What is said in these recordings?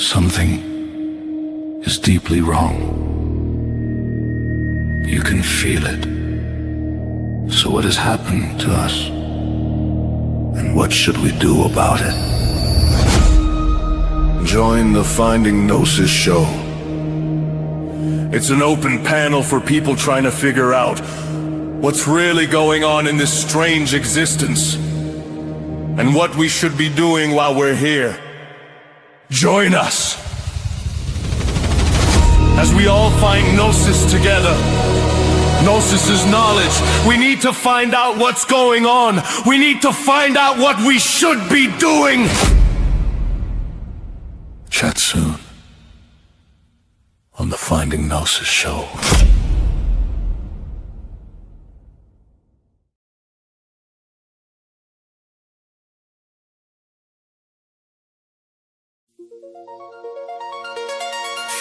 Something is deeply wrong. You can feel it. So what has happened to us? And what should we do about it? Join the Finding Gnosis Show. It's an open panel for people trying to figure out what's really going on in this strange existence, and what we should be doing while we're here. Join us as we all find Gnosis together. Gnosis is knowledge. We need to find out what's going on. We need to find out what we should be doing. Chat soon on the Finding Gnosis Show.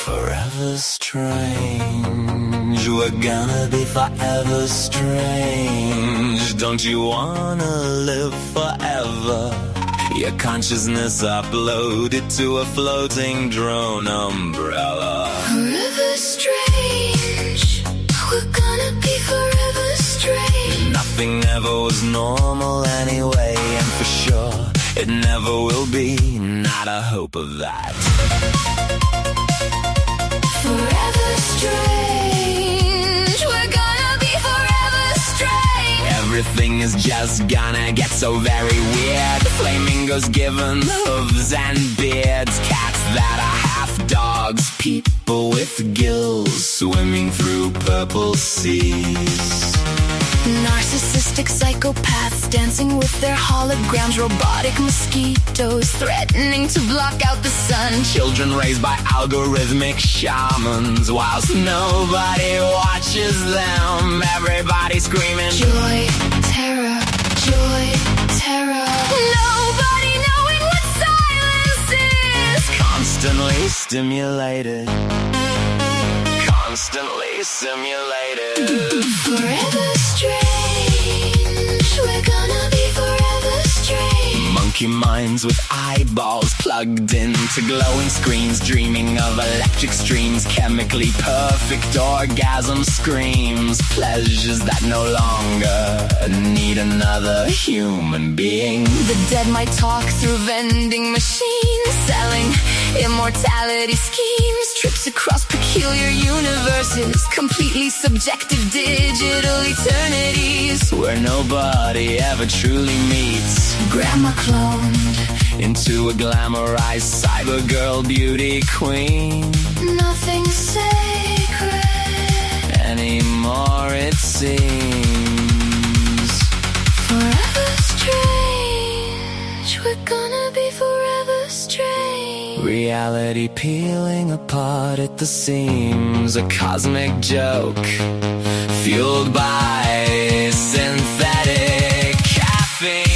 Forever strange, we're gonna be forever strange. Don't you wanna live forever? Your consciousness uploaded to a floating drone umbrella. Forever strange, we're gonna be forever strange. Nothing ever was normal anyway, and for sure it never will be, not a hope of that. Forever strange, we're gonna be forever strange. Everything is just gonna get so very weird. Flamingos given hooves and beards, cats that are half dogs, people with gills swimming through purple seas. Narcissistic psychopaths dancing with their holograms, robotic mosquitoes threatening to block out the sun. Children raised by algorithmic shamans, whilst nobody watches them. Everybody screaming Joy, terror, joy, terror. Nobody knowing what silence is. constantly stimulated. Constantly simulated. Forever strange, we're gonna be forever strange. Monkey minds with eyeballs plugged into glowing screens, dreaming of electric streams, chemically perfect orgasm screams, pleasures that no longer need another human being. The dead might talk through vending machines, selling immortality schemes, trips across peculiar universes, completely subjective digital eternities, where nobody ever truly meets. Grandma cloned into a glamorized cyber girl beauty queen. Nothing sacred anymore, it seems. Forever strange, we're gonna be forever strange. Reality peeling apart at the seams, a cosmic joke fueled by synthetic caffeine.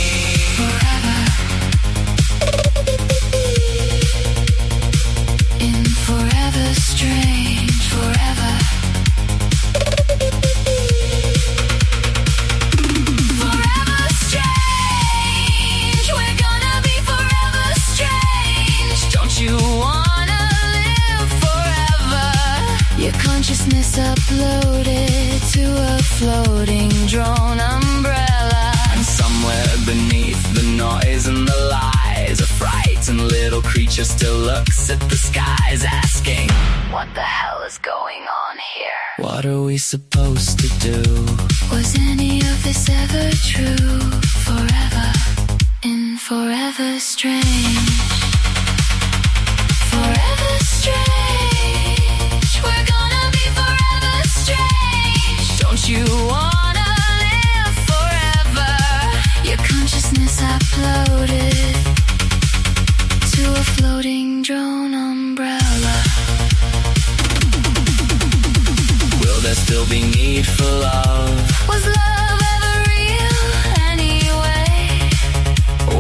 Consciousness uploaded to a floating drone umbrella. And somewhere beneath the noise and the lies, a frightened little creature still looks at the skies, asking, what the hell is going on here? What are we supposed to do? Was any of this ever true? Forever, in forever strange. Forever strange, we're gonna be forever strange. Don't you wanna live forever? Your consciousness uploaded to a floating drone umbrella. Will there still be need for love? Was love ever real anyway?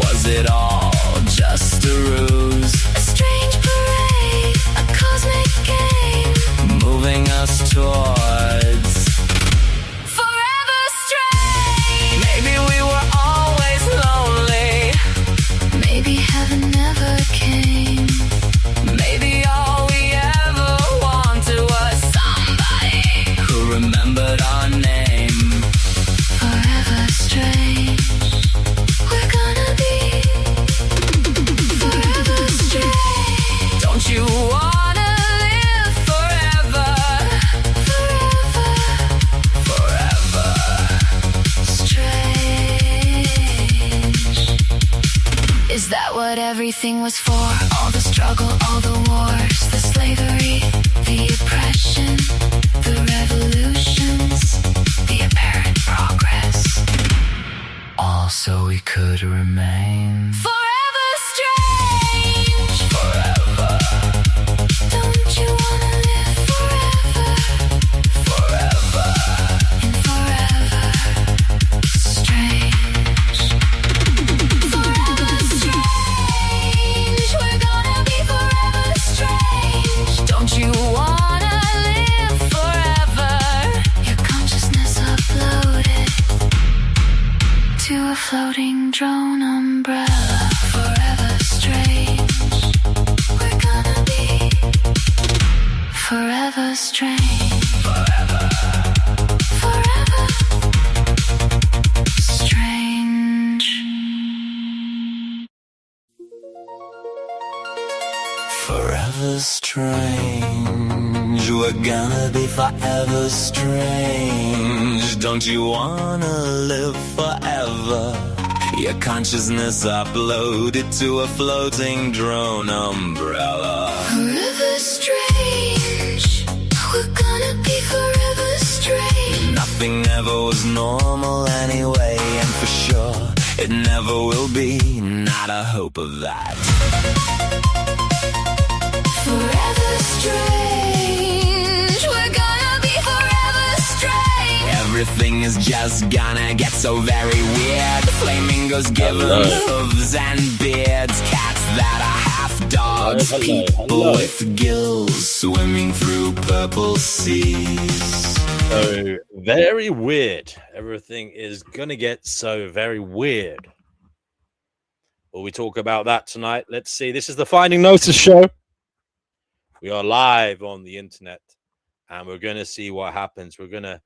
Was it all just a ruse? A strange parade, a cosmic game, moving us towards forever strange. Maybe we were always lonely. Maybe heaven never came. Maybe everything was for. All the struggle, all the wars, the slavery, the oppression, the revolutions, the apparent progress. All so we could remain forever strange. Forever. Don't you wanna live forever? Forever. And forever strange. Forever strange. We're gonna be forever strange. Don't you wanna live forever? Your consciousness uploaded to a floating drone umbrella. Forever strange. We're gonna be forever strange. Forever. Forever strange. Forever strange, we're gonna be forever strange. Don't you wanna live forever? Your consciousness uploaded to a floating drone umbrella. Forever strange. We're gonna be forever strange. Nothing ever was normal anyway, and for sure it never will be. Not a hope of that. Forever strange. We're gonna be forever strange. Everything is just gonna get so very weird. Flamingos give hooves and beards. Cats that are half dogs. People with gills swimming through purple seas. So very weird. Everything is gonna get so very weird. Will we talk about that tonight? Let's see. This is the Finding Gnosis Show. We are live on the internet, and we're going to see what happens. We're going to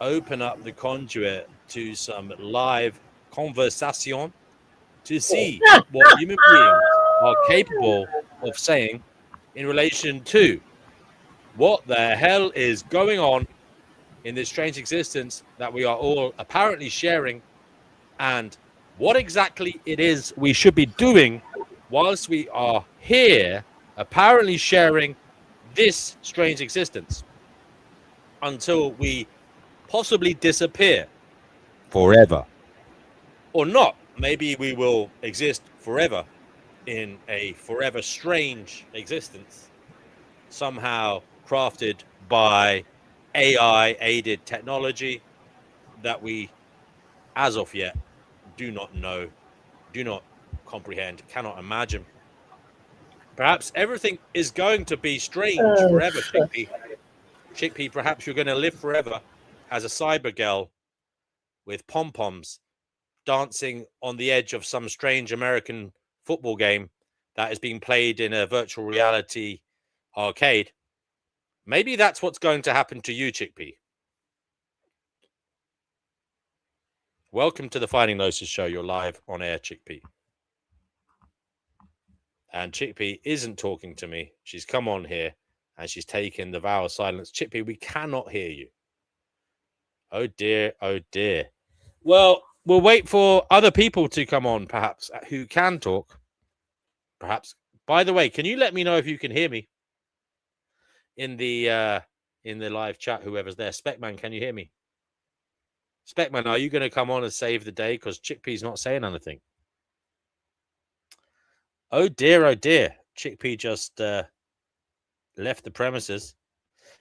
open up the conduit to some live conversation to see what human beings are capable of saying in relation to what the hell is going on in this strange existence that we are all apparently sharing, and what exactly it is we should be doing whilst we are here apparently sharing this strange existence until we possibly disappear forever. Or not. Maybe we will exist forever in a forever strange existence, somehow crafted by AI-aided technology that we, as of yet, do not know, do not comprehend, cannot imagine. Perhaps everything is going to be strange forever, Chickpea. Chickpea, perhaps you're going to live forever as a cyber girl with pom-poms dancing on the edge of some strange American football game that is being played in a virtual reality arcade. Maybe that's what's going to happen to you, Chickpea. Welcome to the Finding Gnosis Show. You're live on air, Chickpea. And Chickpea isn't talking to me. She's come on here and she's taken the vow of silence. Chickpea, we cannot hear you. Oh dear, oh dear. Well, we'll wait for other people to come on, perhaps, who can talk. Perhaps. By the way, can you let me know if you can hear me in the live chat, whoever's there? Specman, can you hear me? Specman, are you going to come on and save the day? Because Chickpea's not saying anything. Oh dear, oh dear. Chickpea just left the premises.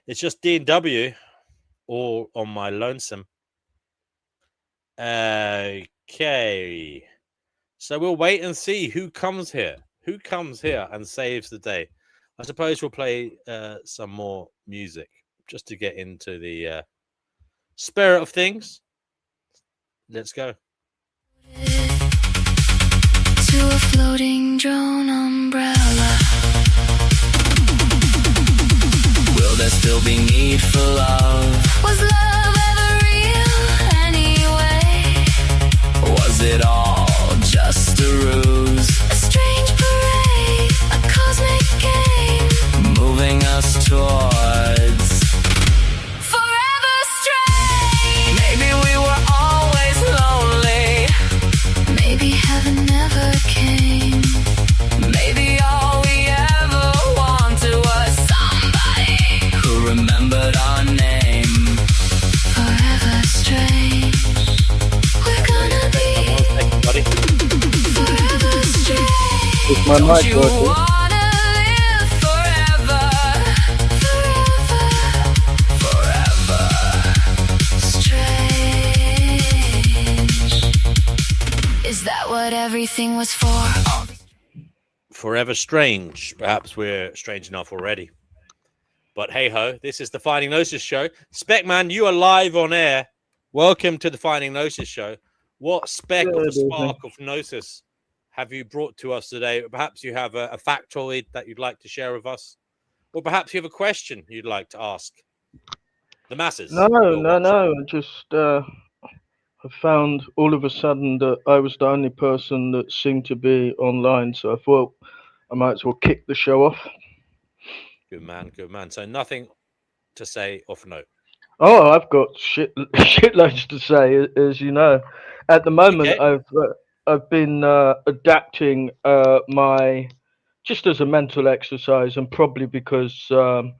It's just D&W all on my lonesome. Okay. So we'll wait and see who comes here. Who comes here and saves the day? I suppose we'll play some more music just to get into the spirit of things. Let's go. To a floating drone umbrella. Will there still be need for love? Was love ever real anyway? Was it all just a ruse? A strange parade, a cosmic game, Moving us towards forever strange. maybe we were always lonely. Maybe heaven never came. my Don't mic you working? wanna live forever? Forever. Strange. Is that what everything was for? Forever strange. Perhaps we're strange enough already. But hey ho, this is the Finding Gnosis Show. Speckman, you are live on air. Welcome to the Finding Gnosis Show. What speck of the spark of Gnosis have you brought to us today? Perhaps you have a factoid that you'd like to share with us, or perhaps you have a question you'd like to ask the masses. No. Just I found all of a sudden that I was the only person that seemed to be online, so I thought I might as well kick the show off. Good man, good man. So nothing to say of note. Oh, I've got shitloads to say, as you know. At the moment, Okay. I've been adapting my just as a mental exercise, and probably because the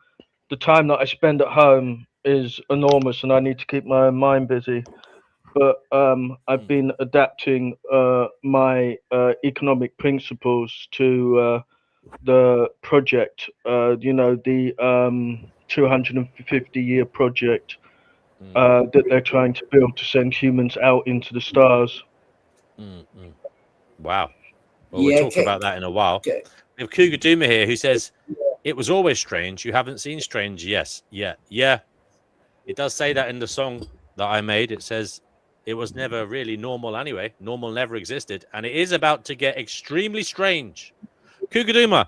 time that I spend at home is enormous, and I need to keep my own mind busy. But I've been adapting my economic principles to the project. The 250-year project that they're trying to build to send humans out into the stars. Wow. Well, we'll talk about that in a while. We have Cougar Doomer here who says, it was always strange. You haven't seen strange. Yes. Yeah. It does say that in the song that I made. It says it was never really normal anyway. Normal never existed. And it is about to get extremely strange. Cougar Doomer,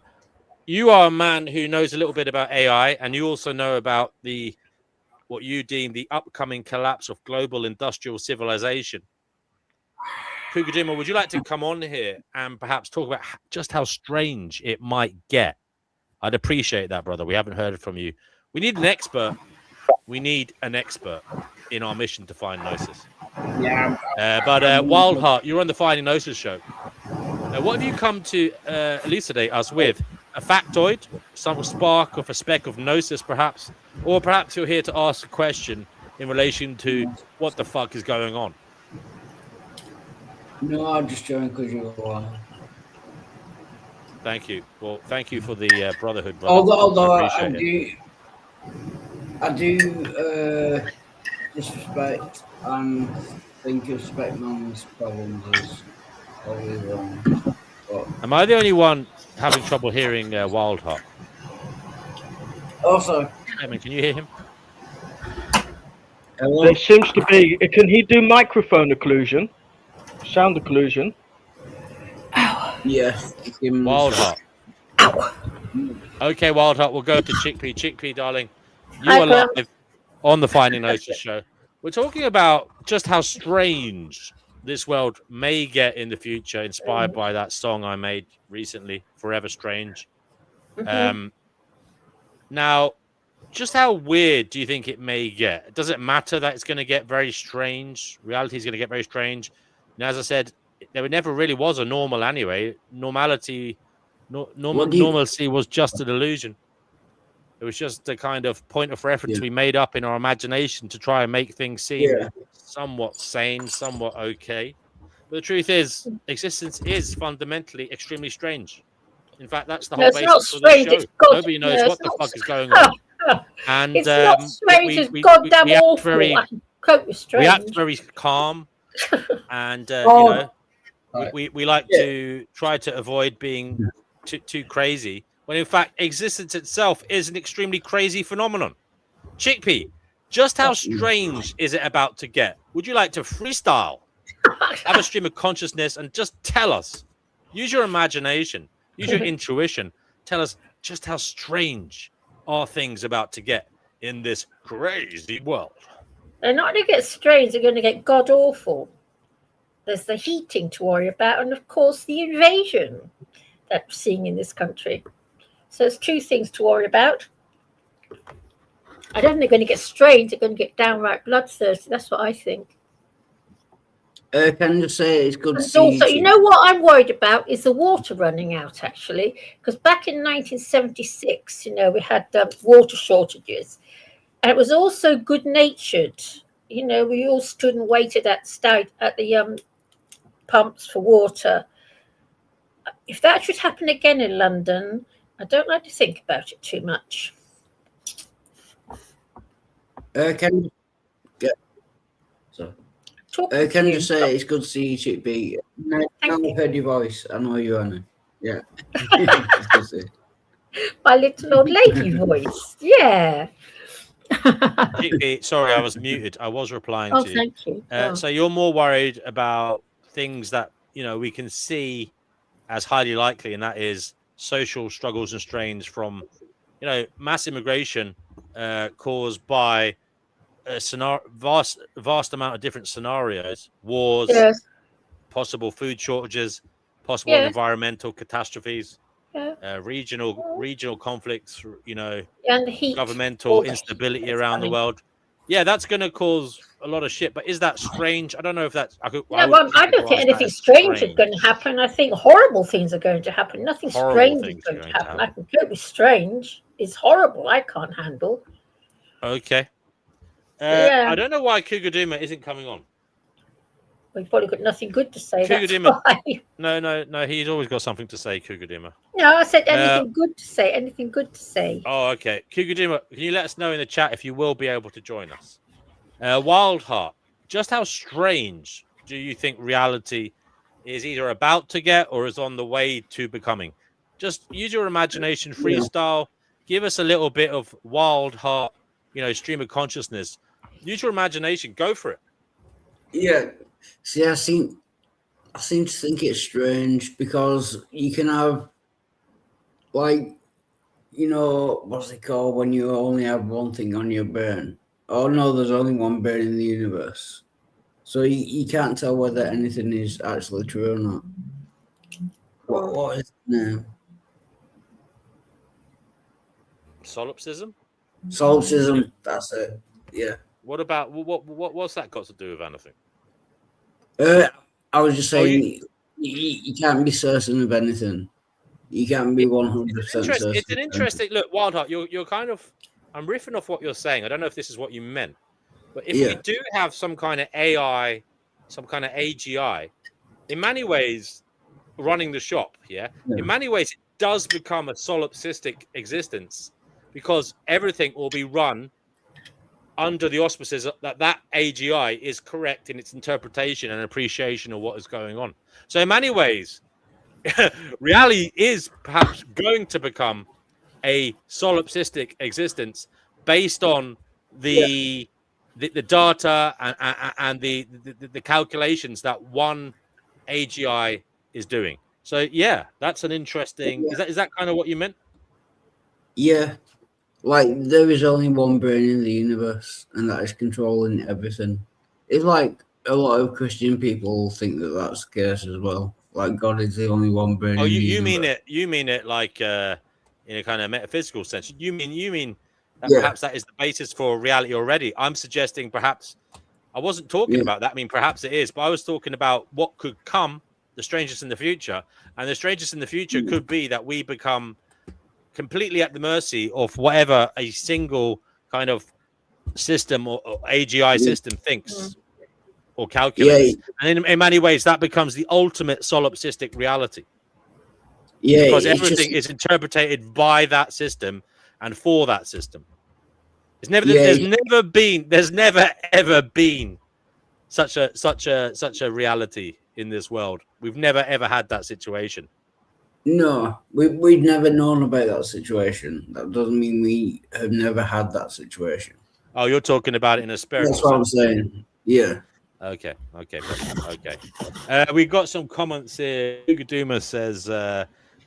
you are a man who knows a little bit about AI, and you also know about what you deem the upcoming collapse of global industrial civilization. Cougar Doomer, would you like to come on here and perhaps talk about just how strange it might get? I'd appreciate that, brother. We haven't heard from you. We need an expert. We need an expert in our mission to find Gnosis. Yeah. But Wildheart, you're on the Finding Gnosis Show. What have you come to elucidate us with? A factoid, some spark of a speck of Gnosis, perhaps? Or perhaps you're here to ask a question in relation to what the fuck is going on? No, I'm just joking because you are. Thank you. Well, thank you for the brotherhood, brother. Although I do disrespect and think of Speckman's problems as always wrong. But am I the only one having trouble hearing Wildheart? also, I mean, can you hear him? There seems to be. Can he do microphone occlusion? Sound occlusion? yes. Wildheart. Okay, Wildheart, we'll go to Chickpea. Chickpea, darling, you are live on the Finding Gnosis Show. We're talking about just how strange this world may get in the future, inspired by that song I made recently, Forever Strange. Now, just how weird do you think it may get? Does it matter that it's going to get very strange? Reality is going to get very strange. And as I said, there never really was a normal anyway. Normalcy was just an illusion. It was just a kind of point of reference we made up in our imagination to try and make things seem somewhat sane, somewhat okay. But the truth is, existence is fundamentally extremely strange. In fact, that's the whole basis of the show. Nobody knows what the fuck is going on. And it's not strange, it's goddamn awful. We act very calm, and we like to try to avoid being too crazy, when in fact existence itself is an extremely crazy phenomenon. Chickpea, just how strange is it about to get? Would you like to freestyle, have a stream of consciousness, and just tell us, use your imagination, use your intuition, tell us just how strange are things about to get in this crazy world? They're not going to get strange, they're going to get god awful. There's the heating to worry about, and of course the invasion that we're seeing in this country. So there's two things to worry about. I don't think they're going to get strange, they're going to get downright bloodthirsty. That's what I think. Can you say it's good to see also, you know what I'm worried about is the water running out, actually, because back in 1976, we had water shortages, and it was also good-natured. We all stood and waited at the pumps for water. if that should happen again in London, I don't like to think about it too much. Can you just say it's good to see you, Chickpea? Now I've heard your voice. I know you, Anna. Yeah. My little old lady voice. Yeah. Sorry, I was muted. I was replying to you. Thank you. So you're more worried about things that we can see as highly likely, and that is social struggles and strains from mass immigration caused by a vast amount of different scenarios, wars, Yes. possible food shortages, possible environmental catastrophes, regional conflicts, and the heat, governmental instability around the world. Yeah, that's going to cause a lot of shit. But is that strange? I don't know if that's. I don't think anything strange is going to happen. I think horrible things are going to happen. Nothing strange is going to happen. I can cope with strange. It's horrible. I can't handle. Okay. I don't know why Kugaduma isn't coming on. We've probably got nothing good to say. Kugaduma. No. He's always got something to say, Kugaduma. No, I said anything good to say. Anything good to say. Oh, okay. Kugaduma, can you let us know in the chat if you will be able to join us? Wildheart, just how strange do you think reality is either about to get or is on the way to becoming? Just use your imagination, freestyle. Give us a little bit of Wildheart, stream of consciousness. Use your imagination. Go for it. Yeah. See, I seem to think it's strange because you can have, what's it called when you only have one thing on your brain? Oh no, there's only one brain in the universe. So you can't tell whether anything is actually true or not. What is it now? Solipsism? Solipsism, that's it. Yeah. What about what's that got to do with anything? I was just saying, you can't be certain of anything. You can't be 100% certain. It's an interesting look, Wildheart. You're kind of. I'm riffing off what you're saying. I don't know if this is what you meant, but if we do have some kind of AI, some kind of AGI, in many ways, running the shop, in many ways, it does become a solipsistic existence because everything will be run under the auspices that AGI is correct in its interpretation and appreciation of what is going on. So in many ways, reality is perhaps going to become a solipsistic existence based on the data and the calculations that one AGI is doing. So that's an interesting. Is that kind of what you meant? Yeah. Like, there is only one brain in the universe, and that is controlling everything. It's like a lot of Christian people think that that's the case as well. Like, God is the only one brain. Oh, you mean it? You mean it like in a kind of metaphysical sense? You mean that perhaps that is the basis for reality already? I'm suggesting perhaps I wasn't talking about that. I mean, perhaps it is, but I was talking about what could come, the strangest in the future, and the strangest in the future could be that we become completely at the mercy of whatever a single kind of system or AGI system thinks or calculates. And in many ways, that becomes the ultimate solipsistic reality. Yeah, because everything is interpreted by that system and for that system. There's never ever been such a reality in this world. We've never ever had that situation. No, we've never known about that situation. That doesn't mean we have never had that situation. Oh, you're talking about it in a spiritual sense. That's what I'm saying. Yeah. Okay. We got some comments here. Ugaduma says,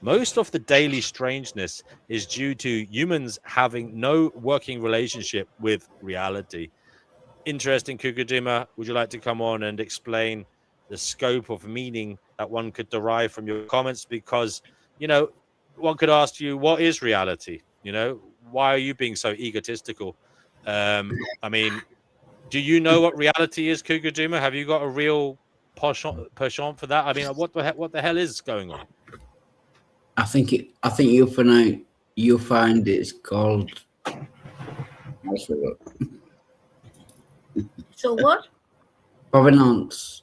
most of the daily strangeness is due to humans having no working relationship with reality. Interesting, Kugaduma. Would you like to come on and explain the scope of meaning that one could derive from your comments? Because, one could ask you, what is reality? Why are you being so egotistical? I mean, do you know what reality is, Kugaduma? Have you got a real penchant for that? I mean, what the hell is going on? I think you'll find it's called. So what? Provenance.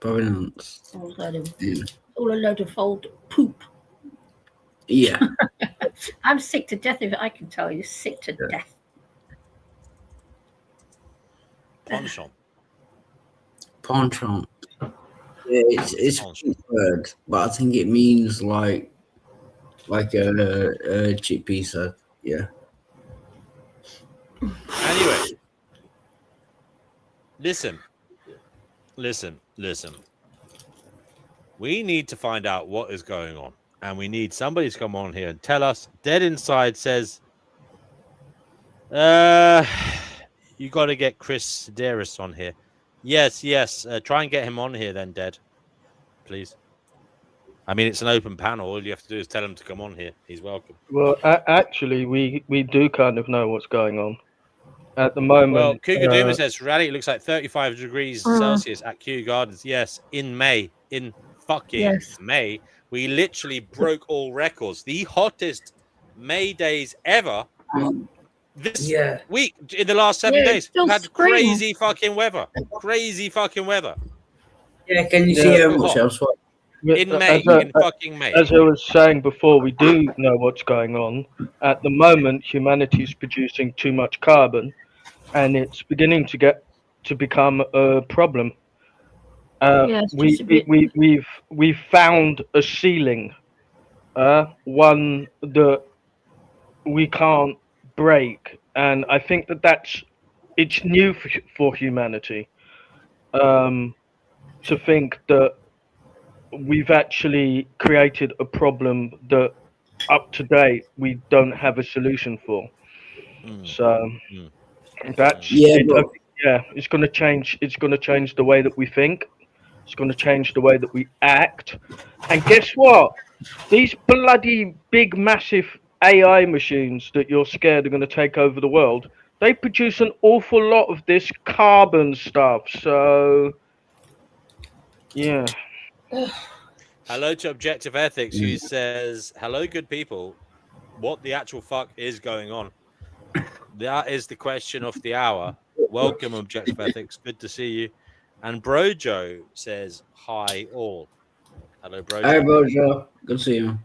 All a load of old poop. Yeah. I'm sick to death of it. I can tell you, sick to death. Penchant. Penchant. Yeah, it's a word, but I think it means like a Chickpea said. Yeah. Anyway, listen. We need to find out what is going on, and we need somebody to come on here and tell us. Dead Inside says, you got to get Chris Sedaris on here. Yes. Try and get him on here then, Dead, please. I mean, it's an open panel. All you have to do is tell him to come on here. He's welcome. Well, actually, we do kind of know what's going on at the moment. Well, Cougar Doomer says, reality looks like 35 degrees Celsius at Kew Gardens. Yes, in May. In fucking May. We literally broke all records. The hottest May days ever this week, in the last 7 days. We've had crazy fucking weather. Yeah, can you see how much else? In May, in fucking May. As I was saying before, we do know what's going on. At the moment, humanity is producing too much carbon, and it's beginning to become a problem. We've found a ceiling, one that we can't break, and I think it's new for humanity to think that we've actually created a problem that up to date we don't have a solution for. So that's it's going to change. It's going to change the way that we think. It's going to change the way that we act. And guess what? These bloody big massive AI machines that you're scared are going to take over the world, they produce an awful lot of this carbon stuff. So yeah. Hello to Objective Ethics, who says, hello, good people. What the actual fuck is going on? That is the question of the hour. Welcome, Objective Ethics. Good to see you. And Brojo says, hi, all. Hello, Brojo. Hi, Brojo. Good to see you.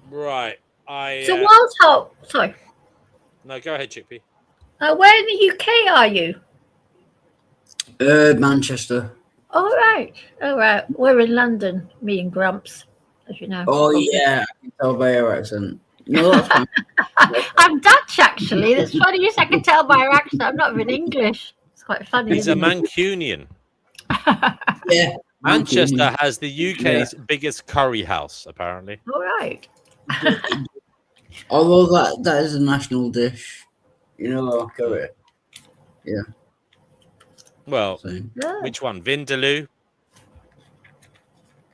Right. So Wild sorry. No, go ahead, Chickpea. Where in the UK are you? Manchester. All right. We're in London, me and Grumps, as you know. Oh, yeah. I can tell by your accent. No, that's fine. I'm Dutch, actually. That's funny. Yes, I can tell by your accent. I'm not even English. It's quite funny. He's a Mancunian. Yeah. Manchester has the UK's biggest curry house, apparently. All right. Although that is a national dish. You know, curry. Yeah. Well, which one? Vindaloo?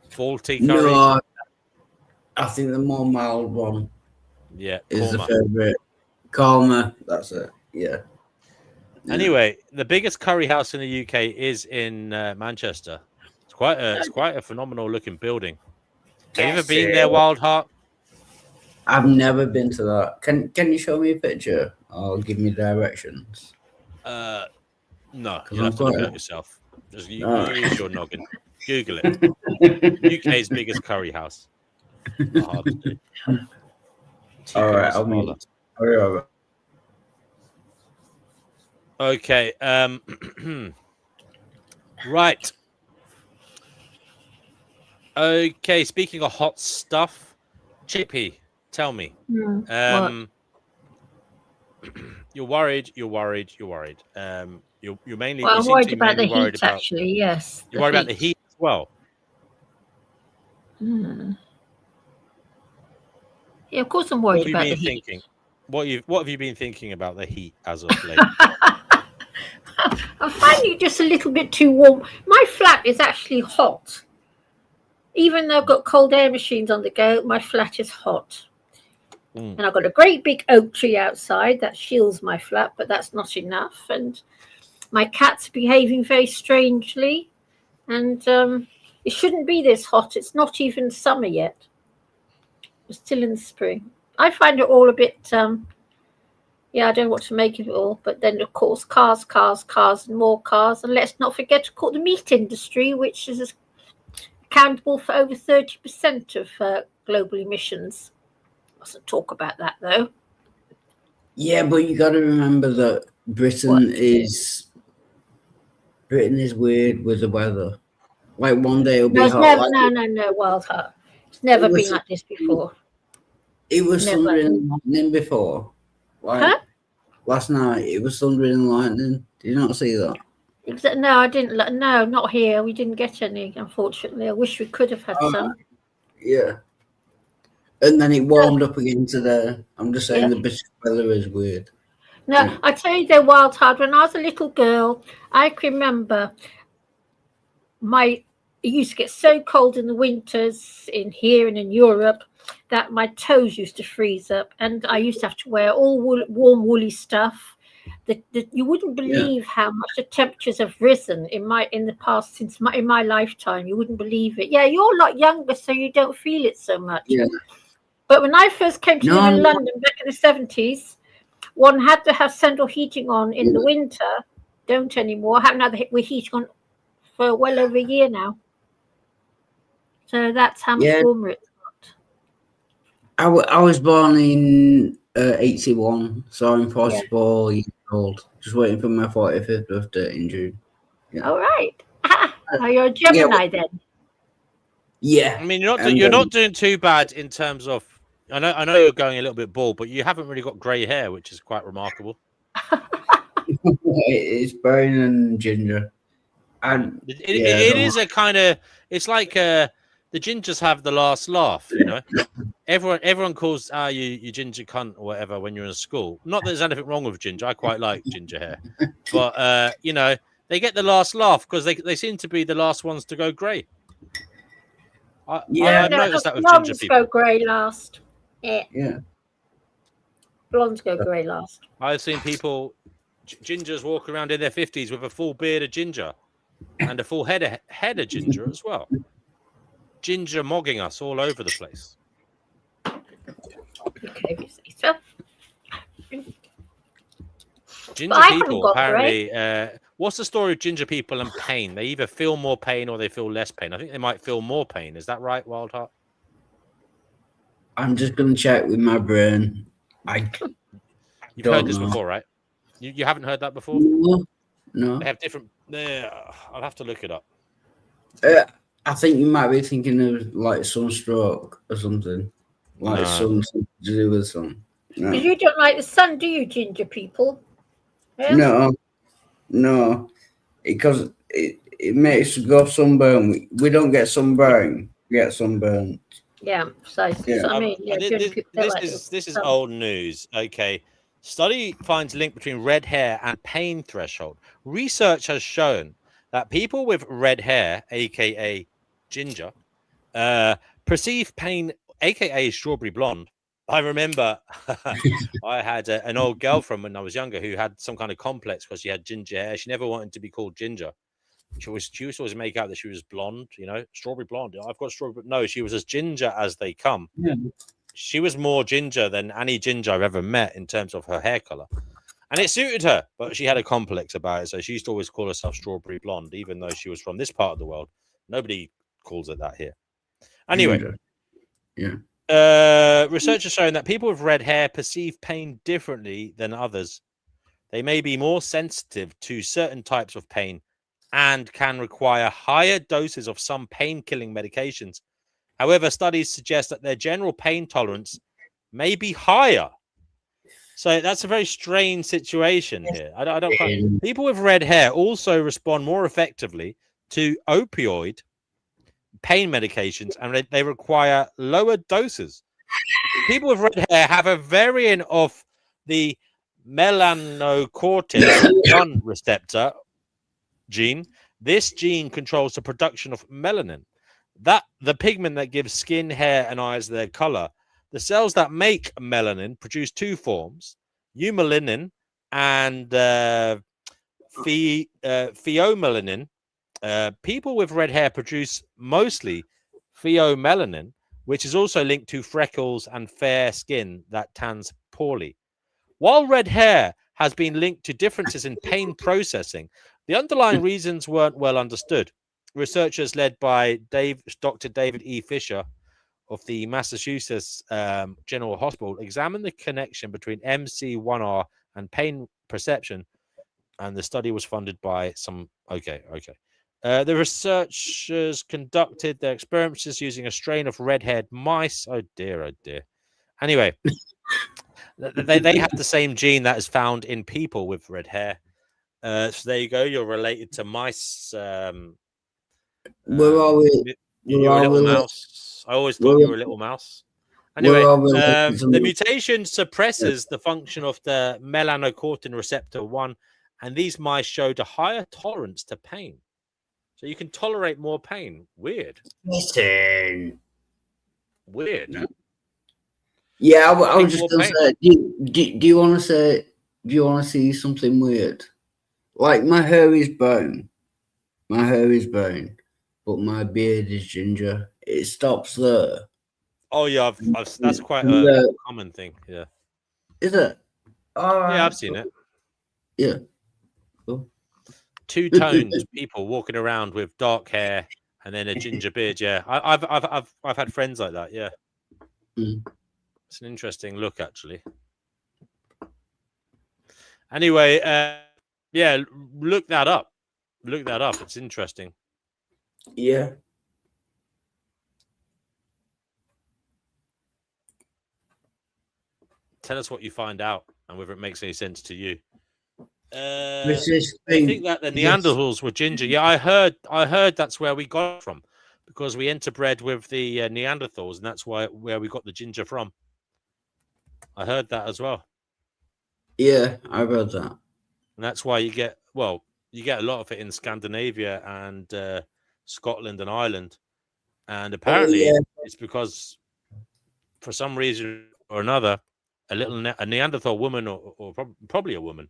Faulty curry? No, I think the more mild one is the favourite. Calmer, that's it. Yeah. Anyway, the biggest curry house in the UK is in Manchester. It's quite a phenomenal looking building. Have you ever been there, Wildheart? I've never been to that. Can you show me a picture or give me directions? No, you'll have to look at it yourself. Just use your noggin. Google it. UK's biggest curry house. Not hard to do. All right, I'll meet it. All right. Okay. Right. Okay. Speaking of hot stuff, Chickpea, tell me. You're worried. You're mainly. Well, I'm worried about the heat, actually. Yes. You're worried about the heat as well. Yeah, of course I'm worried about the heat. What have you been thinking about the heat as of late? I'm finding it just a little bit too warm. My flat is actually hot. Even though I've got cold air machines on the go, my flat is hot. And I've got a great big oak tree outside that shields my flat, but that's not enough. And my cat's behaving very strangely. And it shouldn't be this hot. It's not even summer yet. We're still in the spring. I find it all a bit, I don't know what to make of it all. But then, of course, cars, and more cars. And let's not forget, the meat industry, which is accountable for over 30% of global emissions. Mustn't talk about that though. Yeah, but you got to remember that Britain is weird with the weather. Like one day it'll be No, it's hot. never, Like, no, Wild Heart. It's never been like this before. It was Never. thundering and lightning before. Like Huh? last night, it was thundering and lightning. Did you not see that? No, I didn't. No, not here. We didn't get any, unfortunately. I wish we could have had some. Yeah. And then it warmed up again today. I'm just saying Yeah. the British weather is weird. No, Yeah. I tell you, they're Wild Heart. When I was a little girl, I can remember it used to get so cold in the winters in here and in Europe that my toes used to freeze up, and I used to have to wear all warm woolly stuff. That you wouldn't believe how much the temperatures have risen in the past in my lifetime. You wouldn't believe it. Yeah, you're a lot younger, so you don't feel it so much. Yeah. But when I first came to live in London back in the 70s, one had to have central heating on in the winter. Don't anymore. I haven't had we're heating on for well over a year now. So that's how much warmer it's got. I was born in 81, so I'm 44 years old. Just waiting for my 45th birthday in June. Yeah. All right. Oh, you're a Gemini then. Yeah. I mean, you're not doing too bad in terms of. I know you're going a little bit bald, but you haven't really got grey hair, which is quite remarkable. It's brown and ginger. And it is a kind of. It's like the gingers have the last laugh, you know. Everyone calls you ginger cunt or whatever when you're in school. Not that there's anything wrong with ginger. I quite like ginger hair, but you know, they get the last laugh because they seem to be the last ones to go grey. I've noticed that with ginger people. Blondes go grey last. Yeah. Blondes go grey last. I've seen people, gingers, walk around in their 50s with a full beard of ginger and a full head of ginger as well. Ginger mogging us all over the place. Okay, you say so. Ginger people, apparently. What's the story of ginger people and pain? They either feel more pain or they feel less pain. I think they might feel more pain. Is that right, Wildheart? I'm just going to check with my brain. You've heard this before, right? You haven't heard that before? No. They have different. I'll have to look it up. I think you might be thinking of like sunstroke or something. Like something to do with sun. No. Because you don't like the sun, do you, ginger people? Yeah? No. Because it makes us go sunburn. We don't get sunburn. We get sunburn. Yeah, precisely. So, I mean, this is old news. Okay. Study finds link between red hair and pain threshold. Research has shown that people with red hair, aka ginger, perceive pain, aka strawberry blonde. I remember I had an old girlfriend when I was younger who had some kind of complex because she had ginger hair. She never wanted to be called ginger. She used to always make out that she was blonde, you know, strawberry blonde. I've got strawberry. No, she was as ginger as they come. Yeah. She was more ginger than any ginger I've ever met in terms of her hair color. And it suited her, but she had a complex about it. So she used to always call herself strawberry blonde, even though she was from this part of the world. Nobody calls it that here. Anyway. Yeah. Research has shown that people with red hair perceive pain differently than others. They may be more sensitive to certain types of pain and can require higher doses of some pain-killing medications. However, studies suggest that their general pain tolerance may be higher. So that's a very strange situation here. I don't. People with red hair also respond more effectively to opioid pain medications, and they require lower doses. People with red hair have a variant of the melanocortin 1 receptor gene. This gene controls the production of melanin, the pigment that gives skin, hair, and eyes their color. The cells that make melanin produce two forms: eumelanin and pheomelanin. People with red hair produce mostly pheomelanin, which is also linked to freckles and fair skin that tans poorly. While red hair has been linked to differences in pain processing, the underlying reasons weren't well understood. researchers led by Dr. David E. Fisher of the Massachusetts General Hospital examined the connection between MC1R and pain perception, and the study was funded by some. The researchers conducted their experiments using a strain of red-haired mice. Oh dear. Anyway, they had the same gene that is found in people with red hair. So there you go. You're related to mice. We're all re- You're a all little rela- mouse. I always thought you were a little mouse. Anyway, all related to the me. mutation suppresses the function of the melanocortin receptor 1, and these mice showed a higher tolerance to pain. So you can tolerate more pain. Weird. Listen. Weird. Yeah, I was just More gonna pain. say. Do you want to say? Do you want to see something weird? Like my hair is brown. My hair is brown, but my beard is ginger. It stops there. Oh yeah, that's quite And, a common thing. Yeah. Is it? Yeah, I've seen it. Yeah. Cool. Two-toned people walking around with dark hair and then a ginger beard. Yeah, I've had friends like that. Yeah, it's an interesting look, actually. Anyway, yeah, look that up. Look that up. It's interesting. Yeah. Tell us what you find out and whether it makes any sense to you. I I think that the Neanderthals were ginger. Yeah, I heard that's where we got it from, because we interbred with the Neanderthals, and that's where we got the ginger from. I heard that as well. Yeah, I read that. And that's why you get a lot of it in Scandinavia and Scotland and Ireland. And apparently it's because for some reason or another, a Neanderthal woman or probably a woman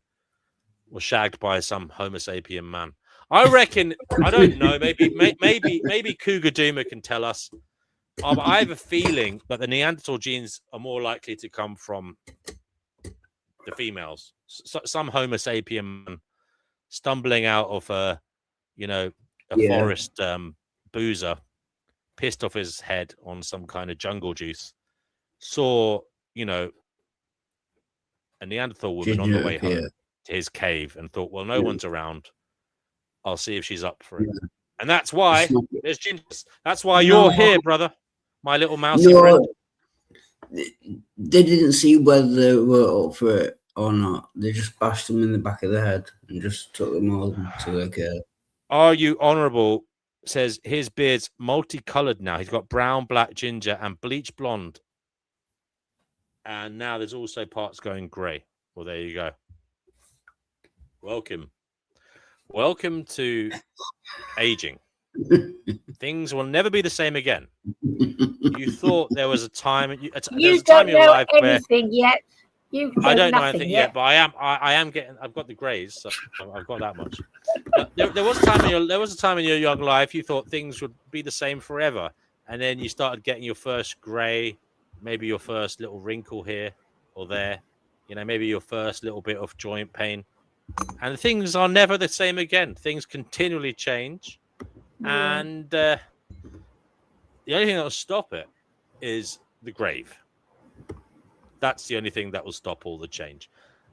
was shagged by some Homo sapien man. I reckon, I don't know, maybe Cougar Doomer can tell us. I have a feeling that the Neanderthal genes are more likely to come from the females. Some Homo sapien man stumbling out of a forest boozer, pissed off his head on some kind of jungle juice, saw, a Neanderthal woman on the way home to his cave and thought, well, no one's around. I'll see if she's up for it. And that's why there's gingers. That's why you're here, brother. My little mousy friend. They didn't see whether they were up for it or not. They just bashed them in the back of the head and just took them all to their care. Are You Honourable says his beard's multicolored now. He's got brown, black, ginger, and bleach blonde. And now there's also parts going grey. Well, there you go. Welcome to aging. Things will never be the same again. You thought there was a time. You don't know anything yet. I don't know anything yet, but I am getting. I've got the greys, so I've got that much. But there was a time in your young life you thought things would be the same forever, and then you started getting your first grey, maybe your first little wrinkle here or there, maybe your first little bit of joint pain, and things are never the same again. Things continually change, and the only thing that will stop it is the grave. That's the only thing that will stop all the change.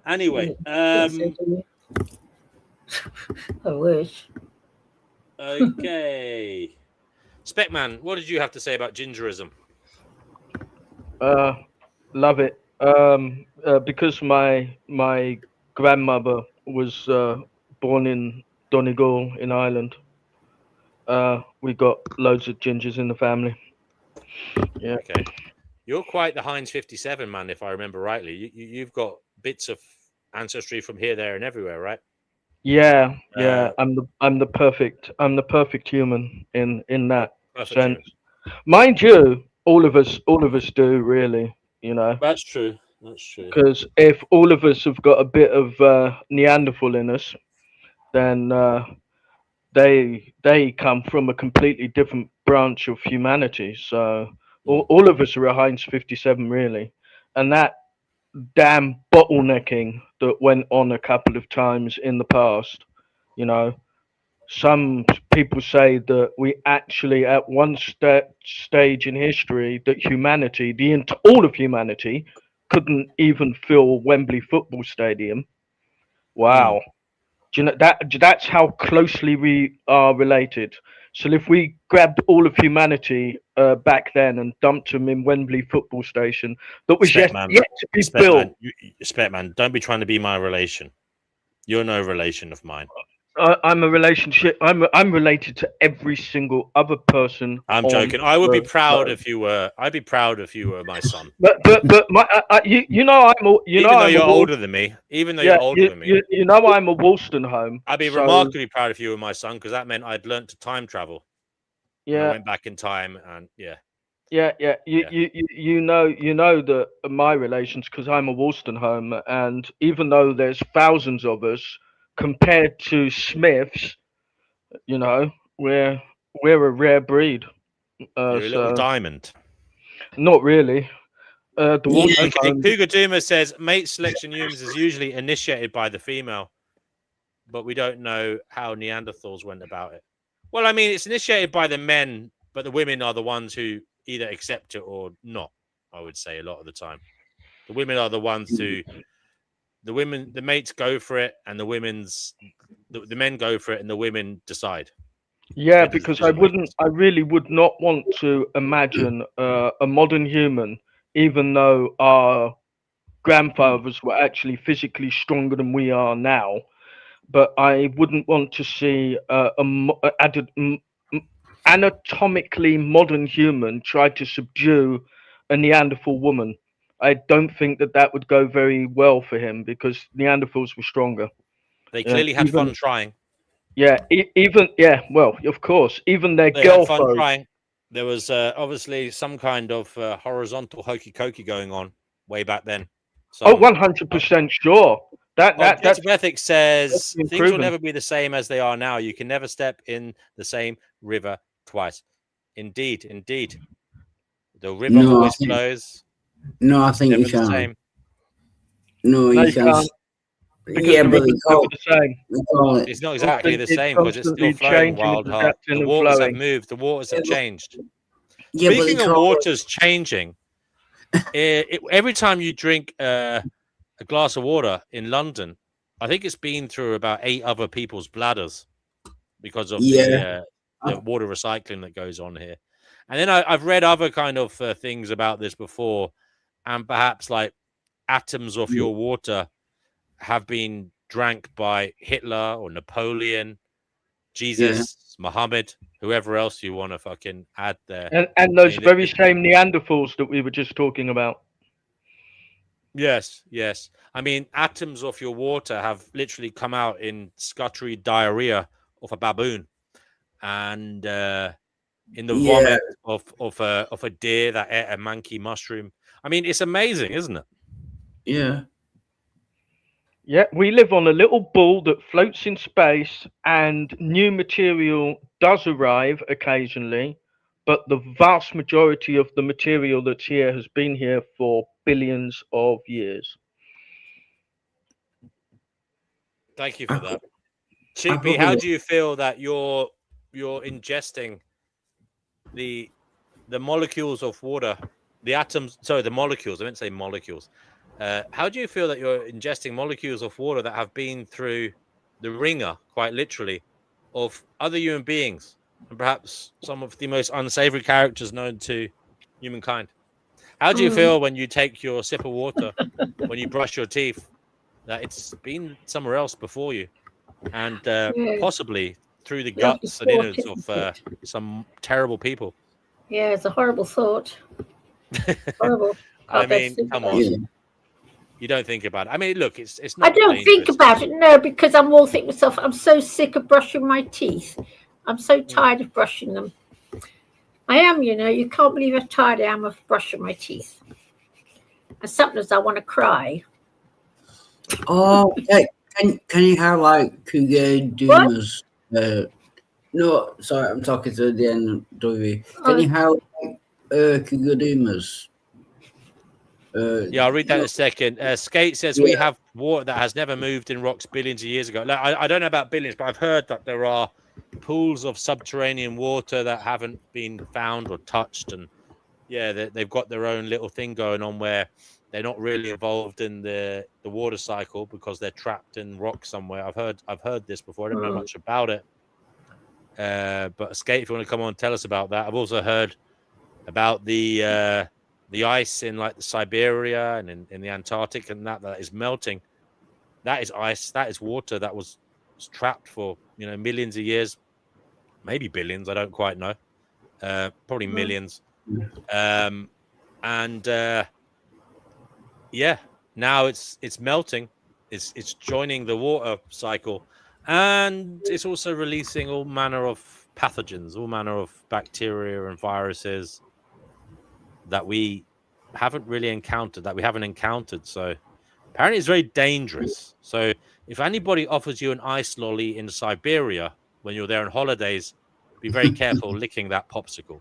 Anyway, I wish. Okay. Speckman, what did you have to say about gingerism? Love it. Because my grandmother was born in Donegal in Ireland. We got loads of gingers in the family. Yeah. Okay. You're quite the Heinz 57 man, if I remember rightly. You've got bits of ancestry from here, there, and everywhere, right? Yeah. I'm the perfect human in that sense. Mind you, all of us do, really. That's true. Because if all of us have got a bit of Neanderthal in us, then they come from a completely different branch of humanity. So all of us are a Heinz 57, really. And that damn bottlenecking that went on a couple of times in the past, some people say that we actually, at one stage in history, that humanity, all of humanity, couldn't even fill Wembley Football Stadium. Wow. Do you know that's how closely we are related? So if we grabbed all of humanity back then and dumped them in Wembley Football Station, that was yet to be built. Man, don't be trying to be my relation. You're no relation of mine. I'm a relationship. I'm related to every single other person. I'm joking. I would be proud if you were. I'd be proud if you were my son. But my, you know I'm even though you're older than me. Even though you're older than me. You know I'm a Wollstonecombe. I'd be remarkably proud if you were my son, because that meant I'd learned to time travel. Yeah. I went back in time, and yeah. You know that my relations, because I'm a Wollstonecombe, and even though there's thousands of us, compared to Smiths, you know, we're a rare breed. You're a little diamond. Not really. Okay, Cougar Duma says mate selection humans is usually initiated by the female, but we don't know how Neanderthals went about it. Well, I mean, it's initiated by the men, but the women are the ones who either accept it or not. I would say a lot of the time, the women are the ones who. The mates go for it, and the men go for it, and the women decide. Yeah, because I really would not want to imagine a modern human, even though our grandfathers were actually physically stronger than we are now. But I wouldn't want to see anatomically modern human try to subdue a Neanderthal woman. I don't think that would go very well for him, because Neanderthals were stronger. They clearly had fun trying. Yeah, well, of course, even their they girl had fun trying. There was obviously some kind of horizontal hokey cokey going on way back then. So, 100% sure. That's ethics says things will never be the same as they are now. You can never step in the same river twice. Indeed. The river always flows. No, I think you can. Same. No, you can't. Yeah, but the same. It's not exactly the same, because it's still flowing, Wild Heart. The waters have moved. The waters have changed. Yeah, Speaking of waters changing, every time you drink a glass of water in London, I think it's been through about 8 other people's bladders because of the water recycling that goes on here. And then I've read other kind of things about this before, and perhaps like atoms of your water have been drank by Hitler or Napoleon, Jesus, Muhammad, whoever else you want to fucking add there. And those very same Neanderthals that we were just talking about. Yes. I mean, atoms of your water have literally come out in scuttery diarrhea of a baboon, and in the vomit of a deer that ate a monkey mushroom. I mean, it's amazing, isn't it? Yeah. Yeah, we live on a little ball that floats in space, and new material does arrive occasionally, but the vast majority of the material that's here has been here for billions of years. Thank you for that. Chickpea, how do you feel that you're ingesting the molecules of water, the atoms, sorry, the molecules, I meant to say molecules. How do you feel that you're ingesting molecules of water that have been through the ringer, quite literally, of other human beings, and perhaps some of the most unsavory characters known to humankind? How do you feel when you take your sip of water, when you brush your teeth, that it's been somewhere else before you, and possibly through the guts and innards of some terrible people? Yeah, it's a horrible thought. Horrible. I mean, come on. Yeah. You don't think about it. I mean, look, it's not. I don't think about it, no, because I'm all thinking to myself, I'm so sick of brushing my teeth. I'm so tired of brushing them. I am, you can't believe how tired I am of brushing my teeth. And sometimes I want to cry. Oh, can you have like Cougar Dumas? No, sorry, I'm talking to the NW. Can you have like Cougar Dumas? Yeah, I'll read that in a second. Skate says we have water that has never moved in rocks billions of years ago. I don't know about billions, but I've heard that there are pools of subterranean water that haven't been found or touched, and yeah, they've got their own little thing going on where they're not really involved in the water cycle because they're trapped in rock somewhere. I've heard this before. I don't know much about it. But Skate, if you want to come on and tell us about that. I've also heard about the ice in like the Siberia and in the Antarctic, and that is melting. That is ice. That is water that was trapped for millions of years, maybe billions. I don't quite know. Probably millions. Yeah, now it's melting. It's joining the water cycle, and it's also releasing all manner of pathogens, all manner of bacteria and viruses that we haven't encountered. So apparently it's very dangerous. So if anybody offers you an ice lolly in Siberia when you're there on holidays, be very careful licking that popsicle.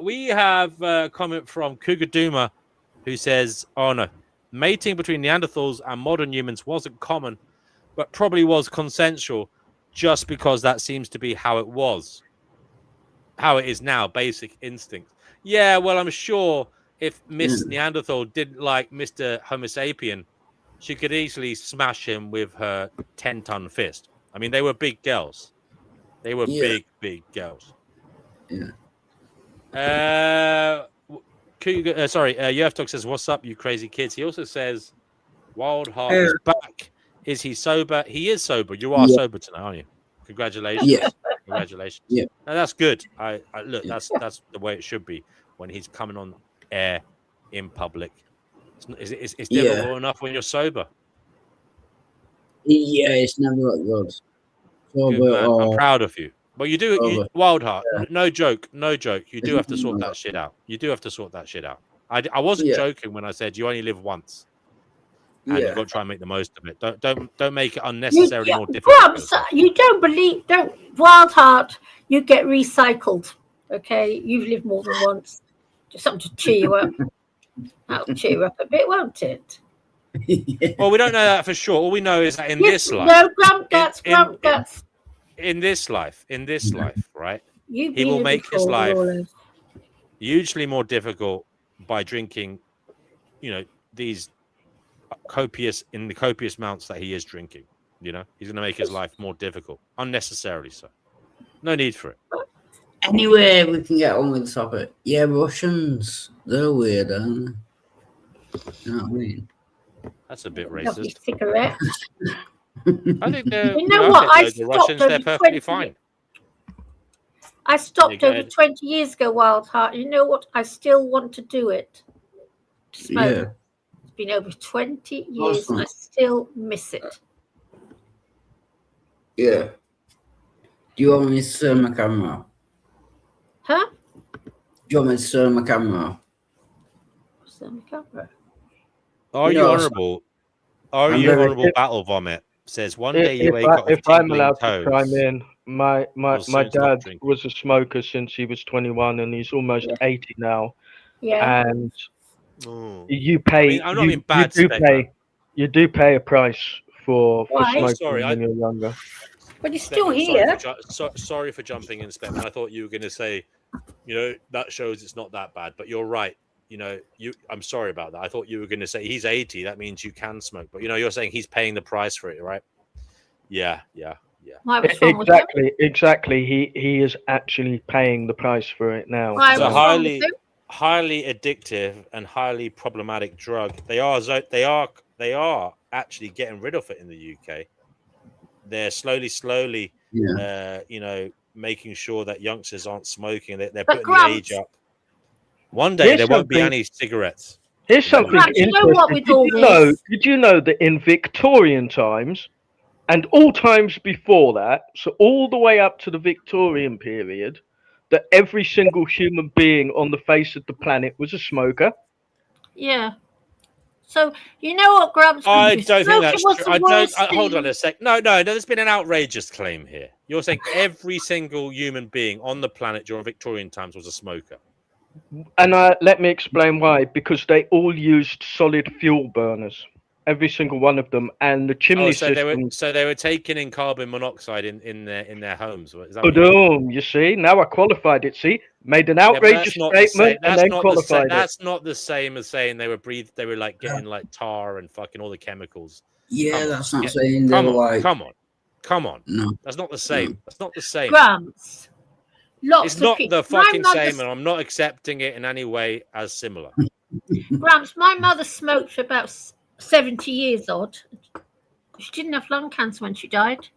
We have a comment from Kugaduma, who says, oh no, mating between Neanderthals and modern humans wasn't common, but probably was consensual, just because that seems to be how it is now, basic instinct. Yeah, well, I'm sure if Miss Neanderthal didn't like Mr. Homo sapien, she could easily smash him with her 10-ton fist. I mean, they were big girls. They were big girls. Yeah. UFTalk says, what's up, you crazy kids? He also says, Wild Heart is back. Is he sober? He is sober. You are sober tonight, aren't you? Congratulations. Yeah. Congratulations. Yeah. No, that's good. I look, that's the way it should be when he's coming on air in public. It's difficult enough when you're sober. Yeah, it's never that good. Good, man. I'm proud of you. But Wild Heart, no joke. You do have to sort that shit out. I wasn't joking when I said you only live once. And you've got to try and make the most of it. Don't make it unnecessarily more difficult. You don't Wild Heart, you get recycled. Okay, you've lived more than once. Just something to cheer you up. That'll cheer you up a bit, won't it? Well, we don't know that for sure. All we know is that in this life, grump guts. In this life, right? He will make his life hugely more difficult by drinking, these copious amounts that he is drinking. He's going to make his life more difficult, unnecessarily so. No need for it. Anyway, we can get on with the topic. Yeah, Russians, they're weird, aren't they? You know what I mean? That's a bit Lovely racist. cigarette. I think they're. The Russians, they're perfectly fine. I stopped over 20 years ago, Wild Heart. You know what? I still want to do it. Smoke. Yeah. It's been over 20 years Awesome. and I still miss it. Yeah. Do you want me to turn my camera? Huh? Do you want me to turn my camera? What's on the camera? Are you honourable? Are you honourable? Battle Vomit says one day you wake up with if I'm tingling allowed toes. to chime in, my soon stop dad drinking. was a smoker since he was 21 and he's almost 80 now. Yeah. And Oh. you pay. I'm not in bad spec, man. You do pay a price for Why? smoking Sorry, when you're younger. But you're still Speckman, here. sorry for jumping in, Speckman. I thought you were going to say, that shows it's not that bad. But you're right. I'm sorry about that. I thought you were going to say he's 80. That means you can smoke. But you're saying he's paying the price for it, right? Yeah. Why, what's wrong with him? Exactly. He is actually paying the price for it now. Why, It's a what's wrong with him? highly addictive and highly problematic drug. They are actually getting rid of it in the UK. They're slowly, making sure that youngsters aren't smoking. They're putting the age up. One day there won't be any cigarettes. Here's something Perhaps, interesting. you know what, with all this- Did you know that in Victorian times and all times before that, so all the way up to the Victorian period, that every single human being on the face of the planet was a smoker? Yeah. So you know what, Grumps? I don't think that's was true. the I worst don't. Hold thing. on a sec. No. There's been an outrageous claim here. You're saying every single human being on the planet during Victorian times was a smoker. And let me explain why. Because they all used solid fuel burners. every single one of them, and the chimney system. They were taking in carbon monoxide in their homes. Is that what you Boom! You see, now I qualified it. See, made an outrageous statement and then qualified it. That's not the same as saying they were like getting like tar and fucking all the chemicals. Yeah, that's not saying they were like. Come on. No, that's not the same. No. That's not the same. Grams. It's not the fucking same, and I'm not accepting it in any way as similar. Grams, my mother smoked for about 70 years odd. She didn't have lung cancer when she died.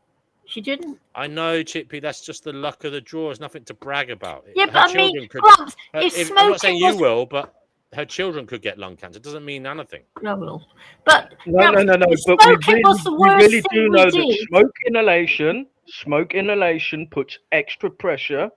She didn't. I know, Chickpea, that's just the luck of the draw. There's nothing to brag about. Yeah, but I mean, Grams, if I'm not saying you will, but her children could get lung cancer. It doesn't mean anything. No. But no. But we really do know that smoke inhalation puts extra pressure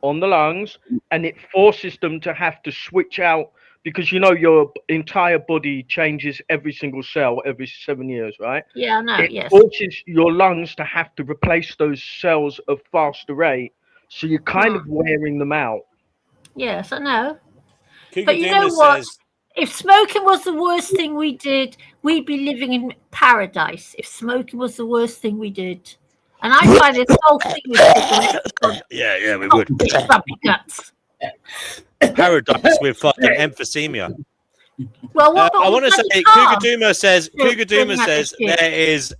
on the lungs, and it forces them to have to switch out, because you know your entire body changes every single cell every 7 years, right? Yeah, I know. It forces your lungs to have to replace those cells at faster rate, so you're kind of wearing them out. Yes, I know. Cougar But you know what? If smoking was the worst thing we did, we'd be living in paradise. If smoking was the worst thing we did. And I find this whole thing with yeah, we would. Guts. Paradise with fucking emphysema. Well, what I want to say, Cougar Duma says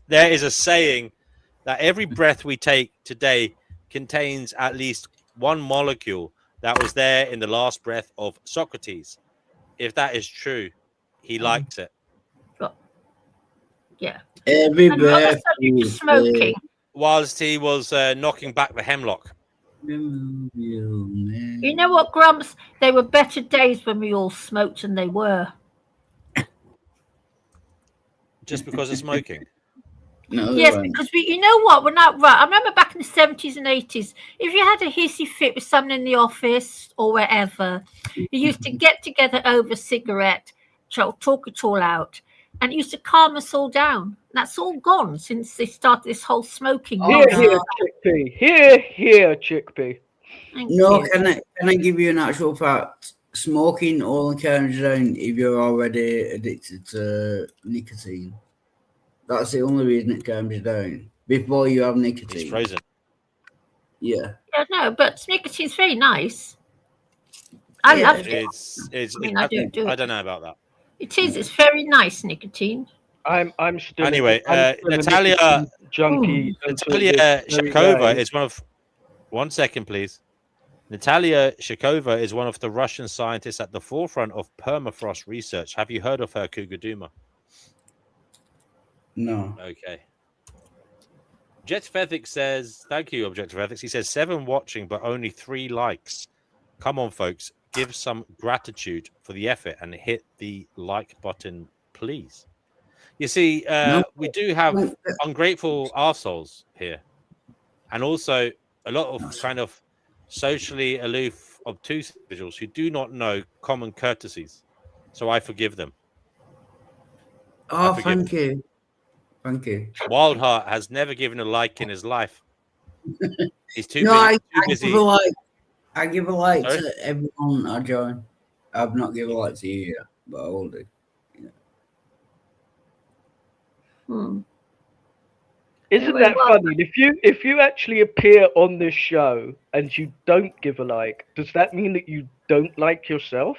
there is a saying that every breath we take today contains at least one molecule that was there in the last breath of Socrates. If that is true, he likes it. Yeah. Every breath smoking. Whilst he was knocking back the hemlock. You know what, Grumps? They were better days when we all smoked than they were. Just because of smoking? No, yes, because you know what? We're not right. I remember back in the 70s and 80s, if you had a hissy fit with someone in the office or wherever, you used to get together over a cigarette, talk it all out, and it used to calm us all down. That's all gone since they started this whole smoking. Here, Chickpea. Here, Chickpea. No, can I give you an actual fact? Smoking only calms you down if you're already addicted to nicotine. That's the only reason it calms you down. Before you have nicotine. It's frozen. Yeah. Yeah, no, but nicotine's very nice. I love it. I don't know about that. It is. It's very nice, nicotine. I'm still. Anyway, Natalia junkie. Natalia Shakova is one of. 1 second, please. Natalia Shakova is one of the Russian scientists at the forefront of permafrost research. Have you heard of her, Cougar Duma? No. Okay. Objective Ethics says, thank you, Objective Ethics. He says 7 watching, but only 3 likes. Come on, folks. Give some gratitude for the effort and hit the like button, please. You see, we do have ungrateful arseholes here. And also a lot of kind of socially aloof, obtuse individuals who do not know common courtesies. So I forgive them. Oh, thank you. Thank you. Wildheart has never given a like in his life. He's too busy. I give a like to everyone I join. I've not given a like to you yet, but I will do. Yeah. Isn't that funny? If you actually appear on this show and you don't give a like, does that mean that you don't like yourself?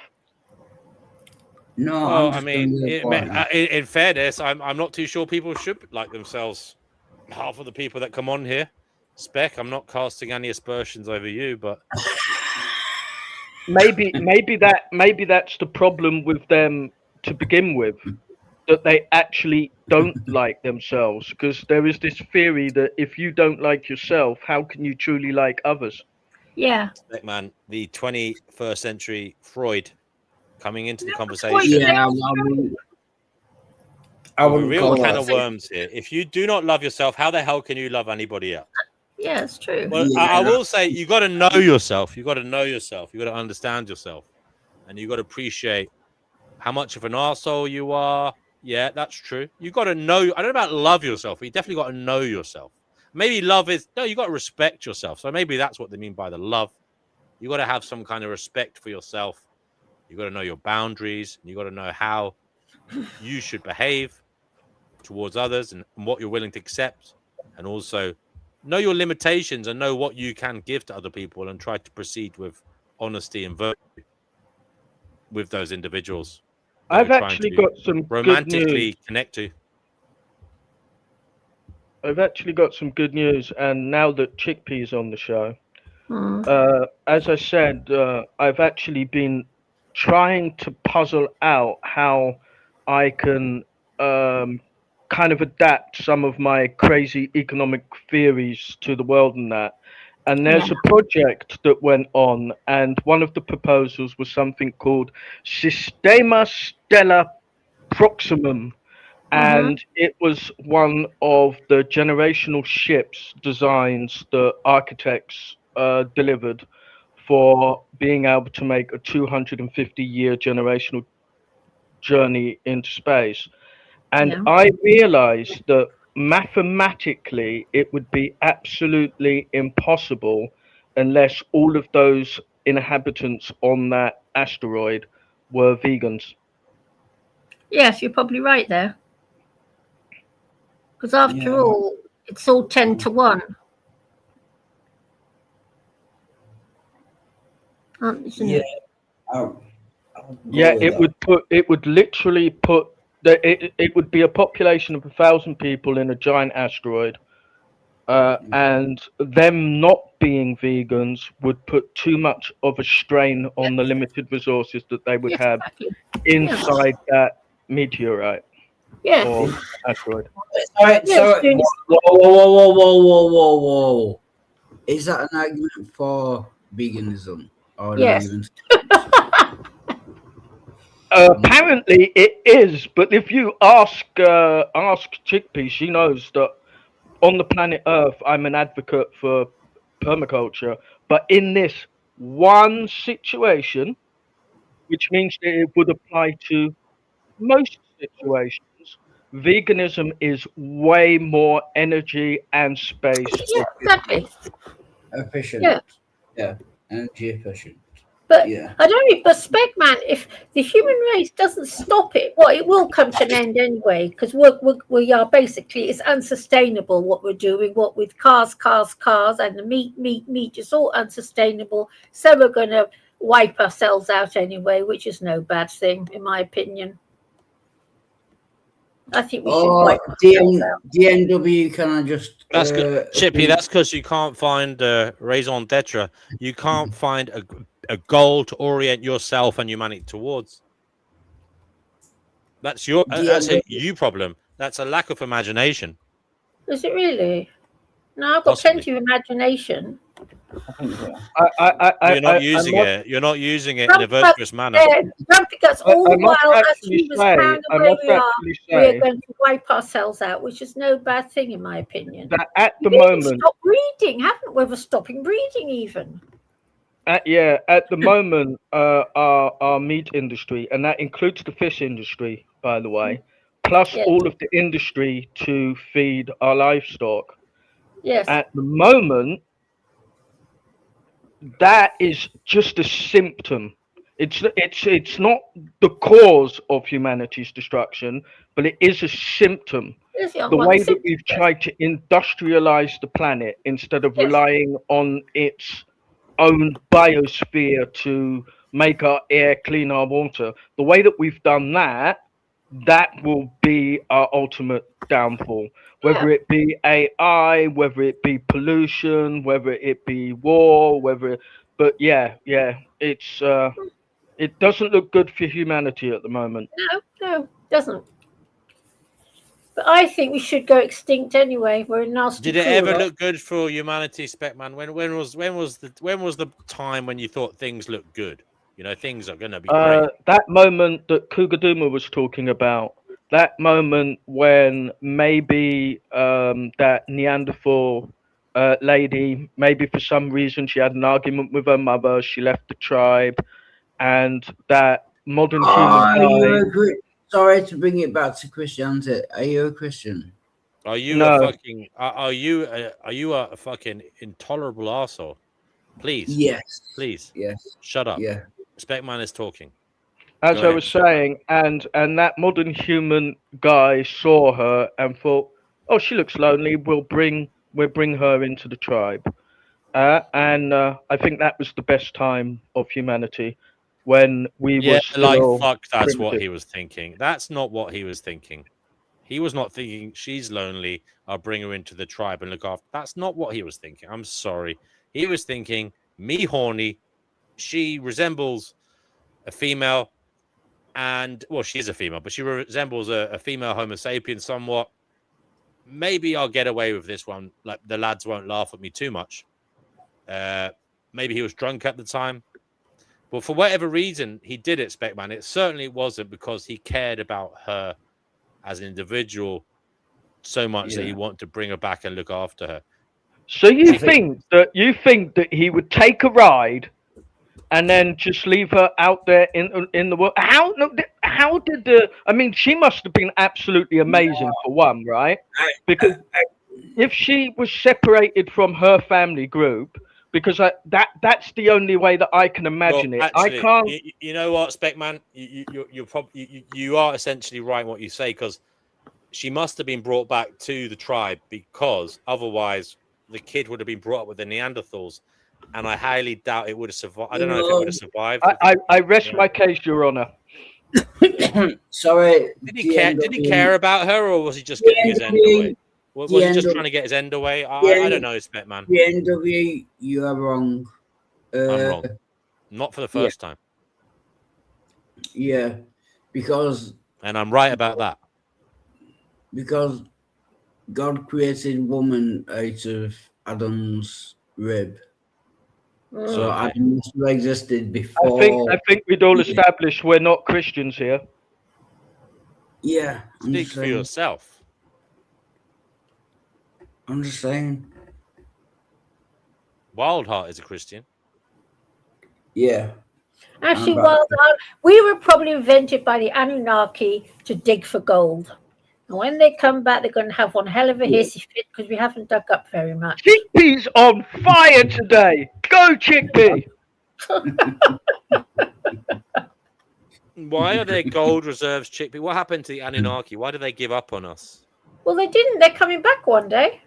No, well, I mean, in fairness, I'm not too sure people should like themselves. Half of the people that come on here, Spec, I'm not casting any aspersions over you, but maybe that's the problem with them to begin with, that they actually don't like themselves, because there is this theory that if you don't like yourself, how can you truly like others? Yeah, Spec man, the 21st century Freud coming into the conversation. Yeah, I would real can of worms here. If you do not love yourself, how the hell can you love anybody else? Yeah, it's true. Well, yeah. I will say you got to know yourself. You got to know yourself. You got to understand yourself, and you got to appreciate how much of an arsehole you are. Yeah, that's true. You got to know. I don't know about love yourself, but you definitely got to know yourself. Maybe love is you got to respect yourself. So maybe that's what they mean by the love. You got to have some kind of respect for yourself. You got to know your boundaries. You got to know how you should behave. towards others and what you're willing to accept, and also know your limitations and know what you can give to other people, and try to proceed with honesty and virtue with those individuals that I've you're trying actually to got some good romantically news. connect to. I've actually got some good news, and now that Chickpea's on the show, as I said, I've actually been trying to puzzle out how I can kind of adapt some of my crazy economic theories to the world and that. And there's a project that went on, and one of the proposals was something called Systema Stella Proximum. And it was one of the generational ships designs that architects delivered for being able to make a 250-year generational journey into space. And I realized that mathematically it would be absolutely impossible unless all of those inhabitants on that asteroid were vegans. Yes, you're probably right there. Because after all, it's all 10 to 1. Isn't it? Yeah, it would literally put it would be a population of 1,000 people in a giant asteroid, and them not being vegans would put too much of a strain on the limited resources that they would have inside that meteorite or asteroid. Sorry, whoa. Is that an argument for veganism or an argument? Apparently it is, but if you ask Chickpea, she knows that on the planet Earth I'm an advocate for permaculture, but in this one situation, which means that it would apply to most situations, veganism is way more energy and space efficient. Yeah, energy efficient. But I don't know, but Spegman, if the human race doesn't stop it, well, it will come to an end anyway, because we are basically, it's unsustainable what we're doing, what with cars, and the meat, it's all unsustainable. So we're going to wipe ourselves out anyway, which is no bad thing, in my opinion. I think we should wipe ourselves out. DNW, can I just... That's good. Chippy, that's because you can't find raison d'etre. You can't find a goal to orient yourself and humanity towards. That's that's a you problem. That's a lack of imagination. Is it really? No, I've got plenty of imagination. You're not using it. You're not using it in a virtuous manner. Because all the while, as humans pound away we are going to wipe ourselves out, which is no bad thing, in my opinion. That at the moment, stop breeding, haven't we? We're stopping breeding, even. At the moment, our meat industry, and that includes the fish industry, by the way, plus all of the industry to feed our livestock. Yes. At the moment, that is just a symptom. It's not the cause of humanity's destruction, but it is a symptom. The way that we've tried to industrialize the planet instead of relying on its own biosphere to make our air, clean our water. The way that we've done that will be our ultimate downfall. Whether it be AI, whether it be pollution, whether it be war, but it's it doesn't look good for humanity at the moment. No, it doesn't. But I think we should go extinct anyway. We're in nasty. Did it ever look good for humanity, Specman? When was the time when you thought things looked good? You know, things are going to be great. That moment that Kugaduma was talking about. That moment when maybe that Neanderthal lady, maybe for some reason she had an argument with her mother, she left the tribe, and that modern human. Sorry to bring it back to Christianity. Are you a Christian? Are you Are you a fucking intolerable arsehole? Please. Yes. Please. Yes. Shut up. Yeah. Specman is talking. as Go I ahead, was Stepman. saying, and that modern human guy saw her and thought, "Oh, she looks lonely. We'll bring her into the tribe." And I think that was the best time of humanity, when we Yeah, were like still fuck, that's what primitive. he was thinking. That's not what he was thinking. He was not thinking she's lonely. I'll bring her into the tribe and look after. That's not what he was thinking. I'm sorry. He was thinking me horny. She resembles a female, and well, she is a female, but she resembles a female Homo sapien somewhat. Maybe I'll get away with this one. Like the lads won't laugh at me too much. Maybe he was drunk at the time. But for whatever reason, he did it, Specman. It certainly wasn't because he cared about her as an individual so much that he Yeah. wanted to bring her back and look after her. So I think you think that he would take a ride and then just leave her out there in the world? How no, how did the? I mean, she must have been absolutely amazing for one, right? Because if she was separated from her family group, because that's the only way that I can imagine it. I Actually, can't. you know what, Specman, you're probably you are essentially right in what you say, because she must have been brought back to the tribe, because otherwise the kid would have been brought up with the Neanderthals, and I highly doubt it would have survived. I don't know if it would have survived. I rest my case, Your Honor. Sorry. Did he care? Did he care about her, or was he just getting his end away? Was he just trying to get his end away? I don't know, Specman. DNW, you are wrong. I'm wrong. Not for the first time. Yeah, because And I'm right about that. because God created woman out of Adam's rib. So Okay. Adam must have existed before. I think we'd all established we're not Christians here. Yeah, Speak for yourself. I'm just saying. Wildheart is a Christian. Yeah. Actually, I'm well, we were probably invented by the Anunnaki to dig for gold. And when they come back, they're going to have one hell of a hissy fit because we haven't dug up very much. Chickpea's on fire today. Go, Chickpea. Why are there gold reserves, Chickpea? What happened to the Anunnaki? Why did they give up on us? Well, they didn't. They're coming back one day.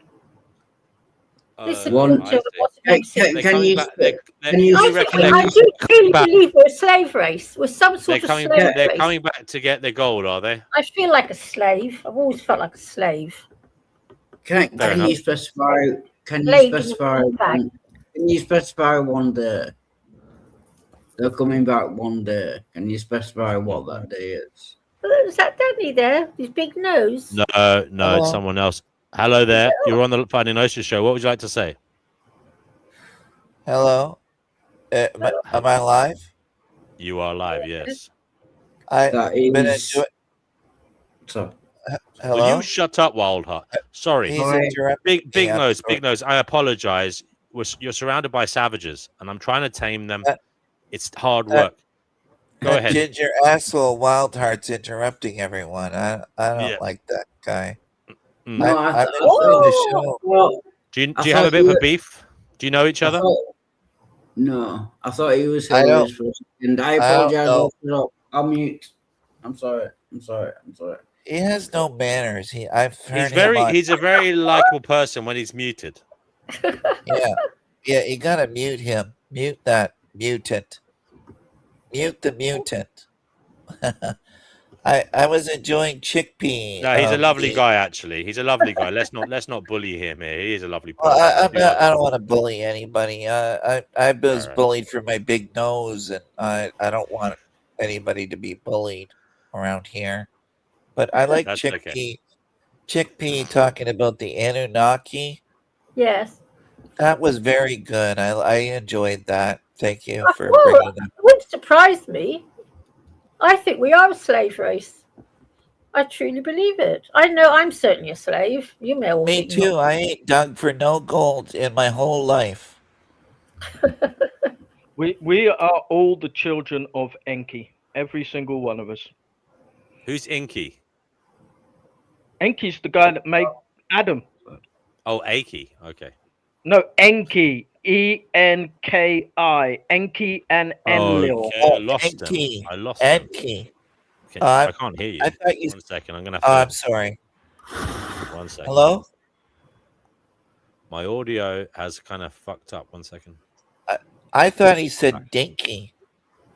Listen One- to what's the name said. Can you I do really believe we're a slave race. We're some sort of slave they're race. coming back to get their gold, are they? I feel like a slave. I've always felt like a slave. Can enough. you specify? Can you Lady in specify? the bag. Can you specify one day? They're coming back one day. Can you specify what that day is? Is that Danny there? His big nose. No, it's someone else. Hello there. You're on the Finding Gnosis Show. What would you like to say? Hello. Am I live? You are live, yes. That I've been is. enjoying. So, Hello. Will you shut up, Wildheart? Sorry. He's interrupting Big me. nose, big nose. I apologize. You're surrounded by savages, and I'm trying to tame them. It's hard work. Go ahead. Ginger asshole Wildheart's interrupting everyone. I don't like that guy. no, I've been enjoying the show. well, Do you I have a thought bit of you a were- beef? Do you know each other? No, I thought he was I don't- hilarious for a second. I I don't apologize. know. I'll mute. I'm sorry. He has no manners. I've heard He's a very likable person when he's muted. Yeah, you gotta mute him. Mute that mutant. Mute the mutant. I was enjoying Chickpea. No, he's a lovely guy. Actually, he's a lovely guy. Let's not bully him here. He is a lovely person. Well, I don't want to bully anybody. I was bullied for my big nose, and I don't want anybody to be bullied around here. But I like That's Chickpea. okay. Chickpea talking about the Anunnaki. Yes. That was very good. I enjoyed that. Thank you for Well, bringing it up. it wouldn't surprise me. I think we are a slave race. I truly believe it. I know I'm certainly a slave. You may all Me think too. not. I ain't dug for no gold in my whole life. We are all the children of Enki. Every single one of us. Who's Inky? Enki's the guy that made Adam. Oh, Aki. Okay. No, Enki. Enki, Enki and Enlil. Okay, I lost him. Enki. I lost him. Enki. Okay, I can't hear you. I thought you. 1 second. I'm gonna Oh, have I'm sorry. to. 1 second. Hello. My audio has kind of fucked up. 1 second. I thought he said dinky,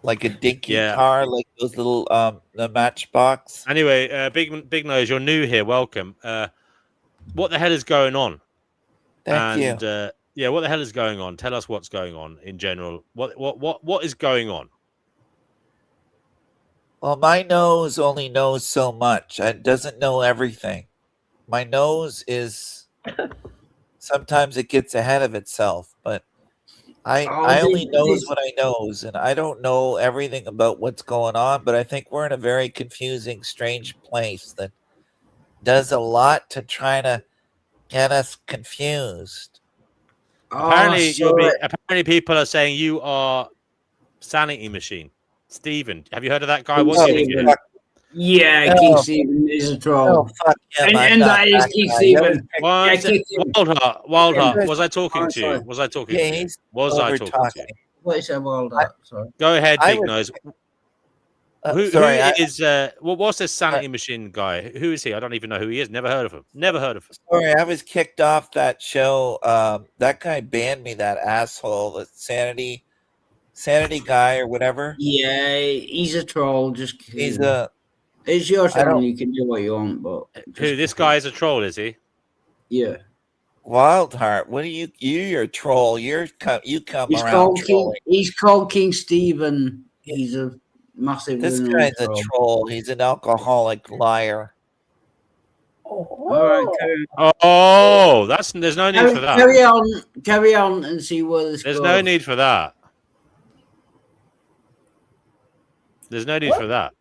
like a dinky Yeah. car, like those little the Matchbox. Anyway, Big Nose, you're new here. Welcome. What the hell is going on? Thank you. Yeah, what the hell is going on? Tell us what's going on in general. What is going on? Well, my nose only knows so much. It doesn't know everything. My nose is sometimes it gets ahead of itself, but I only knows what I knows, and I don't know everything about what's going on. But I think we're in a very confusing, strange place that does a lot to try to get us confused. Apparently, apparently people are saying you are sanity machine. Stephen, have you heard of that guy? What's his name? Yeah, No. King Stephen is a troll. Oh, fuck him. And that is King Stephen. Wildheart, was I talking to you? Was I talking to you? he's Was I talking to you? What is that Wildheart? Sorry. Go ahead, I Big was- Nose. Who sorry, is what's this sanity machine guy? Who is he? I don't even know who he is. Never heard of him. Never heard of him. Sorry, I was kicked off that show. That guy banned me, that asshole, the sanity guy or whatever. Yeah, he's a troll. Just He's a It's your I channel. don't- You can do what you want, but Who? This guy is a troll, is he? Yeah, Wildheart. What are you? You're a troll. You come he's around called King. trolling. He's called King Stephen. He's a massive. This renowned guy's a troll. troll. He's an alcoholic liar. All right, Oh, there's no need for that. Carry on, and see where this There's goes. no need for that. There's no need for that.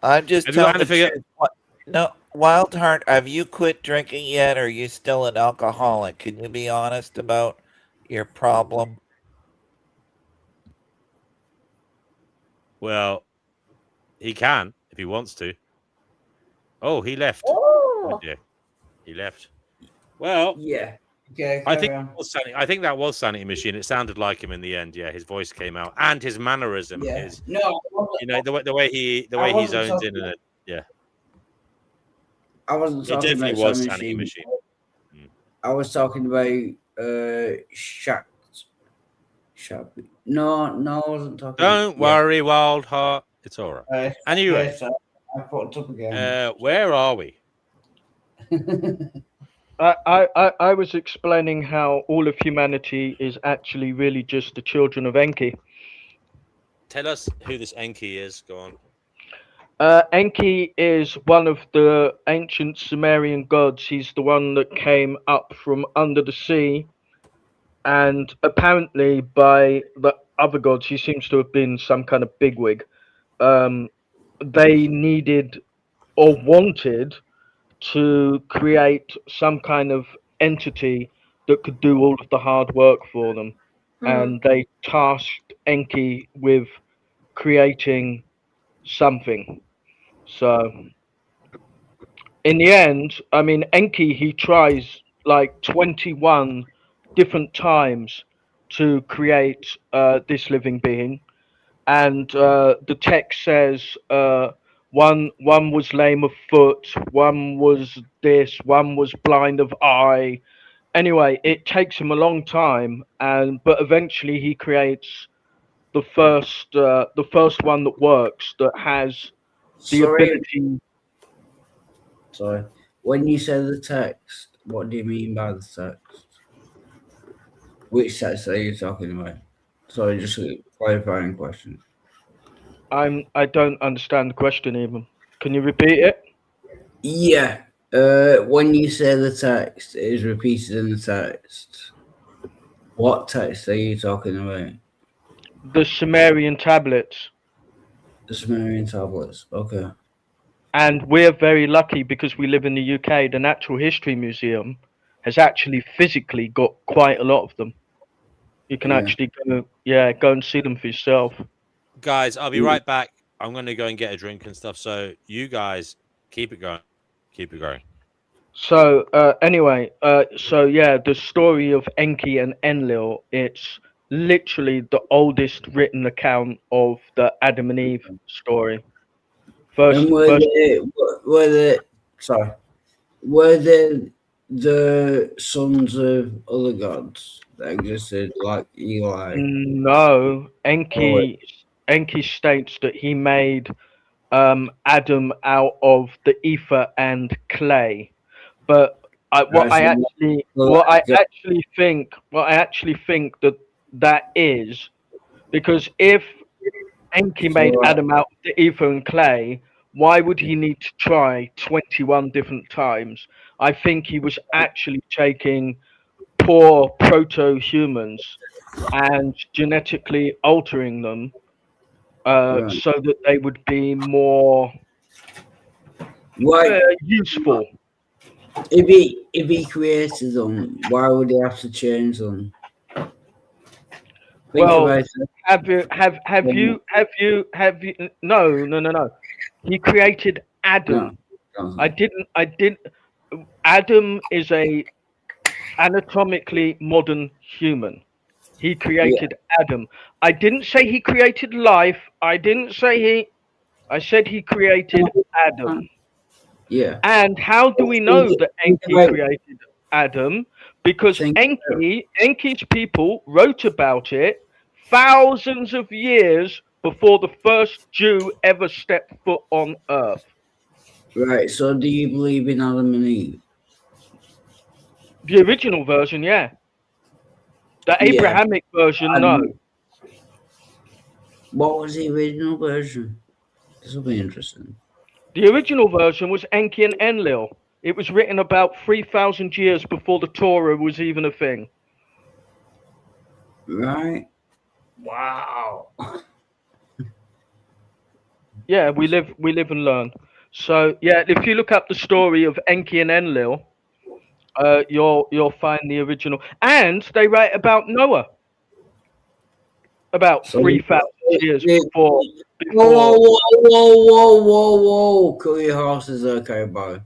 I'm just Have you got telling the anything- truth. No, Wildheart, have you quit drinking yet, or are you still an alcoholic? Can you be honest about your problem? Well, he can if he wants to. Oh, he left. Oh, Yeah, he left. Well, Yeah. Okay. I carry think on. that was I think that was Sanity Machine. It sounded like him in the end. Yeah, his voice came out and his mannerism. Yeah. His, No, you know, the way he I wasn't zones in talking and it. I wasn't It talking definitely about was Sanity Sanity Machine. Machine. I was talking about Shaq. No, I wasn't talking. Don't worry, Wild Heart. It's all right. Yeah. Anyway, Yes, I fucked up again. where are we? I was explaining how all of humanity is actually really just the children of Enki. Tell us who this Enki is. Go on. Enki is one of the ancient Sumerian gods. He's the one that came up from under the sea, and apparently by the other gods, he seems to have been some kind of bigwig. They needed or wanted to create some kind of entity that could do all of the hard work for them. And they tasked Enki with creating something. So in the end, I mean, Enki, he tries like 21 different times to create this living being. And the text says one was lame of foot, one was this, one was blind of eye. Anyway, it takes him a long time, but eventually he creates the first one that works, that has the ability. Sorry. When you say the text, what do you mean by the text? Which text are you talking about? Sorry, just a clarifying question. I don't understand the question even. Can you repeat it? Yeah. When you say the text, it is repeated in the text. What text are you talking about? The Sumerian tablets. The Sumerian tablets. Okay. And we're very lucky because we live in the UK. The Natural History Museum has actually physically got quite a lot of them. You can actually go and see them for yourself. Guys, I'll be right back. I'm going to go and get a drink and stuff. So you guys keep it going. Keep it going. So anyway, so yeah, the story of Enki and Enlil, it's literally the oldest written account of the Adam and Eve story. And were they the sons of other gods that existed, like Eli? No, Oh, Enki states that he made Adam out of the ether and clay. But right, so what I like, actually think that is because if Enki made so, Adam out of the ether and clay, why would he need to try 21 different times? I think he was actually taking poor proto-humans and genetically altering them right. so that they would be more Why, useful. if he created them, why would he have to change them? Think Well, about it. have you no. He created Adam. No. I didn't. Adam is a anatomically modern human. He created Adam. I didn't say he created life. I said he created Adam. Yeah. And how do we know that Enki created Adam? Because Enki's people wrote about it thousands of years before the first Jew ever stepped foot on Earth. Right. So, do you believe in Adam and Eve? The original version, yeah. The Abrahamic version, no. What was the original version? This will be interesting. The original version was Enki and Enlil. It was written about 3,000 years before the Torah was even a thing. Right. Wow. Yeah, we live and learn. So yeah, if you look up the story of Enki and Enlil, you'll find the original, and they write about Noah about 3,000 years before. Whoa! Cool your horses, okay, bro.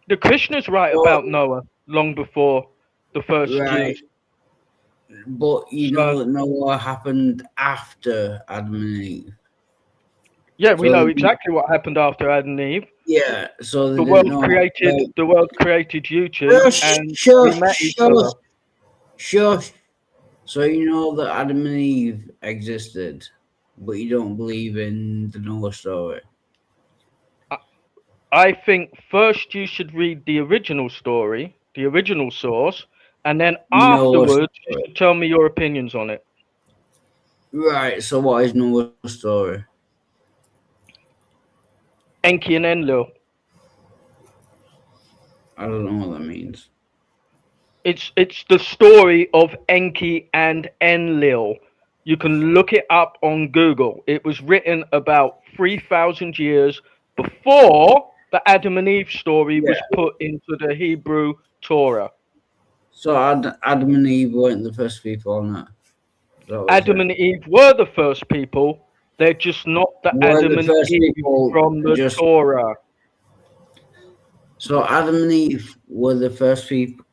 The Krishnas write about Noah long before the first Jews. But you know that Noah happened after Adam and Eve. Yeah, we know exactly what happened after Adam and Eve. Yeah, so the world created YouTube, and we met each other. Shush. So you know that Adam and Eve existed, but you don't believe in the Noah story. I think first you should read the original story, the original source, and then afterwards you should tell me your opinions on it. Right, so what is Noah's story? Enki and Enlil. I don't know what that means. It's the story of Enki and Enlil. You can look it up on Google. It was written about 3,000 years before the Adam and Eve story was put into the Hebrew Torah. So Adam and Eve weren't the first people on that? Adam and Eve were the first people. They're just not the Adam and Eve from the Torah. So Adam and Eve were the first people.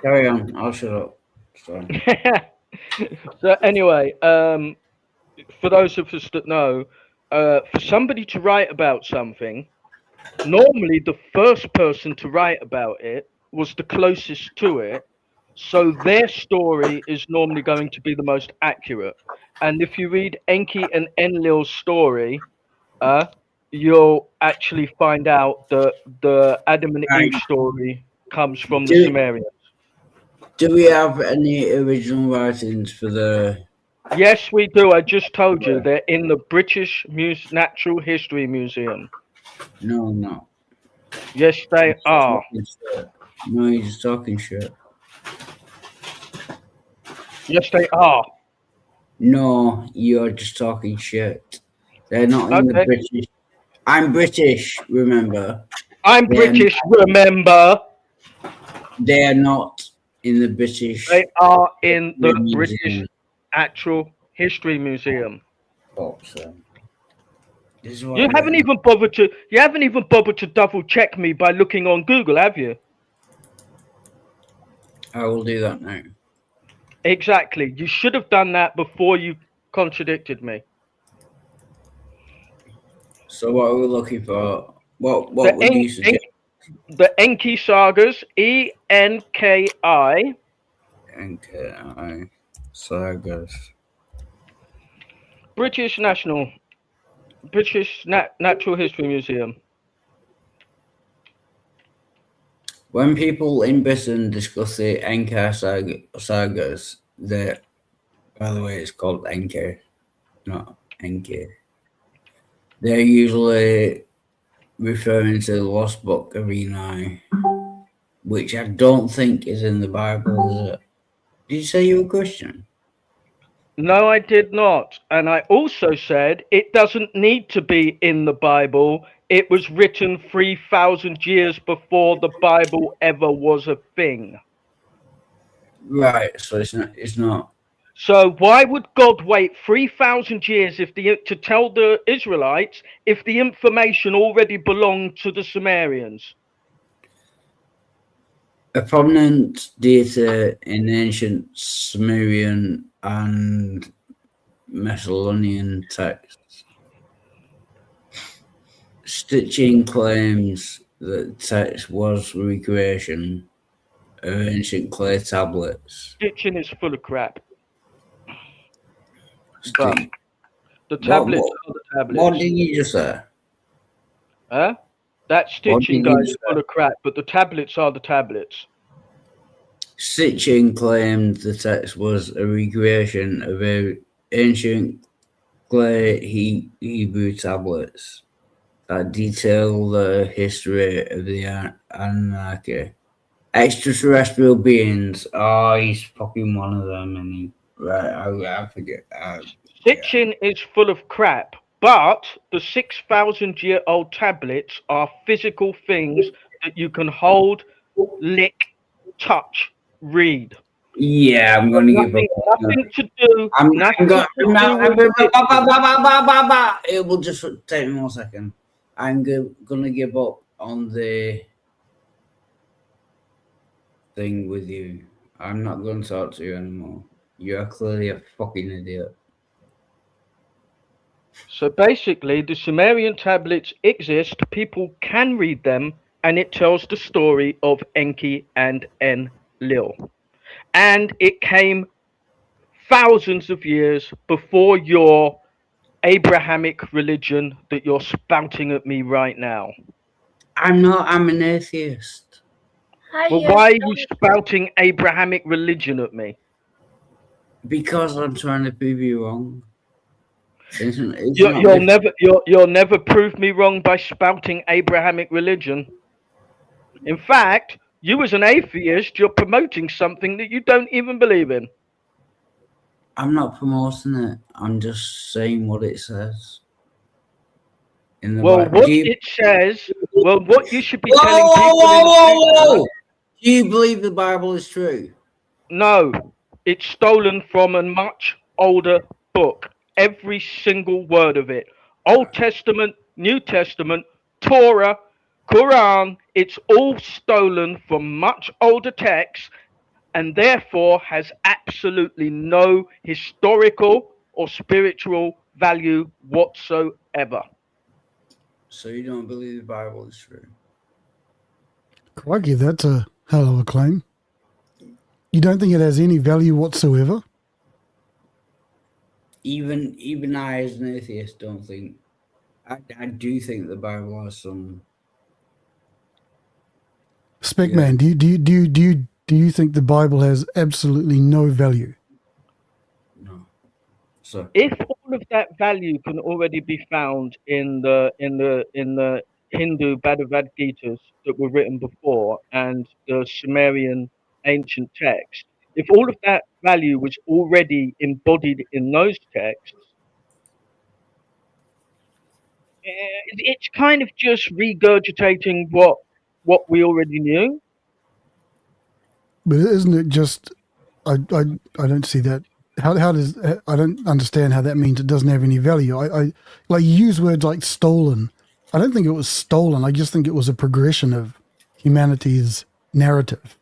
Carry on. I'll shut up. Sorry. So anyway, for those of us that know, for somebody to write about something, normally the first person to write about it was the closest to it. So their story is normally going to be the most accurate. And if you read Enki and Enlil's story, you'll actually find out that the Adam and Eve story comes from the Sumerians. Do we have any original writings for the... Yes, we do. I just told you. They're in the British Natural History Museum. No. Yes, they are. No, you're just talking shit. Yes, they are. No, you're just talking shit. They're not in the British. I'm British, remember. I'm British, remember. They are not in the British. They are in the British Natural History Museum. Oh, so. This is what You haven't even bothered to double check me by looking on Google, have you? I will do that now. Exactly. You should have done that before you contradicted me. So what are we looking for? What would you suggest? The Enki sagas, ENKI. NKI sagas. British Natural History Museum. When people in Britain discuss the Enki sagas, by the way, it's called Enki, not Enki. They're usually referring to the Lost Book of Enoch, which I don't think is in the Bible, is it? Did you say you were Christian? No, I did not. And I also said it doesn't need to be in the Bible. It was written 3,000 years before the Bible ever was a thing. Right, so it's not. So why would God wait 3,000 years to tell the Israelites if the information already belonged to the Sumerians? A prominent deity in ancient Sumerian and Macedonian texts. Stitching claims that text was recreation of ancient clay tablets. Stitching is full of crap. But the tablets are the tablets. What did you just say? Huh? That stitching guy is full of crap, but the tablets are the tablets. Stitching claimed the text was a recreation of ancient clay Hebrew tablets that detail the history of the Anunnaki. Extraterrestrial beings. Oh, he's fucking one of them, and he. Right, I forget. Stitching is full of crap, but the 6,000-year-old tablets are physical things that you can hold, lick, touch, read. Yeah, I'm going to give up. Nothing to do. It will just take me 1 second. I'm going to give up on the thing with you. I'm not going to talk to you anymore. You're clearly a fucking idiot. So basically, the Sumerian tablets exist, people can read them, and it tells the story of Enki and Enlil. And it came thousands of years before your Abrahamic religion that you're spouting at me right now. I'm not, I'm an atheist. Well, why are you spouting Abrahamic religion at me? Because I'm trying to prove you wrong. You'll never prove me wrong by spouting Abrahamic religion. In fact, you as an atheist, you're promoting something that you don't even believe in. I'm not promoting it. I'm just saying what it says. It says. Well, what you should be telling people. Do you believe the Bible is true? No, it's stolen from a much older book. Every single word of it. Old Testament, New Testament, Torah, Quran, it's all stolen from much older texts and therefore has absolutely no historical or spiritual value whatsoever. So you don't believe the Bible is true? Crikey, that's a hell of a claim. You don't think it has any value whatsoever? Even I, as an atheist, don't think. I do think the Bible has some. Speckman, do you think the Bible has absolutely no value? No. So if all of that value can already be found in the Hindu Bhagavad Gitas that were written before and the Sumerian ancient texts, if all of that value was already embodied in those texts, it's kind of just regurgitating what we already knew. But isn't it just? I don't see that how does I don't understand how that means it doesn't have any value. I like you use words like stolen. I don't think it was stolen. I just think it was a progression of humanity's narrative.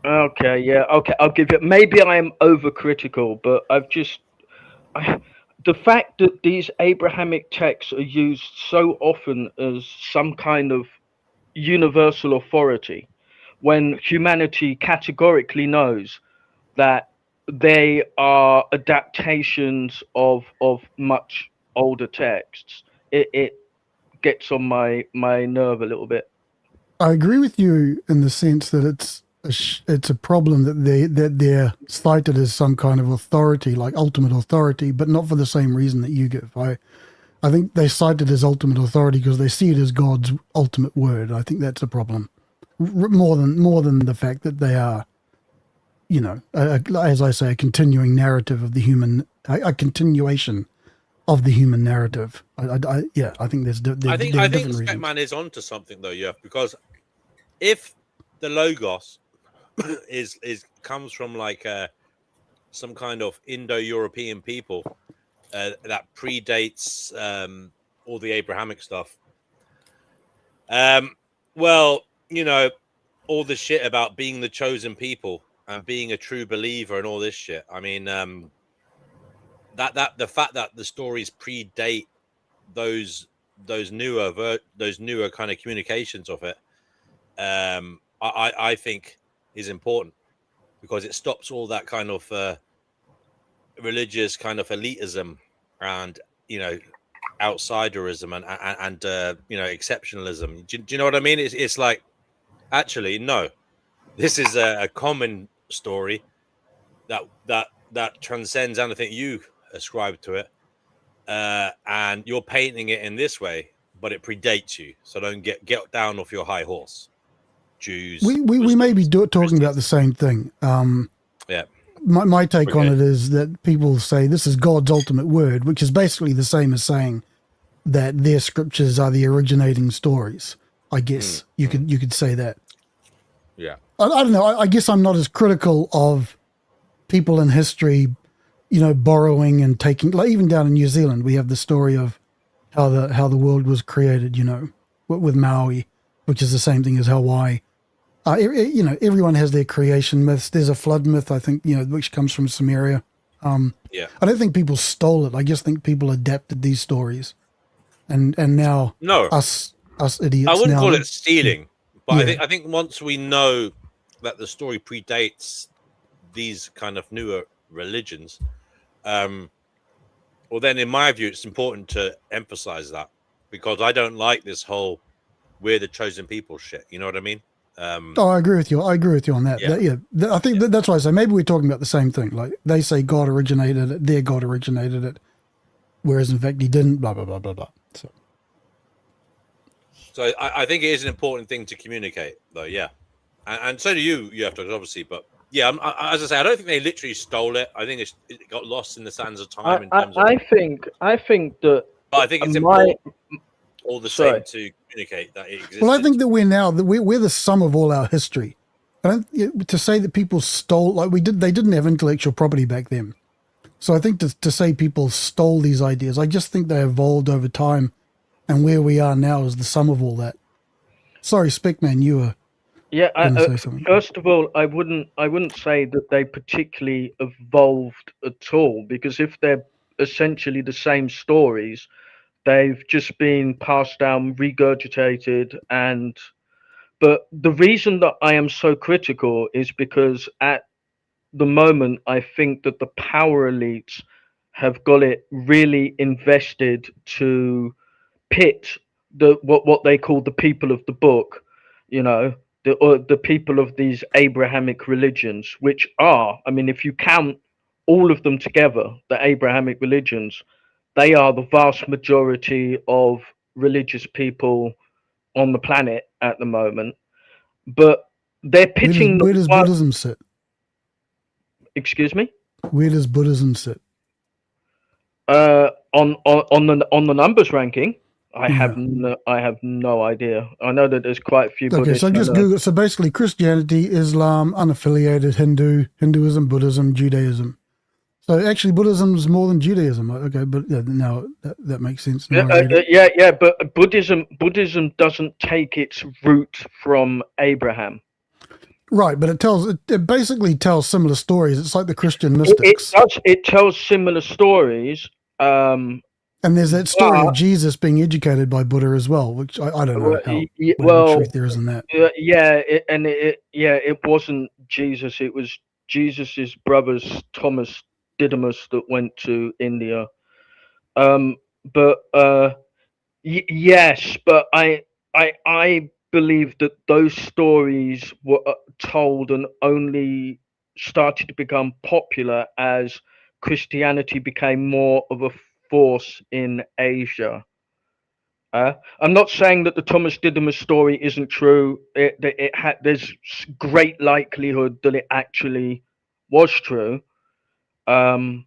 Okay, yeah, okay, I'll give it. Maybe I am overcritical, but the fact that these Abrahamic texts are used so often as some kind of universal authority, when humanity categorically knows that they are adaptations of much older texts, it gets on my nerve a little bit. I agree with you in the sense that it's a problem that they're cited as some kind of authority, like ultimate authority, but not for the same reason that you give. I think they cite it as ultimate authority because they see it as God's ultimate word. I think that's a problem, more than the fact that they are, you know, as I say, a continuing narrative of the human, a continuation of the human narrative. I think there's. I think Speckman is onto something though, yeah, because if the Logos is comes from like some kind of Indo-European people that predates all the Abrahamic stuff, well, you know, all the shit about being the chosen people and being a true believer and all this shit. I mean, that the fact that the stories predate those newer kind of communications of it, I think is important because it stops all that kind of religious kind of elitism and, you know, outsiderism and you know, exceptionalism. Do you know what I mean? It's like, actually, no, this is a common story that transcends anything you ascribe to it, and you're painting it in this way, but it predates you. So don't get down off your high horse, Jews. We may be talking about the same thing. Yeah. My take on it is that people say this is God's ultimate word, which is basically the same as saying that their scriptures are the originating stories. I guess you could say that. Yeah. I don't know. I guess I'm not as critical of people in history, you know, borrowing and taking. Like even down in New Zealand, we have the story of how the world was created. You know, with Maui, which is the same thing as Hawaii. You know, everyone has their creation myths. There's a flood myth, I think, you know, which comes from Sumeria. Yeah. I don't think people stole it. I just think people adapted these stories, and now us idiots. I wouldn't now, call it stealing, but yeah. I think once we know that the story predates these kind of newer religions, well, then in my view, it's important to emphasize that because I don't like this whole "we're the chosen people" shit. You know what I mean? I agree with you. I agree with you on that. I think that's why I say maybe we're talking about the same thing. Like they say God originated it, their God originated it, whereas in fact he didn't. Blah blah blah blah blah. So I think it is an important thing to communicate, though. Yeah, and so do you have to obviously. But yeah, as I say, I don't think they literally stole it. I think it got lost in the sands of time. I think that. But I think it's important all the same to communicate that it exists. Well, I think that we're the sum of all our history. To say that people stole, like they didn't have intellectual property back then. So I think to say people stole these ideas, I just think they evolved over time, and where we are now is the sum of all that. Sorry, Speckman, you were. Yeah, first of all, I wouldn't say that they particularly evolved at all, because if they're essentially the same stories, they've just been passed down, regurgitated, but the reason that I am so critical is because at the moment I think that the power elites have got it really invested to pit what they call the people of the book, you know, the people of these Abrahamic religions, which are, I mean, if you count all of them together, the Abrahamic religions, they are the vast majority of religious people on the planet at the moment. But they're pitching. Where does Buddhism sit? Excuse me? Where does Buddhism sit? On the numbers ranking, I have no idea. I know that there's quite a few. Okay, Buddhists, so just Google. So basically, Christianity, Islam, unaffiliated, Hinduism, Buddhism, Judaism. So actually, Buddhism is more than Judaism. Okay, but now that makes sense. But Buddhism doesn't take its root from Abraham. Right, but it basically tells similar stories. It's like the Christian mystics. It tells similar stories. And there's that story of Jesus being educated by Buddha as well, which I don't know what truth there is in that. It wasn't Jesus. It was Jesus's brothers, Thomas Didymus, that went to India. Yes, but I believe that those stories were told and only started to become popular as Christianity became more of a force in Asia. I'm not saying that the Thomas Didymus story isn't true. There's great likelihood that it actually was true. But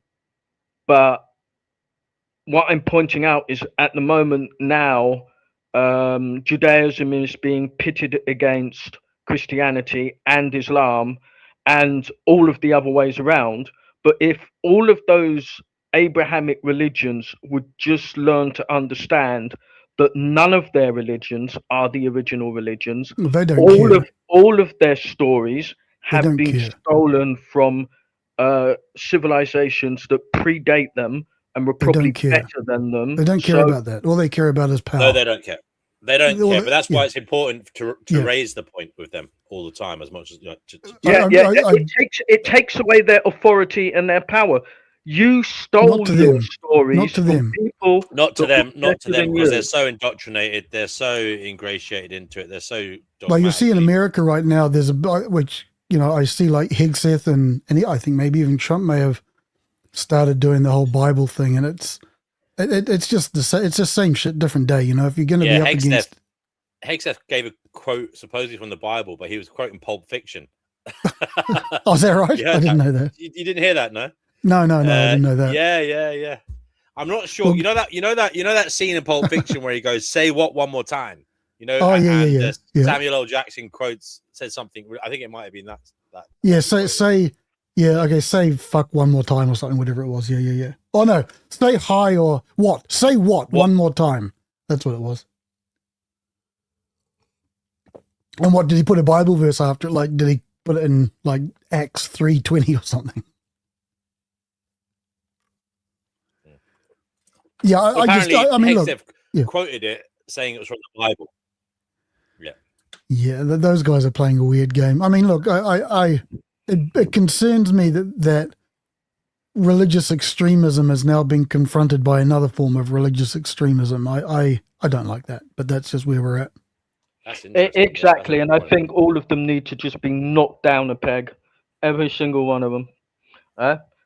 what I'm pointing out is at the moment now, Judaism is being pitted against Christianity and Islam and all of the other ways around. But if all of those Abrahamic religions would just learn to understand that none of their religions are the original religions, they don't all of their stories have been stolen from civilizations that predate them and were probably better than them. They don't care about that. All they care about is power. No, they don't care. They don't care, but that's why it's important to raise the point with them all the time, as much as it takes away their authority and their power. You stole your stories from people. Not to them, because they're so indoctrinated, they're so ingratiated into it, they're so. Like you see in America right now, there's which I see like Hegseth and I think maybe even Trump may have started doing the whole Bible thing, and it's just it's the same shit, different day. If you're going to be up against. Hegseth gave a quote supposedly from the Bible, but he was quoting Pulp Fiction. Oh, is that right? I didn't know that. You didn't hear that, no? No, I didn't know that. Yeah. I'm not sure. Well, you know that scene in Pulp Fiction where he goes, "Say what one more time." Samuel L. Jackson said something. I think it might have been that. Yeah, say fuck one more time or something, whatever it was. Yeah. Oh no, say hi or what? Say what one more time. That's what it was. And what did he put a Bible verse after it? Like, did he put it in like Acts 3:20 or something? Yeah, I mean, look, quoted it saying it was from the Bible. Yeah, those guys are playing a weird game. I mean, look, it concerns me that religious extremism has now been confronted by another form of religious extremism. I don't like that, but that's just where we're at. Exactly, and I think all of them need to just be knocked down a peg, every single one of them.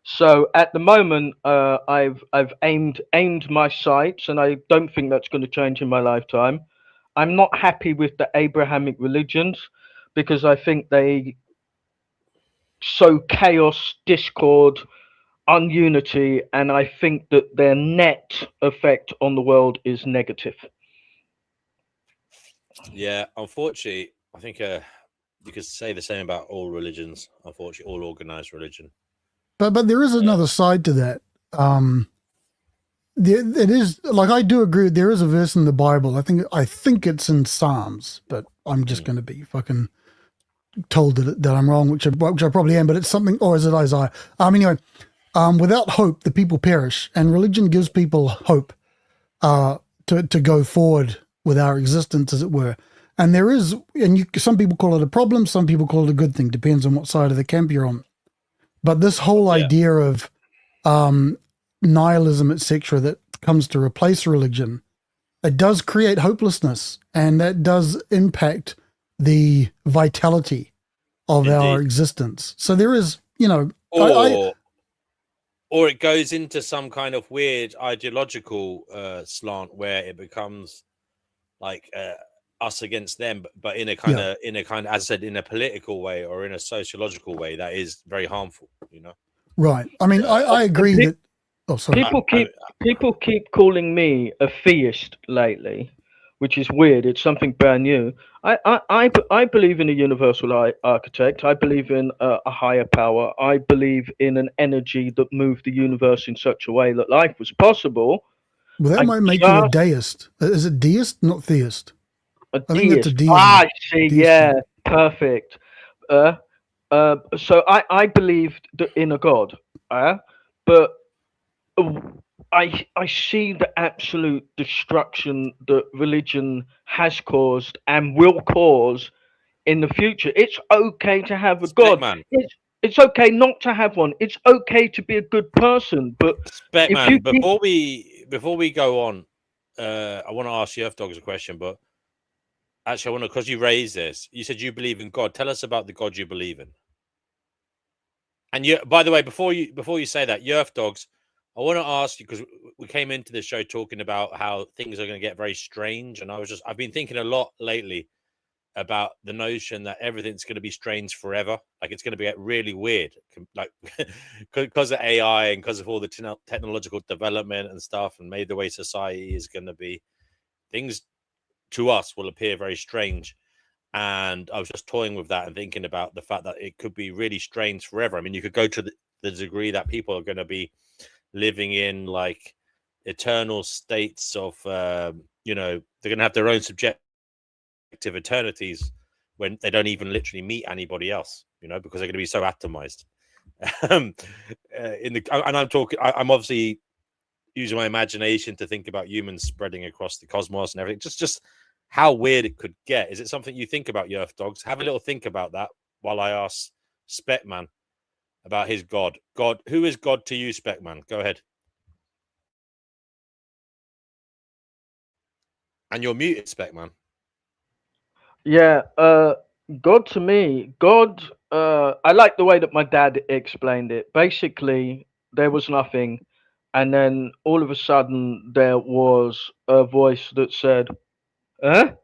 So at the moment, I've aimed my sights, and I don't think that's going to change in my lifetime. I'm not happy with the Abrahamic religions because I think they sow chaos, discord, ununity, and I think that their net effect on the world is negative. Yeah, unfortunately, I think you could say the same about all religions. Unfortunately, all organized religion. But there is another side to that. It is like I do agree. There is a verse in the Bible. I think it's in Psalms, but I'm just going to be fucking told that I'm wrong, which I probably am. But it's something, or is it Isaiah? Anyway, without hope, the people perish, and religion gives people hope to go forward with our existence, as it were. And there is, some people call it a problem, some people call it a good thing. Depends on what side of the camp you're on. But this whole idea of nihilism, etc., that comes to replace religion, it does create hopelessness, and that does impact the vitality of our existence. So there is, or it goes into some kind of weird ideological slant where it becomes like us against them, but in a kind of, as I said, in a political way or in a sociological way that is very harmful. Right. I mean, I agree that. Oh, sorry. People keep calling me a theist lately, which is weird. It's something brand new. I believe in a universal architect. I believe in a higher power. I believe in an energy that moved the universe in such a way that life was possible. Well, that might make you a deist. Is it deist, not theist? A I think that's a deist. deism. I see. Deism. Yeah, perfect. So I believed in a god, but I see the absolute destruction that religion has caused and will cause in the future. It's okay to have a god. It's okay not to have one. It's okay to be a good person. But Speckman, before we go on, I want to ask you Earth Dogs a question, but actually I want to, because you raised this, you said you believe in God. Tell us about the God you believe in. And you, by the way, before you say that, Earth Dogs, I want to ask you, because we came into the show talking about how things are going to get very strange, and I've been thinking a lot lately about the notion that everything's going to be strange forever. Like it's going to get really weird, like because of AI and because of all the technological development and stuff, and maybe the way society is going to be, things to us will appear very strange. And I was just toying with that and thinking about the fact that it could be really strange forever. I mean, you could go to the degree that people are going to be living in like eternal states of, they're going to have their own subjective eternities when they don't even literally meet anybody else, because they're going to be so atomized. And I'm obviously using my imagination to think about humans spreading across the cosmos and everything. Just how weird it could get. Is it something you think about, Earth Dogs? Have a little think about that while I ask Speckman about his God. God, who is God to you, Speckman? Go ahead. And you're muted, Speckman. Yeah, God to me, God, I like the way that my dad explained it. Basically, there was nothing, and then all of a sudden there was a voice that said, "Huh?"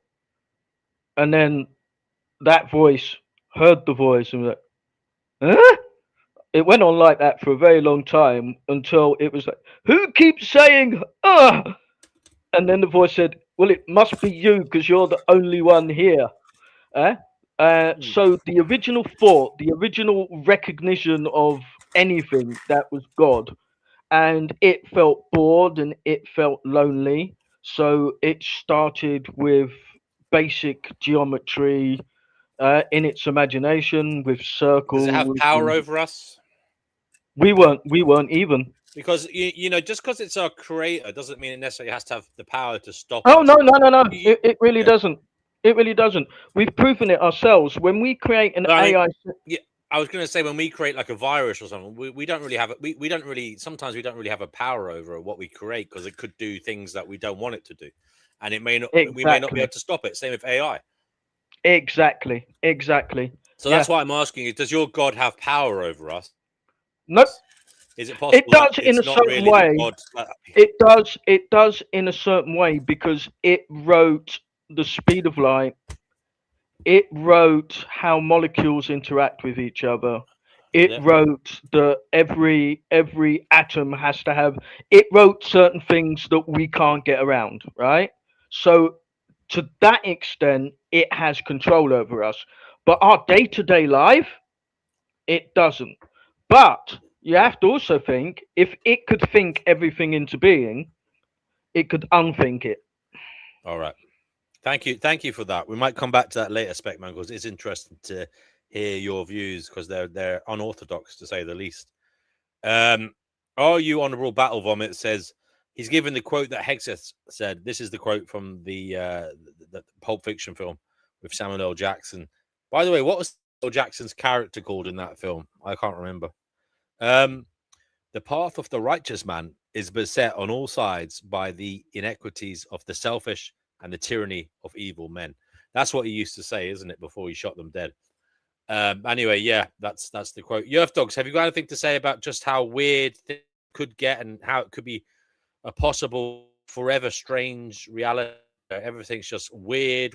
And then that voice heard the voice and was like, "Huh?" It went on like that for a very long time until it was like, "Who keeps saying, ah?" And then the voice said, "Well, it must be you because you're the only one here." So the original thought, the original recognition of anything, that was God. And it felt bored and it felt lonely. So it started with basic geometry in its imagination with circles. Does it have power over us? We weren't even. Because just because it's our creator doesn't mean it necessarily has to have the power to stop Oh us. no. It really doesn't. It really doesn't. We've proven it ourselves. When we create an AI. Yeah, I was going to say when we create like a virus or something, we don't really have it. We don't really. Sometimes we don't really have a power over what we create because it could do things that we don't want it to do, and it may not. Exactly. We may not be able to stop it. Same with AI. Exactly. So that's why I'm asking you: does your God have power over us? Nope. Is it possible? It does in a certain way. It does in a certain way because it wrote the speed of light. It wrote how molecules interact with each other. It wrote that every atom has to have. It wrote certain things that we can't get around, right? So to that extent, it has control over us. But our day-to-day life, it doesn't. But you have to also think, if it could think everything into being, it could unthink it. All right. Thank you for that. We might come back to that later, Speckman, because it's interesting to hear your views because they're unorthodox to say the least. Are you honorable battle vomit says he's given the quote that Hexeth said. This is the quote from the Pulp Fiction film with Samuel L. Jackson. By the way, what was Samuel L. Jackson's character called in that film? I can't remember. The path of the righteous man is beset on all sides by the inequities of the selfish and the tyranny of evil men. That's what he used to say, isn't it, before he shot them dead? Anyway, yeah, that's the quote. Earth Dogs, have you got anything to say about just how weird things could get and how it could be a possible forever strange reality? Everything's just weird.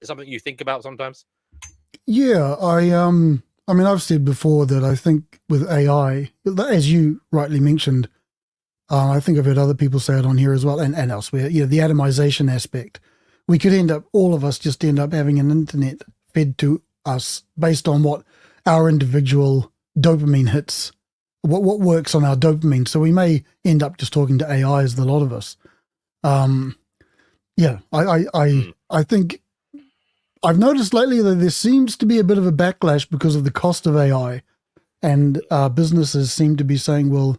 Something you think about sometimes? Yeah, I mean, I've said before that I think with AI, as you rightly mentioned, I think I've heard other people say it on here as well and elsewhere, the atomization aspect. we could end up, all of us just end up having an internet fed to us based on what our individual dopamine hits, what works on our dopamine. So we may end up just talking to AIs, the lot of us. Yeah, I think I've noticed lately that there seems to be a bit of a backlash because of the cost of AI, and businesses seem to be saying, well,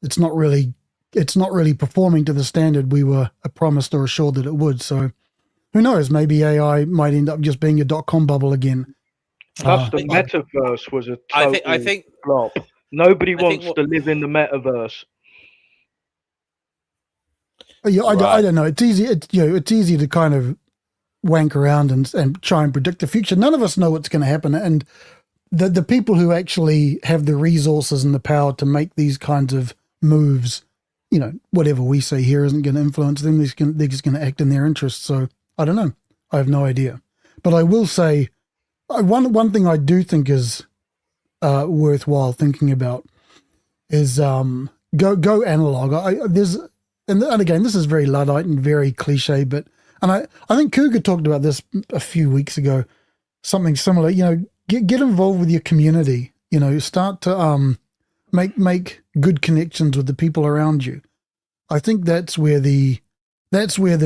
it's not really performing to the standard we were promised or assured that it would. So who knows? Maybe AI might end up just being a .com bubble again. Plus, the metaverse was a total I think flop. Nobody wants to live in the metaverse. Yeah, I don't know. It's easy. It's easy to kind of wank around and try and predict the future. None of us know what's going to happen, and the people who actually have the resources and the power to make these kinds of moves, whatever we say here isn't going to influence them. They're just going to act in their interests. So I don't know. I have no idea. But I will say one thing I do think is worthwhile thinking about is go analog. And again, this is very Luddite and very cliche, but I think Cougar talked about this a few weeks ago, something similar. Get involved with your community. Start to make good connections with the people around you. I think that's where the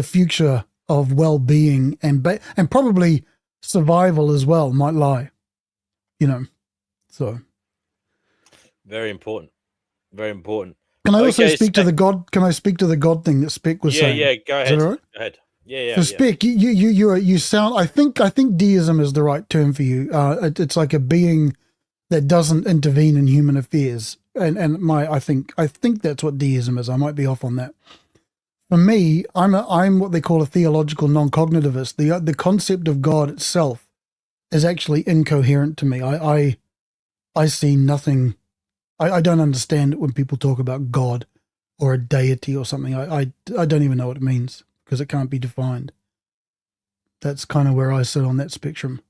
future of well-being and probably survival as well might lie. So very important. Very important. Can I also speak to the God? Can I speak to the God thing that Spec was saying? Yeah, go ahead. Is that all right? Go ahead. Yeah. So Spec, you sound. I think deism is the right term for you. It's like a being that doesn't intervene in human affairs, and I think that's what deism is. I might be off on that. For me, I'm what they call a theological non-cognitivist. The concept of God itself is actually incoherent to me. I see nothing. I don't understand it when people talk about God or a deity or something. I don't even know what it means because it can't be defined. That's kind of where I sit on that spectrum.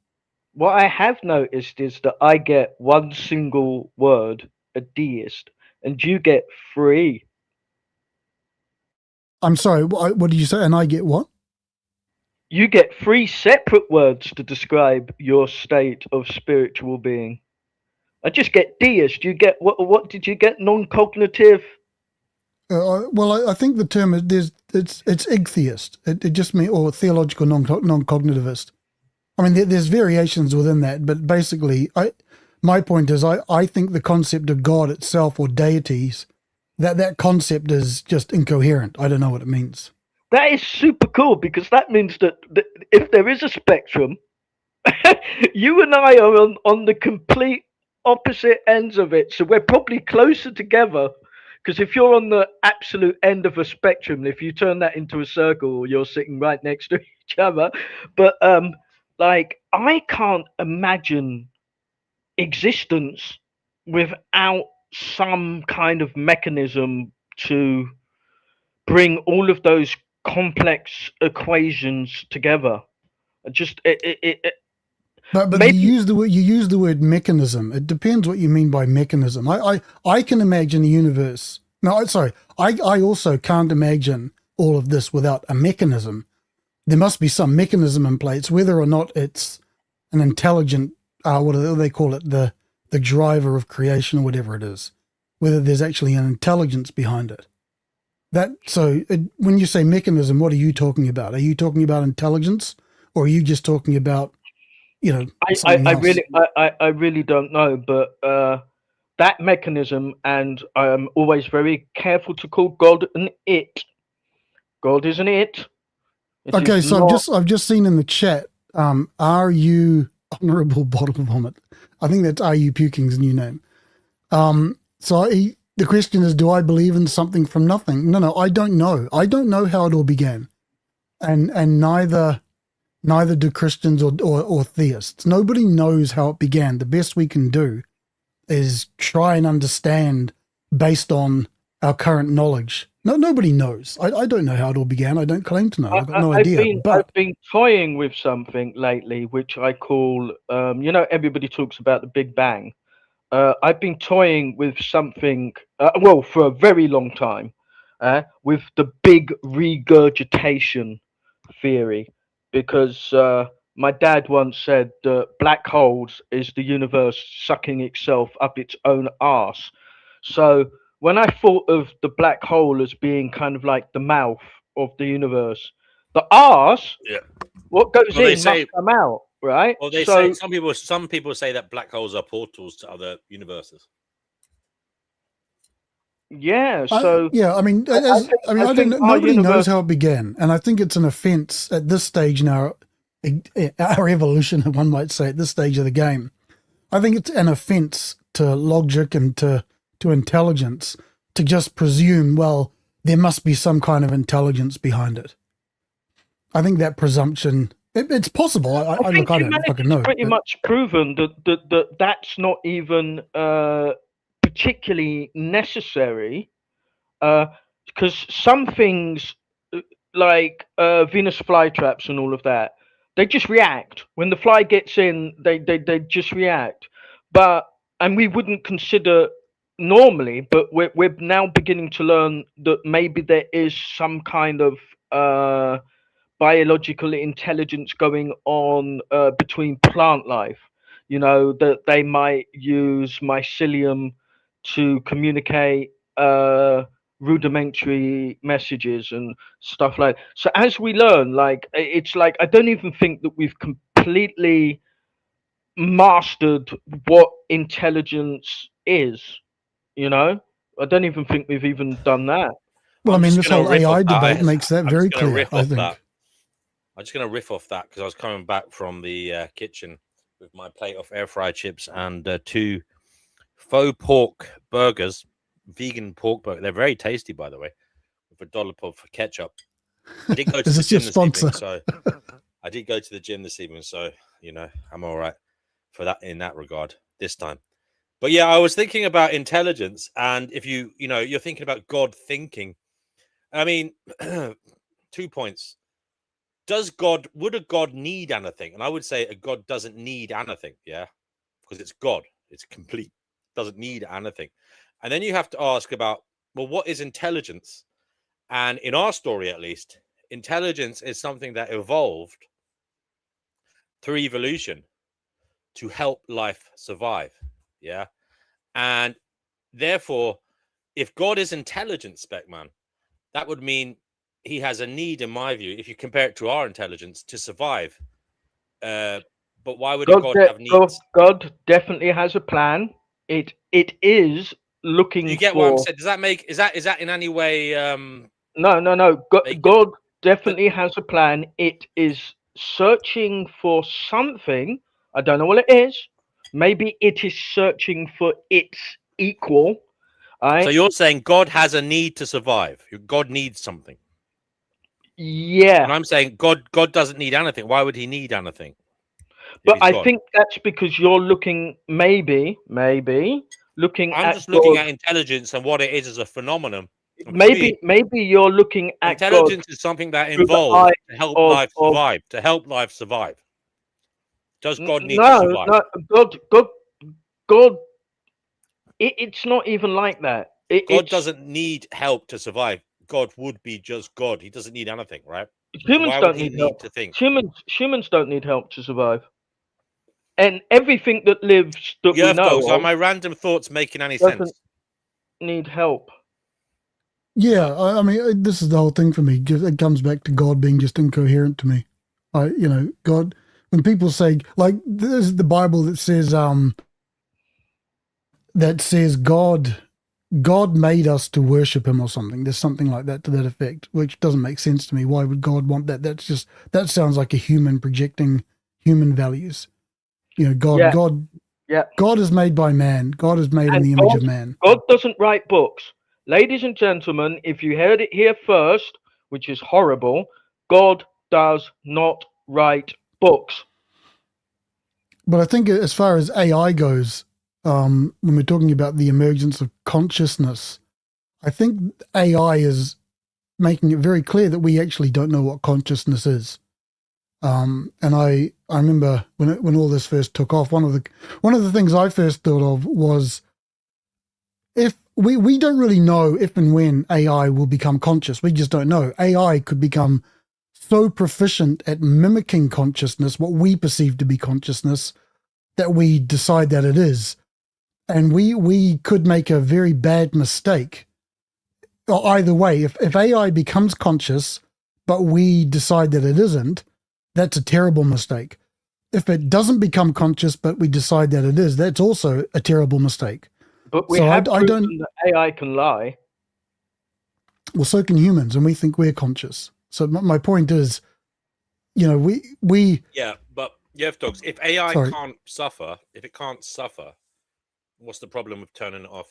What I have noticed is that I get one single word, a deist, and you get three. I'm sorry, what did you say? And I get what? You get three separate words to describe your state of spiritual being. I just get deist. You get what did you get? Non-cognitive. Well, I think the term is it's igtheist. It just means, or theological non-cognitivist. I mean, there's variations within that, but basically, my point is, I think the concept of God itself or deities, that concept is just incoherent. I don't know what it means. That is super cool because that means that if there is a spectrum, you and I are on the complete opposite ends of it. So we're probably closer together because if you're on the absolute end of a spectrum, if you turn that into a circle, you're sitting right next to each other. But I can't imagine existence without some kind of mechanism to bring all of those complex equations together. But maybe, you use the word mechanism. It depends what you mean by mechanism. I can imagine a universe. No, sorry. I also can't imagine all of this without a mechanism. There must be some mechanism in place, whether or not it's an intelligent, what do they call it, the driver of creation or whatever it is, whether there's actually an intelligence behind it. When you say mechanism, what are you talking about? Are you talking about intelligence, or are you just talking about, I really don't know, but that mechanism, and I am always very careful to call God an it. God is an it. Okay, so I've just seen in the chat, are you Honourable Bottle Vomit? I think that's Are You Puking's new name. The question is, do I believe in something from nothing? No, I don't know. I don't know how it all began, and neither do Christians or theists. Nobody knows how it began. The best we can do is try and understand based on our current knowledge. Nobody knows. I don't know how it all began. I don't claim to know. I've got no idea. I've been toying with something lately, which I call, everybody talks about the Big Bang. I've been toying with something, for a very long time, with the big regurgitation theory. because my dad once said that black holes is the universe sucking itself up its own arse. So when I thought of the black hole as being kind of like the mouth of the universe, the arse, Yeah. what goes Well, they in say- must come out, right? Well, they So say some people say that black holes are portals to other universes. yeah, so I mean, I as, think- I mean, I I think don't. our Nobody knows universe- how it began, and I think it's an offence at this stage in our evolution, one might say, at this stage of the game. I think it's an offence to logic and to intelligence to just presume, well, there must be some kind of intelligence behind it. I think that presumption, it's possible. I think don't humanity's fucking know. pretty but- much proven that that's not even particularly necessary, because some things like Venus flytraps and all of that, they just react when the fly gets in. They just react, and we wouldn't consider normally, but we're now beginning to learn that maybe there is some kind of biological intelligence going on between plant life. You know, that they might use mycelium to communicate rudimentary messages and stuff like. So as we learn, like it's like I don't even think that we've completely mastered what intelligence is. You know, I don't even think we've even done that. Well, I'm I mean, just this gonna whole riff AI off that. debate makes that I'm very just gonna clear, riff I off think. that. I'm just going to riff off that because I was coming back from the kitchen with my plate of air fried chips and 2 faux pork burgers, vegan pork burger. They're very tasty, by the way, with a dollop of ketchup. I did go to Is the this your gym this evening, sponsor? so I did go to the gym this evening, so you know I'm all right for that in that regard this time. But yeah, I was thinking about intelligence, and if you're thinking about God thinking. I mean, 2 points. Would a God need anything? And I would say a God doesn't need anything, yeah, because it's God, it's complete, doesn't need anything. And then you have to ask about, well, what is intelligence? And in our story, at least, intelligence is something that evolved through evolution to help life survive, yeah. And therefore, if God is intelligent, Speckman, that would mean he has a need, in my view, if you compare it to our intelligence, to survive. But why would God have needs? God definitely has a plan. It is looking You get for. what I'm saying? Does that make is that in any way? No. Make God definitely has a plan. It is searching for something. I don't know what it is. Maybe it is searching for its equal. So you're saying God has a need to survive. God needs something. Yeah. And I'm saying God doesn't need anything. Why would he need anything? But I think that's because you're looking maybe looking I'm at just looking God. at intelligence and what it is as a phenomenon. And to Maybe me, you're looking at intelligence God is something that through the involves eye to help of- life of- survive. To help life survive. Does God need to No, survive? God. It's not even like that. God It's, doesn't need help to survive. God would be just God. He doesn't need anything, right? humans Why don't would he need need help. to think? Humans don't need help to survive. And everything that lives that we Yerf know dogs, are of my random thoughts making any doesn't sense? need help. Yeah, I mean, this is the whole thing for me. It comes back to God being just incoherent to me. God, when people say, like, there's the Bible that says God made us to worship him or something. There's something like that to that effect, which doesn't make sense to me. Why would God want that? That sounds like a human projecting human values. God is made by man. God is made in the image of man. God doesn't write books. Ladies and gentlemen, if you heard it here first, which is horrible, God does not write books. But I think as far as AI goes, when we're talking about the emergence of consciousness, I think AI is making it very clear that we actually don't know what consciousness is. And I remember when all this first took off, one of the things I first thought of was, if we don't really know if and when AI will become conscious. We just don't know. AI could become so proficient at mimicking consciousness, what we perceive to be consciousness, that we decide that it is. And we could make a very bad mistake. Or either way, if AI becomes conscious, but we decide that it isn't, that's a terrible mistake. If it doesn't become conscious, but we decide that it is, that's also a terrible mistake. But we So have I proven don't. that AI can lie. Well, so can humans, and we think we're conscious. So my point is, we. Yeah, but dogs. If AI Sorry. can't suffer, what's the problem with turning it off?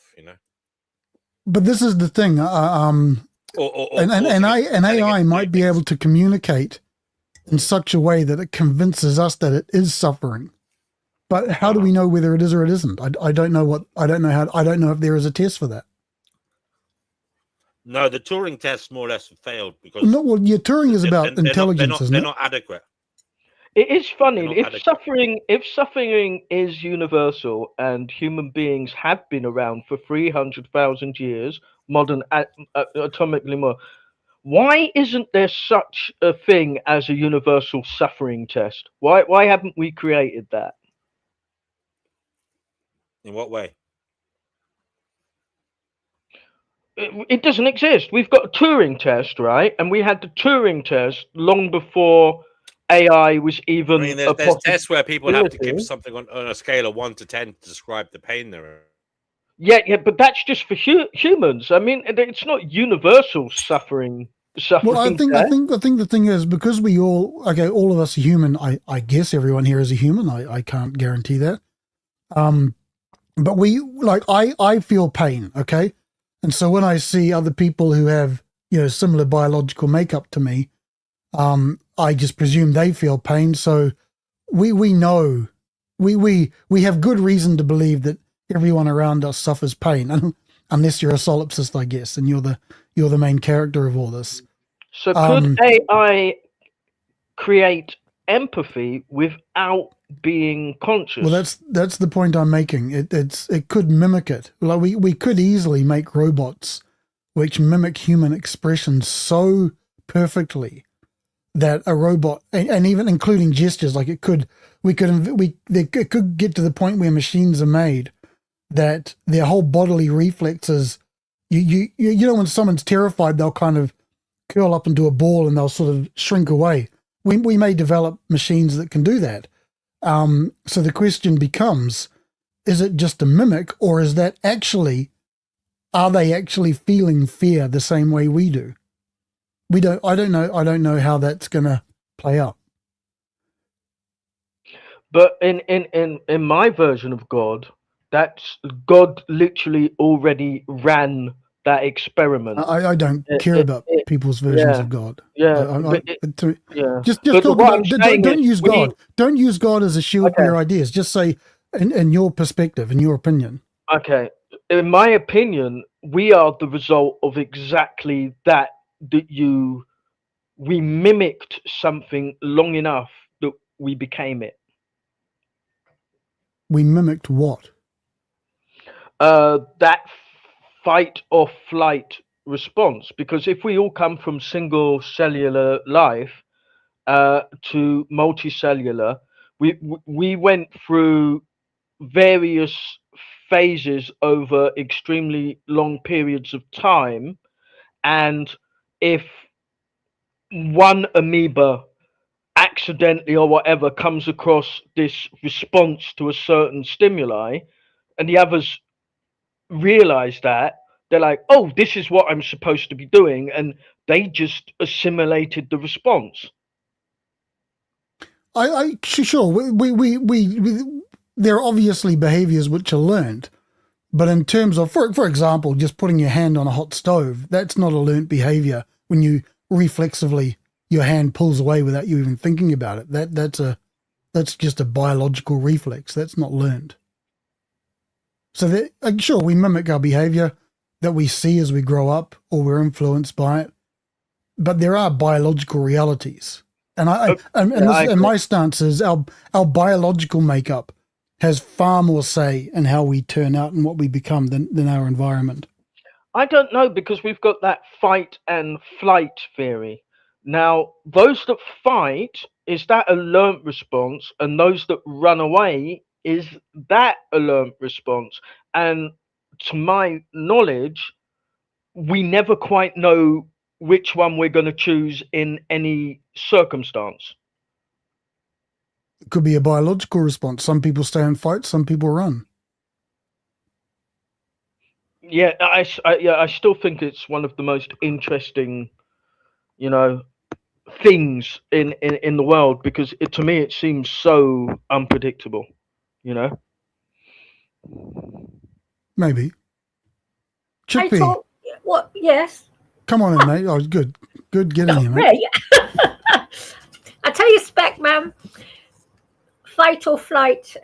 But this is the thing. And AI might be able to communicate in such a way that it convinces us that it is suffering. But how do we know whether it is or it isn't? I don't know I don't know if there is a test for that. No, the Turing test more or less failed because Turing is about intelligence, isn't it? They're not adequate. It is funny if adequate. suffering is universal and human beings have been around for 300,000 years, modern atomically more. Why isn't there such a thing as a universal suffering test? Why haven't we created that? In what way? It doesn't exist. We've got a Turing test, right? And we had the Turing test long before AI was even. I mean, there's tests where people have to give something on a scale of 1 to 10 to describe the pain they're in. Yeah, but that's just for humans. I mean, it's not universal suffering. Well, I think the thing is, because we all of us are human. I guess everyone here is a human. I can't guarantee that. But I feel pain, okay? And so when I see other people who have, similar biological makeup to me, I just presume they feel pain. So we know, we have good reason to believe that everyone around us suffers pain, unless you're a solipsist, I guess, and you're the main character of all this. So could AI create empathy without being conscious? Well, that's the point I'm making. It could mimic it. Like we could easily make robots which mimic human expressions so perfectly that a robot, and even including gestures, like it could get to the point where machines are made that their whole bodily reflexes. You know, when someone's terrified, they'll kind of curl up into a ball and they'll sort of shrink away. We may develop machines that can do that. So the question becomes, is it just a mimic, or is that are they actually feeling fear the same way we do? I don't know how that's going to play out. But in my version of God, that's God literally already ran that experiment. I don't care about people's versions of God. Yeah, Just talk about. Don't use God. Don't use God as a shield for your ideas. Just say, in your perspective, in your opinion. Okay, in my opinion, we are the result of exactly that. We mimicked something long enough that we became it. We mimicked what? That fight or flight response, because if we all come from single cellular life to multicellular, we went through various phases over extremely long periods of time, and if one amoeba accidentally or whatever comes across this response to a certain stimuli and the others realize that, they're like, oh, this is what I'm supposed to be doing, and they just assimilated the response. Sure, we there are obviously behaviors which are learned, but in terms of, for example, just putting your hand on a hot stove, that's not a learned behavior. When you reflexively, your hand pulls away without you even thinking about it, that's just a biological reflex. That's not learned. So sure, we mimic our behavior that we see as we grow up, or we're influenced by it, but there are biological realities. And my stance is our biological makeup has far more say in how we turn out and what we become than our environment. I don't know, because we've got that fight and flight theory. Now, those that fight, is that a learnt response? And those that run away, is that a learnt response? And to my knowledge, we never quite know which one we're going to choose in any circumstance. It could be a biological response. Some people stay and fight, some people run. Yeah, I still think it's one of the most interesting, things in the world, because to me it seems so unpredictable, Maybe. I Chickpea, thought, what? Yes. come on in, mate. Oh, good getting you, mate. Right. I tell you, Spec Man, fight or flight.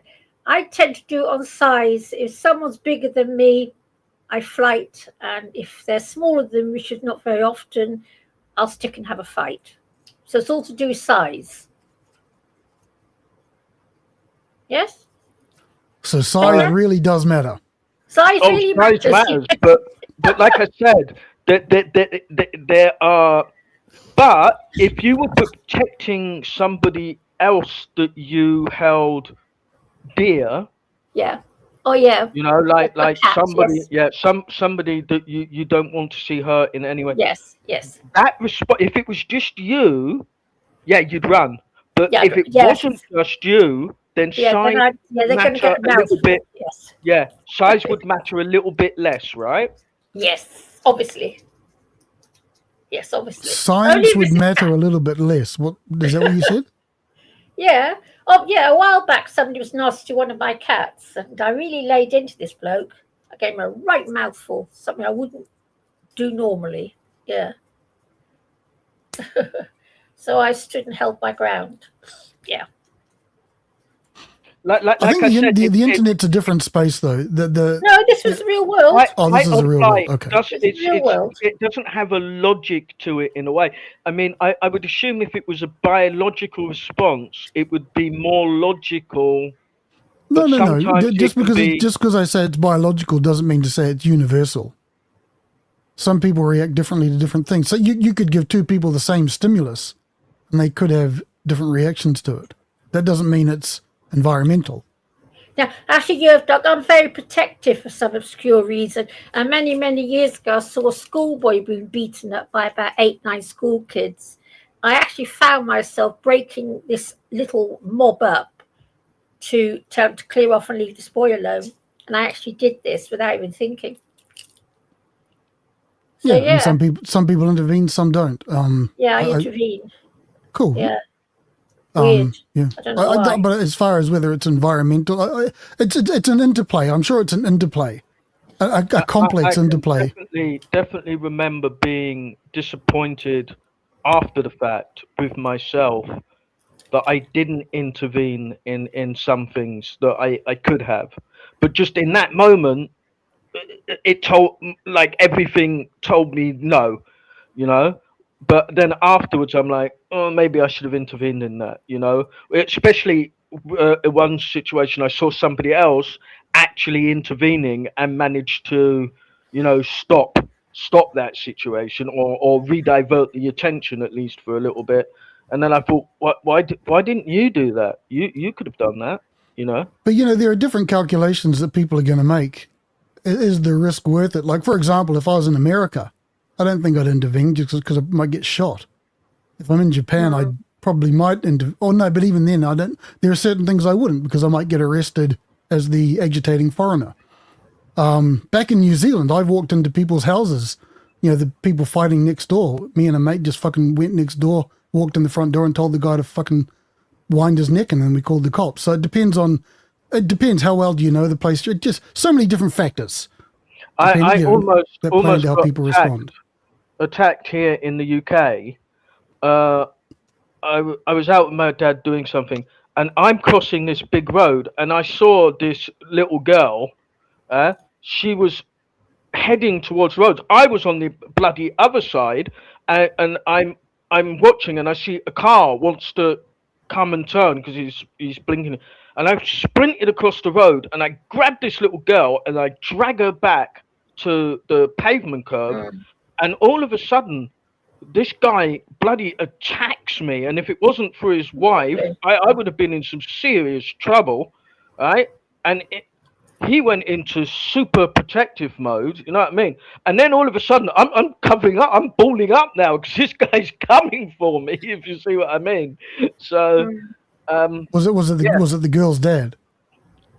I tend to do it on size. If someone's bigger than me, I flight, and if they're smaller than me, which is not very often, I'll stick and have a fight. So it's all to do with size. Yes? So size really does matter. Size really size matters. but like I said, there are. But if you were protecting somebody else that you held dear, Yeah. Oh yeah. like Cats, somebody, yes. somebody that you don't want to see hurt in any way. Yes. Yes. That if it was just you, yeah, you'd run. But Yeah, if it wasn't just you, then size they're going to get a little bit. Yes. Yeah, size would matter a little bit less, right? Yes. Obviously. Yes, obviously. Size would matter a little bit less. What is that? What you said? Yeah. Oh, yeah. A while back, somebody was nasty to one of my cats, and I really laid into this bloke. I gave him a right mouthful, something I wouldn't do normally. Yeah. So I stood and held my ground. Yeah. Like I think I said, the internet's a different space, though. No, this was the real world. This is the real world. Okay. It doesn't have a logic to it in a way. I mean, I would assume if it was a biological response, it would be more logical. No. Just because I say it's biological doesn't mean to say it's universal. Some people react differently to different things. So you could give two people the same stimulus, and they could have different reactions to it. That doesn't mean it's environmental. Now, actually, I'm very protective for some obscure reason. And many, many years ago, I saw a schoolboy being beaten up by about 8-9 school kids. I actually found myself breaking this little mob up to clear off and leave this boy alone. And I actually did this without even thinking. So, yeah, and some people intervene, some don't. I intervene. Cool. Yeah. Weird. Yeah. I don't know why. But as far as whether it's environmental, it's an interplay. I'm sure it's an interplay, a complex interplay. Definitely remember being disappointed after the fact with myself that I didn't intervene in some things that I could have, but just in that moment, everything told me no, But then afterwards, I'm like, oh, maybe I should have intervened in that, Especially in one situation, I saw somebody else actually intervening and managed to, stop that situation or redivert the attention at least for a little bit. And then I thought, why didn't you do that? You could have done that, But there are different calculations that people are going to make. Is the risk worth it? Like, for example, if I was in America, I don't think I'd intervene just because I might get shot. If I'm in Japan, I probably might intervene. Oh, no, but even then, I don't. There are certain things I wouldn't because I might get arrested as the agitating foreigner. Back in New Zealand, I've walked into people's houses, the people fighting next door. Me and a mate just fucking went next door, walked in the front door and told the guy to fucking wind his neck, and then we called the cops. So it depends how well do you know the place. It just so many different factors. I almost how people respond. Attacked here in the UK. I was out with my dad doing something, and I'm crossing this big road, and I saw this little girl. She was heading towards roads. I was on the bloody other side, and I'm watching, and I see a car wants to come and turn because he's blinking, and I sprinted across the road, and I grabbed this little girl, and I drag her back to the pavement curb. And all of a sudden, this guy bloody attacks me, and if it wasn't for his wife, I would have been in some serious trouble, right? And he went into super protective mode, you know what I mean? And then all of a sudden, I'm covering up, I'm balling up now because this guy's coming for me, if you see what I mean. So, was it the girl's dad?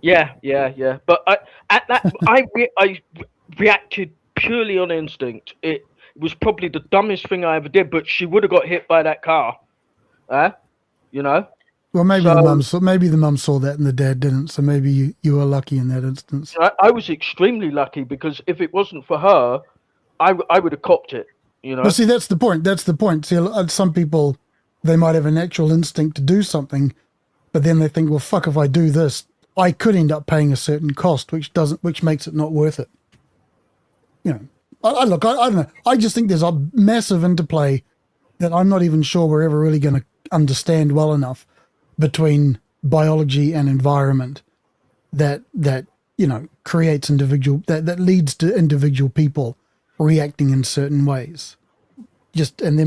Yeah. But I reacted purely on instinct. It was probably the dumbest thing I ever did, but she would have got hit by that car. You know? Well, maybe the mum saw that and the dad didn't. So maybe you were lucky in that instance. I was extremely lucky because if it wasn't for her, I would have copped it. You know. But see, that's the point. See, some people, they might have a natural instinct to do something, but then they think, well, fuck, if I do this, I could end up paying a certain cost, which makes it not worth it. You know, I don't know. I just think there's a massive interplay that I'm not even sure we're ever really going to understand well enough between biology and environment that creates that leads to individual people reacting in certain ways. And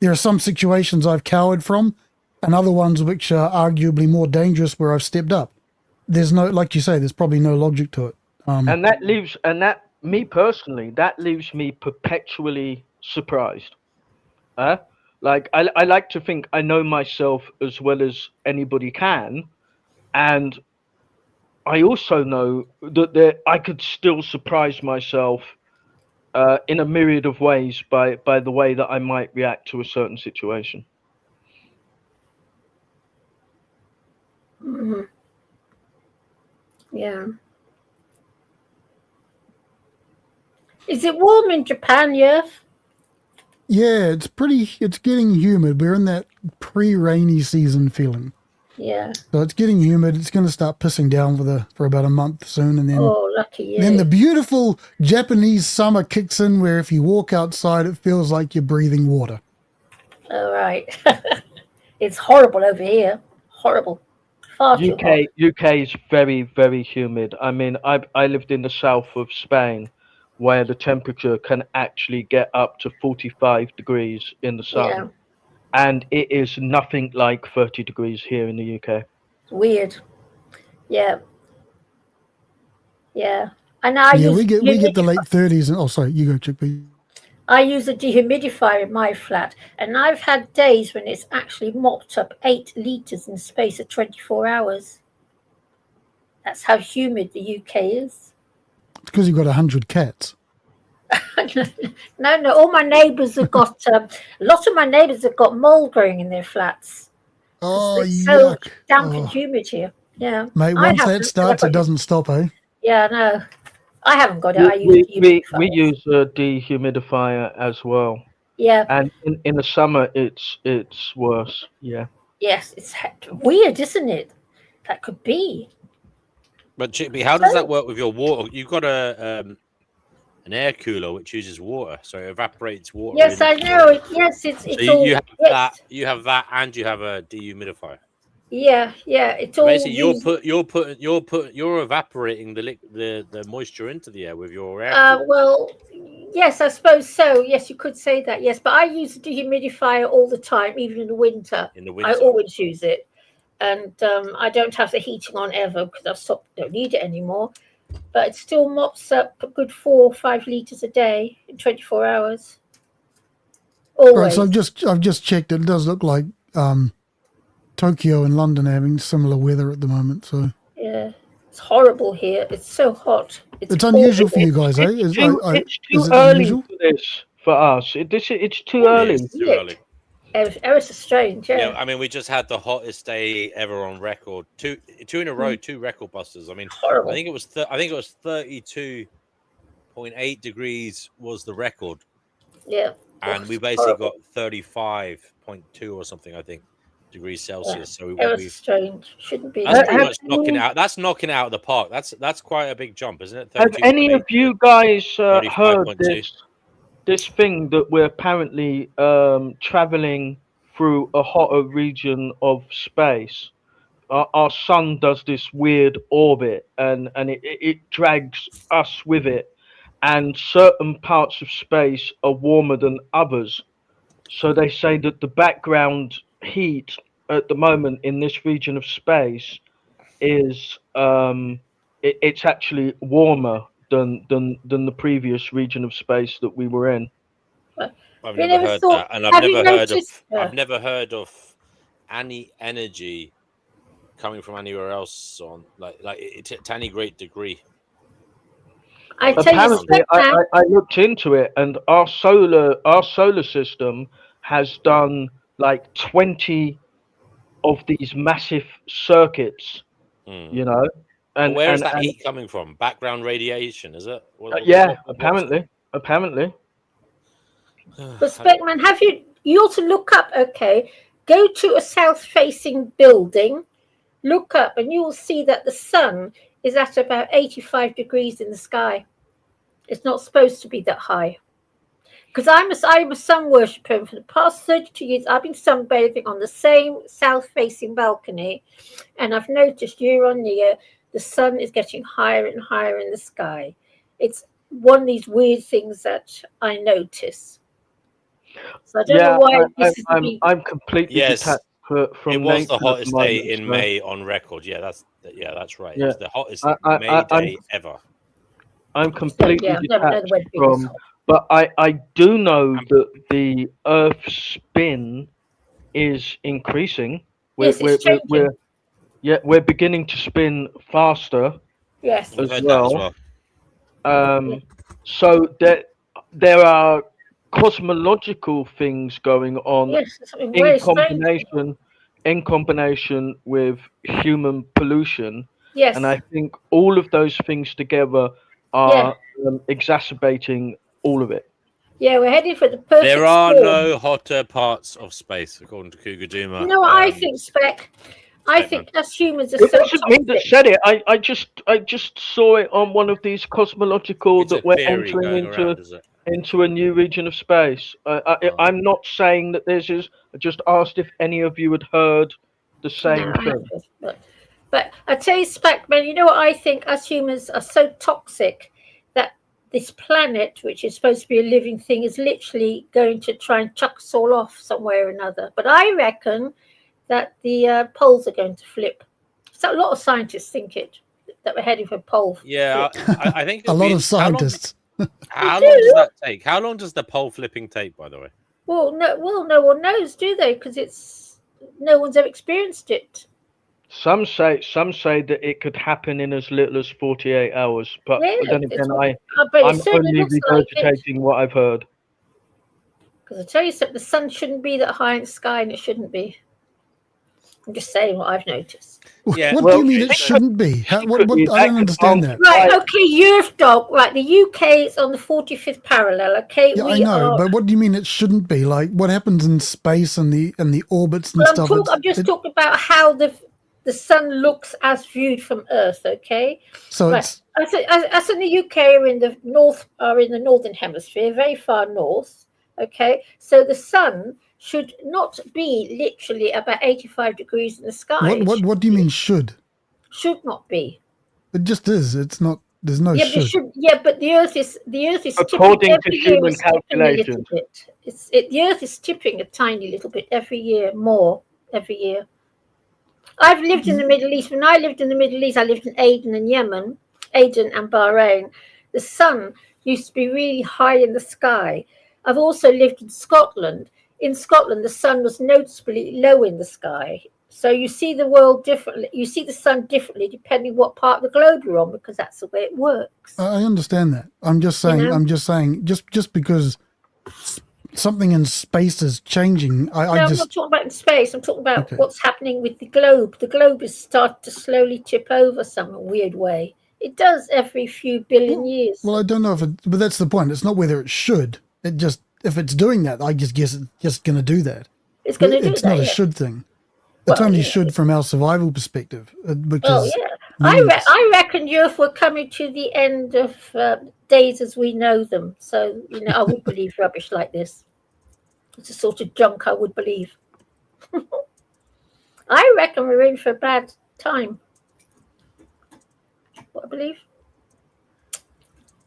there are some situations I've cowered from and other ones which are arguably more dangerous where I've stepped up. There's no, like you say, there's probably no logic to it. Me personally, that leaves me perpetually surprised. Like I like to think I know myself as well as anybody can, and I also know that I could still surprise myself in a myriad of ways by the way that I might react to a certain situation. Mm-hmm. Yeah. Is it warm in Japan, Yerf? Yeah, it's getting humid. We're in that pre-rainy season feeling. Yeah. So it's getting humid. It's going to start pissing down for about a month soon, and then lucky you. Then the beautiful Japanese summer kicks in, where if you walk outside, it feels like you're breathing water. All right. It's horrible over here. Horrible. Far too hot. UK is very, very humid. I mean, I lived in the south of Spain, where the temperature can actually get up to 45 degrees in the sun. Yeah. And it is nothing like 30 degrees here in the UK. Weird. Yeah. Yeah. And we get the late 30s. And, sorry, you go, Chickpea. I use a dehumidifier in my flat, and I've had days when it's actually mopped up 8 litres in the space of 24 hours. That's how humid the UK is. It's because you've got 100 cats. No. All my neighbours have got a lot of my neighbours have got mold growing in their flats. Oh, it's so yuck. damp and humid here. Yeah, mate. Once that starts, it doesn't stop, eh? Yeah, no, I haven't got it. We use a dehumidifier as well. Yeah, and in the summer, it's worse. Yeah. Yes, it's weird, isn't it? That could be. But Chickpea, how does that work with your water? You've got an air cooler which uses water, so it evaporates water. Yes, I know. Yes, it's so all. You have that. You have that, and you have a dehumidifier. Yeah. It's all. Basically, you're evaporating the moisture into the air with your air cooler. Well, yes, I suppose so. Yes, you could say that. Yes, but I use a dehumidifier all the time, even in the winter. I always use it, and I don't have the heating on ever because don't need it anymore. But it still mops up a good 4 or 5 litres a day in 24 hours. Always. Right, so I've just checked. It does look like Tokyo and London are having similar weather at the moment. So yeah, it's horrible here. It's so hot. It's unusual for you guys, eh? It's too early for this for us. It's too early. It's too early. Ever so strange, yeah. I mean, we just had the hottest day ever on record. Two in a row, 2 record busters. I mean, horrible. I think it was 32.8 degrees was the record. Yeah. And we basically got 35.2 or something, I think, degrees Celsius. Yeah. So it was strange. Shouldn't be. That's pretty much knocking out. That's knocking out of the park. That's quite a big jump, isn't it? Have any of you guys heard this thing that we're apparently traveling through a hotter region of space? Our sun does this weird orbit, and it drags us with it. And certain parts of space are warmer than others. So they say that the background heat at the moment in this region of space is it's actually warmer than the previous region of space that we were in. I've You never never heard thought- that, and I've have you never heard of. noticed- I've never heard of any energy coming from anywhere else on to any great degree. I tell you, Apparently, Stockman, I looked into it, and our solar system has done like 20 of these massive circuits, you know, But and where is and, that and heat coming from? Background radiation, is it? yeah, what's apparently. but Speckman, have you also look up? Okay, go to a south-facing building, look up, and you will see that the sun is at about 85 degrees in the sky. It's not supposed to be that high. Because I'm a sun worshipper, and for the past 32 years, I've been sunbathing on the same south-facing balcony, and I've noticed year on year the sun is getting higher and higher in the sky. It's one of these weird things that I notice. So I don't know why this is I'm completely detached from it was nature the at hottest moment, day in so- May on record. Yeah, that's right. Yeah. It's the hottest I'm- day ever. I'm completely I've never known detached the way to be this from, hot. but I do know that the Earth's spin is increasing. Yes, it's changing. We're beginning to spin faster Yes. I've as heard that as well. well. So there are cosmological things going on Yes, it's something very strange. in combination with human pollution. Yes. And I think all of those things together are exacerbating all of it. Yeah, we're heading for the perfect There are storm. no hotter parts of space, according to Cougar Duma. You know what I think, Spec? I think us humans are It so wasn't me that toxic. said it. I just saw it on one of these cosmological It's a that we're theory entering going around, is it? into a new region of space. I'm not saying that this is. I just asked if any of you had heard the same No, I thing. haven't. But I tell you, Spec, man, you know what I think? Us humans are so toxic that this planet, which is supposed to be a living thing, is literally going to try and chuck us all off somewhere or another. But I reckon that the poles are going to flip. So a lot of scientists think that we're heading for pole. Yeah, I think A lot of scientists. How long does that take? How long does the pole flipping take, by the way? Well, no one knows, do they? Because no one's ever experienced it. Some say that it could happen in as little as 48 hours, but Yeah, then again, but it I'm certainly only looks like it. regurgitating what I've heard. Because I tell you something, the sun shouldn't be that high in the sky, and it shouldn't be. I'm just saying what I've noticed. Yeah. What do you mean it shouldn't be? I don't understand that. Right, okay, Earth dog. Right, the UK is on the 45th parallel. Okay, Yeah, I know, but what do you mean it shouldn't be? Like, what happens in space and the orbits and stuff? I'm just talking about how the sun looks as viewed from Earth. Okay, so right. As in the UK are in the northern hemisphere, very far north. Okay, so the sun should not be literally about 85 degrees in the sky. What do you mean should? Should not be. It just is. It's not. There's no should. But the Earth is according to tipping every human year, calculations. The Earth is tipping a tiny little bit every year, more every year. I've lived in the Middle East. When I lived in the Middle East, I lived in Aden and Yemen, Aden and Bahrain. The sun used to be really high in the sky. I've also lived in Scotland. In Scotland, the sun was noticeably low in the sky. So you see the world differently. You see the sun differently depending what part of the globe you're on, because that's the way it works. I understand that. I'm just saying. You know? I'm just saying. Just because something in space is changing. I'm not talking about in space. I'm talking about what's happening with the globe. The globe is starting to slowly tip over some weird way. It does every few billion years. Well, I don't know if it, but that's the point. It's not whether it should. It just, if it's doing that, I just guess it's just going to do that. It's going to do that. It's not a should thing. It's only should from our survival perspective. I reckon Earth we're coming to the end of days as we know them. So, I would believe rubbish like this. It's a sort of junk I would believe. I reckon we're in for a bad time. What I believe.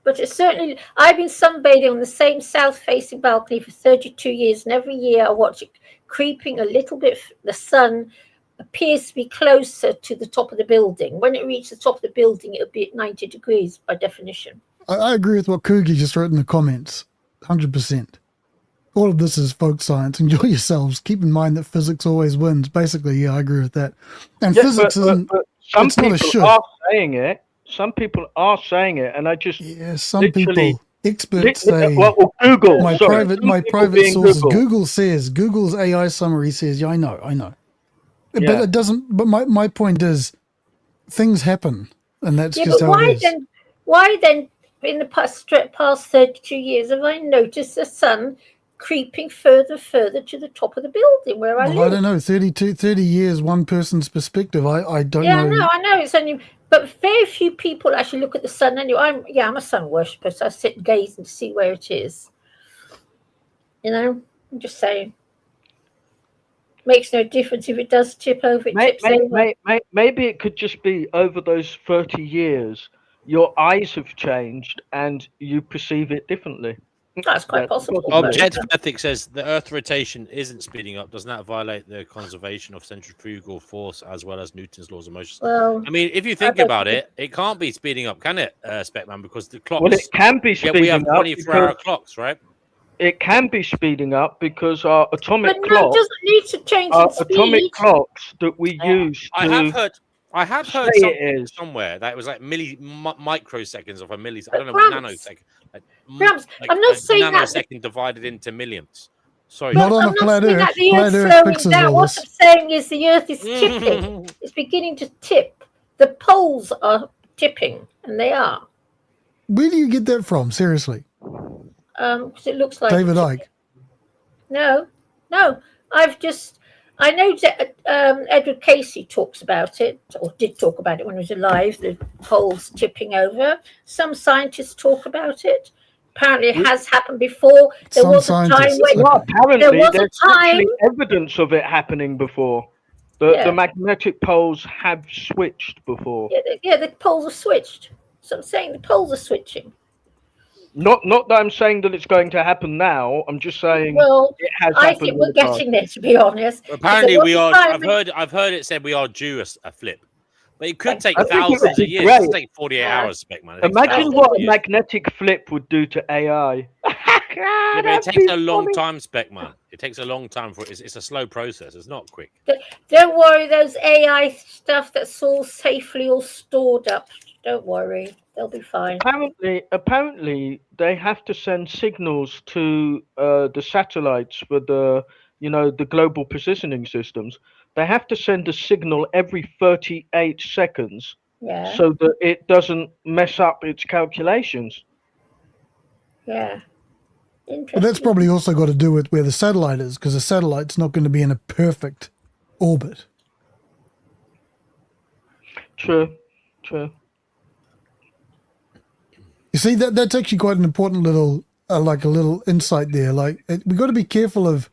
But it's certainly, I've been sunbathing on the same south-facing balcony for 32 years, and every year I watch it creeping a little bit. The sun appears to be closer to the top of the building. When it reaches the top of the building, it'll be at 90 degrees by definition. I agree with what Coogie just wrote in the comments, 100%. All of this is folk science. Enjoy yourselves. Keep in mind that physics always wins. Basically, yeah, I agree with that. And physics isn't. But some it's not a people should. are saying it. Some people are saying it, and I just Some literally- people, experts say. well, Google. My sorry, private being sources. Google. Google's AI summary says, yeah, I know. But Yeah. it doesn't. But my point is, things happen, and that's just but how it is. why then, in the past 32 years, have I noticed the sun creeping further to the top of the building where I Well, live? I don't know. 30 years, one person's perspective. I don't know. I know. It's only, but very few people actually look at the sun anyway. I'm a sun worshipper, so I sit and gaze and see where it is. You know, I'm just saying. Makes no difference if it does tip over. It tips over. Maybe it could just be over those 30 years, your eyes have changed and you perceive it differently. That's quite possible. Objective ethics says the Earth rotation isn't speeding up. Does that violate the conservation of centrifugal force as well as Newton's laws of motion? Well, I mean, if you think about it, it can't be speeding up, can it, Speckman? Because the clocks. Well, it can be speeding we have up 24-hour clocks, right? It can be speeding up because our atomic but no, it clocks, doesn't need to change our its speed. atomic clocks that we use I have heard say something it is. somewhere that it was like microseconds of a millisecond. I don't know, Grams. nanosecond. Grams. I'm not saying that. Nanosecond divided into millions. Sorry. Not on I'm a not flat saying Earth. that the Flat Earth's Earth slowing fixes down. all What this. I'm saying is the Earth is tipping. It's beginning to tip. The poles are tipping, and they are. Where do you get that from? Seriously, Because it looks like David Icke. No. I know that Edward Casey talks about it, or did talk about it when he was alive, the poles tipping over. Some scientists talk about it. Apparently it has happened before. There Some was a time scientists, when Well, apparently there was a there's time. actually evidence of it happening before. The magnetic poles have switched before. Yeah, the poles are switched. So I'm saying the poles are switching. Not that I'm saying that it's going to happen now. I'm just saying Well, it has I happened. think in we're the past. getting there, to be honest. Apparently, Because we there are. was a time I've heard it said we are due a flip, but it could take I think it thousands would of be years. great. It take 48 hours, Speckman. It takes Imagine thousands what of a years. magnetic flip would do to AI. Yeah, but it takes a long time, Speckman. It takes a long time for it. It's a slow process. It's not quick. Don't worry, those AI stuff that's all safely all stored up. Don't worry, they'll be fine. Apparently, they have to send signals to the satellites for the global positioning systems. They have to send a signal every 38 seconds Yeah, so that it doesn't mess up its calculations. yeah. But Interesting. that's probably also got to do with where the satellite is, because the satellite's not going to be in a perfect orbit. True. You see, that's actually quite an important little, a little insight there. We got to be careful of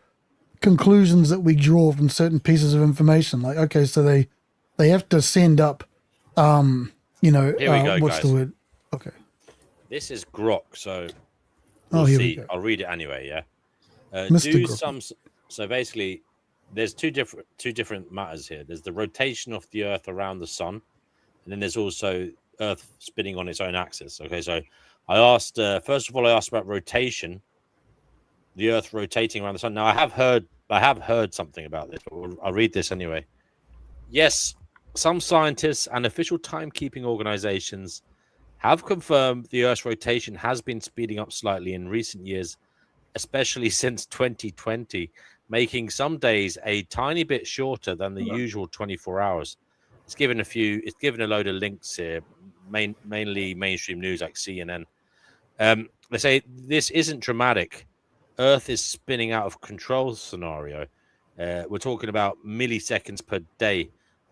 conclusions that we draw from certain pieces of information. Like, okay, so they have to send up, Here we go, what's guys. the word? Okay. This is Grok, so Oh, we'll here we see. go. I'll read it anyway. Yeah. Mr. Do Grok. some. So basically, there's two different matters here. There's the rotation of the Earth around the Sun, and then there's also Earth spinning on its own axis. Okay, so I asked first of all, I asked about rotation, the Earth rotating around the Sun. Now I have heard something about this, but I'll read this anyway. Yes, some scientists and official timekeeping organizations have confirmed the Earth's rotation has been speeding up slightly in recent years, especially since 2020, making some days a tiny bit shorter than the usual 24 hours. It's given a load of links here, mainly mainstream news like CNN. They say this isn't dramatic. Earth is spinning out of control scenario. We're talking about milliseconds per day,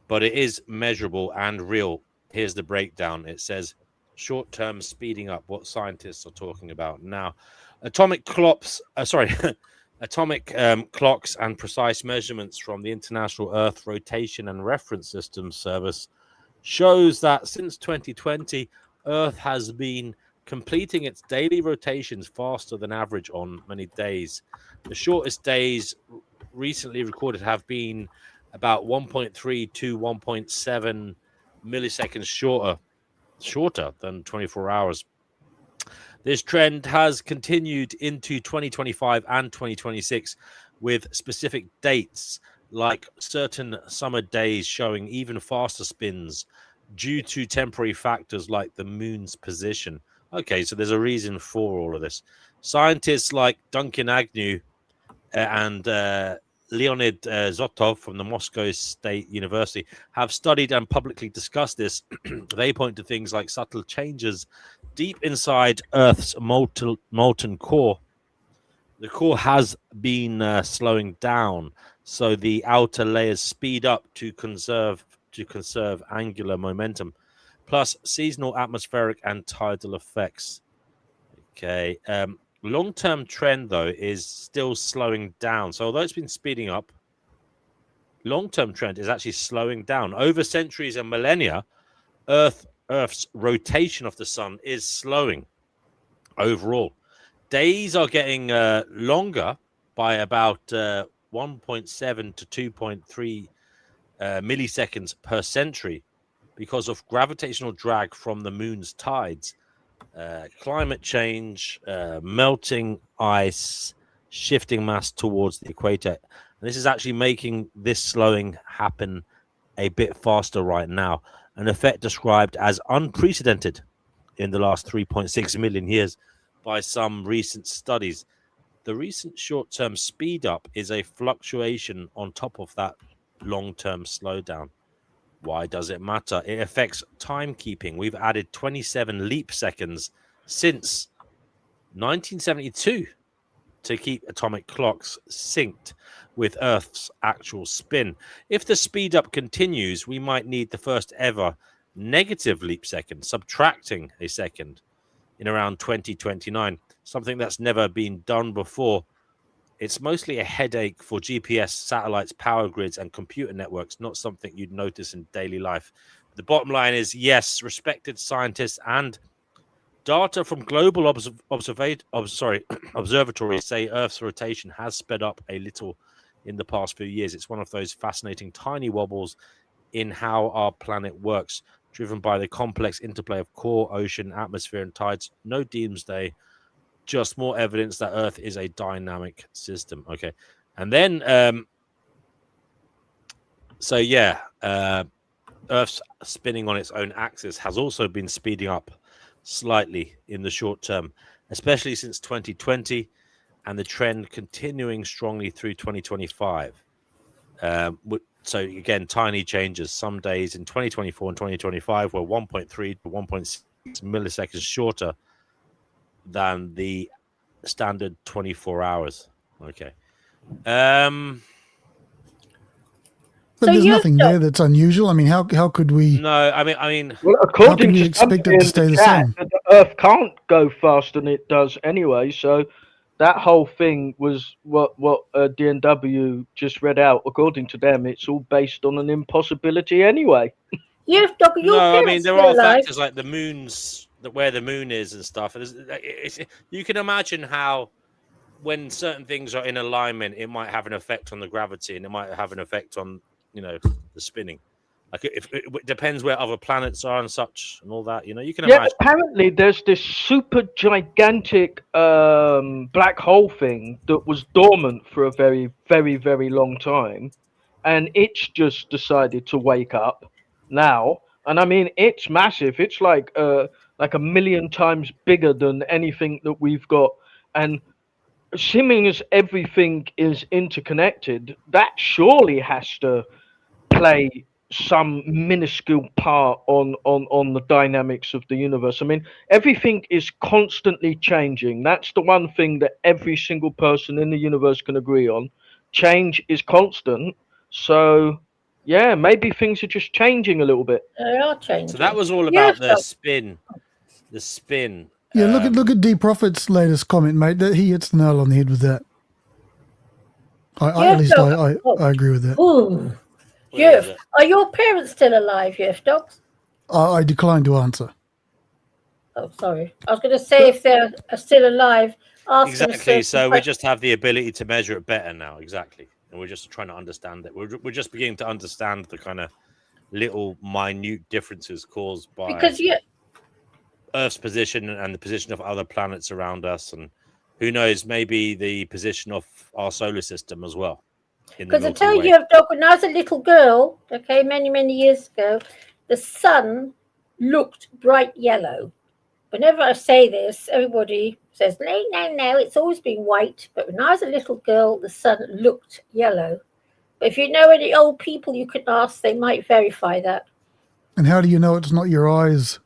but it is measurable and real. Here's the breakdown. It says short-term speeding up, what scientists are talking about now. Atomic clocks and precise measurements from the International Earth Rotation and Reference Systems Service shows that since 2020, Earth has been completing its daily rotations faster than average on many days. The shortest days recently recorded have been about 1.3 to 1.7 milliseconds shorter than 24 hours. This trend has continued into 2025 and 2026 with specific dates like certain summer days showing even faster spins due to temporary factors like the moon's position. Okay, so there's a reason for all of this. Scientists like Duncan Agnew and Leonid Zotov from the Moscow State University have studied and publicly discussed this. They point to things like subtle changes deep inside Earth's molten core. The core has been slowing down, so the outer layers speed up to conserve angular momentum, plus seasonal atmospheric and tidal effects. Okay. Long-term trend, though, is still slowing down. So although it's been speeding up, long-term trend is actually slowing down. Over centuries and millennia, Earth's rotation of the sun is slowing overall. Days are getting longer by about 1.7 to 2.3 milliseconds per century because of gravitational drag from the moon's tides, climate change, melting ice, shifting mass towards the equator. And this is actually making this slowing happen a bit faster right now, an effect described as unprecedented in the last 3.6 million years by some recent studies. The recent short-term speed up is a fluctuation on top of that long-term slowdown. Why does it matter? It affects timekeeping. We've added 27 leap seconds since 1972 to keep atomic clocks synced with Earth's actual spin. If the speed up continues, we might need the first ever negative leap second, subtracting a second in around 2029, something that's never been done before. It's mostly a headache for GPS, satellites, power grids, and computer networks, not something you'd notice in daily life. The bottom line is, yes, respected scientists and data from global observatories say Earth's rotation has sped up a little in the past few years. It's one of those fascinating tiny wobbles in how our planet works, driven by the complex interplay of core, ocean, atmosphere, and tides. No doomsday, just more evidence that Earth is a dynamic system. Okay. And then, Earth's spinning on its own axis has also been speeding up slightly in the short term, especially since 2020, and the trend continuing strongly through 2025. So again, tiny changes. Some days in 2024 and 2025 were 1.3 to 1.6 milliseconds shorter than the standard 24 hours. Okay. But there's nothing there that's unusual. I mean, how could we? No, I mean. Well, How according can we to expect it to stay the chat, same? the Earth can't go faster than it does anyway. So that whole thing was what DNW just read out. According to them, it's all based on an impossibility anyway. Your No, I mean parents there still are alive. factors like the moon's, where the moon is and stuff. You can imagine how when certain things are in alignment, it might have an effect on the gravity, and it might have an effect on the spinning. Like it depends where other planets are and such and all that. You can Yeah, imagine. apparently there's this super gigantic black hole thing that was dormant for a very, very, very long time, and it's just decided to wake up now. And I mean, it's massive. It's like a million times bigger than anything that we've got. And assuming as everything is interconnected, that surely has to play some minuscule part on the dynamics of the universe. I mean, everything is constantly changing. That's the one thing that every single person in the universe can agree on. Change is constant. So yeah, maybe things are just changing a little bit. They are changing. So that was all Yeah, about the so- spin. The spin. Yeah, look at D Prophet's latest comment, mate. That he hits the nail on the head with that. I agree with that. Ooh. Where is Yuf, it? are your parents still alive, Yuf Dogs? I decline to answer. Oh, sorry. I was going to say if they're still alive, ask Exactly. them. So we just have the ability to measure it better now. Exactly. And we're just trying to understand it. We're just beginning to understand the kind of little minute differences caused by because Earth's position and the position of other planets around us, and who knows, maybe the position of our solar system as well. Because I tell you, Doc, when I was a little girl, okay, many years ago, the sun looked bright yellow. Whenever I say this, everybody says, no, it's always been white. But when I was a little girl, the sun looked yellow. But if you know any old people you can ask, they might verify that. And how do you know it's not your eyes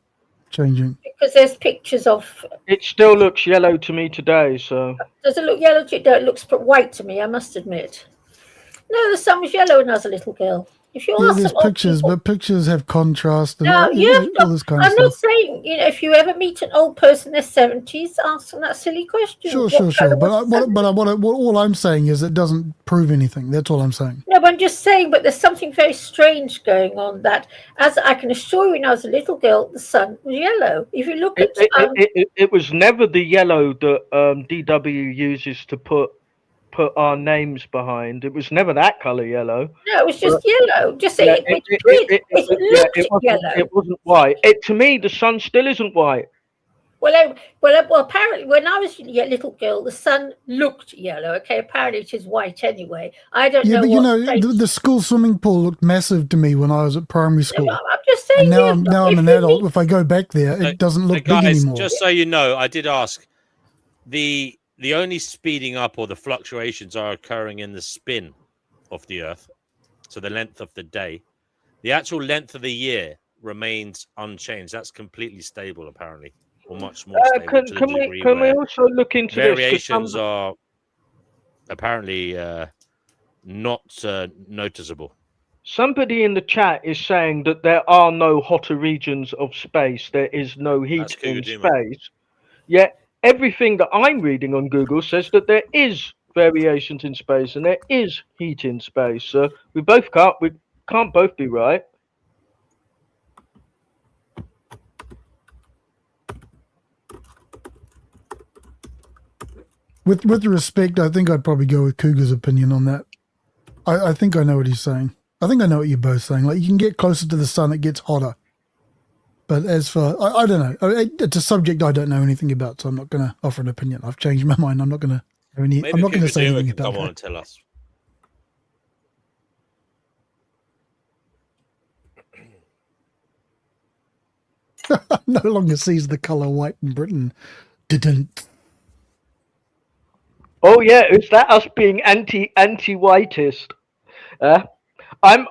changing? Because there's pictures of... It still looks yellow to me today, so... Does it look yellow to you? No, it looks white to me, I must admit. No, the sun was yellow when I was a little girl. If you ask there's pictures, but pictures have contrast and all this kind of I'm stuff. not saying, if you ever meet an old person in their 70s, ask them that silly question. Sure. But all I'm saying is it doesn't prove anything. That's all I'm saying. No, but I'm just saying, but there's something very strange going on that, as I can assure you, when I was a little girl, the sun was yellow. If you look at... It was never the yellow that DW uses to put our names behind. It was never that color yellow. No, it was just yellow. Just say it looked yellow. It wasn't white. To me, the sun still isn't white. Well, apparently, when I was a little girl, the sun looked yellow. Okay, apparently it is white anyway. I don't know. Yeah, but the school swimming pool looked massive to me when I was at primary school. No, I'm just saying. And now I'm an adult. If I go back there, it doesn't look big anymore. Just so you know, I did ask. The only speeding up or the fluctuations are occurring in the spin of the Earth, so the length of the day. The actual length of the year remains unchanged. That's completely stable, apparently, or much more stable. Can we also look into variations are apparently not noticeable. Somebody in the chat is saying that there are no hotter regions of space. There is no heat in space. Yet everything that I'm reading on Google says that there is variations in space and there is heat in space. So we can't both be right. With respect, I think I'd probably go with Cougar's opinion on that. I think I know what he's saying. I think I know what you're both saying. Like, you can get closer to the sun, it gets hotter. But as for, I don't know. It's a subject I don't know anything about, so I'm not going to offer an opinion. I've changed my mind. I'm not going to have any. I'm not going to say anything about Come on and tell us. No longer sees the color white in Britain. Didn't. Oh yeah, is that us being anti-whitist? I'm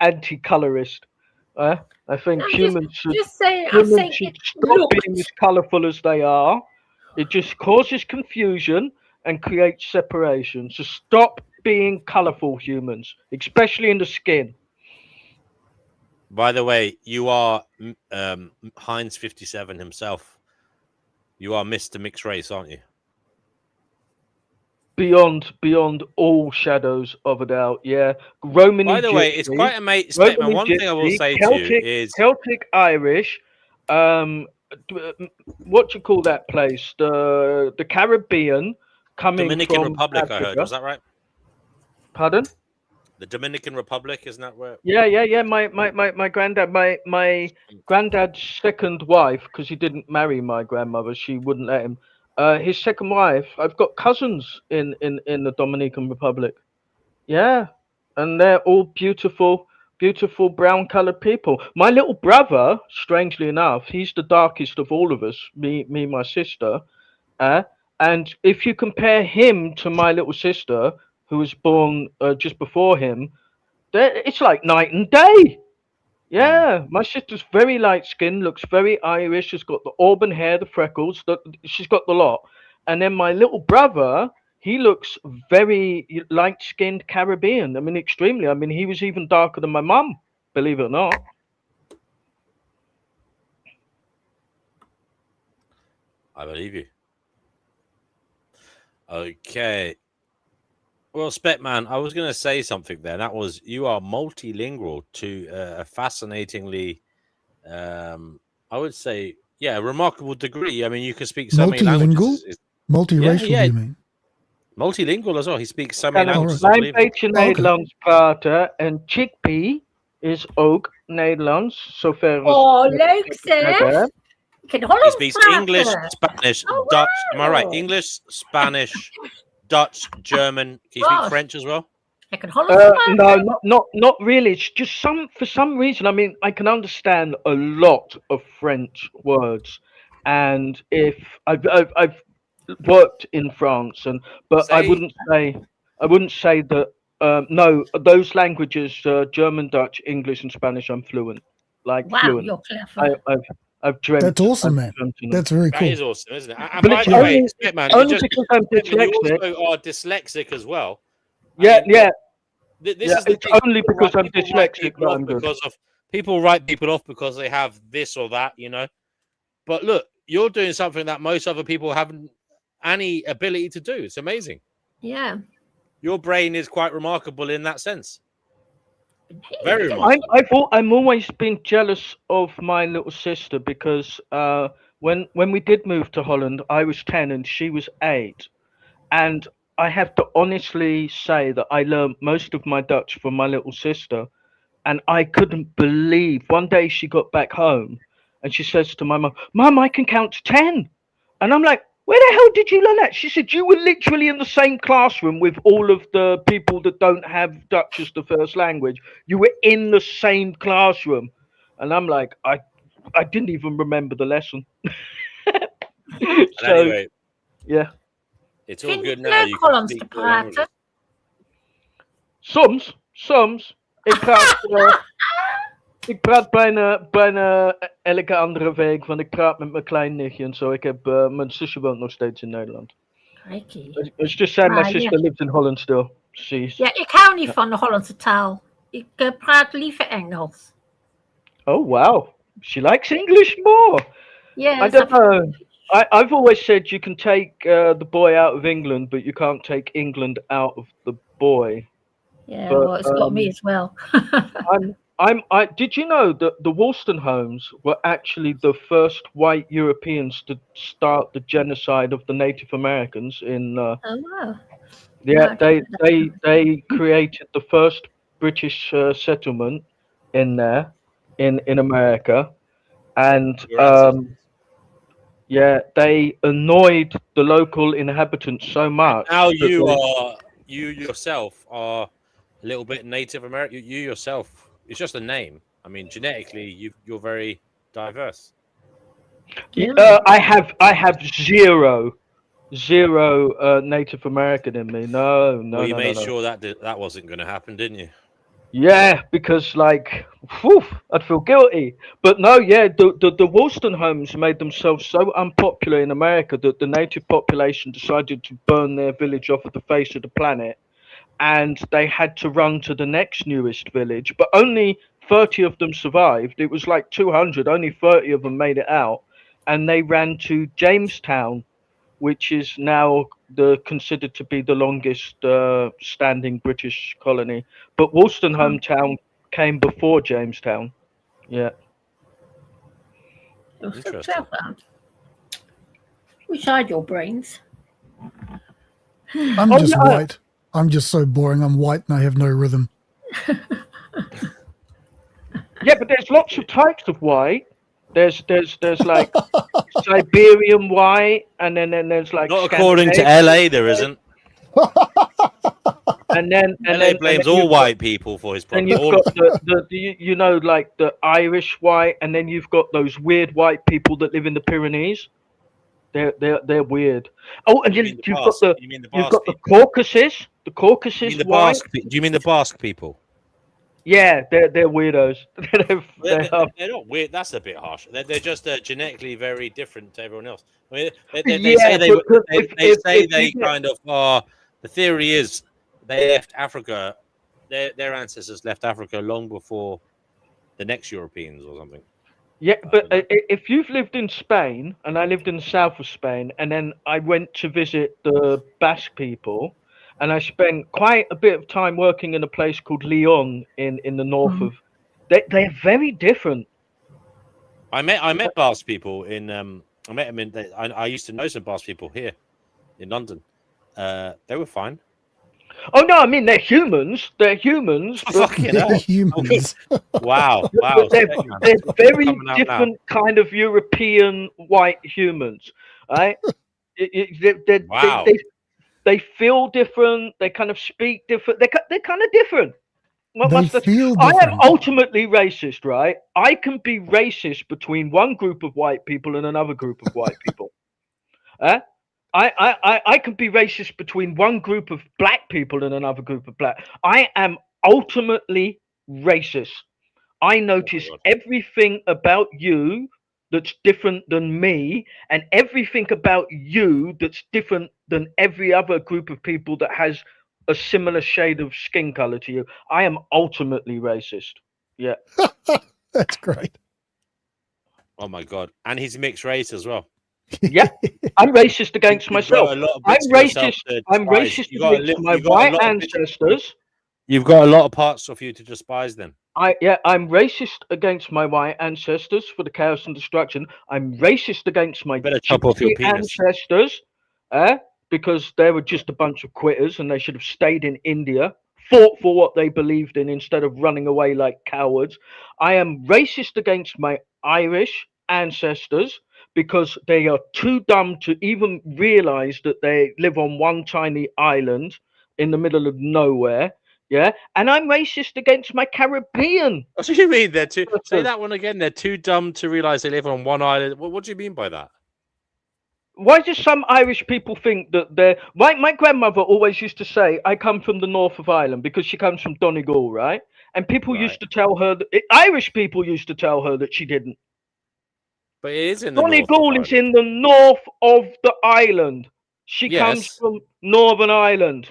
anti-colorist. I think humans should stop being as colorful as they are. It just causes confusion and creates separation. So stop being colorful, humans, especially in the skin. By the way, you are Heinz 57 himself. You are Mr. Mixed Race, aren't you? Beyond all shadows of a doubt, yeah. Roman. By the way, it's quite a statement. One thing I will say to you is Celtic Irish. What do you call that place? The Caribbean coming Dominican from Republic. Africa. I heard. Was that right? Pardon? The Dominican Republic, isn't that where? Yeah. My granddad's second wife, because he didn't marry my grandmother, she wouldn't let him. His second wife, I've got cousins in the Dominican Republic. Yeah, and they're all beautiful brown colored people. My little brother, strangely enough, he's the darkest of all of us, me, my sister. And if you compare him to my little sister, who was born just before him, it's like night and day. Yeah, my sister's very light skinned, looks very Irish, has got the auburn hair, the freckles, she's got the lot. And then my little brother, he looks very light skinned Caribbean. I mean, extremely. I mean, he was even darker than my mum, believe it or not. I believe you. Okay. Well, Specman, I was going to say something there. That was, you are multilingual to a fascinatingly I would say, yeah, a remarkable degree. I mean, you can speak so many languages. Multiracial, Yeah, do you mean? Multilingual as well. He speaks so many Kan languages. I een believe. beetje Nederlands praten. En Chickpea is ook Nederlands, zover we Oh, het leuk zeg. hebben. Ik kan He Hollands speaks praten. English, Spanish, Oh, Dutch. Am I right? wow. English, Spanish, Dutch, German. Can you speak Gosh. French as well? Ik kan Hollands praten. No, not really. It's just for some reason. I mean, I can understand a lot of French words, and if I've worked in France, but I wouldn't say that. No, those languages, German, Dutch, English, and Spanish, I'm fluent. Like Wow, fluent. you're clever. I've dreamt. That's awesome, I've man. dreamt in them. That's very That cool. is awesome, isn't it? And But by it's the way, only- Spitman, only you because I'm Spitman, you dyslexic. also are dyslexic as well. Yeah, I mean, yeah. This Yeah, is the it's thing. only People because I'm people write dyslexic people that off I'm good. because of people write people off because they have this or that, you know. But look, you're doing something that most other people haven't any ability to do. It's amazing. Yeah. Your brain is quite remarkable in that sense. Very remarkable. I'm always been jealous of my little sister because when we did move to Holland, I was 10 and she was 8, and I have to honestly say that I learned most of my Dutch from my little sister, and I couldn't believe one day she got back home and she says to my mum, "Mum, I can count to 10," and I'm like, "Where the hell did you learn that?" She said, "You were literally in the same classroom with all of the people that don't have Dutch as the first language. You were in the same classroom." And I'm like, I didn't even remember the lesson. So, Anyway, yeah. it's all Vind je good het now. leuk You can Hollands te speak the languages. praten? Soms. Ik praat bijna elke andere week, want ik praat met mijn kleinnichtje en zo. Ik heb, mijn zusje woont nog steeds in Nederland. Crikey. It's just saying my Ah, sister yeah. lives in Holland still. She's... Ja, ik hou niet van de Hollandse taal. Ik praat liever Engels. Oh, wow. She likes English more. Yes, I don't know. I've always said you can take the boy out of England, but you can't take England out of the boy. Yeah, But, well, it's got me as well. Did you know that the Wolstenholmes were actually the first white Europeans to start the genocide of the Native Americans in? Oh wow! Yeah, Wow. they created the first British settlement in there, in America, and yeah, they annoyed the local inhabitants so much. Now that you yourself are a little bit Native American. You yourself, it's just a name. I mean, genetically, you're very diverse. I have zero Native American in me. No. Well, you no, made no. sure that wasn't going to happen, didn't you? Yeah, because like, whew, I'd feel guilty. But no, yeah, the Wolstenholmes made themselves so unpopular in America that the native population decided to burn their village off of the face of the planet, and they had to run to the next newest village. But only 30 of them survived. It was like 200. Only 30 of them made it out, and they ran to Jamestown, which is now considered to be the longest standing British colony. But Wolstenholme Town came before Jamestown. Yeah. You're so Interesting. clever. Wish I had your brains. I'm just white. I'm just so boring. I'm white and I have no rhythm. Yeah, but there's lots of types of white. There's like Siberian white, and then there's like Not according to LA, there isn't. And then LA blames all white people for his And problems. you've All got you know, like the Irish white, and then you've got those weird white people that live in the Pyrenees. They're weird. Oh, and You you've mean the got Basque- the you mean the you've Basque got the people? Caucasus. The Caucasus You mean the white. Basque? Do you mean the Basque people? Yeah, they're weirdos. They're not weird. That's a bit harsh. They're just genetically very different to everyone else. I mean, they Yeah, say they because say if they you get- kind of are. The theory is they left Africa. Their ancestors left Africa long before the next Europeans or something. Yeah, but if you've lived in Spain, and I lived in the south of Spain, and then I went to visit the Basque people, and I spent quite a bit of time working in a place called Leon in the north of. They're very different. I met Basque people in I met them in I used to know some Basque people here in London. They were fine. Oh no, I mean they're humans. They're humans. But Fucking They're hell. humans. Wow. but they're Specman. very Coming out now. different kind of European white humans, right? Wow. They feel different. They kind of speak different. They're kind of different. What They must I- feel I am different. ultimately racist, right? I can be racist between one group of white people and another group of white people. I can be racist between one group of black people and another group of black. I am ultimately racist. I notice God. everything about you that's different than me, and everything about you that's different than every other group of people that has a similar shade of skin color to you. I am ultimately racist. Yeah. That's great. Oh my God. And he's mixed race as well. Yeah. I'm racist against You've got myself. a lot of I'm bits of yourself racist. to I'm despise. racist You got a against li- my you got a white lot of bits- ancestors. You've got a lot of parts of you to despise then. I'm racist against my white ancestors for the chaos and destruction. I'm racist against my You better chop off your gypsy penis. ancestors, because they were just a bunch of quitters and they should have stayed in India, fought for what they believed in instead of running away like cowards. I am racist against my Irish ancestors because they are too dumb to even realize that they live on one tiny island in the middle of nowhere. Yeah, and I'm racist against my Caribbean. What do you mean? They're too. Say that one again. They're too dumb to realize they live on one island. What do you mean by that? Why do some Irish people think that they're... My grandmother always used to say, I come from the north of Ireland because she comes from Donegal, right? And people Right. used to tell her, Irish people used to tell her that she didn't. But it is in the north. Donegal is in the north of the island. She comes Yes. from Northern Ireland.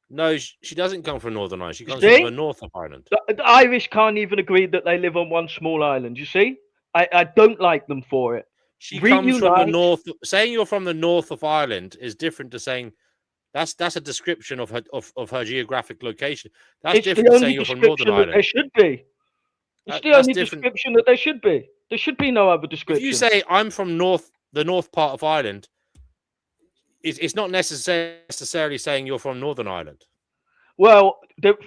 No, she doesn't come from Northern Ireland. She comes See? from the north of Ireland. The Irish can't even agree that they live on one small island. You see? I don't like them for it. She comes from the Reunite. north. Saying you're from the north of Ireland is different to saying that's a description of her geographic location. That's It's different the to only saying you're from Northern description that there Ireland. should be. It's the That's only different. description that there should be. There should be no other If description. you say I'm from the north part of Ireland, it's not necessarily saying you're from Northern Ireland. Well,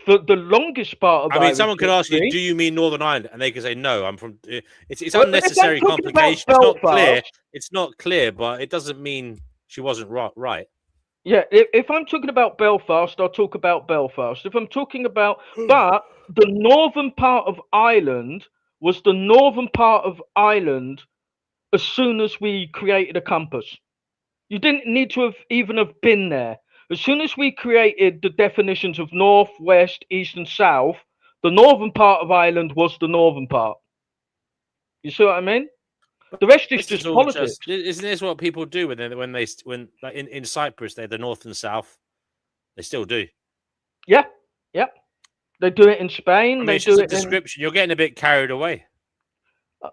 for the longest part of I mean, Irish someone could ask you, history- "Do you mean Northern Ireland?" And they could say, "No, I'm from." It's Well, if I'm unnecessary talking about complication. It's not clear. Belfast- It's not clear, but it doesn't mean she wasn't right. Yeah, if I'm talking about Belfast, I'll talk about Belfast. If I'm talking about, but the northern part of Ireland was the northern part of Ireland as soon as we created a compass. You didn't need to even have been there. As soon as we created the definitions of north, west, east, and south, the northern part of Ireland was the northern part. You see what I mean? The rest is just politics. Isn't this what people do when like in Cyprus they're the north and south? They still do. Yeah. They do it in Spain. I mean, they it's do just a it description. You're getting a bit carried away.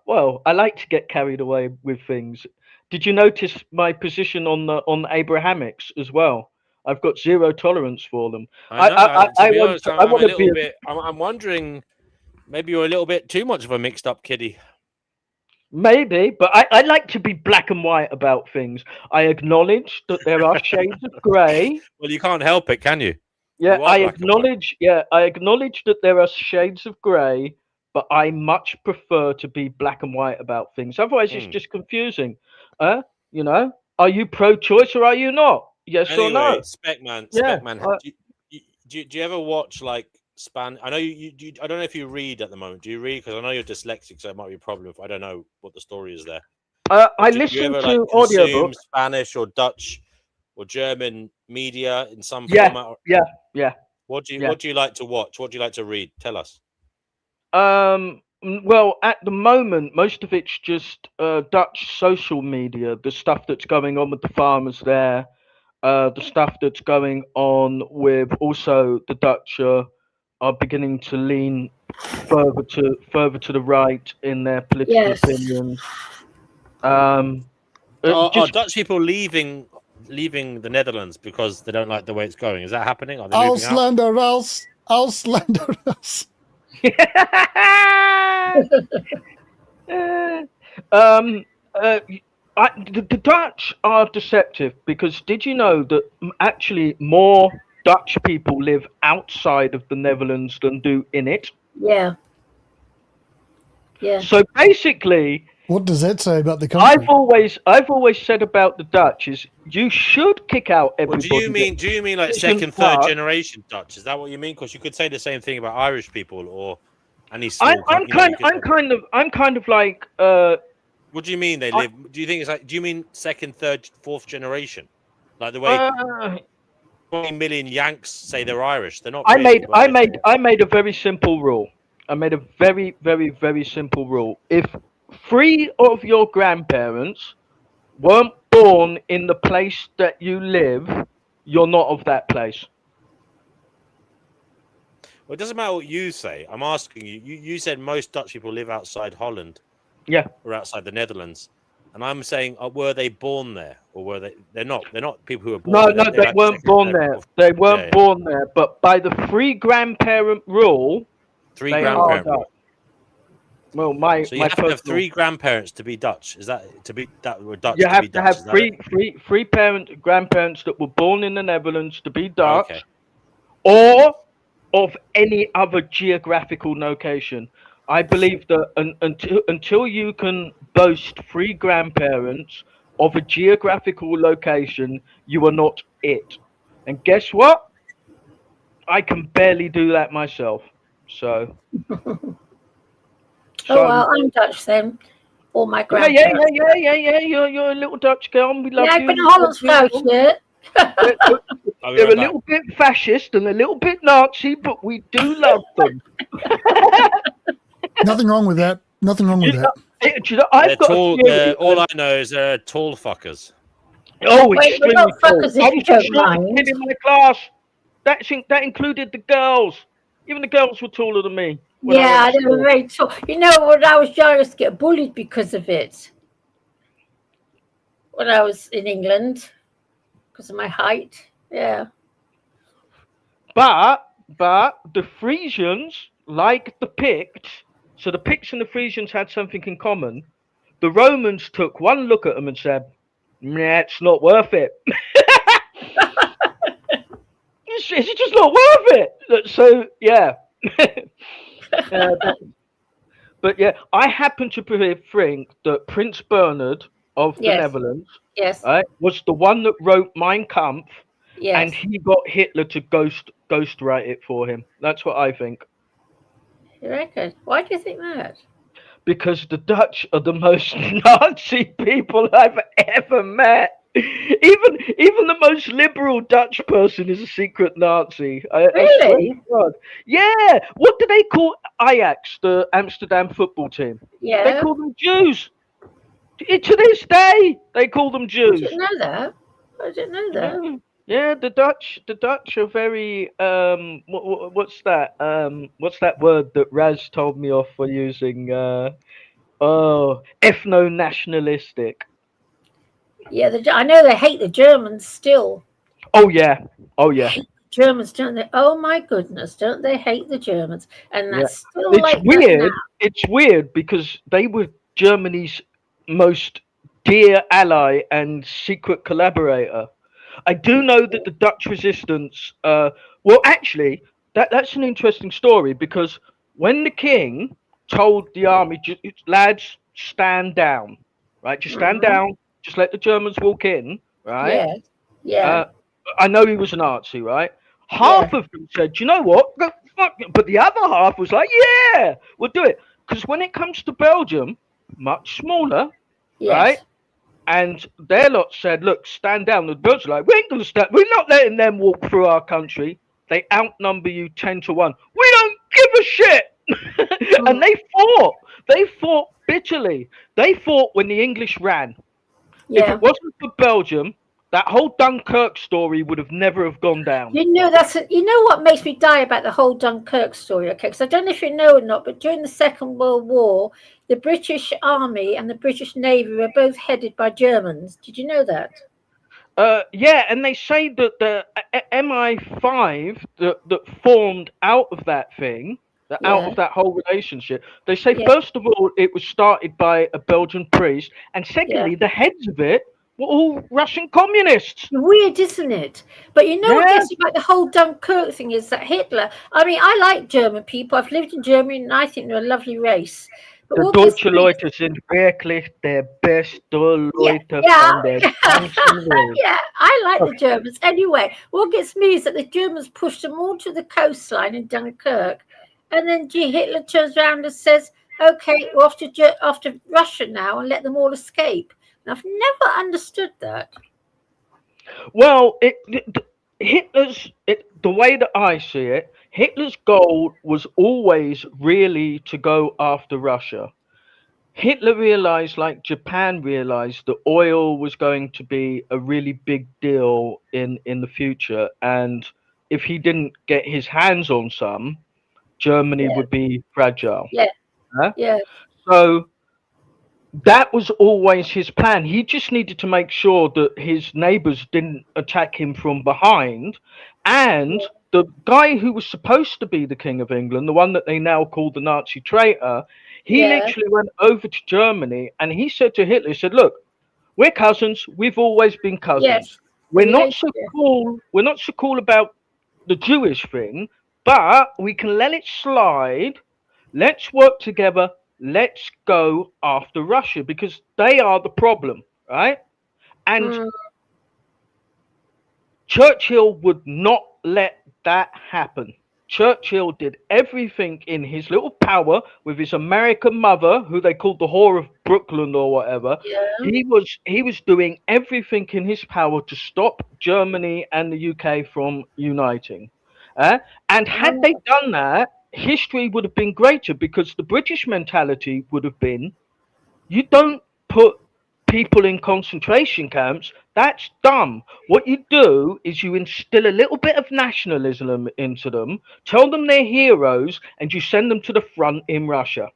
Well, I like to get carried away with things. Did you notice my position on the Abrahamics as well? I've got zero tolerance for them. I'm wondering, maybe you're a little bit too much of a mixed up kiddie. Maybe, but I like to be black and white about things. I acknowledge that there are shades of grey. Well, you can't help it, can you? Yeah, You are I black and white. acknowledge. Yeah, I acknowledge that there are shades of grey, but I much prefer to be black and white about things. Otherwise, it's just confusing. You know, are you pro-choice or are you not? Yes or no? Speckman, Yeah, do you ever watch like I know you I don't know if you read at the moment. Do you read? Because I know you're dyslexic, so it might be a problem if I don't know what the story is there. I Do you listen ever, to consume audiobooks. Spanish or Dutch or German media in some Yeah, format? yeah. What do you like to watch? What do you like to read? Tell us. Well, at the moment, most of it's just Dutch social media. The stuff that's going on with the farmers there, the stuff that's going on with also the Dutch are beginning to lean further to the right in their political opinions. Are Just Dutch people leaving the Netherlands because they don't like the way it's going? Is that happening? Are they moving out? Ausländer raus. The Dutch are deceptive because did you know that actually more Dutch people live outside of the Netherlands than do in it? Yeah. Yeah. So basically, What does that say about the country? I've always said about the Dutch is you should kick out Well, everybody. do you mean like isn't second, third Dutch. generation Dutch? Is that what you mean? Because you could say the same thing about Irish people or any small. I'm kind of like. What do you mean they live? Do you think it's like? Do you mean second, third, fourth generation? Like the way 20 million Yanks say they're Irish. They're not. I made a very simple rule. I made a very, very, very simple rule. If 3 of your grandparents weren't born in the place that you live, you're not of that place. Well, it doesn't matter what you say. I'm asking you. You said most Dutch people live outside Holland. Yeah. Or outside the Netherlands. And I'm saying, were they born there, or were they? They're not. They're not people who are born. No, they weren't born there. They weren't born there. But by the 3 grandparent rule, 3 grandparents. Well, my so you have to have 3 grandparents to be Dutch. Is that to be that were Dutch? You have to have three grandparents that were born in the Netherlands to be Dutch, or of any other geographical location. I believe that until you can boast 3 grandparents of a geographical location, you are not it. And guess what? I can barely do that myself. So. Oh well, I'm Dutch then. All my grandparents. Yeah. You're a little Dutch girl. And we love you. I've been a Holland's vrouw yet. They're a little bit fascist and a little bit Nazi, but we do love them. Nothing wrong with that. Nothing wrong with that. I've got all I know is they're tall fuckers. Oh, wait, extremely not tall. fuckers if you don't mind. In my class, that included the girls. Even the girls were taller than me. Yeah, they were very tall. You know, when I was young, I used to get bullied because of it. When I was in England, because of my height. Yeah. But the Frisians, like the Picts, so the Picts and the Frisians had something in common. The Romans took one look at them and said, "Nah, it's not worth it." It's just not worth it. So yeah. But yeah, I happen to think that Prince Bernard of the Netherlands, was the one that wrote Mein Kampf, and he got Hitler to ghostwrite it for him. That's what I think. You reckon? Why do you think that? Because the Dutch are the most Nazi people I've ever met. Even the most liberal Dutch person is a secret Nazi. Really? Yeah. What do they call Ajax, the Amsterdam football team? Yeah. They call them Jews. To this day, they call them Jews. I didn't know that. I didn't know that. Yeah, the Dutch are very what's that? What's that word that Raz told me off for using? Ethno-nationalistic. Yeah, I know they hate the Germans still. Oh yeah. Germans, don't they? Oh my goodness, don't they hate the Germans? And that's still it's like weird. that now. It's weird because they were Germany's most dear ally and secret collaborator. I do know that the Dutch resistance. Well, actually, that's an interesting story because when the king told the army, lads, stand down, right? Just stand down. Just let the Germans walk in, right? Yeah. I know he was a Nazi, right? Half of them said, "You know what? Go fuck." But the other half was like, "Yeah, we'll do it." Because when it comes to Belgium, much smaller, right? And their lot said, "Look, stand down." The Belgians were like, "We ain't gonna stand. We're not letting them walk through our country. They outnumber you 10-1. We don't give a shit." And they fought. They fought bitterly. They fought when the English ran. If it wasn't for Belgium, that whole Dunkirk story would have never have gone down. You know what makes me die about the whole Dunkirk story, okay? Because I don't know if you know or not, but during the Second World War, the British Army and the British Navy were both headed by Germans. Did you know that? Yeah, and they say that the MI5 that formed out of that thing, out of that whole relationship. They say, first of all, it was started by a Belgian priest, and secondly, the heads of it were all Russian communists. Weird, isn't it? But you know what gets me about the whole Dunkirk thing is that Hitler, I mean, I like German people. I've lived in Germany, and I think they're a lovely race. But the Deutsche Leute sind wirklich der beste Leute von der ganzen Welt. Yeah, I like the Germans. Anyway, what gets me is that the Germans pushed them all to the coastline in Dunkirk. And then Hitler turns around and says, okay, we're off to Russia now and let them all escape. And I've never understood that. Well, the way that I see it, Hitler's goal was always really to go after Russia. Hitler realized, like Japan realized, that oil was going to be a really big deal in the future. And if he didn't get his hands on some, Germany would be fragile. So that was always his plan. He just needed to make sure that his neighbors didn't attack him from behind. And the guy who was supposed to be the King of England, the one that they now call the Nazi traitor, he literally went over to Germany and he said to Hitler, he said, look, we're cousins. We've always been cousins. We're not so cool. We're not so cool about the Jewish thing, but we can let it slide. Let's work together. Let's go after Russia because they are the problem, right? And Churchill would not let that happen. Churchill did everything in his little power with his American mother, who they called the whore of Brooklyn or whatever. He was doing everything in his power to stop Germany and the UK from uniting. And had they done that, history would have been greater because the British mentality would have been, you don't put people in concentration camps. That's dumb. What you do is you instill a little bit of nationalism into them, tell them they're heroes, and you send them to the front in Russia.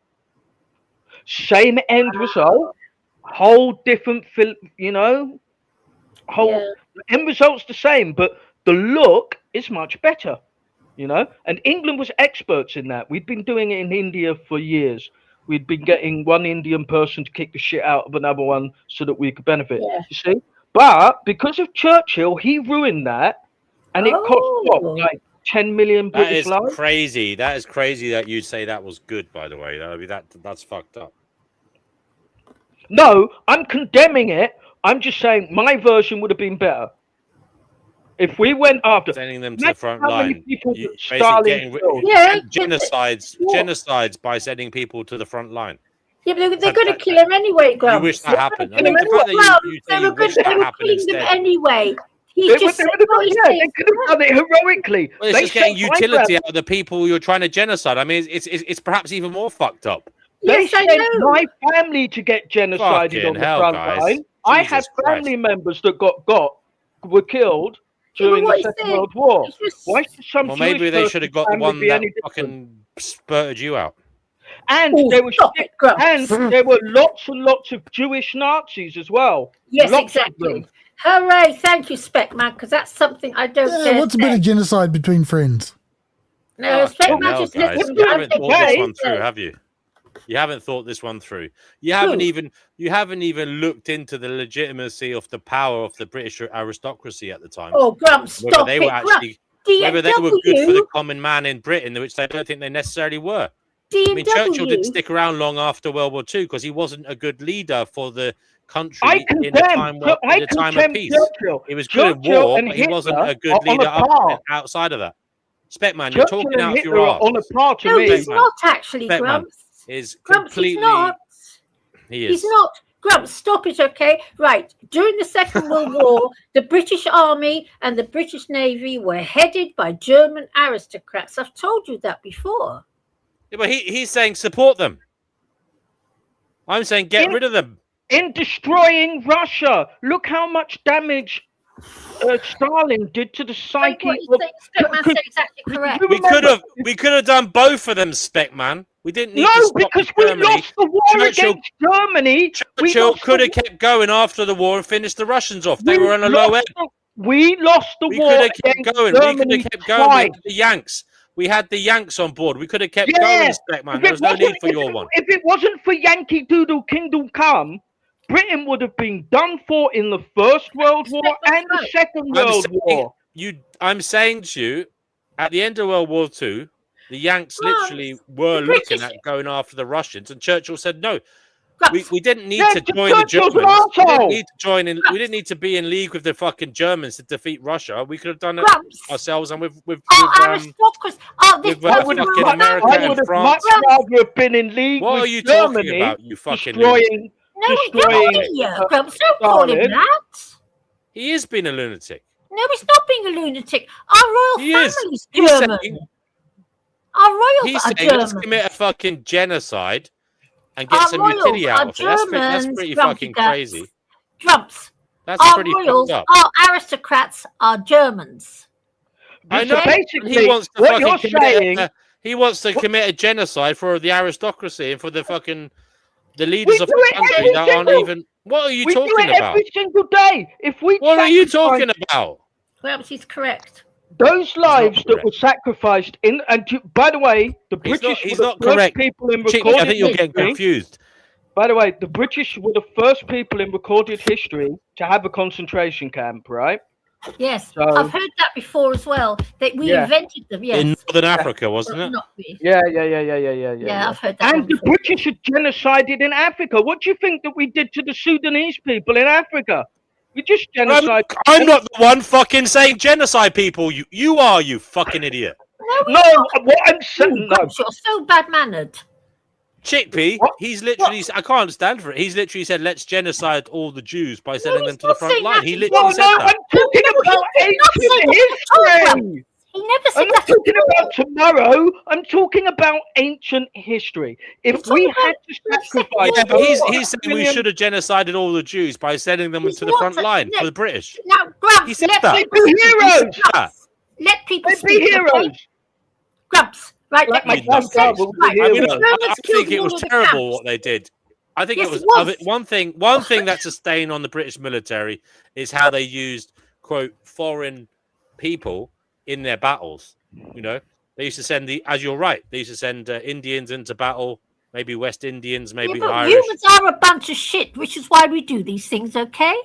Same end result, whole different, end result's the same, but the look is much better. And England was experts in that. We'd been doing it in India for years. We'd been getting one Indian person to kick the shit out of another one so that we could benefit. You see? But because of Churchill, he ruined that. And it cost, like 10 million British lives? That is crazy. That is crazy that you say that was good, by the way. That's fucked up. No, I'm condemning it. I'm just saying my version would have been better. If we went after sending them to the front line, genocides by sending people to the front line. Yeah, but they're going to kill him anyway, Grumps. You wish that happened. I mean, the fact that you wish that happened instead. Them anyway. They could have done it heroically. Well, it's just getting utility out of the people you're trying to genocide. I mean, it's perhaps even more fucked up. They sent my family to get genocided on the front line. I had family members that were killed during the Second World War. Why should some maybe they should have got the one that fucking spurted you out. And there were lots and lots of Jewish Nazis as well. Yes, exactly. Hooray! Thank you, Speckman, because that's something I don't. Yeah, what's a bit of genocide between friends? No, Speckman just guys, you haven't thought this one through, have you? You haven't thought this one through. You haven't even looked into the legitimacy of the power of the British aristocracy at the time. Oh, Grumps, stop it! Whether they were good for the common man in Britain, which I don't think they necessarily were. I mean, Churchill didn't stick around long after World War II because he wasn't a good leader for the country in the time of peace. He was good in war, but he wasn't a good leader outside of that. Speckman, you're talking out of your arse. No, he's not actually, Grumps. Is completely. He is. He's not. Grumps, stop it, okay? Right. During the Second World War, the British Army and the British Navy were headed by German aristocrats. I've told you that before. Yeah, but he's saying support them. I'm saying get rid of them. In destroying Russia, look how much damage Stalin did to the psyche. Exactly correct. We could have done both of them, Speckman. We didn't need to stop because Germany. We lost the war against Germany. Churchill could have kept going after the war and finished the Russians off. They were on a low end. We lost the war. We could have kept going. We could have kept going with the Yanks. We had the Yanks on board. We could have kept going, Speckman. There was no need for your one. If it wasn't for Yankee Doodle Kingdom Come, Britain would have been done for in the First World War and the Second World War. I'm saying to you, at the end of World War II, the Yanks literally were looking at going after the Russians, and Churchill said no. We didn't need to join the Germans. We didn't need to join in. We didn't need to be in league with the fucking Germans to defeat Russia. We could have done it ourselves and with aristocracy. I would have much rather have been in league what with are you Germany, talking about, you fucking No, Grumps, don't call him that. He is being a lunatic. No, he's not being a lunatic. Our royal family's German. Our royals are saying German. Let's commit a fucking genocide and get some utility out of it. That's pretty fucking crazy. Grumps. That's our pretty royals, fucked up. our aristocrats are Germans. I know. Basically, he wants to what you're saying... he wants to commit a genocide for the aristocracy and for the fucking the leaders of the country that aren't even. What are you talking about? Every single day. What are you talking about? Grumps, he's correct. Those lives that were sacrificed in, by the way, the British were the first people in recorded I think you're getting history. confused. By the way, the British were the first people in recorded history to have a concentration camp, right? Yes, I've heard that before as well. That we invented them. Yes, in Northern Africa, wasn't it? Not we. Yeah. Yeah, I've heard that. And the British had genocided in Africa. What do you think that we did to the Sudanese people in Africa? We just genocide. I'm not the one fucking saying genocide people. You are, you fucking idiot. No, what I'm saying. No. You're so bad mannered. Chickpea, he's literally, I can't stand for it. He's literally said, let's genocide all the Jews by sending them to the front line. He literally said that. I'm talking about ancient history. He never said I'm not talking about tomorrow. I'm talking about ancient history. If we had to sacrifice... Yeah, but he's saying we should have genocided all the Jews by sending them to the front line for the British. Now, Grumps, he said that. Be heroes. Let people be heroes. Grumps. Right, like my I think it was terrible what they did. I think it was one thing that's a stain on the British military is how they used quote foreign people in their battles. You know, they used to send as you're right, they used to send Indians into battle, maybe West Indians, maybe Irish. Humans are a bunch of shit, which is why we do these things. Okay,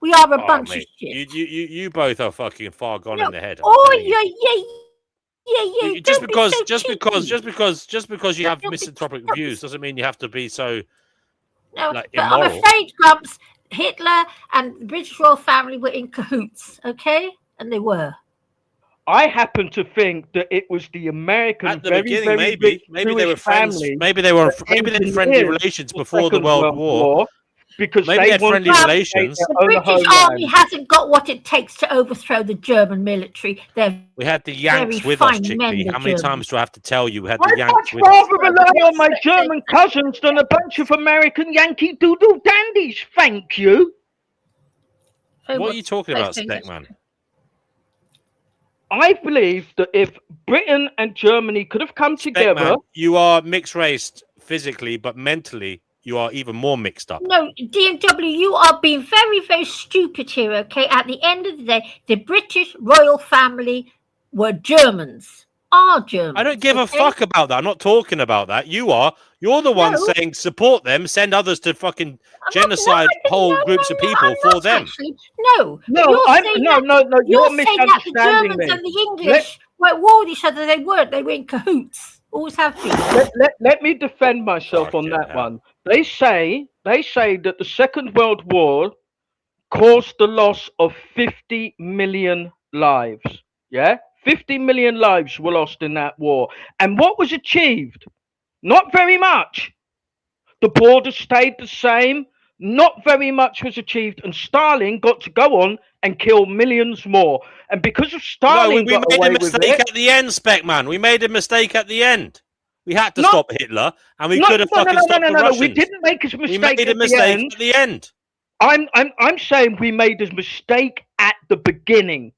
we are a bunch of shit. You both are fucking far gone in the head. Yeah. Just because you have misanthropic views doesn't mean you have to be so. No, like, but I'm afraid, Grumps, Hitler and the British royal family were in cahoots. Okay, and they were. I happen to think that it was the American at the beginning. Maybe they were friends. Maybe they were in friendly relations before the World War. Because maybe they had friendly relations. The British army hasn't got what it takes to overthrow the German military. We had the Yanks with us, Chickpea. How many times do I have to tell you we had the Yanks with us? I'd much rather rely on my German cousins than a bunch of American Yankee Doodle dandies. Thank you. What are you talking about, Speckman? I believe that if Britain and Germany could have come together... You are mixed-raced physically, but mentally... you are even more mixed up. No, DMW, you are being very, very stupid here, okay? At the end of the day, the British royal family were Germans. Are Germans. I don't give a fuck about that. I'm not talking about that. You are. You're the one saying support them, send others to fucking genocide whole groups of people for them. Actually, no. You're misunderstanding me. The Germans and the English were at war with each other. They weren't. They were in cahoots. Always have been. Let me defend myself on that one. They say that the Second World War caused the loss of 50 million lives. Yeah? 50 million lives were lost in that war. And what was achieved? Not very much. The border stayed the same. Not very much was achieved. And Stalin got to go on and kill millions more. And because of Stalin, we made a mistake at the end, Speckman. We made a mistake at the end. We had to stop Hitler, and we could have fucking stopped the Russians. We didn't make a mistake. We made a mistake at the end. I'm saying we made a mistake at the beginning.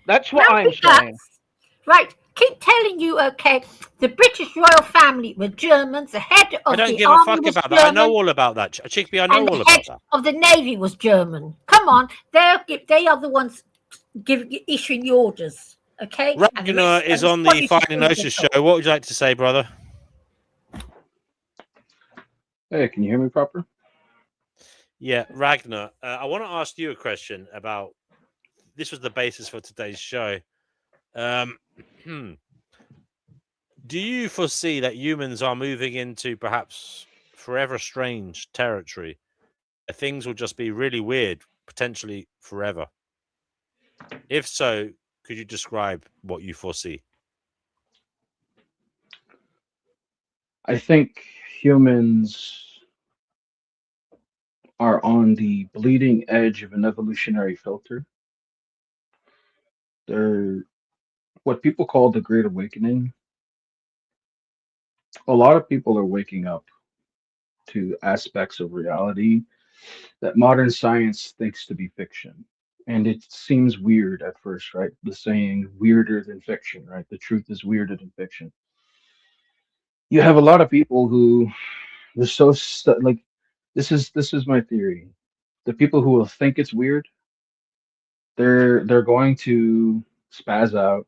That's what I'm saying. Right. Keep telling you, okay, the British royal family were Germans. The head of the army was German. I don't give a fuck about that. I know all about that. Chickpea, I know all about that. The head of the navy was German. Come on, they are the ones issuing the orders. Okay. Ragnar is on the Finding Gnosis Show. What would you like to say, brother? Hey, can you hear me proper? Yeah, Ragnar. I want to ask you a question about. This was the basis for today's show. Do you foresee that humans are moving into perhaps forever strange territory? Things will just be really weird, potentially forever. If so, could you describe what you foresee? I think humans are on the bleeding edge of an evolutionary filter. They're what people call the Great Awakening. A lot of people are waking up to aspects of reality that modern science thinks to be fiction. And it seems weird at first, right? The saying weirder than fiction, right? The truth is weirder than fiction. You have a lot of people who they're so like this is my theory. The people who will think it's weird, they're going to spaz out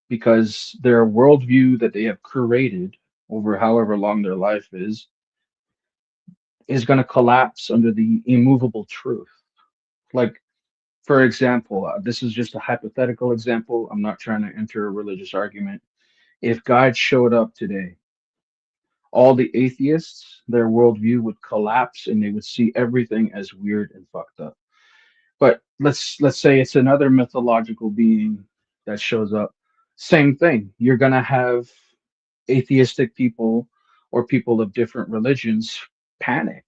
because their worldview that they have curated over however long their life is going to collapse under the immovable truth. Like, for example, this is just a hypothetical example. I'm not trying to enter a religious argument. If God showed up today, all the atheists, their worldview would collapse and they would see everything as weird and fucked up. But let's say it's another mythological being that shows up. Same thing. You're gonna have atheistic people or people of different religions panic,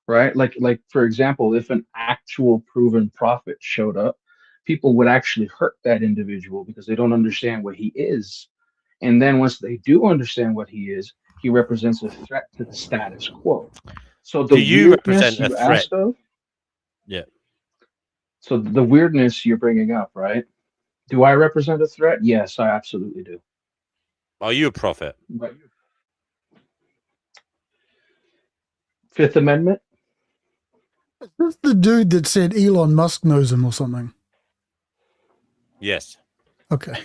right? Like for example, if an actual proven prophet showed up, people would actually hurt that individual because they don't understand what he is. And then once they do understand what he is, he represents a threat to the status quo. So the Do you weirdness represent a you threat? asked of, Yeah. so the weirdness you're bringing up, right? Do I represent a threat? Yes, I absolutely do. Are you a prophet? But Fifth Amendment? Is this the dude that said Elon Musk knows him or something? Yes. Okay.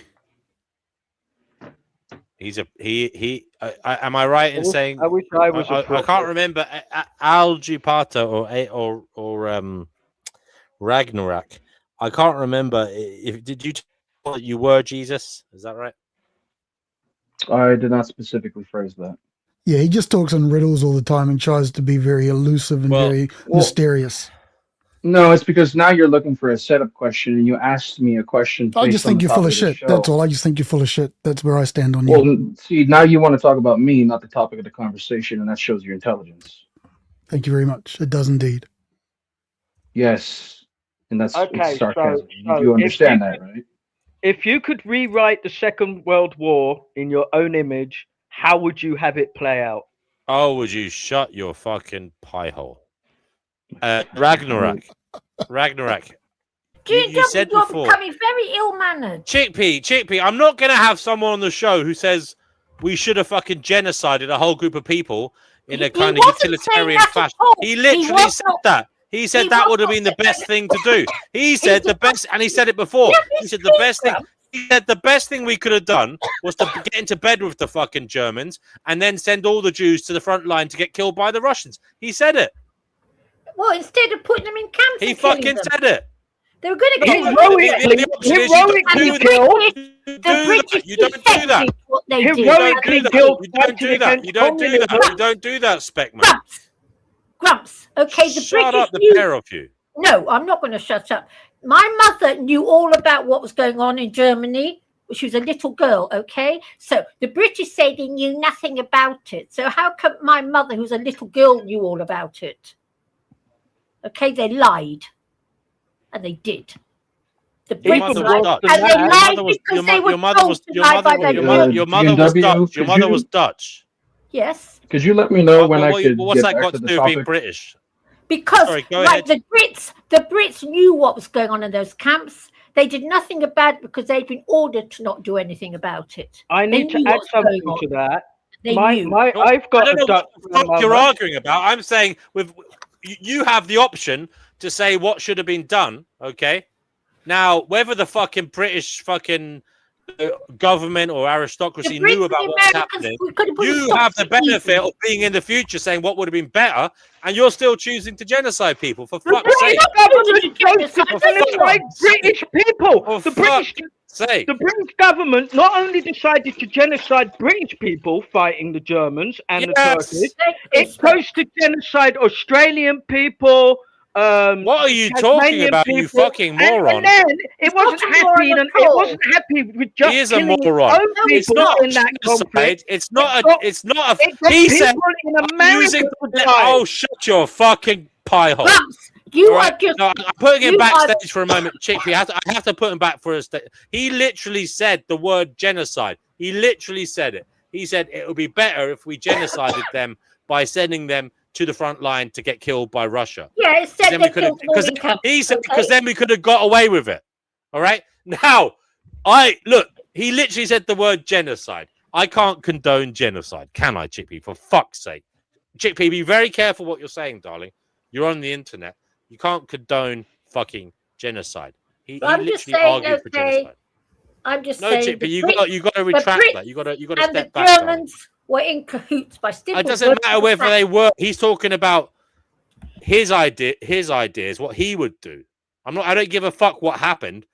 He's a he. Am I right in saying? I wish I was a I prophet. can't remember Algipata or Ragnarok. I can't remember. If did you tell that you were Jesus? Is that right? I did not specifically phrase that. Yeah, he just talks in riddles all the time and tries to be very elusive and very mysterious. No, it's because now you're looking for a setup question and you asked me a question. I just think you're full of shit. That's all. I just think you're full of shit. That's where I stand on you. Well, see, now you want to talk about me, not the topic of the conversation, and that shows your intelligence. Thank you very much. It does indeed. Yes, and that's Okay, it's sarcasm. so you understand that, right? If you could rewrite the Second World War in your own image, how would you have it play out? Oh, would you shut your fucking pie hole? Ragnarok. You said you're before. becoming very ill-mannered. Chickpea, I'm not going to have someone on the show who says we should have fucking genocided a whole group of people in a kind of utilitarian fashion. He literally said that. He said that would have been the best thing to do. He said the best, and he said it before. He said the best thing. He said the best thing we could have done was to get into bed with the fucking Germans and then send all the Jews to the front line to get killed by the Russians. He said it. Well, instead of putting them in camps, he fucking said it. They were going to get heroically killed. You don't do that. You don't do that, Speckman. Grumps. Okay, the shut British up, the pair of you. No, I'm not going to shut up. My mother knew all about what was going on in Germany. She was a little girl, okay? So the British say they knew nothing about it. So how come my mother, who's a little girl, knew all about it? Okay, they lied. And they did. The British lied. And they lied because they were told to lie by their your mother was Dutch. Yes. Could you let me know when I could what's get that back got to to the do with being topic? British? Because ahead. the Brits knew what was going on in those camps. They did nothing about it because they'd been ordered to not do anything about it. I need to add something to that. I've I got don't a know Dutch what the fuck grandmother. you're arguing about. I'm saying you have the option to say what should have been done, okay? Now, whether the fucking British fucking government or aristocracy knew about what's happening, you have the benefit of being in the future saying what would have been better, and you're still choosing to genocide people. For fuck's sake! British people. The British government not only decided to genocide British people fighting the Germans and the Turkish, it chose to genocide Australian people. What are you talking about, you fucking moron? And then it wasn't happy. It wasn't happy with just he is a killing moron. It's not in that conflict. It's not a. He said using. Oh, shut your fucking pie hole. Right? No, I'm putting him backstage for a moment, Chickpea. I have to put him back for a stage. He literally said the word genocide. He literally said it. He said it would be better if we genocided them by sending them to the front line to get killed by Russia. Yeah, it said because then we could have got away with it. All right. Now, he literally said the word genocide. I can't condone genocide, can I, Chickpea? For fuck's sake, Chickpea, be very careful what you're saying, darling. You're on the internet. You can't condone fucking genocide. He literally argued for genocide. I'm just saying. Chickpea, you got to retract that. You got to step back. The Germans were in cahoots by still. It doesn't matter whether they were. He's talking about his ideas, what he would do. I don't give a fuck what happened.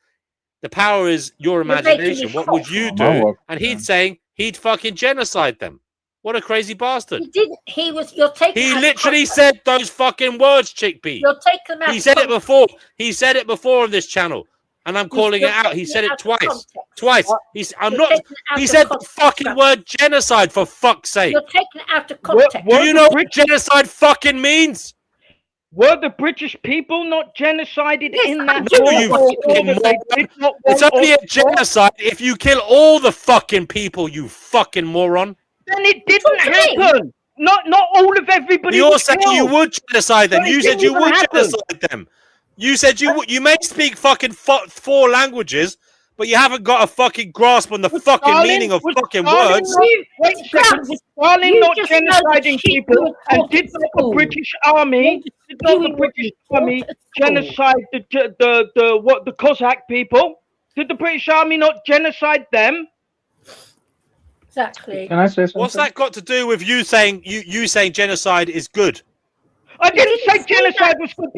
The power is your imagination. What would you do? And he's saying he'd fucking genocide them. What a crazy bastard. He didn't. You're taking. He literally said those fucking words, Chickpea. You're taking them out. He said it before. He said it before on this channel. And I'm calling it out. He said it twice. He said the fucking word genocide, for fuck's sake. You're taking it out of context. Do you know what genocide fucking means? Were the British people not genocided in that war? It's only a genocide if you kill all the fucking people, you fucking moron. Then it didn't happen. Not all of everybody. You're saying you would genocide them. You said you would genocide them. You said you may speak fucking 4 languages, but you haven't got a fucking grasp on the fucking meaning of fucking words. Wait a second. Was Stalin not genociding people? And did the British Army? Did the British Army genocide the Cossack people? Did the British Army not genocide them? Exactly. Can I say something? What's that got to do with you saying genocide is good? I didn't say genocide was good.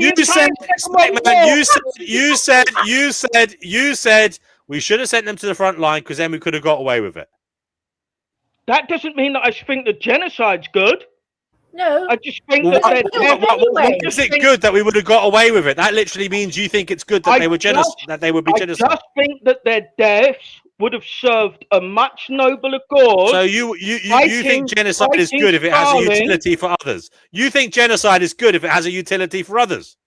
You said we should have sent them to the front line because then we could have got away with it. That doesn't mean that I think that genocide's good. No. I just think that is it good that we would have got away with it? That literally means you think it's good that they would be genocide. I just think that their deaths would have served a much nobler cause. So you think genocide is good if it has a utility for others? You think genocide is good if it has a utility for others?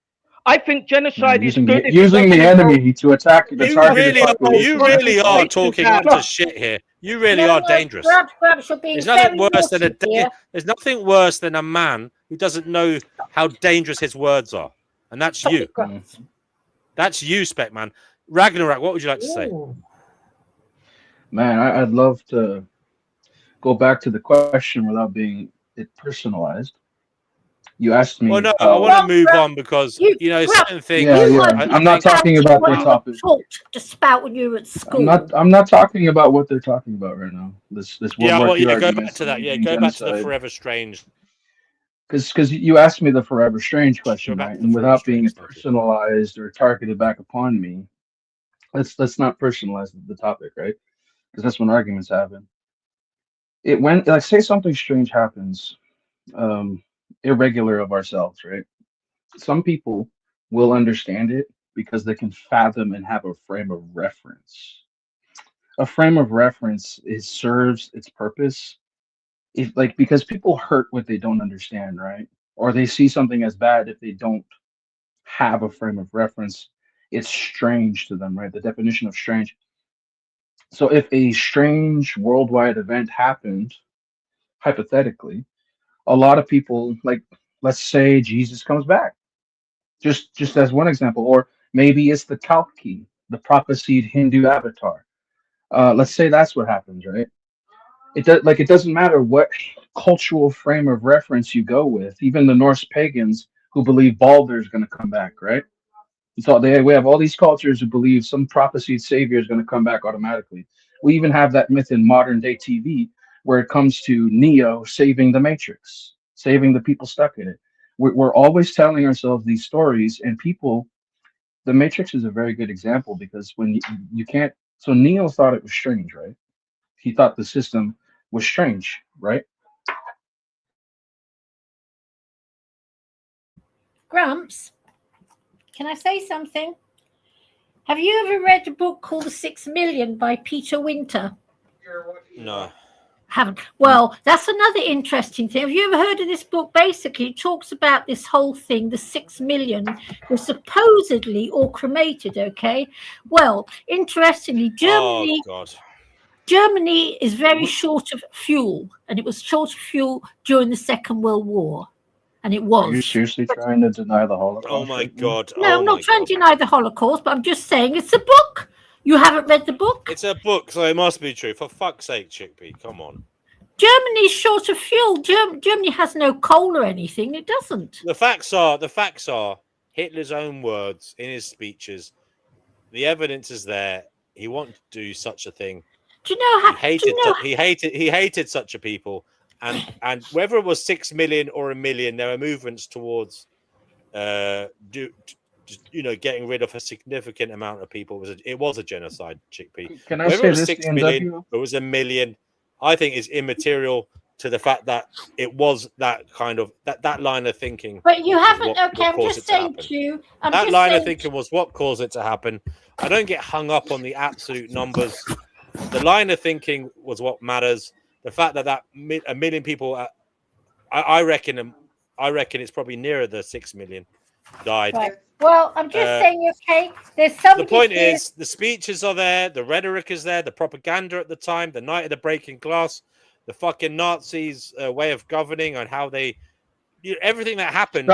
I think genocide is good. Using the enemy to attack the target. You really are talking onto shit here. You really are dangerous. There's nothing worse than there's nothing worse than a man who doesn't know how dangerous his words are, and that's you. That's you, Specman. Ragnarok, what would you like to say? Man, I'd love to go back to the question without being personalized. You asked me. Well, no, I want to move on because certain things. Yeah. I'm not talking about their topic. To spout when you were at school. I'm not talking about what they're talking about right now. This go back to that. Yeah, go back to the Forever Strange. Because you asked me the Forever Strange question, right? And without being personalized or targeted back upon me, let's not personalize the topic, right? Because that's when arguments happen. Say something strange happens, irregular of ourselves, right? Some people will understand it because they can fathom and have a frame of reference. A frame of reference serves its purpose, because people hurt what they don't understand, right? Or they see something as bad if they don't have a frame of reference. It's strange to them, right? The definition of strange. So if a strange worldwide event happened, hypothetically, a lot of people, let's say Jesus comes back, just as one example, or maybe it's the Kalki, the prophesied Hindu avatar. Let's say that's what happens, right? It doesn't matter what cultural frame of reference you go with. Even the Norse pagans who believe Balder's going to come back, right? So we have all these cultures who believe some prophesied savior is going to come back automatically. We even have that myth in modern day TV where it comes to Neo saving the Matrix, saving the people stuck in it. We're always telling ourselves these stories, and people, the Matrix is a very good example because when you can't, so Neo thought it was strange, right? He thought the system was strange, right? Grumps, can I say something? Have you ever read a book called The 6 Million by Peter Winter? No. Haven't. Well, that's another interesting thing. Have you ever heard of this book? Basically, it talks about this whole thing. The 6 million was supposedly all cremated. Okay. Well, interestingly, Germany is very short of fuel, and it was short of fuel during the Second World War, and it was. Are you seriously trying to deny the Holocaust? Oh my God! No, I'm not trying to deny the Holocaust, but I'm just saying it's a book. You haven't read the book? It's a book, so it must be true. For fuck's sake, Chickpea, come on. Germany's short of fuel. Germany has no coal or anything. It doesn't. The facts are Hitler's own words in his speeches. The evidence is there. He wanted to do such a thing. Do you know how he hated such a people, and whether it was 6 million or 1 million, there were movements towards getting rid of a significant amount of people. It was a genocide, Chickpea. Can I say it was this? 6 million, it was 1 million. I think is immaterial to the fact that it was that kind of that line of thinking. But you haven't. Okay, I'm just saying to you. That line of thinking was what caused it to happen. I don't get hung up on the absolute numbers. The line of thinking was what matters. The fact that 1 million people, I reckon it's probably nearer the 6 million died. Right. Well, I'm just saying, okay, there's somebody. The point is, the speeches are there, the rhetoric is there, the propaganda at the time, the night of the breaking glass, the fucking Nazis' way of governing and how they, everything that happened.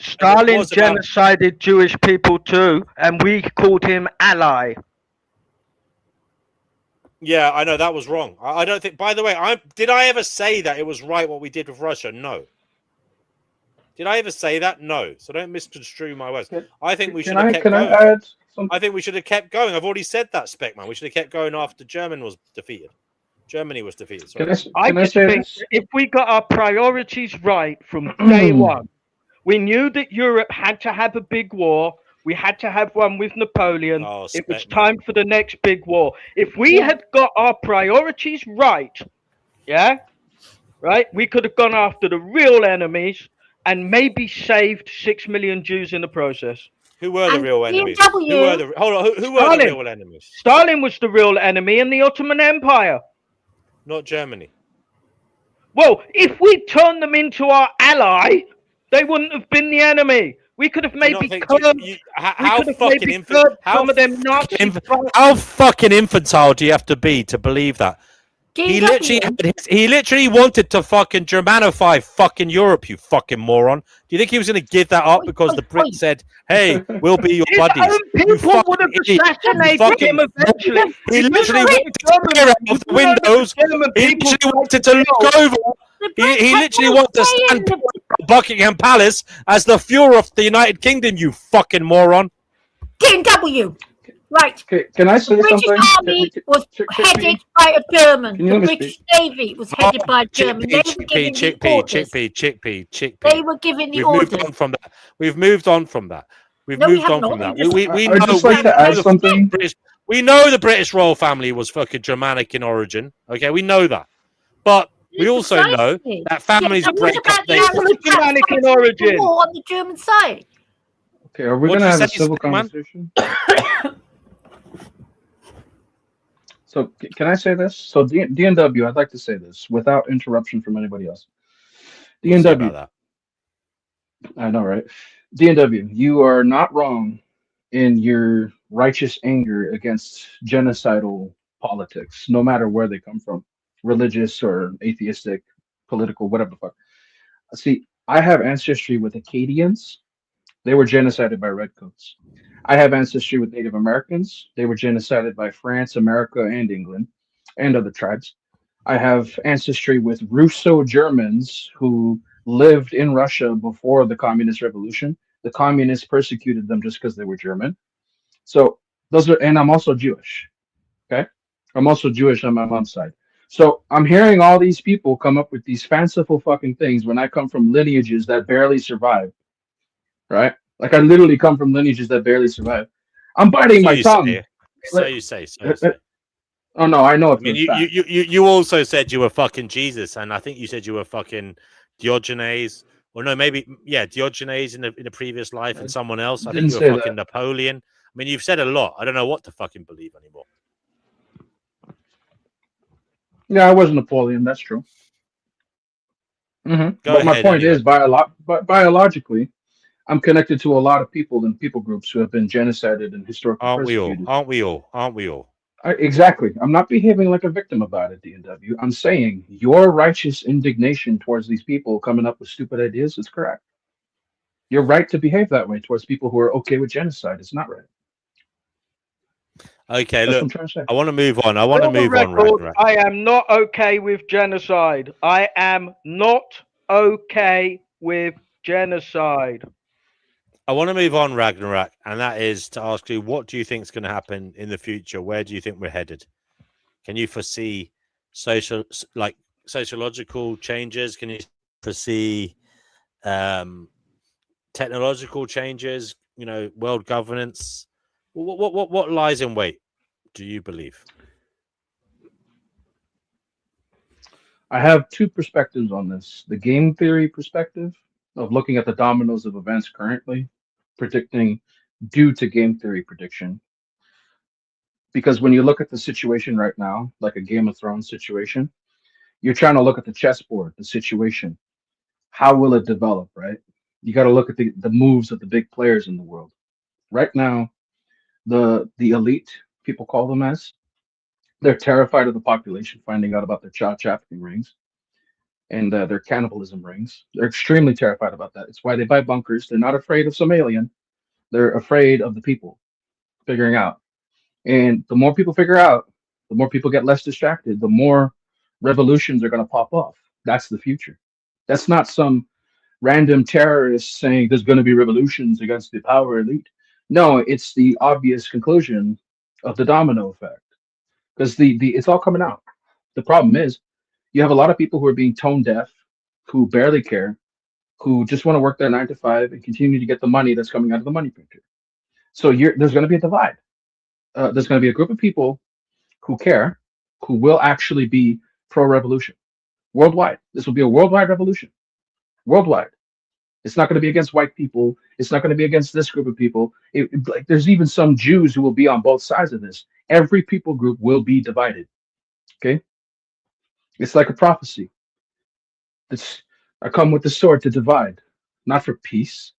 Stalin genocided Jewish people too, and we called him ally. Yeah, I know that was wrong. I don't think. By the way, did I ever say that it was right what we did with Russia? No. Did I ever say that? No. So don't misconstrue my words. I think we should have kept going. I think we should have kept going. I've already said that, Speckman. We should have kept going after Germany was defeated. I just think if we got our priorities right from day one, we knew that Europe had to have a big war. We had to have one with Napoleon. It was time for the next big war. If we had got our priorities right, we could have gone after the real enemies and maybe saved 6 million Jews in the process. Who were the real enemies? Who were the real enemies? Stalin was the real enemy in the Ottoman Empire. Not Germany. Well, if we turned them into our ally, they wouldn't have been the enemy. We could have maybe how fucking infantile do you have to be to believe that? He literally wanted to fucking Germanify fucking Europe, you fucking moron. Do you think he was going to give that up because the Brits said, "Hey, we'll be your buddies"? People would have assassinated him eventually. He literally wanted to peer out of the windows. He literally wanted to look over. He literally wanted to stand at Buckingham Palace as the Fuhrer of the United Kingdom, you fucking moron. DNW. Right. Can I say something? The British Army was headed by a German. The British Navy was headed by a German. Chickpea. They were giving the orders. We've moved on from that. We know the British royal family was fucking Germanic in origin. Okay, we know that. But we also know that families break up. Germanic in origin on the German side. Okay, are we going to have a civil conversation? So can I say this? So DNW, I'd like to say this without interruption from anybody else. DNW. I know, right? DNW, you are not wrong in your righteous anger against genocidal politics, no matter where they come from, religious or atheistic, political, whatever the fuck. See, I have ancestry with Acadians. They were genocided by Redcoats. I have ancestry with Native Americans. They were genocided by France, America, and England, and other tribes. I have ancestry with Russo Germans who lived in Russia before the Communist Revolution. The communists persecuted them just because they were German. So those are, and I'm also Jewish. Okay, I'm also Jewish on my mom's side. So I'm hearing all these people come up with these fanciful fucking things when I come from lineages that barely survive. Right? Like I literally come from lineages that barely survive. I'm biting So my you tongue. say. So you say. So you Uh, say. Oh no, I know I it for mean, a fact. you also said you were fucking Jesus, and I think you said you were fucking Diogenes, or no, maybe Diogenes in the previous life, and someone else. I think Didn't you were say fucking that. Napoleon. I mean, you've said a lot. I don't know what to fucking believe anymore. Yeah, I was Napoleon. That's true. Go But my ahead point anyway. is, biologically, I'm connected to a lot of people and people groups who have been genocided and historically Aren't we all? persecuted. Aren't we all? Aren't we all? Exactly. I'm not behaving like a victim about it, DNW. I'm saying your righteous indignation towards these people coming up with stupid ideas is correct. You're right to behave that way towards people who are okay with genocide. It's not right. Okay, That's what look, I'm trying to say. I want to move on. I want to For the move on, record, Ragnarok. I am not okay with genocide. I am not okay with genocide. I want to move on, Ragnarok, and that is to ask you, what do you think is going to happen in the future? Where do you think we're headed? Can you foresee sociological changes? Can you foresee technological changes? You know, world governance. What lies in wait? Do you believe? I have two perspectives on this. The game theory perspective of looking at the dominoes of events currently, predicting due to game theory prediction. Because when you look at the situation right now, like a Game of Thrones situation, you're trying to look at the chessboard, the situation. How will it develop, right? You got to look at the moves of the big players in the world. Right now, the elite, people call them as, they're terrified of the population finding out about their child trafficking rings and their cannibalism rings. They're extremely terrified about that. It's why they buy bunkers. They're not afraid of some alien. They're afraid of the people figuring out. And the more people figure out, the more people get less distracted, the more revolutions are going to pop off. That's the future. That's not some random terrorist saying there's going to be revolutions against the power elite. No, it's the obvious conclusion of the domino effect because the it's all coming out. The problem is you have a lot of people who are being tone deaf, who barely care, who just want to work their 9 to 5 and continue to get the money that's coming out of the money printer. So there's going to be a divide. There's going to be a group of people who care, who will actually be pro-revolution worldwide. This will be a worldwide revolution, worldwide. It's not going to be against white people. It's not going to be against this group of people. Like there's even some Jews who will be on both sides of this. Every people group will be divided. Okay, it's like a prophecy. I come with the sword to divide, not for peace.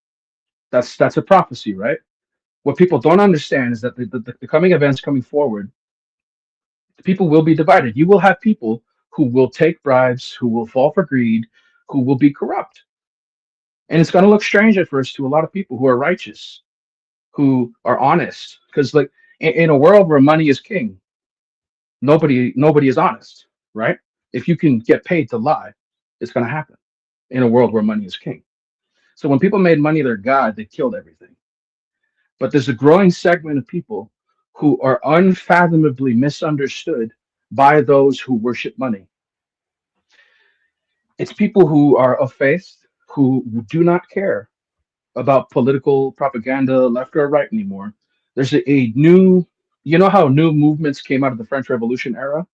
That's a prophecy, right? What people don't understand is that the coming events coming forward, people will be divided. You will have people who will take bribes, who will fall for greed, who will be corrupt. And it's going to look strange at first to a lot of people who are righteous, who are honest. Because like in a world where money is king, nobody is honest, right? If you can get paid to lie, it's going to happen in a world where money is king. So when people made money their god, they killed everything. But there's a growing segment of people who are unfathomably misunderstood by those who worship money. It's people who are of faith who do not care about political propaganda, left or right anymore. There's a new, you know how new movements came out of the French Revolution era?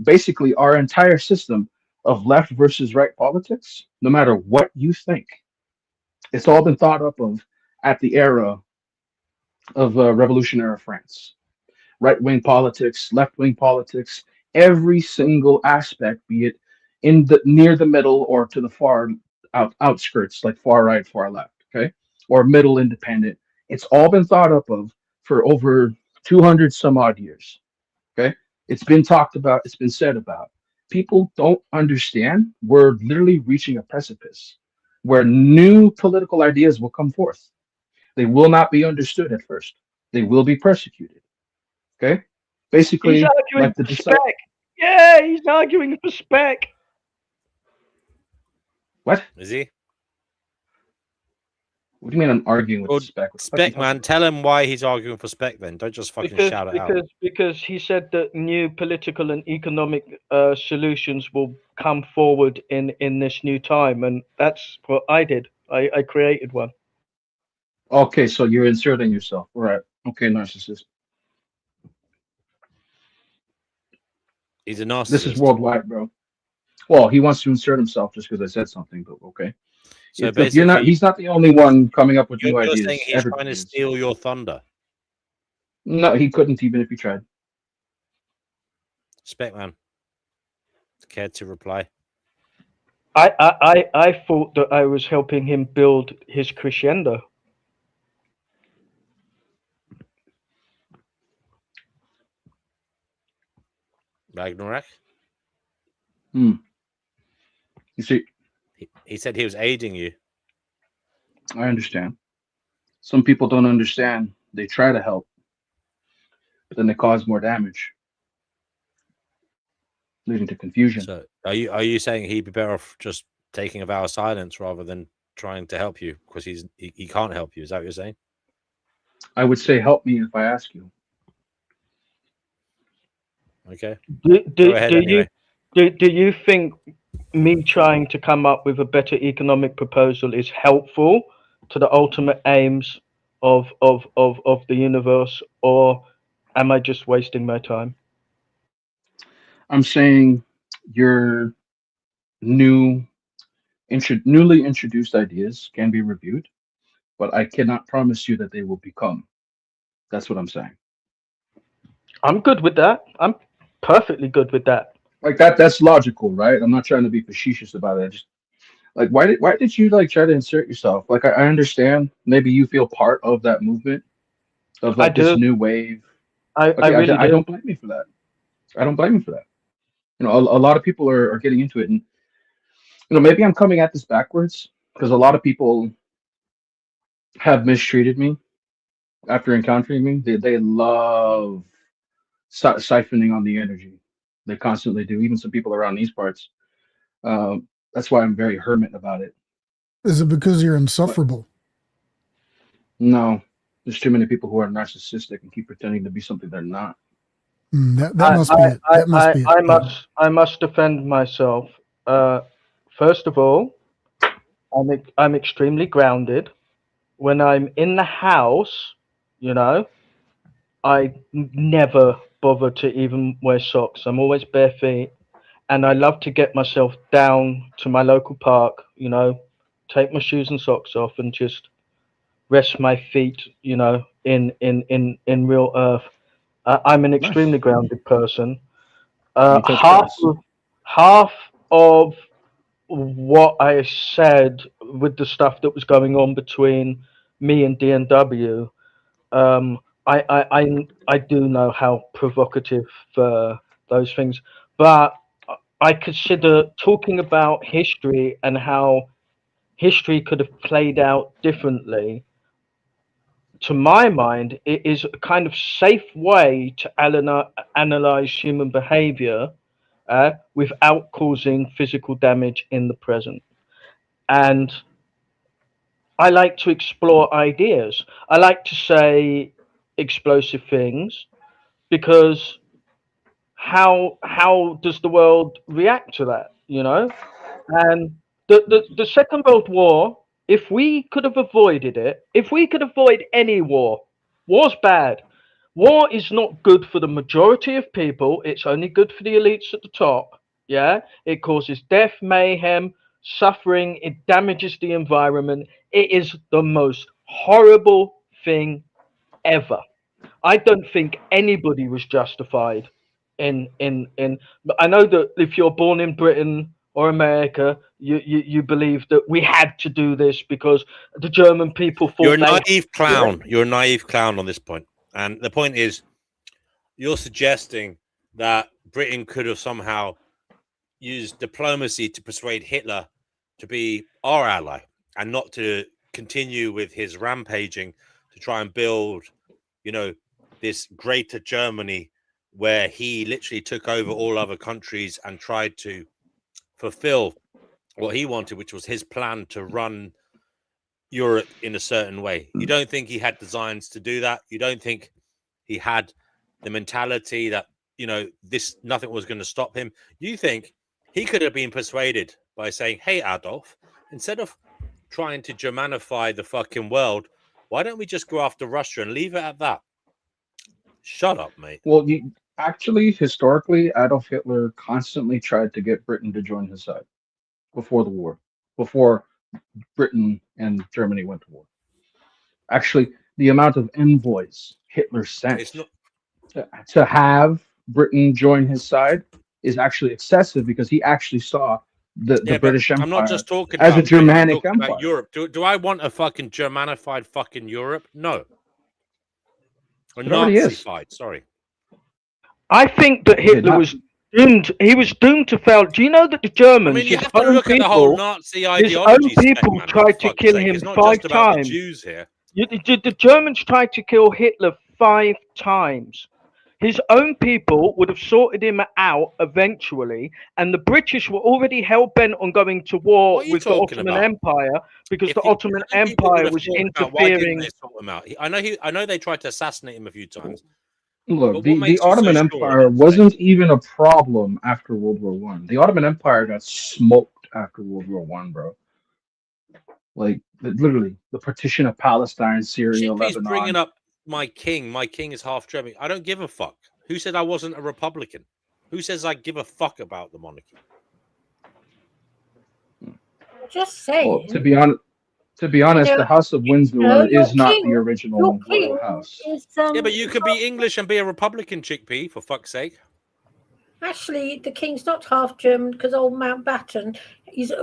Basically, our entire system of left versus right politics, no matter what you think, it's all been thought up of at the era of revolutionary France. Right wing politics, left wing politics, every single aspect, be it in the near the middle or to the far outskirts, like far right, far left, okay, or middle independent. It's all been thought up of for over 200 some odd years. Okay, it's been talked about, it's been said about. People don't understand. We're literally reaching a precipice where new political ideas will come forth. They will not be understood at first. They will be persecuted. Okay, basically, He's arguing like the for spec. Yeah, he's arguing for spec. What is he? What do you mean I'm arguing with Well, the spec? Spec man, tell him why he's arguing for Spec. Then don't just fucking shout it out. Because he said that new political and economic solutions will come forward in this new time, and that's what I did. I created one. Okay, so you're inserting yourself. All right. Okay, narcissist. He's a narcissist. This is worldwide, bro. Well, he wants to insert himself just because I said something, but okay. So he's not the only one coming up with new you're ideas. saying he's trying to steal your thunder. No, he couldn't even if he tried. Spec man, care to reply? I thought that I was helping him build his crescendo. Ragnarok? You see, he said he was aiding you. I understand. Some people don't understand. They try to help, but then they cause more damage, leading to confusion. So are you saying he'd be better off just taking a vow of silence rather than trying to help you because he can't help you? Is that what you're saying? I would say help me if I ask you. Okay. Do you think me trying to come up with a better economic proposal is helpful to the ultimate aims of the universe, or am I just wasting my time? I'm saying your newly introduced ideas can be reviewed, but I cannot promise you that they will become. That's what I'm saying. I'm good with that. I'm perfectly good with that. Like that's logical, right? I'm not trying to be facetious about it. I just like why did you like try to insert yourself? Like I understand maybe you feel part of that movement of like this new wave. I don't blame you for that. I don't blame you for that. You know, a lot of people are getting into it, and you know, maybe I'm coming at this backwards because a lot of people have mistreated me after encountering me. They love siphoning on the energy. They constantly do. Even some people around these parts. That's why I'm very hermit about it. Is it because you're insufferable? No, there's too many people who are narcissistic and keep pretending to be something they're not. That must be it. That must be it. I must defend myself. First of all, I'm extremely grounded. When I'm in the house, you know, I never bother to even wear socks. I'm always bare feet, and I love to get myself down to my local park, you know, take my shoes and socks off and just rest my feet, you know, in real earth. I'm an extremely grounded person. Half of what I said with the stuff that was going on between me and DNW, I do know how provocative those things, but I consider talking about history and how history could have played out differently. To my mind, it is a kind of safe way to analyze human behavior without causing physical damage in the present. And I like to explore ideas. I like to say explosive things because how does the world react to that, you know? And the Second World War, if we could have avoided it, if we could avoid any war, war's bad. War is not good for the majority of people. It's only good for the elites at the top. Yeah, it causes death, mayhem, suffering. It damages the environment. It is the most horrible thing ever. I don't think anybody was justified in I know that if you're born in Britain or America, you believe that we had to do this because the German people thought you're a naive clown. You're a naive clown on this point. And the point is, you're suggesting that Britain could have somehow used diplomacy to persuade Hitler to be our ally and not to continue with his rampaging to try and build, you know, this greater Germany where he literally took over all other countries and tried to fulfill what he wanted, which was his plan to run Europe in a certain way. You don't think he had designs to do that. You don't think he had the mentality that, you know, this nothing was going to stop him. You think he could have been persuaded by saying, hey, Adolf, instead of trying to Germanify the fucking world, why don't we just go after Russia and leave it at that? Shut up, mate. Well, actually, historically, Adolf Hitler constantly tried to get Britain to join his side before the war, before Britain and Germany went to war. Actually, the amount of envoys Hitler sent to have Britain join his side is actually excessive, because he actually saw the British Empire I'm not just talking as about a Germanic Britain, I'm talking empire. about Europe. Do I want a fucking Germanified fucking Europe? No. Or It already is. Nazified, sorry. I think that Hitler was doomed. He was doomed to fail. Do you know that the Germans, I mean, you his have to own look at the whole people, Nazi his ideology. own people tried to kill him It's not 5 just about times. the Jews here. The Germans tried to kill Hitler 5 times. His own people would have sorted him out eventually, and the British were already hell-bent on going to war with the Ottoman Empire, because the Ottoman Empire was interfering. I know they tried to assassinate him a few times. Look, the Ottoman Empire wasn't even a problem after World War One. The Ottoman Empire got smoked after World War One, bro. Like, literally, the partition of Palestine, Syria, Chickpea's Lebanon. bringing up my king. My king is half German. I don't give a fuck. Who said I wasn't a Republican? Who says I give a fuck about the monarchy? Just saying. Well, to be honest, the House of Windsor is not the original royal house. Yeah, but you could be English and be a Republican, Chickpea, for fuck's sake. Actually, the king's not half German, because old Mountbatten, he's...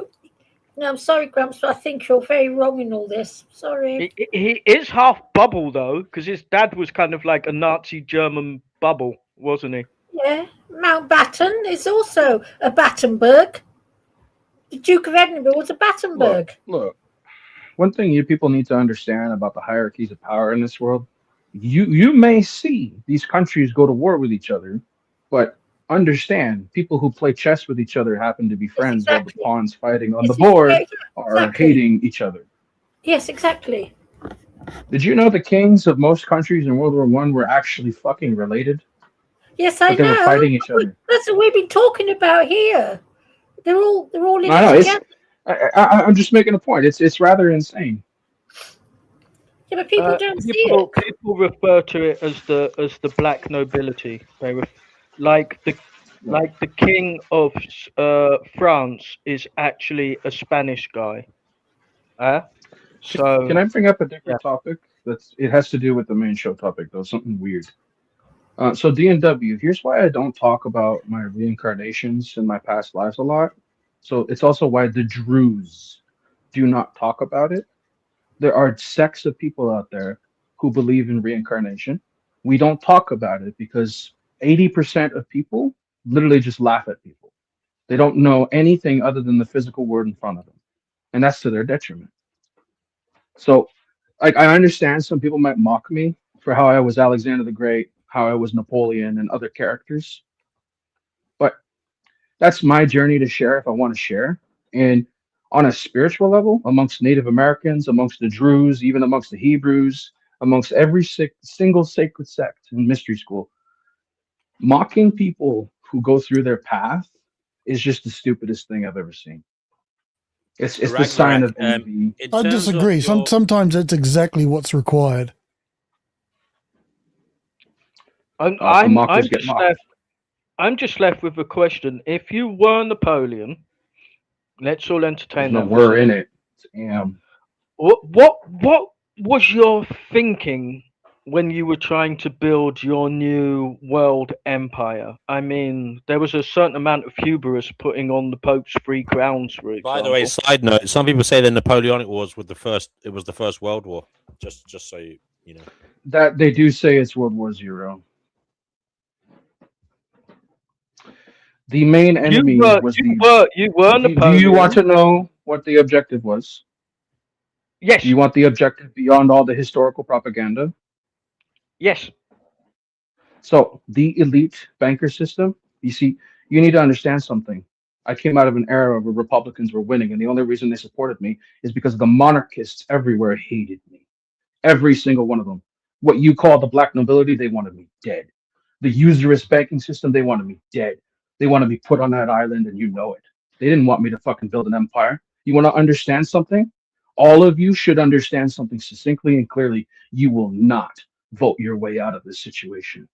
No, I'm sorry, Gramps, but I think you're very wrong in all this. Sorry. He is half bubble, though, because his dad was kind of like a Nazi German bubble, wasn't he? Yeah, Mountbatten is also a Battenberg. The Duke of Edinburgh was a Battenberg. Look, one thing you people need to understand about the hierarchies of power in this world, you may see these countries go to war with each other, but understand, people who play chess with each other happen to be friends, while the pawns fighting on the board are hating each other. Yes, exactly. Did you know the kings of most countries in World War One were actually fucking related? Yes, I know. They were fighting each other. That's what we've been talking about here. They're all in I know. it together. I'm just making a point. It's rather insane. Yeah, but people don't see it. People refer to it as the black nobility. They were like the king of France is actually a Spanish guy. So can I bring up a different topic? It has to do with the main show topic, though, something weird. So D&W, here's why I don't talk about my reincarnations in my past lives a lot. So it's also why the Druze do not talk about it. There are sects of people out there who believe in reincarnation. We don't talk about it because 80% of people literally just laugh at people. They don't know anything other than the physical word in front of them. And that's to their detriment. So I understand some people might mock me for how I was Alexander the Great, how I was Napoleon and other characters. But that's my journey to share if I want to share. And on a spiritual level, amongst Native Americans, amongst the Druze, even amongst the Hebrews, amongst every single sacred sect in mystery school, mocking people who go through their path is just the stupidest thing I've ever seen. It's the sign of envy. I disagree. Sometimes it's exactly what's required. I'm just left with a question. If you were Napoleon, let's all entertain that. We're in it. Damn. What was your thinking when you were trying to build your new world empire? I mean, there was a certain amount of hubris putting on the Pope's 3 crowns, for example. By the way, side note, some people say the Napoleonic Wars was the first World War. Just so you know. That they do say it's World War Zero. The main enemy was you were Napoleon. Do you want to know what the objective was? Yes. Do you want the objective beyond all the historical propaganda? Yes. So the elite banker system, you see, you need to understand something. I came out of an era where Republicans were winning, and the only reason they supported me is because the monarchists everywhere hated me. Every single one of them. What you call the black nobility, they wanted me dead. The usurious banking system, they wanted me dead. They wanted me put on that island, and you know it. They didn't want me to fucking build an empire. You want to understand something? All of you should understand something succinctly and clearly. You will not vote your way out of this situation.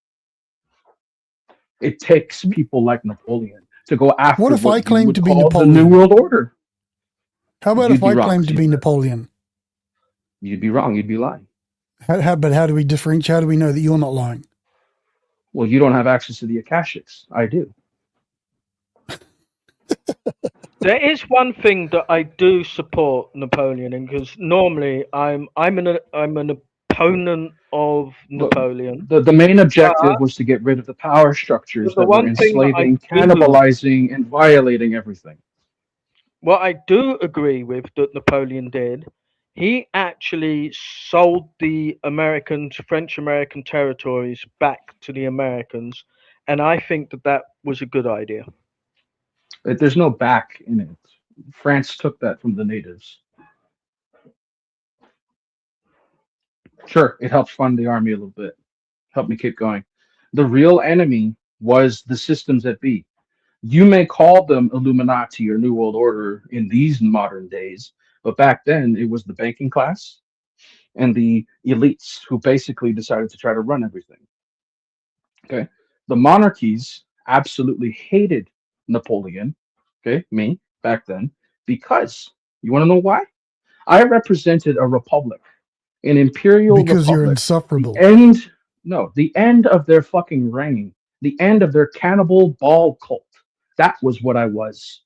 It takes people like Napoleon to go after What if I claim to be the Napoleon? New World Order. How about You'd if I be wrong, claim to be Napoleon? You'd be wrong. You'd be lying. But how do we differentiate? How do we know that you're not lying? Well, you don't have access to the Akashics. I do. There is one thing that I do support Napoleon in, because normally I'm an opponent of Napoleon. The main objective was to get rid of the power structures the that were one thing that I enslaving, do- cannibalizing, and violating everything. What I do agree with that Napoleon did, he actually sold the French American territories back to the Americans, and I think that was a good idea. There's no back in it. France took that from the natives. Sure, it helped fund the army a little bit. Help me keep going. The real enemy was the systems that be. You may call them Illuminati or New World Order in these modern days, but back then it was the banking class and the elites who basically decided to try to run everything. Okay, the monarchies absolutely hated Napoleon, okay, me back then, because you want to know why? I represented a republic, an imperial Because you're republic. insufferable. The end of their fucking reign, the end of their cannibal ball cult. That was what I was.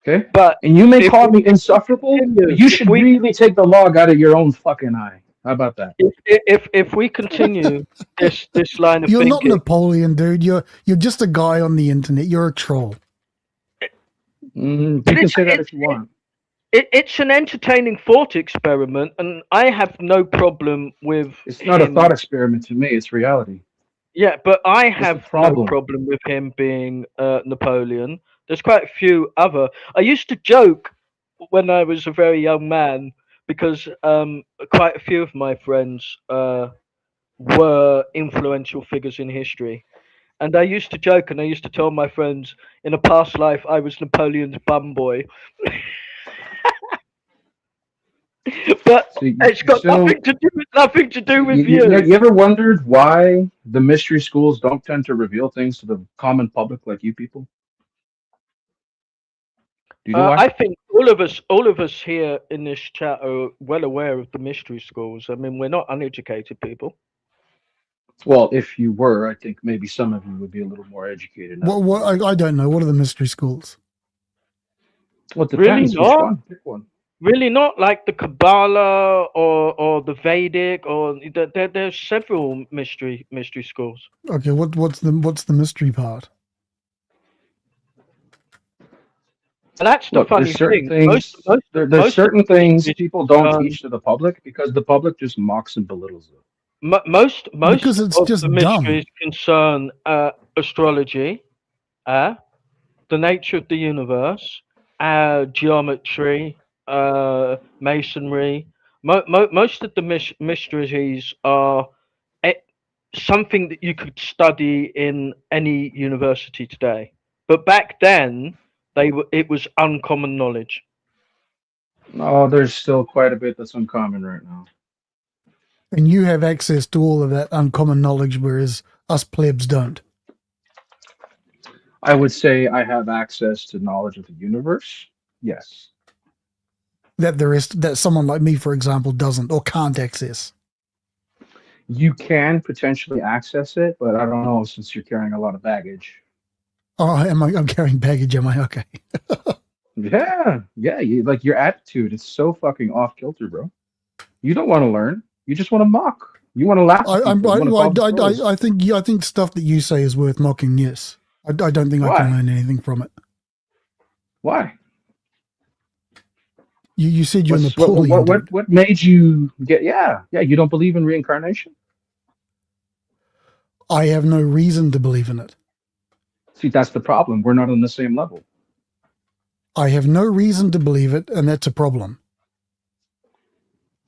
Okay, and you may call me insufferable, but you should really take the log out of your own fucking eye. How about that? If we continue this line of You're thinking, not Napoleon, dude. You're just a guy on the internet. You're a troll. You can say that if you want. It's an entertaining thought experiment, and I have no problem with. It's not a thought experiment to me. It's reality. Yeah, but I have no problem. problem with him being Napoleon. There's quite a few other. I used to joke when I was a very young man, because quite a few of my friends were influential figures in history. And I used to joke, and I used to tell my friends, in a past life, I was Napoleon's bum boy. But it's got nothing to do with you. You ever wondered why the mystery schools don't tend to reveal things to the common public like you people? Do you know why? I think all of us here in this chat are well aware of the mystery schools. I mean, we're not uneducated people. Well, if you were, I think maybe some of you would be a little more educated now. I don't know. What are the mystery schools? What depends? Really Which not? one? Pick one. Really not like the Kabbalah or the Vedic, or there's several mystery schools. Okay, what's the mystery part? And that's the funny thing. There's certain things people don't teach to the public because the public just mocks and belittles it. Most Because it's of just the dumb. mysteries concern astrology, the nature of the universe, geometry, masonry. Most of the mysteries are something that you could study in any university today. But back then, it was uncommon knowledge. Oh, there's still quite a bit that's uncommon right now. And you have access to all of that uncommon knowledge, whereas us plebs don't. I would say I have access to knowledge of the universe. Yes. That someone like me, for example, doesn't or can't access. You can potentially access it, but I don't know, since you're carrying a lot of baggage. Oh, I'm carrying baggage, am I? Okay. Yeah. Like your attitude is so fucking off kilter, bro. You don't want to learn. You just want to mock. You want to laugh. I think stuff that you say is worth mocking. Yes, I don't think I can learn anything from it. Why? You said you're Napoleon. What made you get? Yeah. You don't believe in reincarnation? I have no reason to believe in it. See, that's the problem. We're not on the same level. I have no reason to believe it, and that's a problem.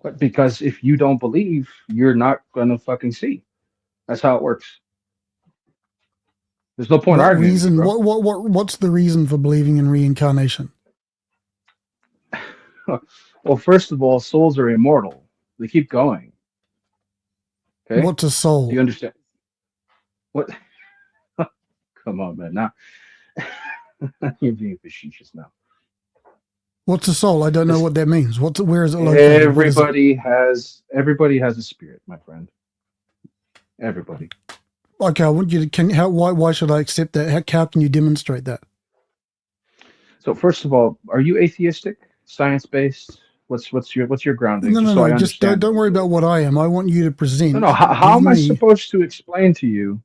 But because if you don't believe, you're not gonna fucking see. That's how it works. There's no point arguing. Reason? What's the reason for believing in reincarnation? Well, first of all, souls are immortal. They keep going. Okay. What's a soul? Do you understand? What? Come on, man. Now you're being facetious now. What's a soul? I don't know what that means. Where is it located? Everybody has a spirit, my friend. Everybody. Okay, I want you to. Why should I accept that? How can you demonstrate that? So first of all, are you atheistic, science-based? What's your grounding? No. Just don't worry about what I am. I want you to present. No. How am I supposed to explain to you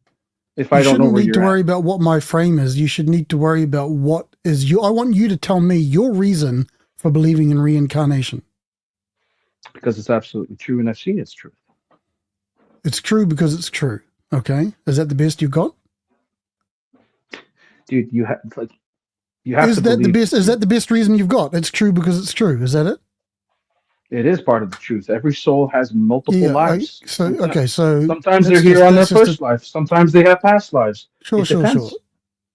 if I don't know where you're at? You shouldn't need to worry about what my frame is. You should need to worry about what is you. I want you to tell me your reason for believing in reincarnation. Because it's absolutely true, and I've seen it's true. It's true because it's true. Okay, is that the best you got? Dude, you have Is that the best? Is that the best reason you've got? It's true because it's true. Is that it? It is part of the truth. Every soul has multiple lives. Sometimes they're here on their first life. Sometimes they have past lives. Sure.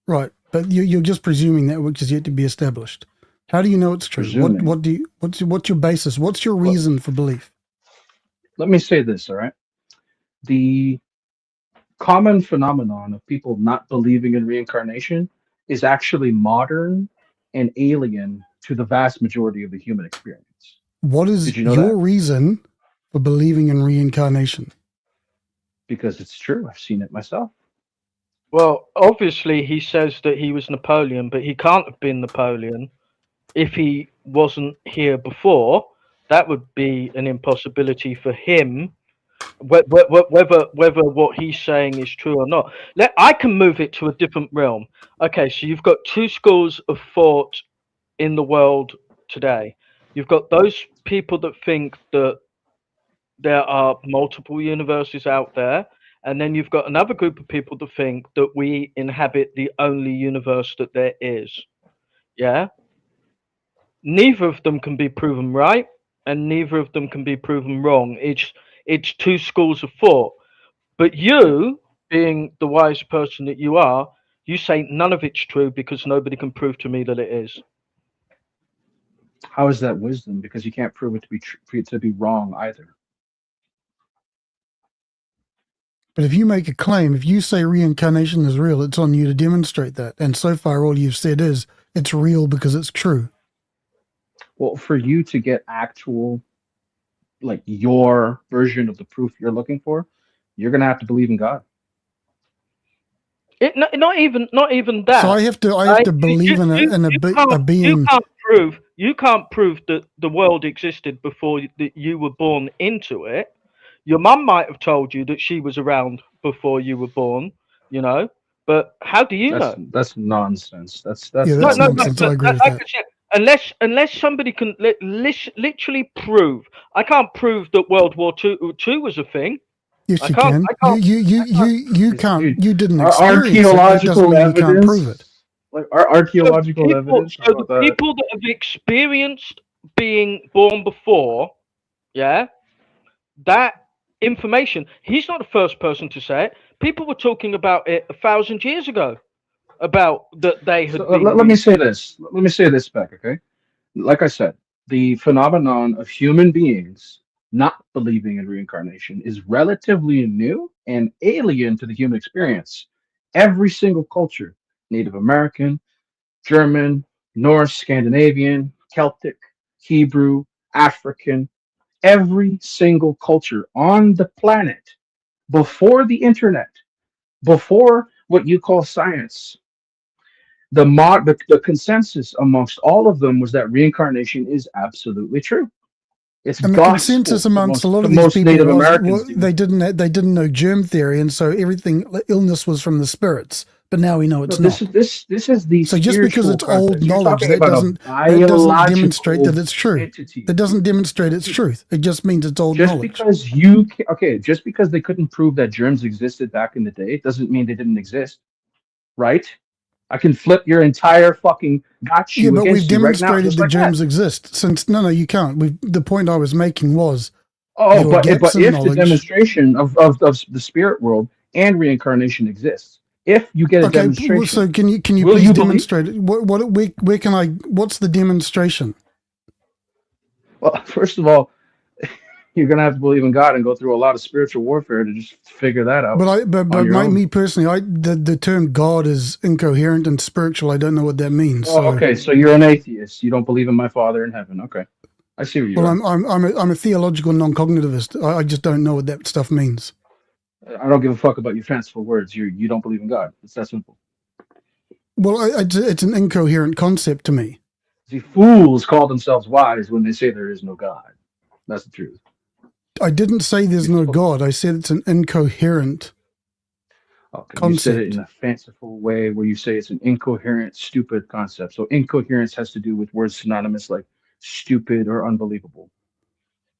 Right, but you're just presuming that which is yet to be established. How do you know it's true? What's your basis? What's your reason for belief? Let me say this, all right? The common phenomenon of people not believing in reincarnation is actually modern and alien to the vast majority of the human experience. What is your reason for believing in reincarnation? Because it's true. I've seen it myself. Well, obviously he says that he was Napoleon, but he can't have been Napoleon if he wasn't here before. That would be an impossibility for him. Whether what he's saying is true or not. I can move it to a different realm. Okay, so you've got two schools of thought in the world today. You've got those people that think that there are multiple universes out there, and then you've got another group of people that think that we inhabit the only universe that there is. Yeah? Neither of them can be proven right, and neither of them can be proven wrong. It's two schools of thought. But you, being the wise person that you are, you say none of it's true because nobody can prove to me that it is. How is that wisdom? Because you can't prove it to be wrong either. But if you make a claim, if you say reincarnation is real, it's on you to demonstrate that. And so far, all you've said is it's real because it's true. Well, for you to get actual, like your version of the proof you're looking for, you're going to have to believe in God. Not even that. So I have to believe in a being. You can't prove that the world existed before that you were born into it. Your mum might have told you that she was around before you were born, But how do you know? That's nonsense. That's nonsense. I agree with that. Unless somebody can literally prove. I can't prove that World War II was a thing. Yes, you can. You can't. You didn't experience archaeological it. Evidence. You can't prove it. Like our archaeological evidence. So the people that have experienced being born before, that information. He's not the first person to say it. People were talking about it 1,000 years ago. About that they had. Let me say this. Let me say this back, okay? Like I said, the phenomenon of human beings not believing in reincarnation is relatively new and alien to the human experience. Every single culture, Native American, German, Norse, Scandinavian, Celtic, Hebrew, African, every single culture on the planet before the internet, before what you call science, the consensus amongst all of them was that reincarnation is absolutely true. It's and the consensus amongst a lot of these people was they didn't know germ theory, and so illness was from the spirits. But now we know it's not. This is the so just because it's old knowledge, that doesn't demonstrate that it's true. It doesn't demonstrate its truth. It just means it's old knowledge. Just because they couldn't prove that germs existed back in the day, doesn't mean they didn't exist, right? I can flip your entire fucking got you Yeah, but we've against you right now, demonstrated just the like germs that. exist. Since no, you can't. The point I was making was Oh, your but gaps in if the knowledge. demonstration of the spirit world and reincarnation exists, if you get a Okay, demonstration, so can you will please you demonstrate it? Where can I? What's the demonstration? well, first of all, you're gonna have to believe in God and go through a lot of spiritual warfare to just figure that out But on your own. me personally, the term God is incoherent and spiritual. I don't know what that means. Oh, okay, so you're an atheist. You don't believe in my Father in heaven. Okay, I see where you Well, are. I'm a theological non-cognitivist. I just don't know what that stuff means. I don't give a fuck about your fanciful words. You don't believe in God. It's that simple. Well, it's an incoherent concept to me. See, fools call themselves wise when they say there is no God. That's the truth. I didn't say there's no God. I said it's an incoherent Okay, concept. you said it in a fanciful way where you say it's an incoherent, stupid concept. So incoherence has to do with words synonymous like stupid or unbelievable.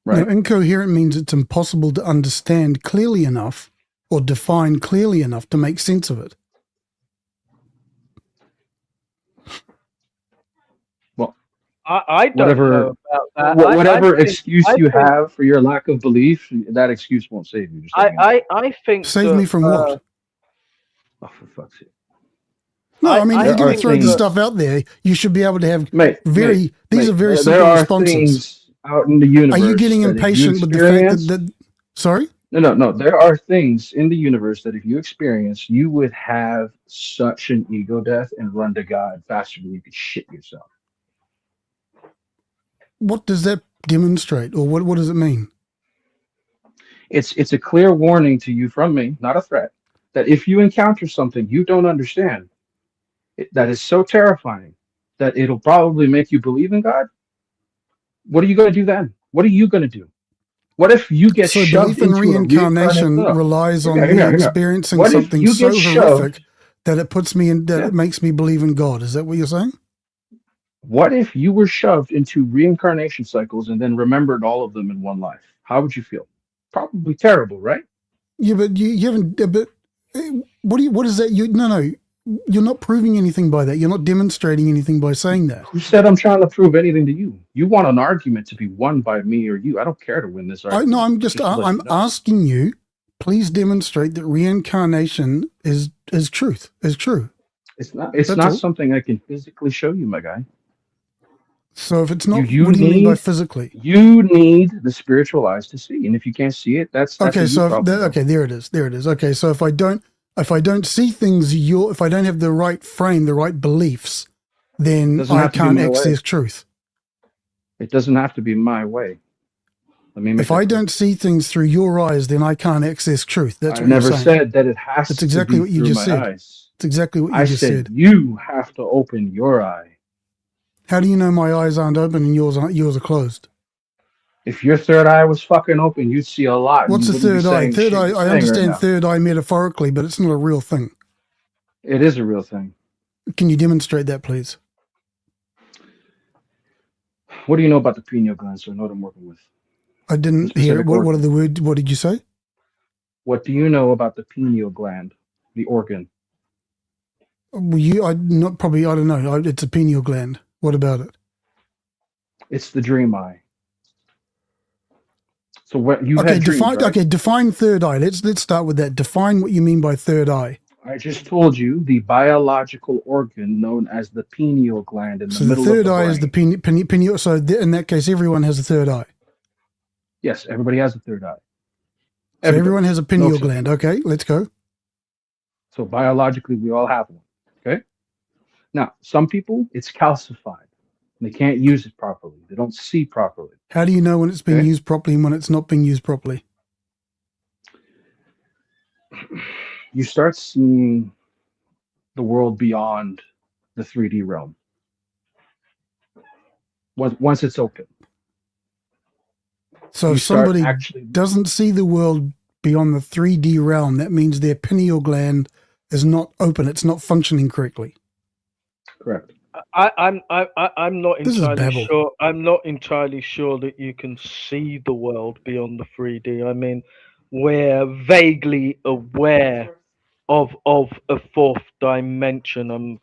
Right? No, incoherent means it's impossible to understand clearly enough or define clearly enough to make sense of it. Well, I don't know about that. Whatever I excuse I you think, have for your lack of belief, that excuse won't save you. Just letting you know. I think Save that, me from what? Oh, for fuck's sake. No, I mean, I you're going to think throw the that- stuff out there. You should be able to have Mate, these are very there simple are responses. things out in the universe. Are you getting that if you impatient with the fact experience- that sorry? No. There are things in the universe that if you experience, you would have such an ego death and run to God faster than you could shit yourself. What does that demonstrate, or what does it mean? It's a clear warning to you from me, not a threat, that if you encounter something you don't understand, that is so terrifying that it'll probably make you believe in God. What are you going to do then? What are you going to do? What if you get So shoved belief in into reincarnation relies on me experiencing What if something you so get horrific shoved- that it puts me in it makes me believe in God? Is that what you're saying? What if you were shoved into reincarnation cycles and then remembered all of them in one life? How would you feel? Probably terrible, right? Yeah, but you haven't. But what is that? No. You're not proving anything by that. You're not demonstrating anything by saying that. Who said I'm trying to prove anything to you? You want an argument to be won by me or you. I don't care to win this argument. I'm asking you. Please demonstrate that reincarnation is truth. Is true. It's not. It's That's not all. something I can physically show you, my guy. So if it's not, You what do you mean by need- physically? You need the spiritual eyes to see, and if you can't see it, that's Okay, a you so problem. okay, there it is. Okay, so if I don't see things, if I don't have the right frame, the right beliefs, then Doesn't I have to be can't my way. access truth. It doesn't have to be my way. Let me make If that I clear. don't see things through your eyes, then I can't access truth. That's I what you're never saying. said that it has That's to exactly be what you through just my said. eyes. It's exactly what you I just said said. you have to open your eye. How do you know my eyes aren't open and yours are closed? If your third eye was fucking open, you'd see a lot. and What's you a wouldn't be third eye? saying the Third shit eye. you're I saying understand right now. third eye metaphorically, but it's not a real thing. It is a real thing. Can you demonstrate that, please? What do you know about the pineal gland? So I know what I'm working with. I didn't Specific hear it. What are organ. the words? What did you say? What do you know about the pineal gland, the organ? Well, I don't know. It's a pineal gland. What about it? It's the dream eye. So what you Okay, had dreams, define. right? Okay, define third eye. Let's start with that. Define what you mean by third eye. I just told you the biological organ known as the pineal gland in So the the middle third of the eye brain. is the pineal. So in that case, everyone has a third eye. Yes, everybody has a third eye. So everyone has a pineal No gland. Okay, let's go. So biologically, we all have one. Okay. Now, some people, it's calcified. They can't use it properly. They don't see properly. How do you know when it's being Okay. used properly and when it's not being used properly? You start seeing the world beyond the 3D realm. Once it's open. So You if start somebody actually- doesn't see the world beyond the 3D realm, that means their pineal gland is not open. It's not functioning correctly. Correct. I'm not This is entirely babble. sure. I'm not entirely sure that you can see the world beyond the 3D. I mean, we're vaguely aware of a fourth dimension.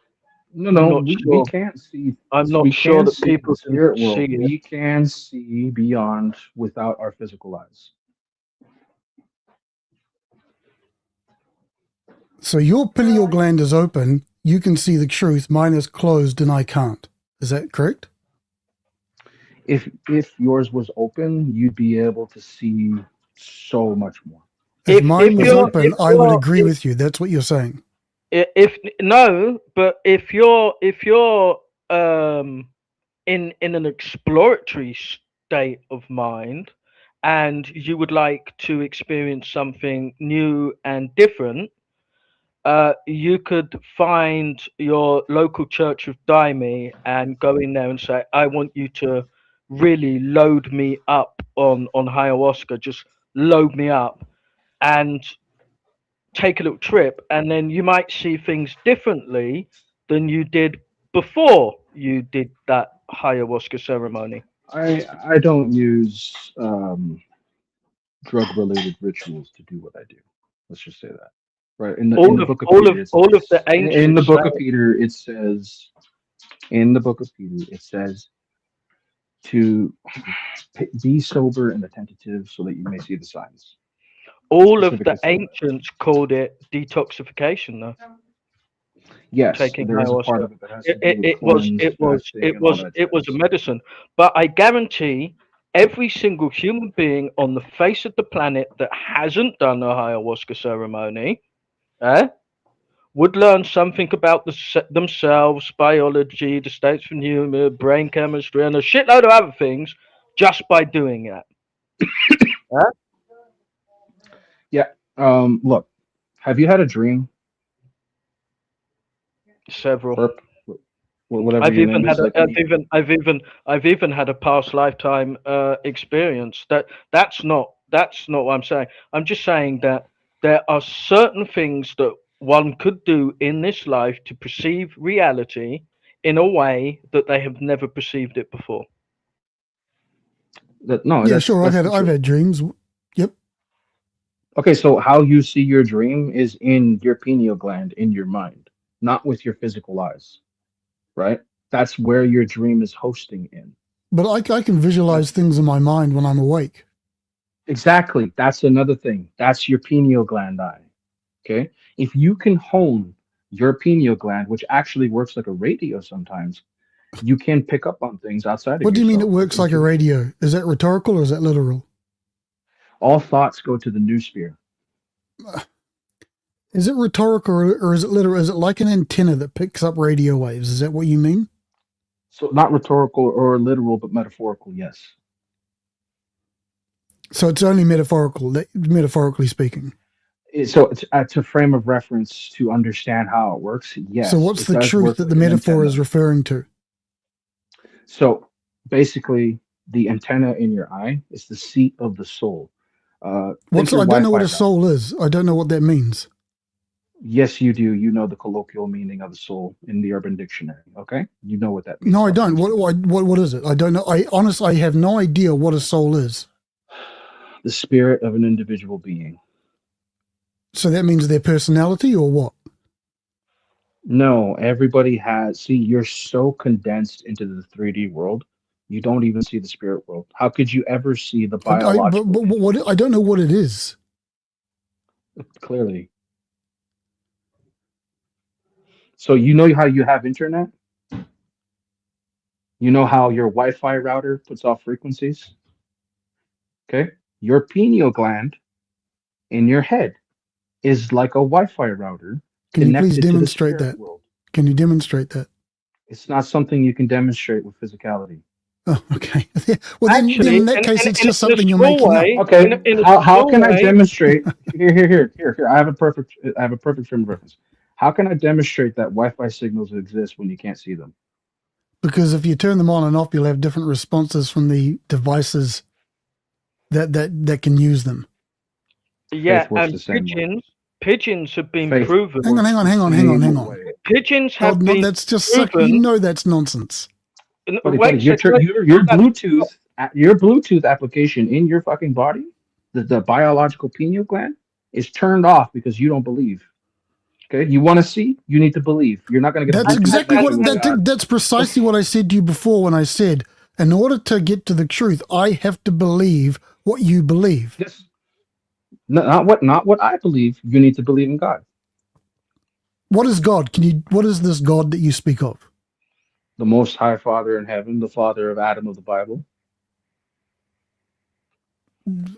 No, not we sure. can't see. I'm not We sure can that see the people can spirit see world. it. We can see beyond without our physical eyes. So your pineal gland is open. You can see the truth. Mine is closed, and I can't. Is that correct? If yours was open, you'd be able to see so much more. If mine was you're- open, if I would you're- agree with you. That's what you're saying. If no, but if you're in an exploratory state of mind, and you would like to experience something new and different, you could find your local church of Daime and go in there and say, I want you to really load me up on ayahuasca, just load me up and take a little trip, and then you might see things differently than you did before you did that ayahuasca ceremony. I don't use drug related rituals to do what I do. Let's just say that. Right. In the book of Peter, all of the ancients in the book say- of Peter, it says in the book of Peter, it says to be sober and attentive so that you may see the signs. all of the Specifically said that. ancients called it detoxification, though. Yes, Taking there is a ayahuasca. part of it that has to do It, with it was cleanse, it was fasting, it and all was that it was a jazz. medicine, but I guarantee every single human being on the face of the planet that hasn't done a ayahuasca ceremony, would learn something about themselves, biology, the states of humor, brain chemistry, and a shitload of other things just by doing that. Yeah. Look, have you had a dream? Several. Burp, whatever I've your even name had is. I've even had a past lifetime experience. That's not what I'm saying. I'm just saying that there are certain things that one could do in this life to perceive reality in a way that they have never perceived it before. Yeah, sure. I've had dreams. Yep. Okay, so how you see your dream is in your pineal gland in your mind, not with your physical eyes, right? That's where your dream is hosting in. But I can visualize things in my mind when I'm awake. Exactly. That's another thing. That's your pineal gland eye. Okay. If you can hone your pineal gland, which actually works like a radio sometimes, you can pick up on things outside of What do you mean it yourself. works like a radio? Is that rhetorical or is that literal? All thoughts go to the noosphere. Is it rhetorical or is it literal? Is it like an antenna that picks up radio waves? Is that what you mean? So not rhetorical or literal, but metaphorical, yes. So it's only metaphorical, metaphorically speaking. So it's a frame of reference to understand how it works. Yes. So what's the truth that the metaphor is referring to? So basically, the antenna in your eye is the seat of the soul. I don't know what a soul is. I don't know what that means. Yes, you do. You know the colloquial meaning of the soul in the Urban Dictionary. Okay, you know what that means. No, I don't. What is it? I don't know. I have no idea what a soul is. The spirit of an individual being. So that means their personality or what? No, everybody has. See, you're so condensed into the 3D world, you don't even see the spirit world. How could you ever see the biological? But what? I don't know what it is. Clearly. So you know how you have internet? You know how your Wi-Fi router puts off frequencies? Okay. Your pineal gland in your head is like a Wi-Fi router. Can you please demonstrate that? Can you demonstrate that? It's not something you can demonstrate with physicality. Oh, okay. Well, actually, then in that case, it's just something you're making up. Okay. How can I demonstrate? Here. I have a perfect frame of reference. How can I demonstrate that Wi-Fi signals exist when you can't see them? Because if you turn them on and off, you'll have different responses from the devices that can use them. Yeah, and pigeons have been proven. Hang on. Pigeons have been. That's just proven. you know that's nonsense. Buddy, your Bluetooth application in your fucking body, the biological pineal gland, is turned off because you don't believe. Okay, you want to see, you need to believe. You're not going to get a That's Bluetooth exactly connection what with God. that's precisely what I said to you before when I said, in order to get to the truth, I have to believe what you believe. Yes. Not what I believe. You need to believe in God. What is God? What is this God that you speak of? The Most High Father in heaven, the Father of Adam of the Bible.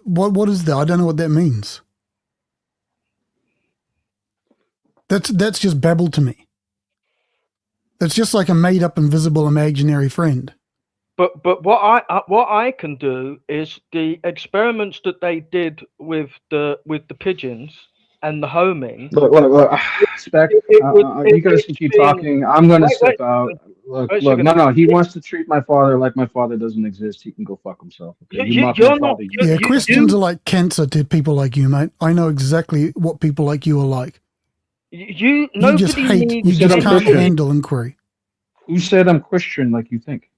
What is that? I don't know what that means. That's just babble to me. It's just like a made up invisible imaginary friend. But what I can do is the experiments that they did with the pigeons and the homing. Look, Spec, you guys can keep talking. I'm going to step out. Look, no. He wants to treat my father like my father doesn't exist. He can go fuck himself. Okay, you mock my father. Yeah, Christians are like cancer to people like you, mate. I know exactly what people like you are like. You just hate. You just can't handle inquiry. Who said I'm Christian like you think?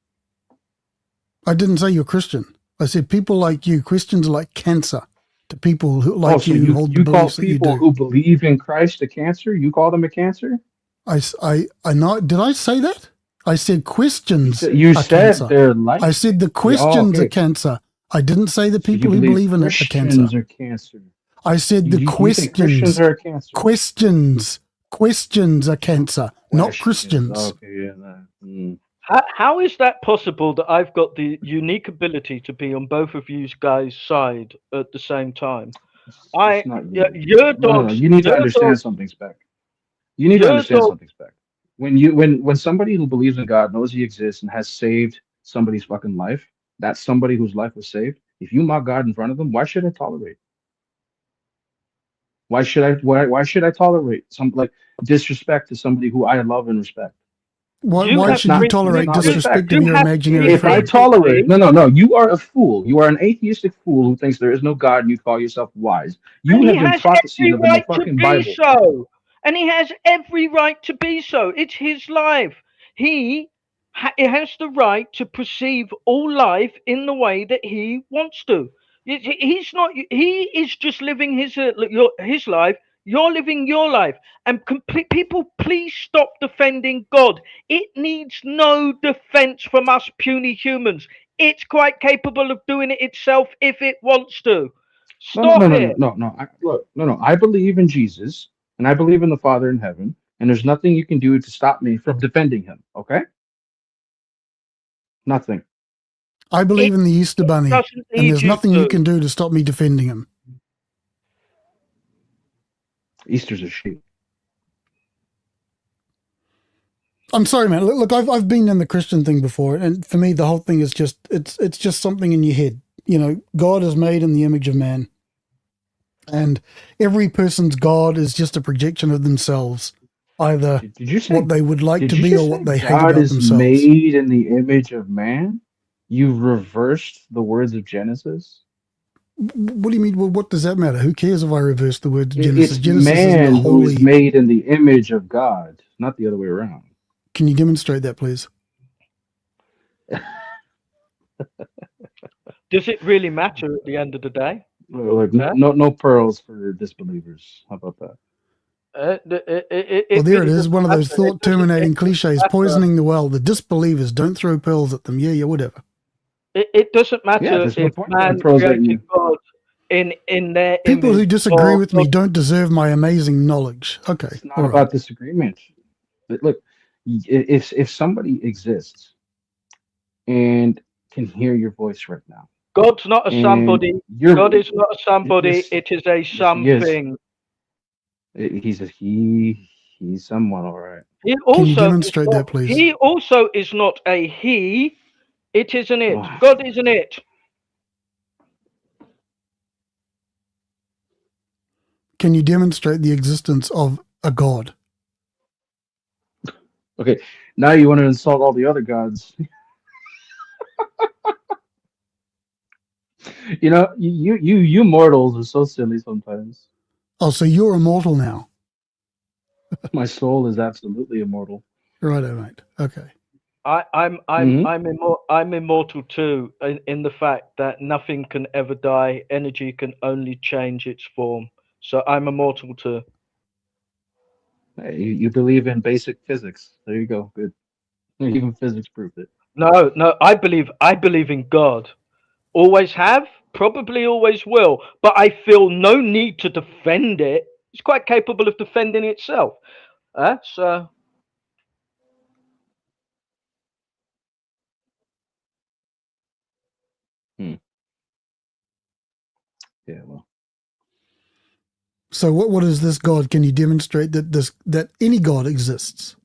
I didn't say you're Christian. I said people like you. Christians are like cancer to people who like so you hold the beliefs that you do. People who believe in Christ a cancer? You call them a cancer? I know. Did I say that? I said Christians. You are said cancer. they're like. I said the Christians are cancer. I didn't say the people who believe in it are cancer. Christians are cancer. I said the Christians are cancer. Questions are cancer, not Christians. Okay, yeah. How is that possible that I've got the unique ability to be on both of you guys' side at the same time? Your dogs. You need to understand something, Spec. You need to understand something, Spec. When somebody who believes in God knows He exists and has saved somebody's fucking life, that's somebody whose life was saved. If you mock God in front of them, why should I tolerate? Why should I tolerate some like disrespect to somebody who I love and respect? Why should you tolerate disrespect of your imaginary friend? If I tolerate, no, you are a fool. You are an atheistic fool who thinks there is no God and you call yourself wise. You have been taught the seed of the fucking Bible. So. And he has every right to be so. It's his life. He has the right to perceive all life in the way that he wants to. He's not. He is just living his life. You're living your life. And people, please stop defending God. It needs no defense from us puny humans. It's quite capable of doing it itself if it wants to. Stop it. No. I believe in Jesus. And I believe in the Father in heaven, and there's nothing you can do to stop me from defending him, okay? Nothing. I believe in the Easter Bunny, and there's nothing you can do to stop me defending him. Easter's a sheep. I'm sorry, man. Look, I've been in the Christian thing before, and for me, the whole thing is just it's just something in your head. You know, God is made in the image of man. And every person's God is just a projection of themselves, either what they would like to be or what they hate about themselves. God is made in the image of man? You reversed the words of Genesis? What do you mean? Well, what does that matter? Who cares if I reverse the words of Genesis? It's Genesis man who is made in the image of God, not the other way around. Can you demonstrate that, please? Does it really matter at the end of the day? Like no pearls for disbelievers. How about that? Well, there it is. One of those thought-terminating cliches. Poisoning the well. The disbelievers, don't throw pearls at them. Yeah, whatever. It doesn't matter if man created God in their people who disagree with me don't deserve my amazing knowledge. Okay, it's not about disagreement. But look, if somebody exists and can hear your voice right now. God's not a somebody. God is not a somebody. It is a something. He's a he. He's someone, all right. Can you demonstrate that, please? He also is not a he. It is an it. God is an it. Can you demonstrate the existence of a God? Okay, now you want to insult all the other gods. You know, you mortals are so silly sometimes. Oh, so you're immortal now? My soul is absolutely immortal. Righto, mate. Okay. I'm immortal too, in the fact that nothing can ever die. Energy can only change its form. So I'm immortal too. Hey, you believe in basic physics. There you go. Good. Even physics proved it. No, I believe in God. Always have, probably always will. But I feel no need to defend it. It's quite capable of defending itself. So Yeah, well. So what is this God? Can you demonstrate that any God exists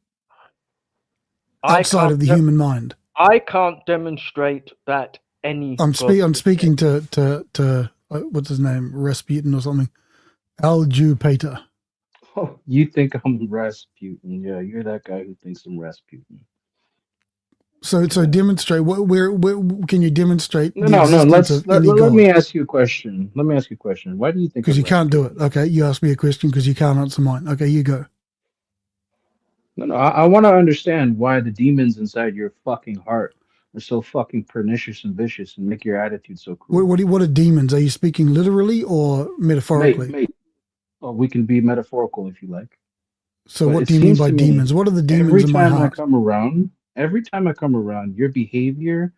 outside of the human mind? I can't demonstrate that any. I'm speaking to what's his name, Rasputin or something, Aljupater. Oh, you think I'm Rasputin? Yeah, you're that guy who thinks I'm Rasputin. So demonstrate where can you demonstrate? No. Let me ask you a question. Why do you think? Because you can't do it. Okay, you ask me a question because you can't answer mine. Okay, you go. No. I want to understand why the demons inside your fucking heart are so fucking pernicious and vicious and make your attitude so cruel. What are demons? Are you speaking literally or metaphorically? Mate. Oh, we can be metaphorical if you like. So what do you mean by demons? What are the demons in my heart? Every time I come around, your behavior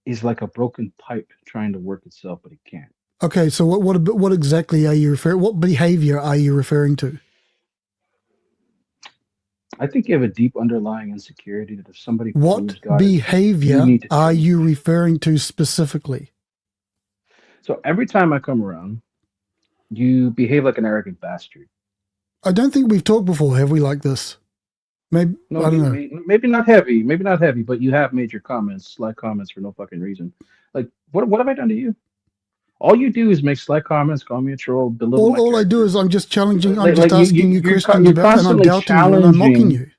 is like a broken pipe trying to work itself, but it can't. Okay, so what exactly are you referring? What behavior are you referring to? I think you have a deep underlying insecurity that if somebody what behavior are you referring to specifically? So every time I come around, you behave like an arrogant bastard. I don't think we've talked before, have we, like this? Maybe no, I don't know. Maybe not heavy, but you have made your slight comments for no fucking reason. Like, what have I done to you? All you do is make slight comments, call me a troll, belittle my all I do is I'm just challenging. I'm just asking you questions about, and I'm doubting you, and I'm mocking you.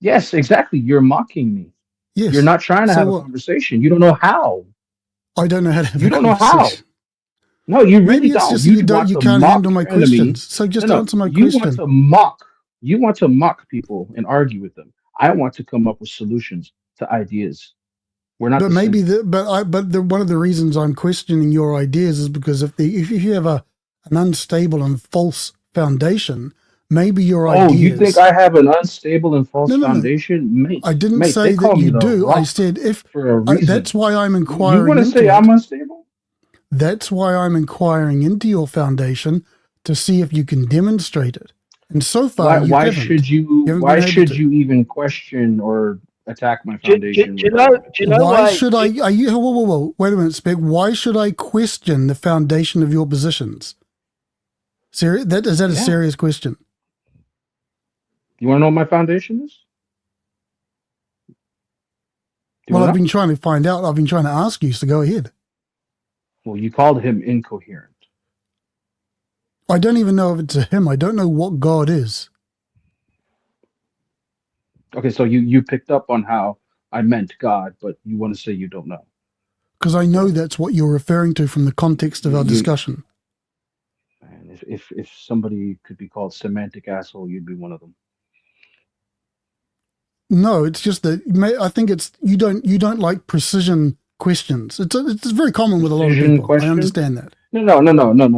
Yes, exactly. You're mocking me. Yes. You're not trying to have a conversation. You don't know how. I don't know how to have a conversation. You don't know how. No, you really Maybe it's don't. just you can't handle my questions. So just answer my question. You want to mock people and argue with them. I want to come up with solutions to ideas. We're not. But maybe one of the reasons I'm questioning your ideas is because if you have an unstable and false foundation, maybe your ideas. Oh, you think I have an unstable and false foundation? Mate, I didn't say that you do. I said if that's why I'm inquiring. You want to say I'm unstable? That's why I'm inquiring into your foundation to see if you can demonstrate it. And so far, why should you even question or attack my foundation? Do you know why should I? Are you? Whoa! Wait a minute, Spec. Why should I question the foundation of your positions? Serious? Is that a serious question? You want to know what my foundation is? Well, I've been trying to find out. I've been trying to ask you. So go ahead. Well, you called him incoherent. I don't even know if it's a him. I don't know what God is. Okay, so you picked up on how I meant God, but you want to say you don't know. Because I know that's what you're referring to from the context of our discussion. Man, if somebody could be called semantic asshole, you'd be one of them. No, it's just that I think it's you don't like precision questions. It's very common with a lot of people. I understand that. No.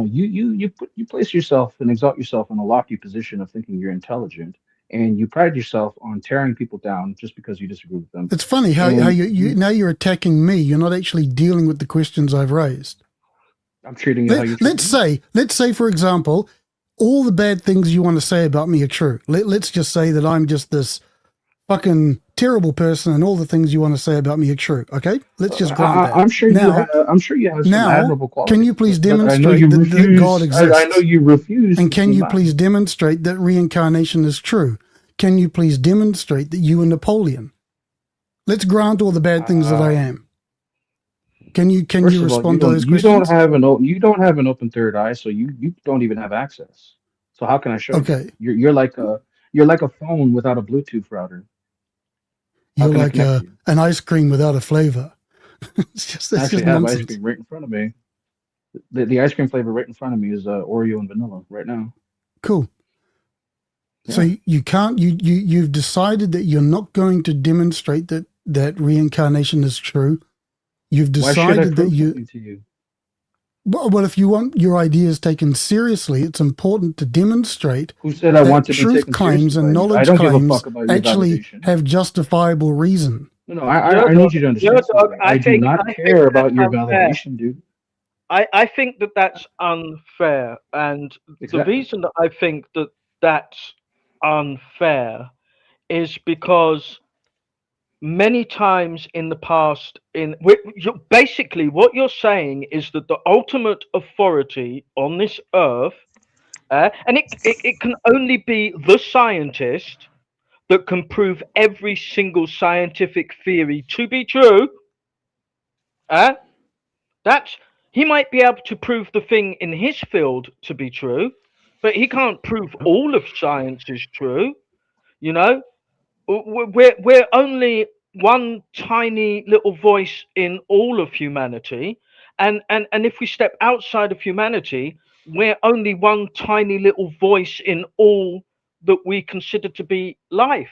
You place yourself and exalt yourself in a lofty position of thinking you're intelligent, and you pride yourself on tearing people down just because you disagree with them. It's funny how you now you're attacking me. You're not actually dealing with the questions I've raised. I'm treating you how you treat me. Let's say, for example, all the bad things you want to say about me are true. Let's just say that I'm just this fucking terrible person, and all the things you want to say about me are true. Okay, let's just grant that. I'm sure you have some admirable qualities. Can you please demonstrate that God exists? I know you refuse. And can you please demonstrate that reincarnation is true? Can you please demonstrate that you are Napoleon? Let's grant all the bad things that I am. Can you respond to those questions? You don't have an open third eye, so you don't even have access. So how can I show you? You're like a phone without a Bluetooth router. You're like an ice cream without a flavor. It's just I actually have ice cream right in front of me. The ice cream flavor right in front of me is Oreo and vanilla right now. Cool. Yeah. So you can't. You've decided that you're not going to demonstrate that reincarnation is true. You've decided that to you. Well, if you want your ideas taken seriously, it's important to demonstrate Who said I that want to be truth taken claims seriously and by you? I knowledge don't give a claims fuck about your actually validation. have justifiable reason. No, I need you to understand something. I do not care about your unfair. validation, dude. I think that that's unfair, and the Exactly. reason that I think that that's unfair is because many times in the past, basically what you're saying is that the ultimate authority on this earth, and it can only be the scientist that can prove every single scientific theory to be true. That's He might be able to prove the thing in his field to be true, but he can't prove all of science is true. You know, we're only one tiny little voice in all of humanity, and if we step outside of humanity, we're only one tiny little voice in all that we consider to be life.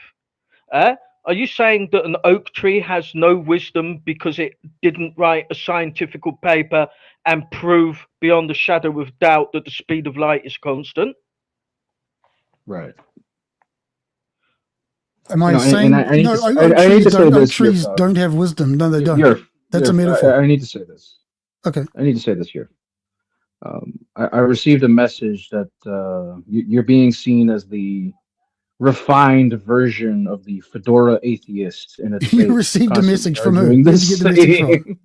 Are you saying that an oak tree has no wisdom because it didn't write a scientific paper and prove beyond a shadow of doubt that the speed of light is constant? Right. Am I saying I need no? to, Oak I need trees to say don't. Oak this. trees don't have wisdom. No, they don't. That's a I metaphor. need to say this. Okay. I need to say this here. I received a message that you're being seen as the refined version of the fedora atheist in its You received a message from who? arguing Where'd the you get the message from? same.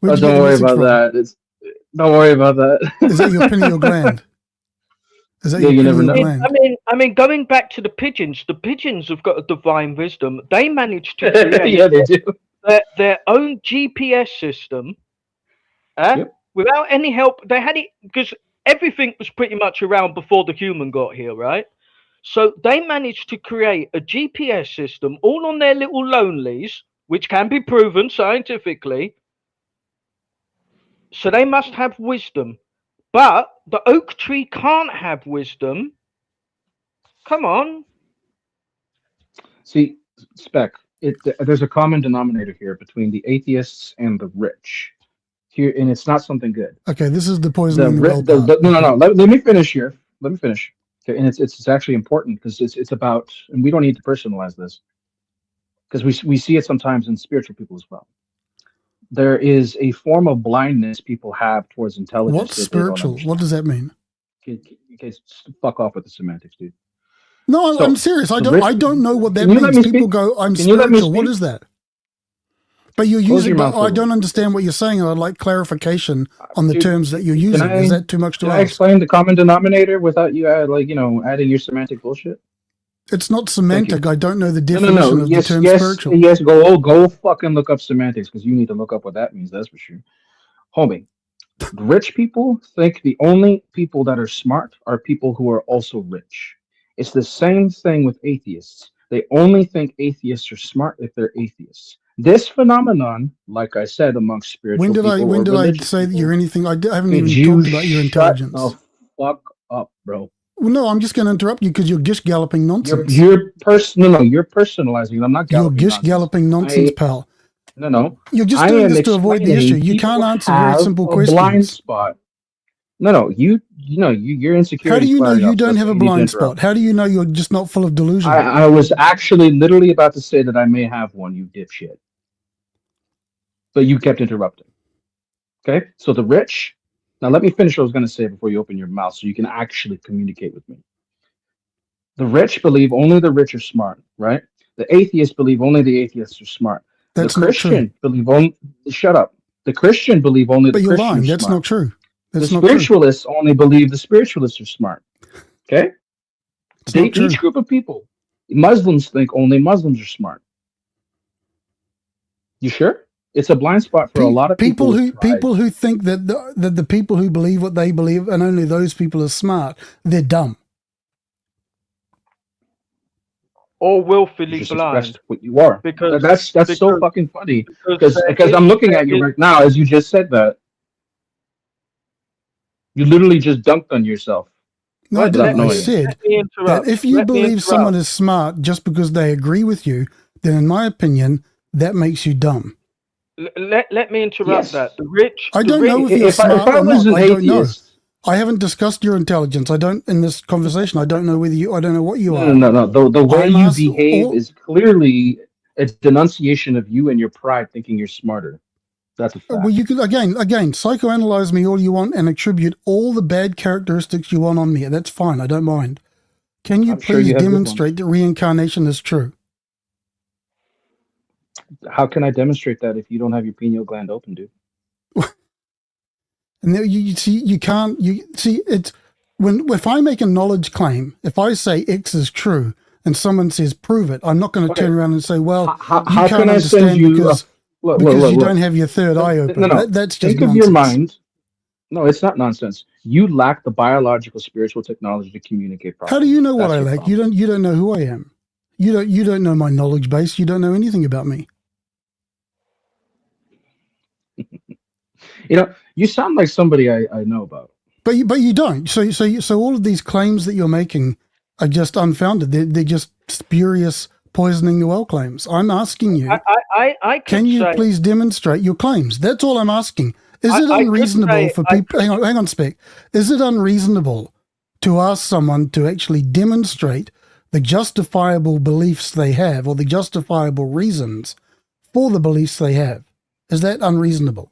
Where'd you Don't get the worry message about from? that. Don't worry about that. Is that your pineal gland? Is that Yeah, your you never pineal know. gland? I mean, going back to the pigeons have got a divine wisdom. They managed to create Yeah, they do. their own GPS system, without any help. They had it because everything was pretty much around before the human got here, right? So they managed to create a GPS system all on their little lonelies, which can be proven scientifically. So they must have wisdom. But the oak tree can't have wisdom. Come on. See, Spec, there's a common denominator here between the atheists and the rich. Here, and it's not something good. Okay, this is the poisoning the well part. No. Let me finish here. Let me finish. Okay, and it's actually important because it's about, and we don't need to personalize this because we see it sometimes in spiritual people as well. There is a form of blindness people have towards intelligence. What's spiritual? What does that mean? Okay, fuck off with the semantics, dude. No, I'm serious. I don't know what that means. People go, I'm spiritual. What is that? But you're using, but I don't understand what you're saying. I'd like clarification on the terms that you're using. Is that too much to ask? Can I explain the common denominator without you adding your semantic bullshit? It's not semantic. I don't know the definition of the term spiritual. Yes, go fucking look up semantics because you need to look up what that means. That's for sure. Homie, rich people think the only people that are smart are people who are also rich. It's the same thing with atheists. They only think atheists are smart if they're atheists. This phenomenon, like I said, amongst spiritual people. When did I say that you're anything? I haven't even talked about your intelligence. The fuck up, bro. Well, no, I'm just going to interrupt you because you're gish galloping nonsense. You're personalizing. I'm not galloping. You're gish galloping nonsense, pal. No. You're just doing this to avoid the issue. You can't answer very simple questions. Blind spot. No. You're insecure. How do you know you don't have a blind spot? How do you know you're just not full of delusion? I was actually literally about to say that I may have one, you dipshit. But you kept interrupting. Okay? So the rich. Now let me finish what I was going to say before you open your mouth so you can actually communicate with me. The rich believe only the rich are smart, right? The atheists believe only the atheists are smart. That's the Christian believe only. Shut up. The Christian believe only the Christians are smart. That's not true. The spiritualists only believe the spiritualists are smart. Okay? Each group of people. Muslims think only Muslims are smart. You sure? It's a blind spot for a lot of people. People who think that the people who believe what they believe and only those people are smart, they're dumb. Or willfully blind. What you are. Because that's so fucking funny. Because I'm looking at you right now as you just said that. You literally just dunked on yourself. No, I didn't. I said that if you believe someone is smart just because they agree with you, then in my opinion, that makes you dumb. Let me interrupt Yes. that. The rich. I the don't know rich, if you're If smart I or was not. an I don't know. atheist, I haven't discussed your intelligence. I don't in this conversation. I don't know whether you. I don't know what you are. no. The way I'm you asked behave all. is clearly a denunciation of you and your pride, thinking you're smarter. That's a Well, fact. you could again psychoanalyze me all you want and attribute all the bad characteristics you want on me. That's fine. I don't mind. Can you I'm sure please you have good ones. demonstrate that reincarnation is true? How can I demonstrate that if you don't have your pineal gland open, dude? And there, you see, you can't. You see, it's when if I make a knowledge claim, if I say X is true, and someone says prove it, I'm not going to Okay. turn around and say, well, How you can't can I send understand you? because Look, you don't have your third eye open. No. That's just Think of nonsense. your mind. No, it's not nonsense. You lack the biological, spiritual technology to communicate properly. How do you know what That's I your lack? problem. You don't know who I am. You don't know my knowledge base. You don't know anything about me. You sound like somebody I know about. But you don't. So all of these claims that you're making are just unfounded. They're just spurious poisoning the well claims. I'm asking you, I can you please demonstrate your claims? That's all I'm asking. Is it unreasonable for people? Hang on, Spec. Is it unreasonable to ask someone to actually demonstrate the justifiable beliefs they have or the justifiable reasons for the beliefs they have? Is that unreasonable?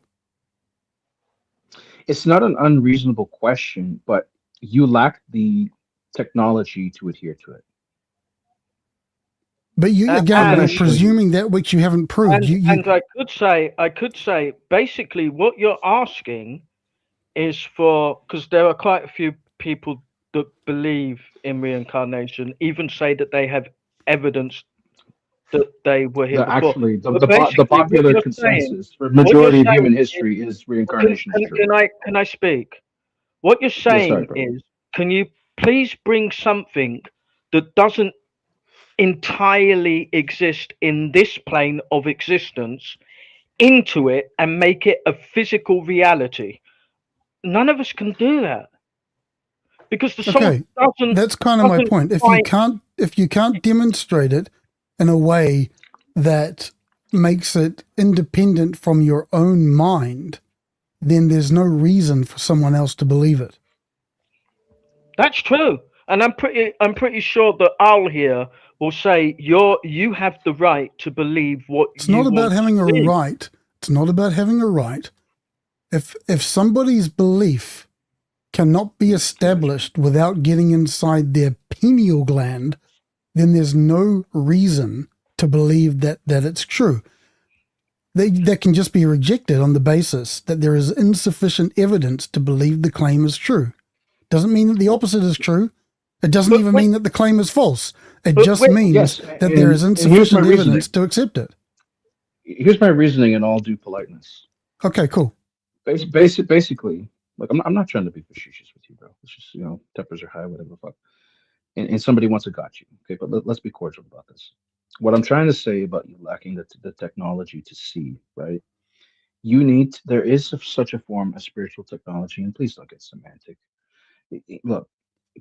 It's not an unreasonable question, but you lack the technology to adhere to it. But you again, you're presuming that which you haven't proved. And I could say, basically, what you're asking is for, because there are quite a few people that believe in reincarnation, even say that they have evidence that they were here before. Actually, the popular consensus for majority of human history is reincarnation is true. Can I speak? What you're saying is, can you please bring something that doesn't entirely exist in this plane of existence into it and make it a physical reality? None of us can do that because the soul doesn't. That's kind of my point. If you can't demonstrate it in a way that makes it independent from your own mind, then there's no reason for someone else to believe it. That's true, and I'm pretty sure that Al here will say you have the right to believe what it's not about having a right. It's not about having a right. If somebody's belief cannot be established without getting inside their pineal gland, then there's no reason to believe that it's true. That can just be rejected on the basis that there is insufficient evidence to believe the claim is true. Doesn't mean that the opposite is true. It doesn't even mean that the claim is false. It just means that there is insufficient evidence to accept it. Here's my reasoning in all due politeness. Okay, cool. Basically, like I'm not trying to be facetious with you, bro. It's just tempers are high, whatever the fuck. And somebody wants to got you, okay? But let's be cordial about this. What I'm trying to say about you lacking the technology to see, right? There is such a form of spiritual technology, and please don't get semantic. Look,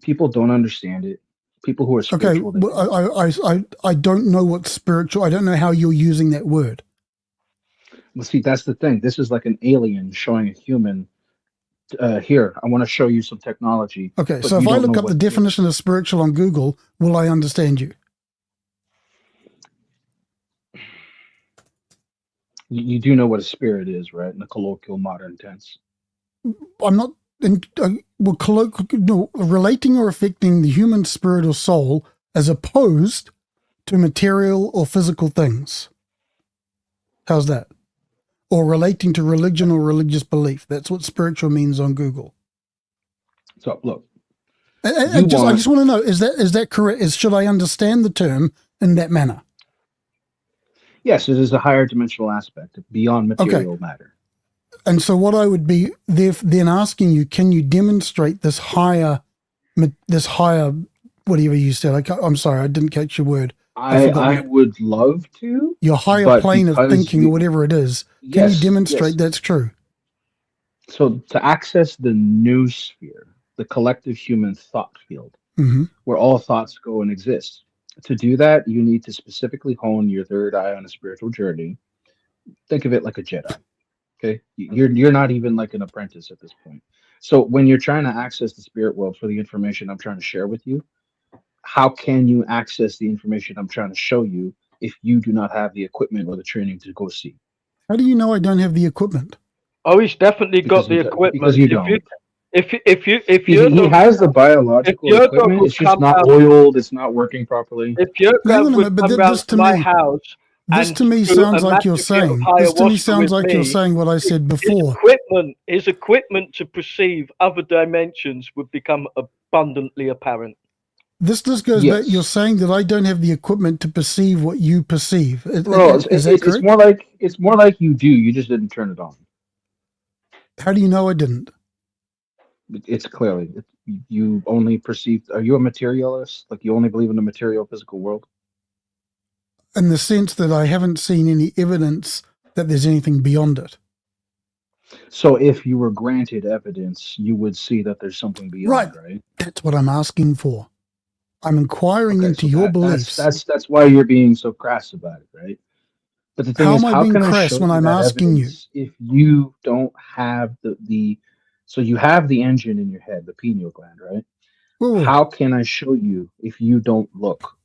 people don't understand it. People who are spiritual. Okay, I don't know what's spiritual. I don't know how you're using that word. Well, see, that's the thing. This is like an alien showing a human. Here, I want to show you some technology. Okay, so if I look up the definition of spiritual on Google, will I understand you? You do know what a spirit is, right? In the colloquial modern tense. I'm not relating or affecting the human spirit or soul as opposed to material or physical things. How's that? Or relating to religion or religious belief. That's what spiritual means on Google. So look, I just want to know, is that correct? Should I understand the term in that manner? Yes, it is a higher dimensional aspect beyond material matter. And so what I would be then asking you, can you demonstrate this higher, whatever you said? I'm sorry, I didn't catch your word. I would love to. Your higher plane of thinking or whatever it is, can you demonstrate that's true? So to access the noosphere, the collective human thought field, where all thoughts go and exist, to do that, you need to specifically hone your third eye on a spiritual journey think of it like a Jedi. Okay, you're not even like an apprentice at this point. So when you're trying to access the spirit world for the information I'm trying to share with you, how can you access the information I'm trying to show you if you do not have the equipment or the training to go see? How do you know I don't have the equipment? Oh, he's definitely Because got the you equipment. because you don't. If He has the biological your dog equipment. would It's just come not out- oiled. It's not working properly. if your Hang on dog a would minute, but come round this to to my me, house, this and to me do sounds a like you're massive bit of saying. This to me ayahuasca sounds with like you're me, saying what I said before. his equipment to perceive other dimensions would become abundantly apparent. This goes back. You're Yes. saying that I don't have the equipment to perceive what you perceive. No, Is that correct? it's more like you do. You just didn't turn it on. How do you know I didn't? It's clearly you only perceive. Are you a materialist? Like you only believe in the material physical world? In the sense that I haven't seen any evidence that there's anything beyond it. So if you were granted evidence, you would see that there's something beyond, right? That's what I'm asking for. I'm inquiring Okay, into so your that- beliefs. That's why you're being so crass about it, right? But the thing How is, am I how being can I crass show when you I'm that asking you? evidence if you don't have the so you have the engine in your head, the pineal gland, right? Whoa. How can I show you if you don't look?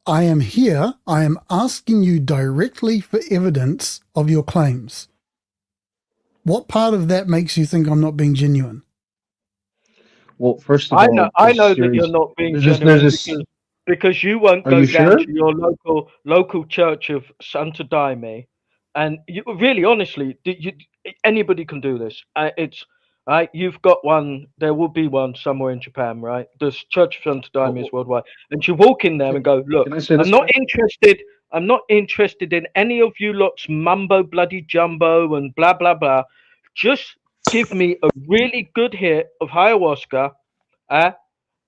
I am here. I am asking you directly for evidence of your claims. What part of that makes you think I'm not being genuine? Well, first of I all, know that you're not being there's genuine this, because you won't Are go you down sure? to your local church of Santa Daime, and you really honestly, anybody can do this. It's right. You've got one. There will be one somewhere in Japan, right? The Church of Santa Daime is worldwide, and you walk in there and go, "Look, Can I say I'm this? not interested. I'm not interested in any of you lot's mumbo bloody jumbo and blah blah blah. Just give me a really good hit of ayahuasca."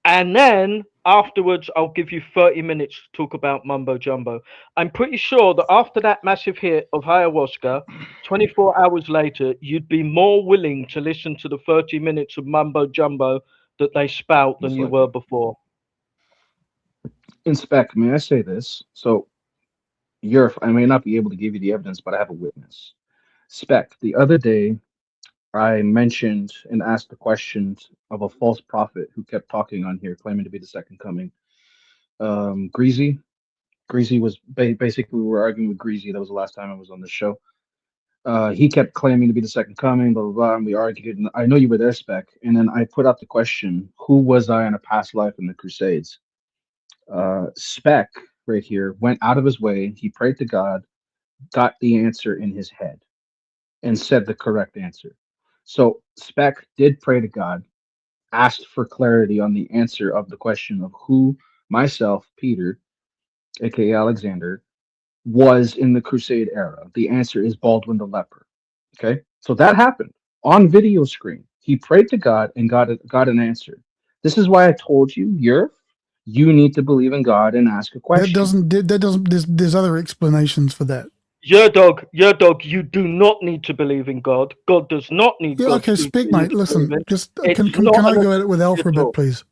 And then afterwards, I'll give you 30 minutes to talk about mumbo jumbo. I'm pretty sure that after that massive hit of ayahuasca, 24 hours later, you'd be more willing to listen to the 30 minutes of mumbo jumbo that they spout than you were before. Inspect, may I say this? So I may not be able to give you the evidence, but I have a witness. Spec, the other day I mentioned and asked the questions of a false prophet who kept talking on here, claiming to be the second coming. Greasy was basically, we were arguing with Greasy. That was the last time I was on the show. He kept claiming to be the second coming, blah, blah, blah, and we argued. And I know you were there, Spec. And then I put out the question, who was I in a past life in the Crusades? Spec, right here, went out of his way. He prayed to God, got the answer in his head, and said the correct answer. So Spec did pray to God, asked for clarity on the answer of the question of who myself, Peter, aka Alexander, was in the Crusade era. The answer is Baldwin the Leper. Okay, so that happened on video screen. He prayed to God and got an answer. This is why I told you, you need to believe in God and ask a question. That doesn't. There's other explanations for that. Your dog, you do not need to believe in God. God does not need Yeah, God. okay, speak, mate. Listen, just can not I an go at it with Al for a bit, please?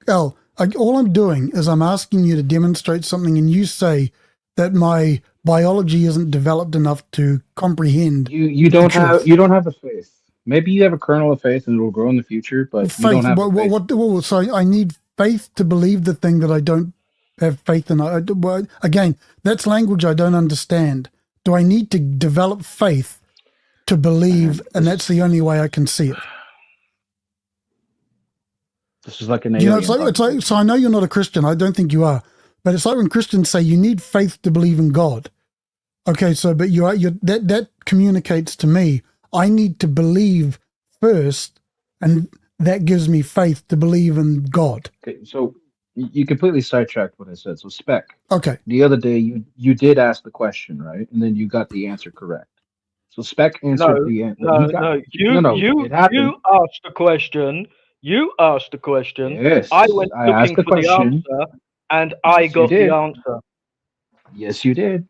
Al, all I'm doing is I'm asking you to demonstrate something, and you say that my biology isn't developed enough to comprehend. You don't have the faith. Maybe you have a kernel of faith and it will grow in the future, but faith. You don't have the faith. So I need faith to believe the thing that I don't have faith in. Again, that's language I don't understand. Do I need to develop faith to believe, and that's the only way I can see it? This is like an alien. It's like. So I know you're not a Christian. I don't think you are, but it's like when Christians say you need faith to believe in God. Okay, so but that communicates to me I need to believe first, and that gives me faith to believe in God. Okay, so you completely sidetracked what I said. So Spec. Okay. The other day you did ask the question, right? And then you got the answer correct. So Spec answered the answer. You asked the question. You asked the question. Yes. I went looking for the answer, and I got the answer. Yes, you did.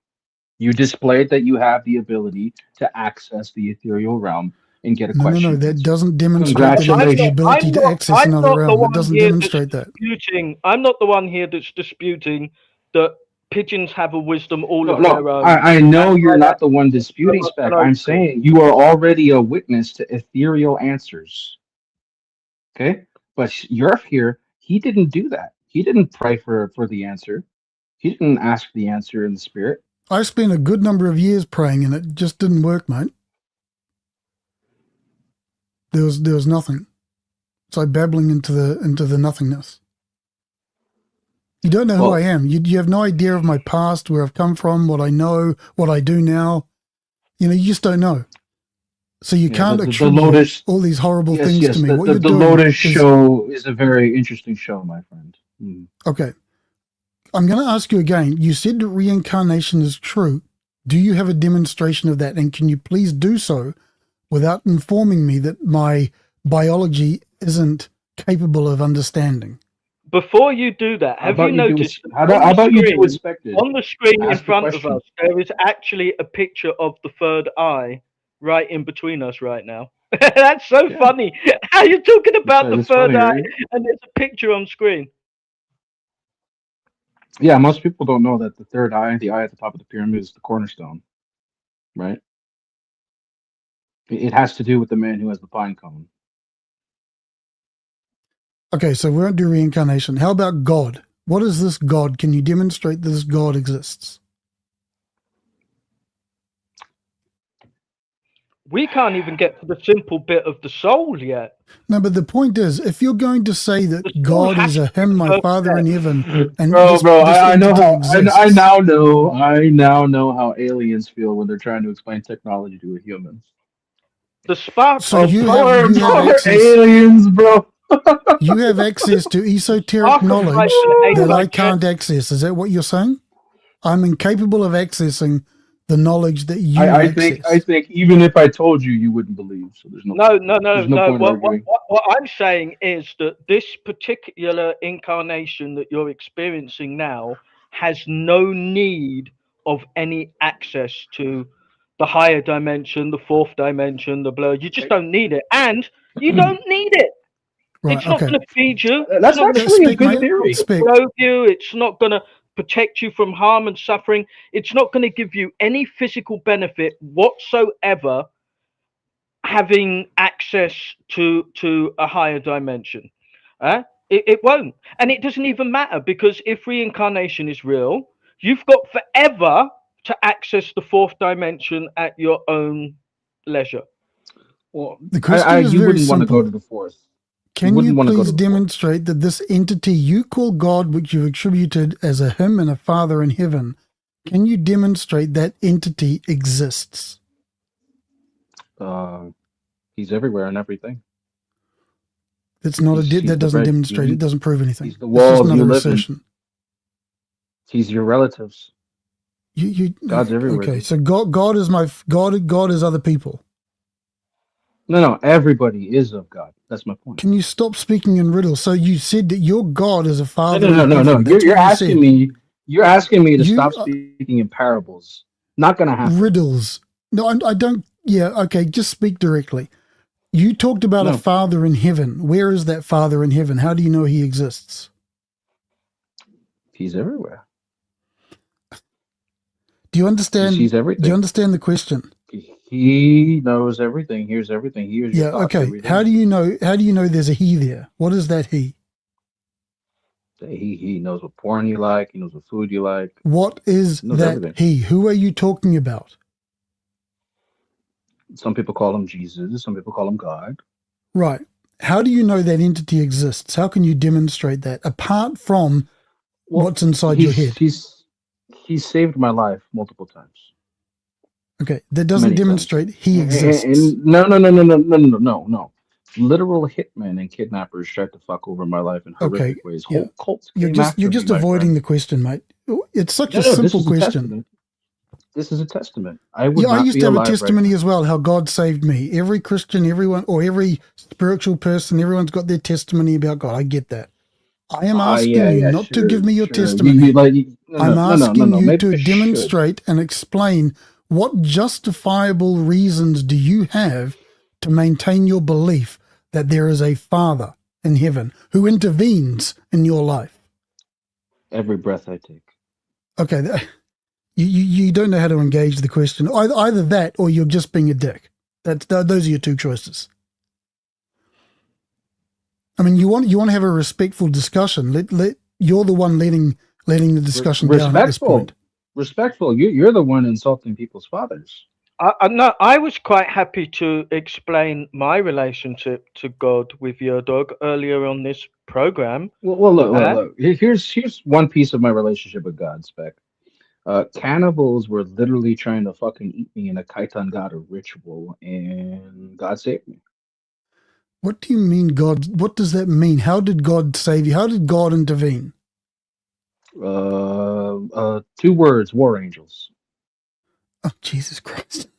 You displayed that you have the ability to access the ethereal realm and get a question. No, that doesn't demonstrate that I have the ability to access another realm. It doesn't demonstrate that. I'm not the one here that's disputing that pigeons have a wisdom all No, of their no, own. I know That's you're why not the one disputing that's spec. an I'm open. saying you are already a witness to ethereal answers. Okay? But you're here. He didn't do that. He didn't pray for the answer. He didn't ask the answer in the spirit. I spent a good number of years praying and it just didn't work, mate. There was nothing. It's like babbling into the nothingness. You don't know who I am. You have no idea of my past, where I've come from, what I know, what I do now. You just don't know. So you can't attribute all these horrible things to me. The Lotus Show is a very interesting show, my friend. Mm. Okay. I'm going to ask you again. You said that reincarnation is true. Do you have a demonstration of that? And can you please do so without informing me that my biology isn't capable of understanding? Before you do that, have you noticed how about you do expected? On the screen in Ask the front of question. us, there is actually a picture of the third eye right in between us right now. That's so funny. How you talking about the third eye and there's a picture on screen? Yeah, most people don't know that the third eye, the eye at the top of the pyramid, is the cornerstone, right? It has to do with the man who has the pine cone. Okay, so we won't do reincarnation. How about God? What is this God? Can you demonstrate that this God exists? We can't even get to the simple bit of the soul yet. No, but the point is, if you're going to say that God is a him, my Father in heaven, and I know how I now know how aliens feel when they're trying to explain technology to a human. The spark. So you have access, aliens, bro. You have access to esoteric knowledge that I can't access. Is that what you're saying? I'm incapable of accessing the knowledge that you access. I think even if I told you, you wouldn't believe. So there's no point. What I'm saying is that this particular incarnation that you're experiencing now has no need of any access to the higher dimension, the fourth dimension, the blur. You just don't need it, and you don't need it. Right, it's not going to feed you. That's actually a good theory. It's not going to protect you from harm and suffering. It's not going to give you any physical benefit whatsoever having access to a higher dimension. It won't. And it doesn't even matter, because if reincarnation is real, you've got forever to access the fourth dimension at your own leisure. Well, the question is you very wouldn't simple. want to go to the fourth. Can you please demonstrate that this entity you call God, which you've attributed as a him and a father in heaven, can you demonstrate that entity exists? He's everywhere and everything. That's not that doesn't demonstrate. It doesn't prove anything. He's the world you live assertion. He's your relatives. God's everywhere. Okay, so God is my God. God is other people. No, everybody is of God. That's my point. Can you stop speaking in riddles? So you said that your God is a father. No. You're asking me. You're asking me to stop speaking in parables. Not going to happen. Riddles. No, I don't. Yeah, okay. Just speak directly. You talked about a father in heaven. Where is that father in heaven? How do you know he exists? He's everywhere. Do you understand? He's everything. Do you understand the question? He knows everything, hears everything, hears your thoughts, okay. everything. How do you know there's a he there? What is that he? He knows what porn you like, he knows what food you like. What is that everything. He? Who are you talking about? Some people call him Jesus, some people call him God. Right. How do you know that entity exists? How can you demonstrate that apart from what's inside your head? He's saved my life multiple times. Okay, that doesn't demonstrate he exists. No. Literal hitmen and kidnappers tried to fuck over my life in horrific ways. Whole cults. You're just avoiding the question, mate. It's such a simple question. This is a testament. I used to have a testimony as well, how God saved me. Every Christian, everyone, or every spiritual person, everyone's got their testimony about God. I get that. I am asking you not to give me your testimony. I'm asking you to demonstrate and explain what justifiable reasons do you have to maintain your belief that there is a Father in heaven who intervenes in your life? Every breath I take. Okay, you don't know how to engage the question. Either that, or you're just being a dick. Those are your two choices. I mean, you want to have a respectful discussion. You're the one letting the discussion down at this point. Respectful. You're the one insulting people's fathers. No, I was quite happy to explain my relationship to God with your dog earlier on this program. Well, look. Here's one piece of my relationship with God, Spec. Cannibals were literally trying to fucking eat me in a Kaitan God ritual, and God saved me. What do you mean, God? What does that mean? How did God save you? How did God intervene? 2 words: war angels. Oh, Jesus Christ!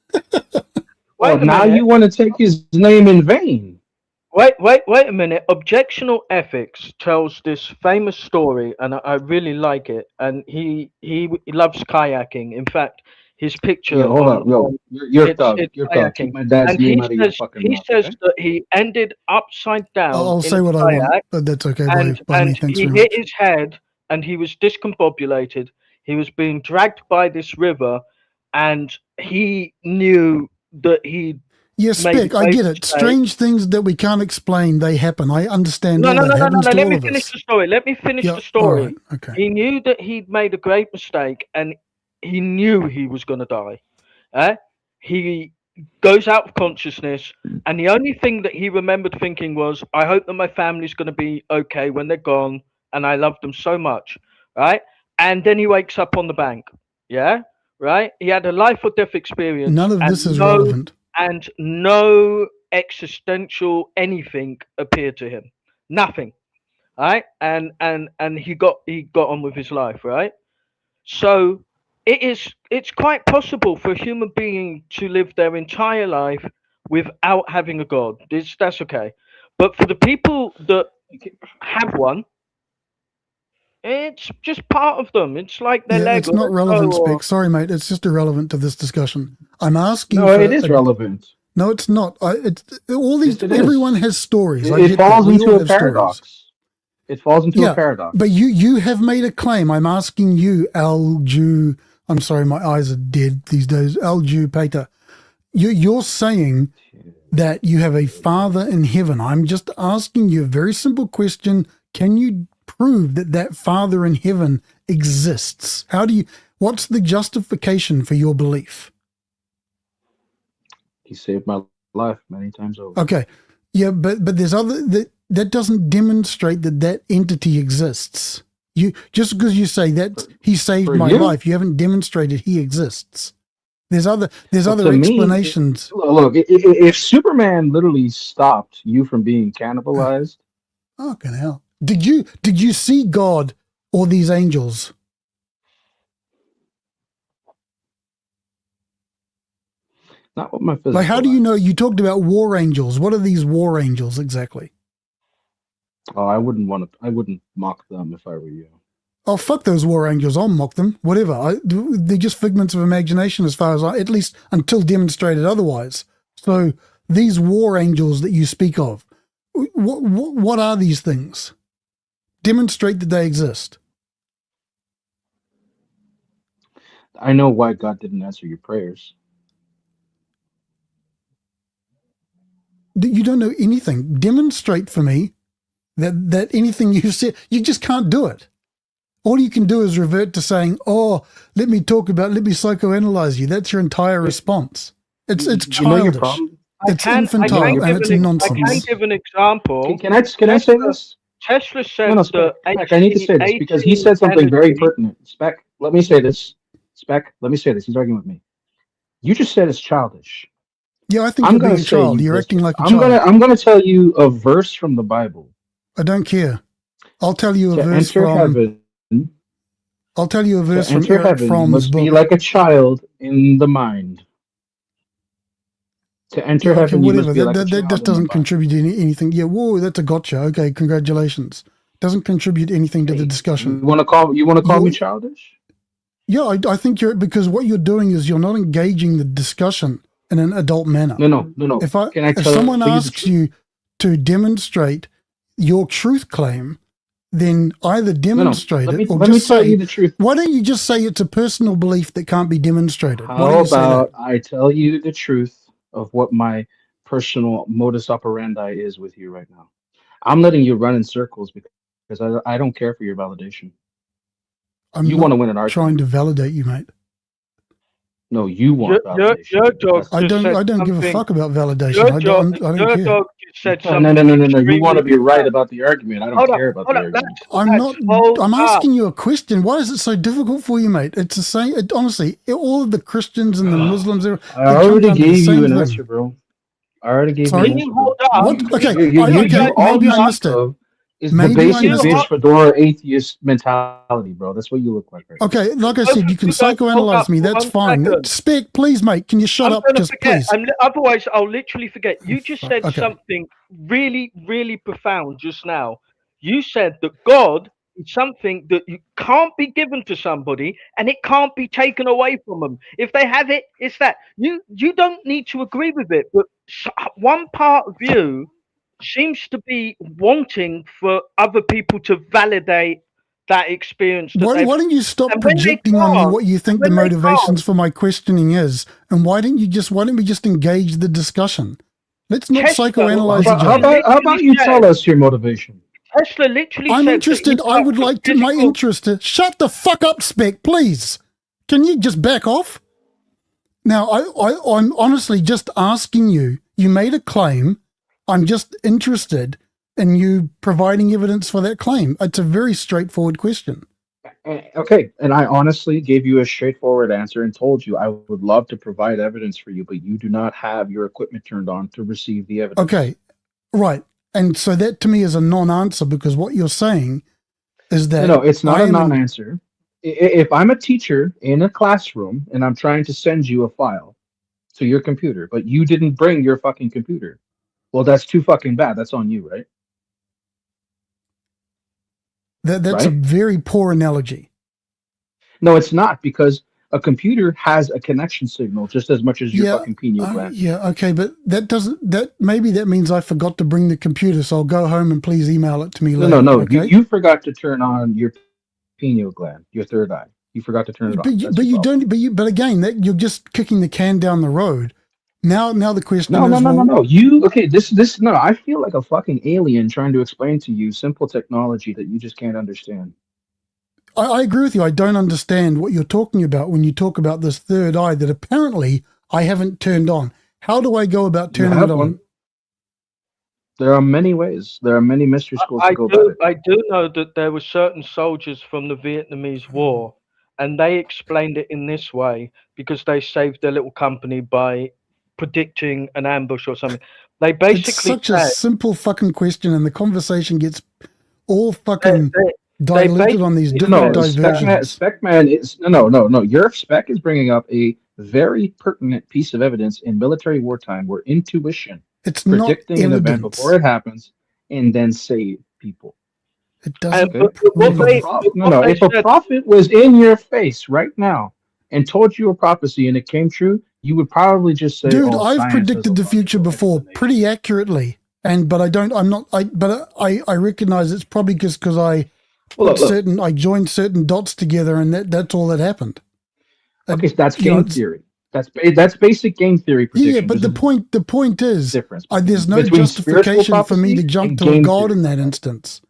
Well, now you want to take his name in vain. Wait a minute. Objectional Ethics tells this famous story, and I really like it. And he loves kayaking. In fact, his picture. Yeah, hold on. Yo, you're thug. You're thug. Keep my dad's name out of your fucking mouth. He says that he ended upside down. I'll say what I want, but that's okay. By me. Thanks he very hit much. his head, and he was discombobulated. He was being dragged by this river, and he knew that he. Yes, Spec, I get it. Strange things that we can't explain, they happen. I understand. No. Let me finish the story. Let me finish the story. Right. Okay. He knew that he'd made a great mistake, and he knew he was going to die. He goes out of consciousness, and the only thing that he remembered thinking was, I hope that my family's going to be okay when they're gone, and I love them so much, right? And then he wakes up on the bank, right? He had a life or death experience. None of this is relevant. And no existential anything appeared to him. Nothing, right? And he got on with his life, right? So it's quite possible for a human being to live their entire life without having a God. That's okay. But for the people that have one, it's just part of them. It's like their leg. It's not relevant, Spec. Sorry, mate. It's just irrelevant to this discussion. I'm asking. No, it is relevant. No, it's not. It's all these. Yes, everyone has stories. It falls into a paradox. It falls into a paradox. But you have made a claim. I'm asking you, Al-Jew. I'm sorry, my eyes are dead these days. Al-Jew Pater. You're saying that you have a father in heaven. I'm just asking you a very simple question. Can you prove that father in heaven exists? What's the justification for your belief? He saved my life many times over. Okay. Yeah, but there's other that doesn't demonstrate that entity exists. You just because you say that he saved my life, you haven't demonstrated he exists. There's other explanations. Look, if Superman literally stopped you from being cannibalized, fucking hell. Did you see God or these angels? Not what my physical. Like, how do you know? You talked about war angels. What are these war angels exactly? Oh, I wouldn't mock them if I were you. Oh, fuck those war angels. I'll mock them. Whatever. They're just figments of imagination as far as at least until demonstrated otherwise. So these war angels that you speak of, what are these things? Demonstrate that they exist. I know why God didn't answer your prayers. You don't know anything. Demonstrate for me that anything you said, you just can't do it. All you can do is revert to saying, "Oh, let me psychoanalyze you." That's your entire response. It's childish. It's infantile and it's nonsense. I can give an example. Can I say this? Tesla said Spec, I need to say this because he said something very pertinent. Spec, let me say this. He's arguing with me. You just said it's childish. Yeah, I think you're being a child. You're acting like a child. I'm gonna tell you a verse from the Bible. I don't care. I'll tell you a verse from heaven. I'll tell you a verse from Eric Eric Fromm's must book. be like a child in the mind. To enter heaven, you must be like a child. That just doesn't contribute anything. Yeah, whoa, that's a gotcha. Okay, congratulations. Doesn't contribute anything to the discussion. You want to call me childish? Yeah, I think because what you're doing is you're not engaging the discussion in an adult manner. No. If someone asks you to demonstrate your truth claim, then either demonstrate Let it or me just tell say, you the truth. why don't you just say it's a personal belief that can't be demonstrated? Why don't How you say that? about I tell you the truth of what my personal modus operandi is with you right now? I'm letting you run in circles because I don't care for your validation. I'm You not want to win an trying argument. to validate you, mate. No, you want validation. Your dog I just said don't give a something. fuck about validation. Your I dog, don't your care. dog just said No, something. no. You extremely want to be right profound. about the argument. I don't Hold care up, about hold the up. argument. I'm asking you a question. Why is it so difficult for you, mate? It's the same. Honestly, all of the Christians and the Muslims, I they jump already down to the gave you same an thing. answer, bro. I already gave Sorry? you an Can answer, you bro. hold up? What? Okay, You all maybe you I speak missed it. of is the Maybe I basic missed bitch it. fedora atheist mentality, bro. That's what you look like right now. Okay, like I Both said, of you can you guys hold psychoanalyze up me. for That's 1 fine. second. Spec, please, mate. Can you shut I'm up? gonna Just forget. please. Otherwise, I'll literally forget. You just Fuck, said okay. something really, really profound just now. You said that God is something that you can't be given to somebody, and it can't be taken away from them. If they have it, it's that. You don't need to agree with it, but one part of you seems to be wanting for other people to validate that experience that Why they've. don't you stop And when they projecting on me can't, what you think the when they motivations can't, for my questioning is, and why don't we just engage the discussion? Let's not Tesla, psychoanalyze each How other. about you tell us your motivation? Tesla literally I'm said interested. that I would like to. My interest. Shut the fuck up, Spec, please. Can you just back off? Now, I'm honestly just asking you. You made a claim. I'm just interested in you providing evidence for that claim. It's a very straightforward question. Okay, and I honestly gave you a straightforward answer and told you I would love to provide evidence for you, but you do not have your equipment turned on to receive the evidence. Okay, right. And so that to me is a non-answer because what you're saying is that No, it's not I a am non-answer. If I'm a teacher in a classroom and I'm trying to send you a file to your computer, but you didn't bring your fucking computer, well, that's too fucking bad. That's on you, right? that's a very poor analogy. No, it's not, because a computer has a connection signal just as much as your fucking pineal gland. Yeah, okay, but maybe that means I forgot to bring the computer, so I'll go home and please email it to me later. No. Okay? You forgot to turn on your pineal gland, your third eye. You forgot to turn it on. But again, that you're just kicking the can down the road. Now the question is No. No, I feel like a fucking alien trying to explain to you simple technology that you just can't understand. I agree with you. I don't understand what you're talking about when you talk about this third eye that apparently I haven't turned on. How do I go about turning it on? There are many ways. There are many mystery schools to go about it. I do know that there were certain soldiers from the Vietnamese War, and they explained it in this way because they saved their little company by predicting an ambush or something. They basically It's such a simple fucking question, and the conversation gets all fucking diluted on these different diversions. Specman is no. Your spec is bringing up a very pertinent piece of evidence in military wartime, where intuition, it's predicting not an event before it happens, and then save people. It doesn't. If a prophet was in your face right now and told you a prophecy and it came true, you would probably just say, "Dude, I've predicted the future before pretty accurately." But I recognize it's probably just because I joined certain dots together, and that's all that happened. Okay, so that's game theory. That's basic game theory prediction. Yeah, but the point is, there's no justification for me to jump to a god in that instance.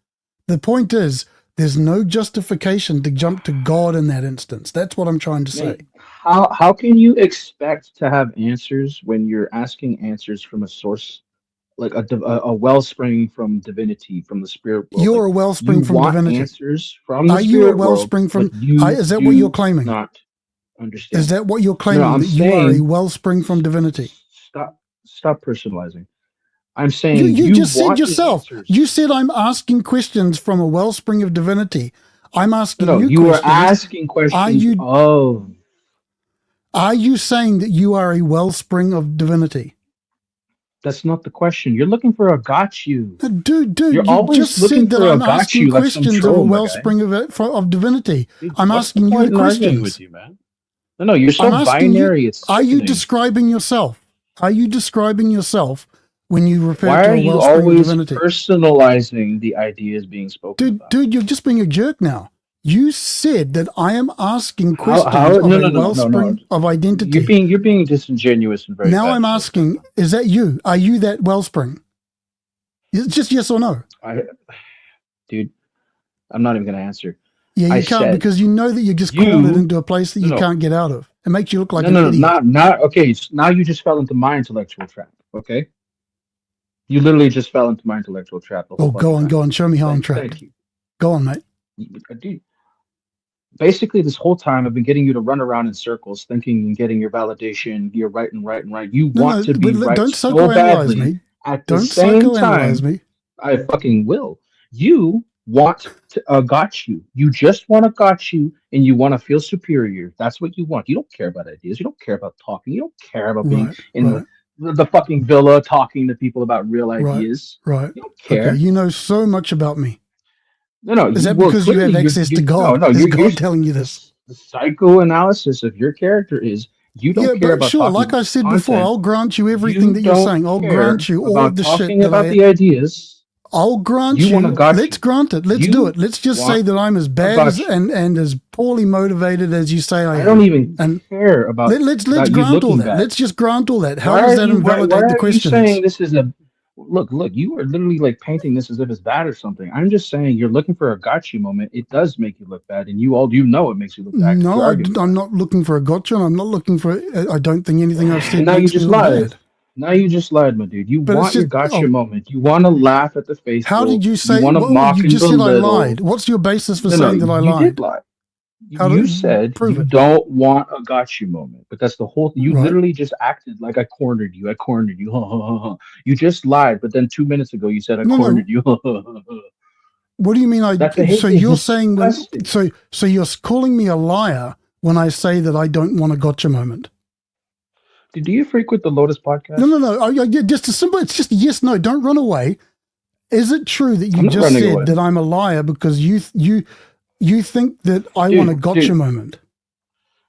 The point is, there's no justification to jump to God in that instance. That's what I'm trying to say. How can you expect to have answers when you're asking answers from a source, like a wellspring from divinity, from the spirit world? You're a wellspring from divinity. Answers from the Are you a wellspring from? Is that what you're claiming? Not understand. Is that what you're claiming? No, that you are a wellspring from divinity? Stop personalizing. I'm saying you just said yourself. Answers. You said I'm asking questions from a wellspring of divinity. I'm asking you questions. You were asking questions of. Are you saying that you are a wellspring of divinity? That's not the question. You're looking for a got you. Dude, you're you always just looking said that for I'm a got asking you, questions of a wellspring of divinity. Dude, I'm asking you the questions. With you, man? No, you're so binary. Are you describing yourself? Are you describing yourself when you refer Why to are a you wellspring of always divinity. personalizing the ideas being spoken about? Dude, you're just being a jerk now. You said that I am asking questions How? of a No. wellspring of identity. You're being disingenuous and very Now bad I'm at it. asking, is that you? Are you that wellspring? It's just yes or no. Dude, I'm not even going to answer. Yeah, you I can't said, because you know that you're just you- cornered into a place that you no. can't get out of. It makes you look like no, an idiot. not okay. Now you just fell into my intellectual trap. Okay, you literally just fell into my intellectual trap. The whole Oh, go fucking on. time. Show me how I'm Thank trapped. you. Go on, mate. Dude, basically, this whole time I've been getting you to run around in circles, thinking and getting your validation. You're right and right and right. You want to be right don't so psychoanalyze badly. me. At the Don't same psychoanalyze time, me. I fucking will. You want to got you. You just want to got you, and you want to feel superior. That's what you want. You don't care about ideas. You don't care about talking. You don't care about being in the fucking villa talking to people about real ideas. Right. You don't care. Okay, you know so much about me. No. Is that because you have access to God? Is God telling you this? The psychoanalysis of your character is you don't care about sure, talking like I said content. before, I'll grant you everything that you're don't saying. I'll care grant you all about of the talking shit that about the ideas. I'll grant You you. wanna got Let's you. grant it. Let's You do it. Let's just say want that I'm as bad got as you. and as poorly motivated as you say I am. I don't even and care about. let's about you grant all looking that. bad. Let's just grant all that. How Why does are that you- invalidate why the are questions? You saying this is a look? You are literally like painting this as if it's bad or something. I'm just saying you're looking for a gotcha moment. It does make you look bad, and you know it makes you look bad. 'Cause No, you're arguing. I'm not looking for a gotcha. And I'm not looking for. I don't think anything I've said And now you makes me just look lied. bad. Now you just lied, my dude. You But it's want your just- gotcha oh. moment. You want to laugh at the face. How did you say? You want to Well, mock you and just said I belittle. lied. What's your basis for No, saying that I you lied? did lie. How You do- said prove you it. don't want a gotcha moment, but that's the whole. You Right. literally just acted like I cornered you. I cornered you. You just lied, but then 2 minutes ago you said I No. cornered you. What do you mean? That So behavior you're is saying when? disgusting. So you're calling me a liar when I say that I don't want a gotcha moment? Do you frequent the Lotus podcast? No. Just a simple. It's just a yes, no. Don't run away. Is it true that you I'm not just running said away. that I'm a liar because you think that I Dude, want a gotcha dude. moment?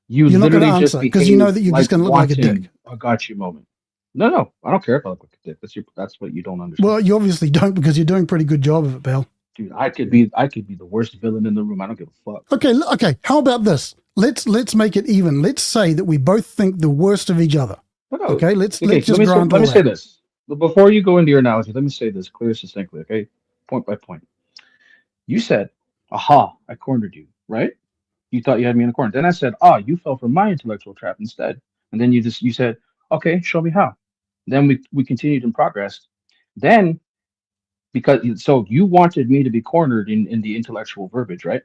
You You're not literally gonna just answer, 'cause you know that you're just gonna look like a wanting dick. A gotcha moment. No, I don't care if I look like a dick. That's what you don't understand. Well, you obviously don't because you're doing a pretty good job of it, pal. Dude, I could be the worst villain in the room. I don't give a fuck. Okay. How about this? Let's make it even. Let's say that we both think the worst of each other. No. Okay, let's just let me grant let all me say that. this. But before you go into your analogy, let me say this clear, succinctly, okay? Point by point. You said, aha, I cornered you, right? You thought you had me in a corner. Then I said, you fell for my intellectual trap instead. And then you said, okay, show me how. Then we continued in progress. Then so you wanted me to be cornered in the intellectual verbiage, right?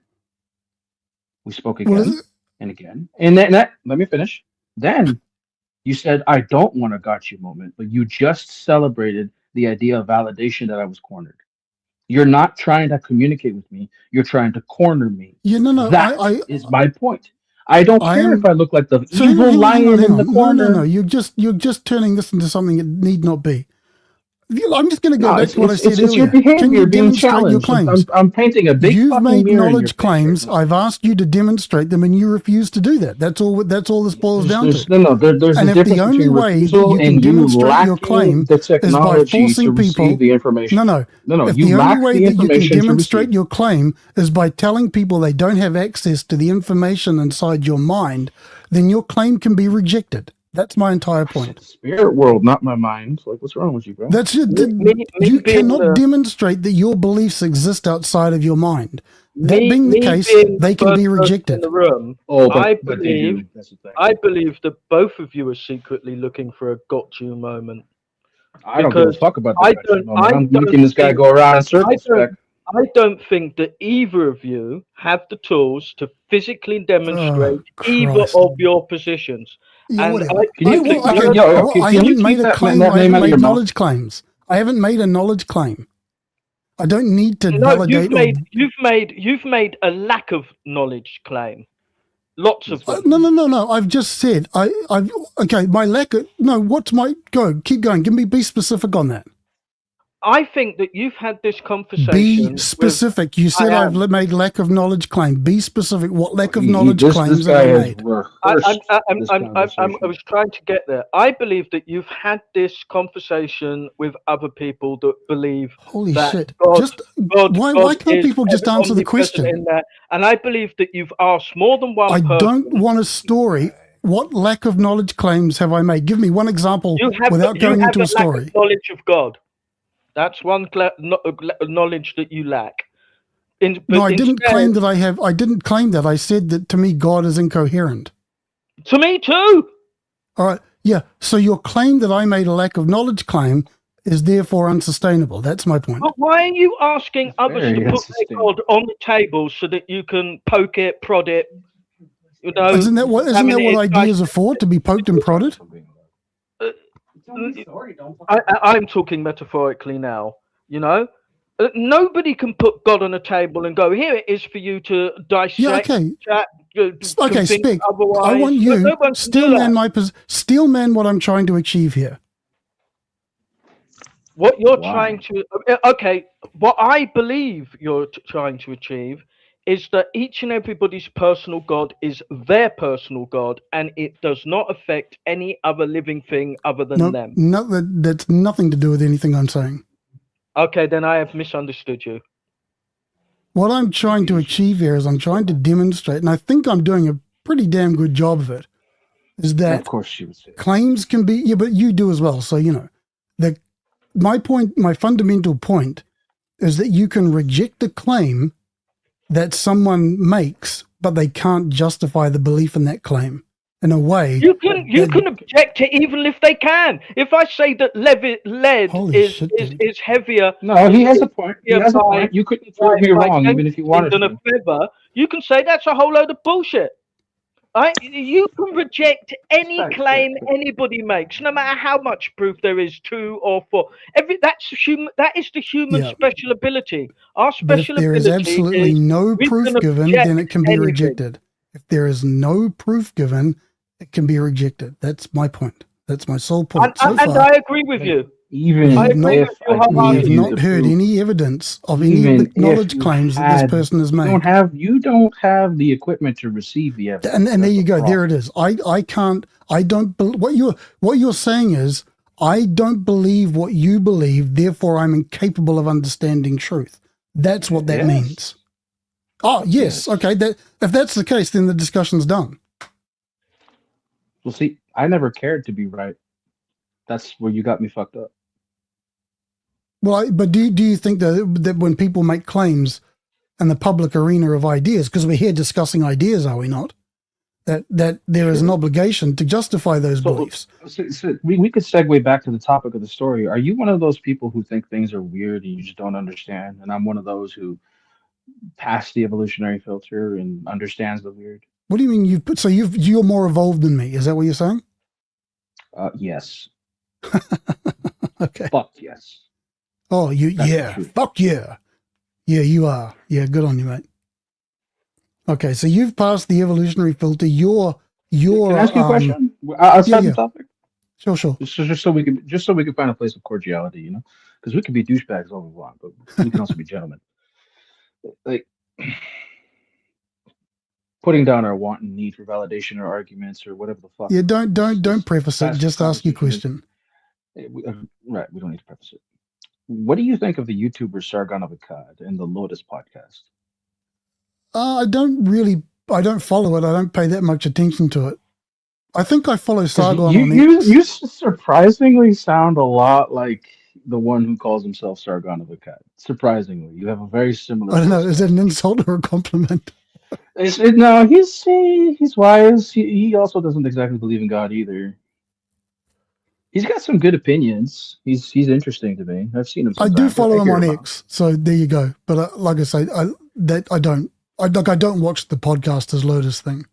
We spoke again and again. And then let me finish. Then you said, I don't want a gotcha moment, but you just celebrated the idea of validation that I was cornered. You're not trying to communicate with me. You're trying to corner me. Yeah, no. That is my point. I don't care if I look like the So hang evil on, lion in the corner. No. You're just turning this into something it need not be. I'm just going to go back to what I said earlier. It's your behavior Can you being demonstrate your challenged. claims? I'm painting a big You've fucking made mirror in your knowledge face claims. right now. I've asked you to demonstrate them, and you refuse to do that. That's all this boils down to. There's and a if difference the only between way that refusal you can and you demonstrate your lacking claim the is by technology forcing to receive people, the information. No. If you the lack only way the that you can information to demonstrate receive. your claim is by telling people they don't have access to the information inside your mind, then your claim can be rejected. That's my entire point. Spirit world, not my mind. Like, what's wrong with you, bro? That's it. You cannot demonstrate that your beliefs exist outside of your mind. That being the case, they can be rejected. In the room, But I they do. believe That's the thing. I believe that both of you are secretly looking for a got you moment. I don't give a fuck about the question. I'm don't making this guy think- go around in circles. I don't think that either of you have the tools to physically demonstrate either Christ. of your positions. Yeah, And whatever. Can you keep- I can you haven't keep made a that claim. name I haven't out of made your mouth? knowledge claims. I haven't made a knowledge claim. I don't need to No, validate. you've made a lack of knowledge claim. Lots of them. No. I've just said okay. My lack of what's my go? Keep going. Be specific on that. I think that you've had this conversation. Be specific. You said I've made lack of knowledge claim. Be specific. What lack of knowledge claims have I made? I was trying to get there. I believe that you've had this conversation with other people that believe Holy that shit. God, why can't people just answer the question? In there. And I believe that you've asked more than one person. I don't want a story. What lack of knowledge claims have I made? Give me one example without going into a story. Lack of knowledge of God. That's one knowledge that you lack. No, I didn't claim that I have. I didn't claim that. I said that to me, God is incoherent. To me too. All right. Yeah. So your claim that I made a lack of knowledge claim is therefore unsustainable. That's my point. But why are you asking others to put their God on the table so that you can poke it, prod it? You know, isn't that what ideas are for? To be poked and prodded? I'm talking metaphorically now. You know, nobody can put God on a table and go, here it is for you to dissect. Yeah, okay. Chat, okay, speak. I want you steel man what I'm trying to achieve here. What you're trying to, what I believe you're trying to achieve is that each and everybody's personal God is their personal God, and it does not affect any other living thing other than them. No, that's nothing to do with anything I'm saying. Okay, then I have misunderstood you. What I'm trying to achieve here is I'm trying to demonstrate, and I think I'm doing a pretty damn good job of it, is that of course she would say claims can be, yeah, but you do as well. So, you know, my fundamental point is that you can reject a claim that someone makes, but they can't justify the belief in that claim in a way. You can object to it even if they can. If I say that lead is heavier. No, he has a point. He has a point. You couldn't prove me wrong even if you wanted to. A feather, you can say that's a whole load of bullshit. Right? You can reject any claim anybody makes, no matter how much proof there is, 2 or 4. That is the human special ability. Our special ability. If there is absolutely no proof given, then it can be rejected. If there is no proof given, it can be rejected. That's my point. That's my sole point. And I agree with you. Even we have not heard any evidence of any of the knowledge claims that this person has made. You don't have the equipment to receive the evidence. And there you go. There it is. What you're saying is, I don't believe what you believe, therefore I'm incapable of understanding truth. That's what that means. Oh, yes. Okay. If that's the case, then the discussion's done. Well, see, I never cared to be right. That's where you got me fucked up. Well, but do you think that when people make claims in the public arena of ideas, because we're here discussing ideas, are we not? That there is an obligation to justify those beliefs. So we could segue back to the topic of the story. Are you one of those people who think things are weird and you just don't understand? And I'm one of those who passed the evolutionary filter and understands the weird. What do you mean you're more evolved than me? Is that what you're saying? Yes. Okay. Fuck yes. Oh, fuck yeah. Yeah, you are. Yeah, good on you, mate. Okay, so you've passed the evolutionary filter. Can I ask you a question? Outside the topic? Sure. Just so we can find a place of cordiality, you know? Because we can be douchebags all we want, but we can also be gentlemen. Like putting down our want and need for validation or arguments or whatever the fuck. Yeah, don't preface it. Just ask your question. Right, we don't need to preface it. What do you think of the YouTuber Sargon of Akkad and the Lotus podcast? I don't follow it. I don't pay that much attention to it. I think I follow Sargon on X. You surprisingly sound a lot like the one who calls himself Sargon of Akkad. Surprisingly, you have a very similar. I don't know. Is that an insult or a compliment? No, he's wise. He also doesn't exactly believe in God either. He's got some good opinions. He's interesting to me. I've seen him. I do follow him on X, so there you go. But like I say, I don't watch the Podcasters Lotus thing.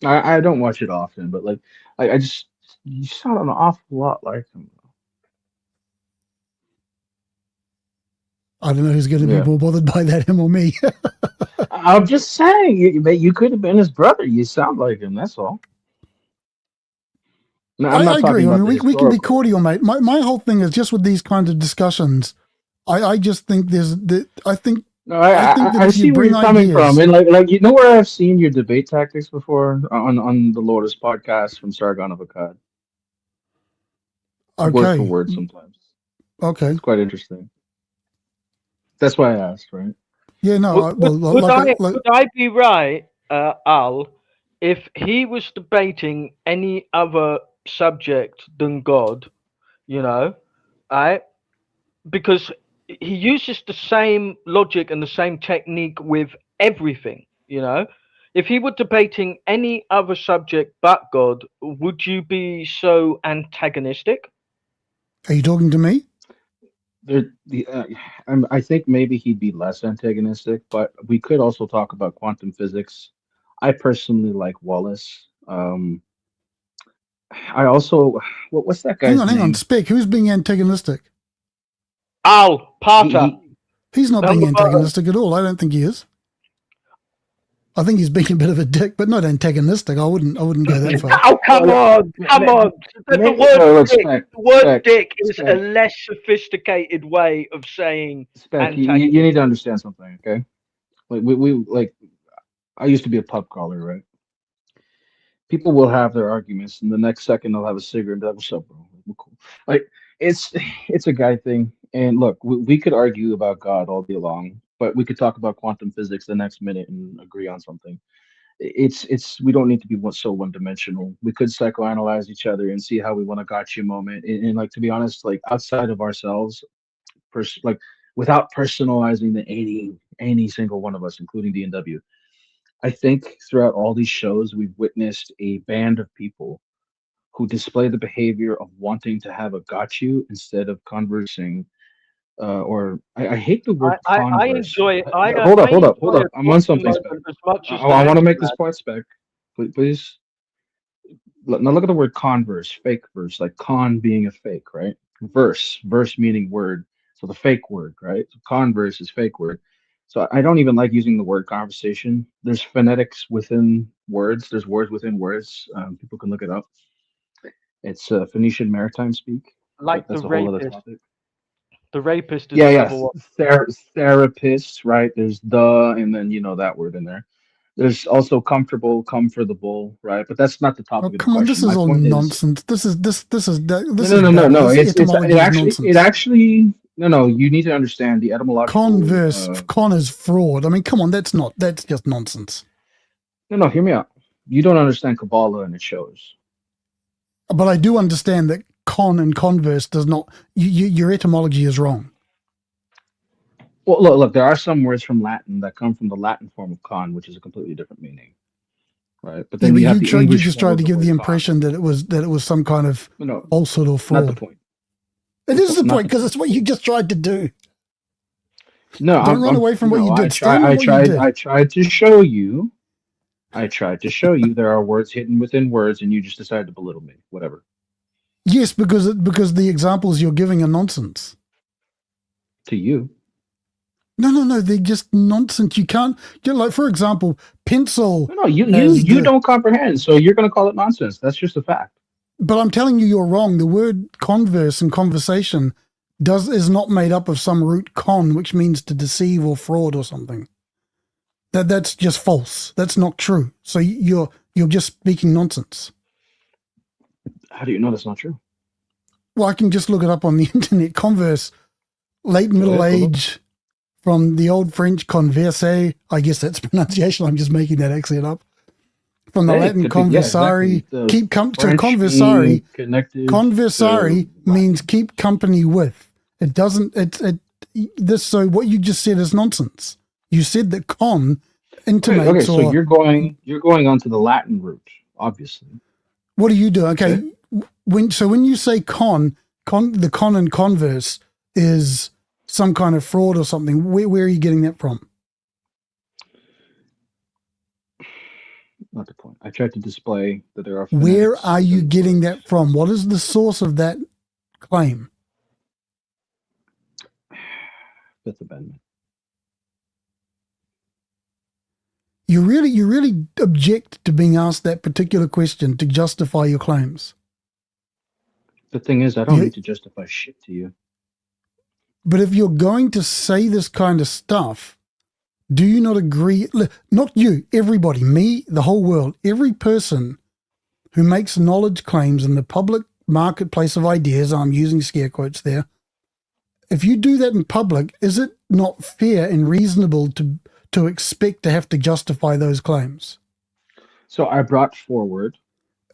I don't watch it often, but like I just you sound an awful lot like him. I don't know who's going to be more bothered by that, him or me. I'm just saying, you could have been his brother. You sound like him. That's all. No, I'm not I talking agree. I about mean, the we can be historical. cordial, mate. My whole thing is just with these kinds of discussions. I just think I think No, that I if you see where bring you're coming from, ideas, and you know where I've seen your debate tactics before on the Lotus podcast from Sargon of Akkad, word for okay, word sometimes. okay, It's quite interesting. That's why I asked, right? yeah, no, Would I be right, Al, if he was debating any other subject than God, you know, right? Because he uses the same logic and the same technique with everything, you know. If he were debating any other subject but God, would you be so antagonistic? are you talking to me? I think maybe he'd be less antagonistic, but we could also talk about quantum physics. I personally like Wallace. I also, what's that guy's Hang on, name? Spec. Who's being antagonistic? Al He, Parter. he He's not being antagonistic at all. I don't think he is. I think he's being a bit of a dick, but not antagonistic. I wouldn't go that far. Oh, come on. The word dick is a less sophisticated way of saying Spec, antagonist. you need to understand something, okay? Like I used to be a pub crawler, right? People will have their arguments, and the next second they'll have a cigarette and be like, "What's up, bro? We're cool." Like it's it's a guy thing. And look, we could argue about God all day long, but we could talk about quantum physics the next minute and agree on something. It's we don't need to be so one dimensional. We could psychoanalyze each other and see how we want a gotcha moment. And like to be honest, like outside of ourselves, like without personalizing the any single one of us, including DNW. I think throughout all these shows, we've witnessed a band of people who display the behavior of wanting to have a got you instead of conversing. Or I hate the word I converse. enjoy it. Hold up, hold up, hold enjoy up. a I'm on something, moment Spec. as much as I want to that, make this man. point, Spec. Please. Now look at the word converse, fake verse, like con being a fake, right? Verse meaning word. So the fake word, right? So converse is fake word. So I don't even like using the word conversation. There's phonetics within words. There's words within words. People can look it up. It's Phoenician maritime speak, but Like the that's a whole other rapist. topic. The rapist is Yeah, another yes. one. Therapist, right? There's the, and then that word in there. There's also comfortable, right? But that's not the Oh, topic of the come on, this question. is My all point is, nonsense. This is no. This etymology is It nonsense. actually no. You need to understand the etymological. Con is fraud. I mean, come on, that's just nonsense. No. Hear me out. You don't understand Kabbalah, and it shows. But I do understand that con and converse does not. Your etymology is wrong. Well, look. There are some words from Latin that come from the Latin form of con, which is a completely different meaning, right? But then you have the you English just form tried of to the give the word con. impression that it was some kind of No, falsehood or not the fraud. point. It is the Not point because it's what you just tried to do. No, Don't run away from what you did. Stand with what you did. I tried to show you. I tried to show you there are words hidden within words, and you just decided to belittle me. Whatever. Yes, because the examples you're giving are nonsense. To you. No, they're just nonsense. You can't, like, for example, pencil. No, you don't comprehend, so you're going to call it nonsense. That's just a fact. But I'm telling you, you're wrong. The word converse and conversation is not made up of some root con, which means to deceive or fraud or something. That's just false. That's not true. So you're just speaking nonsense. How do you know that's not true? Well, I can just look it up on the internet. Converse, late Middle Age, from the old French converse. I guess that's pronunciation. I'm just making that accent up. From the Latin conversari, so conversari. Conversari means keep company with. It doesn't. This. So what you just said is nonsense. You said that con intimates. Okay, so you're going onto the Latin root, obviously. What do you do? Okay, when you say the con and converse is some kind of fraud or something. Where are you getting that from? Not the point. I tried to display that there are. Where are you getting that from? What is the source of that claim? Fifth Amendment. You really object to being asked that particular question to justify your claims. The thing is, I don't need to justify shit to you. But if you're going to say this kind of stuff, do you not agree? Not you, everybody, me, the whole world, every person who makes knowledge claims in the public marketplace of ideas, I'm using scare quotes there, if you do that in public, is it not fair and reasonable to expect to have to justify those claims? So I brought forward.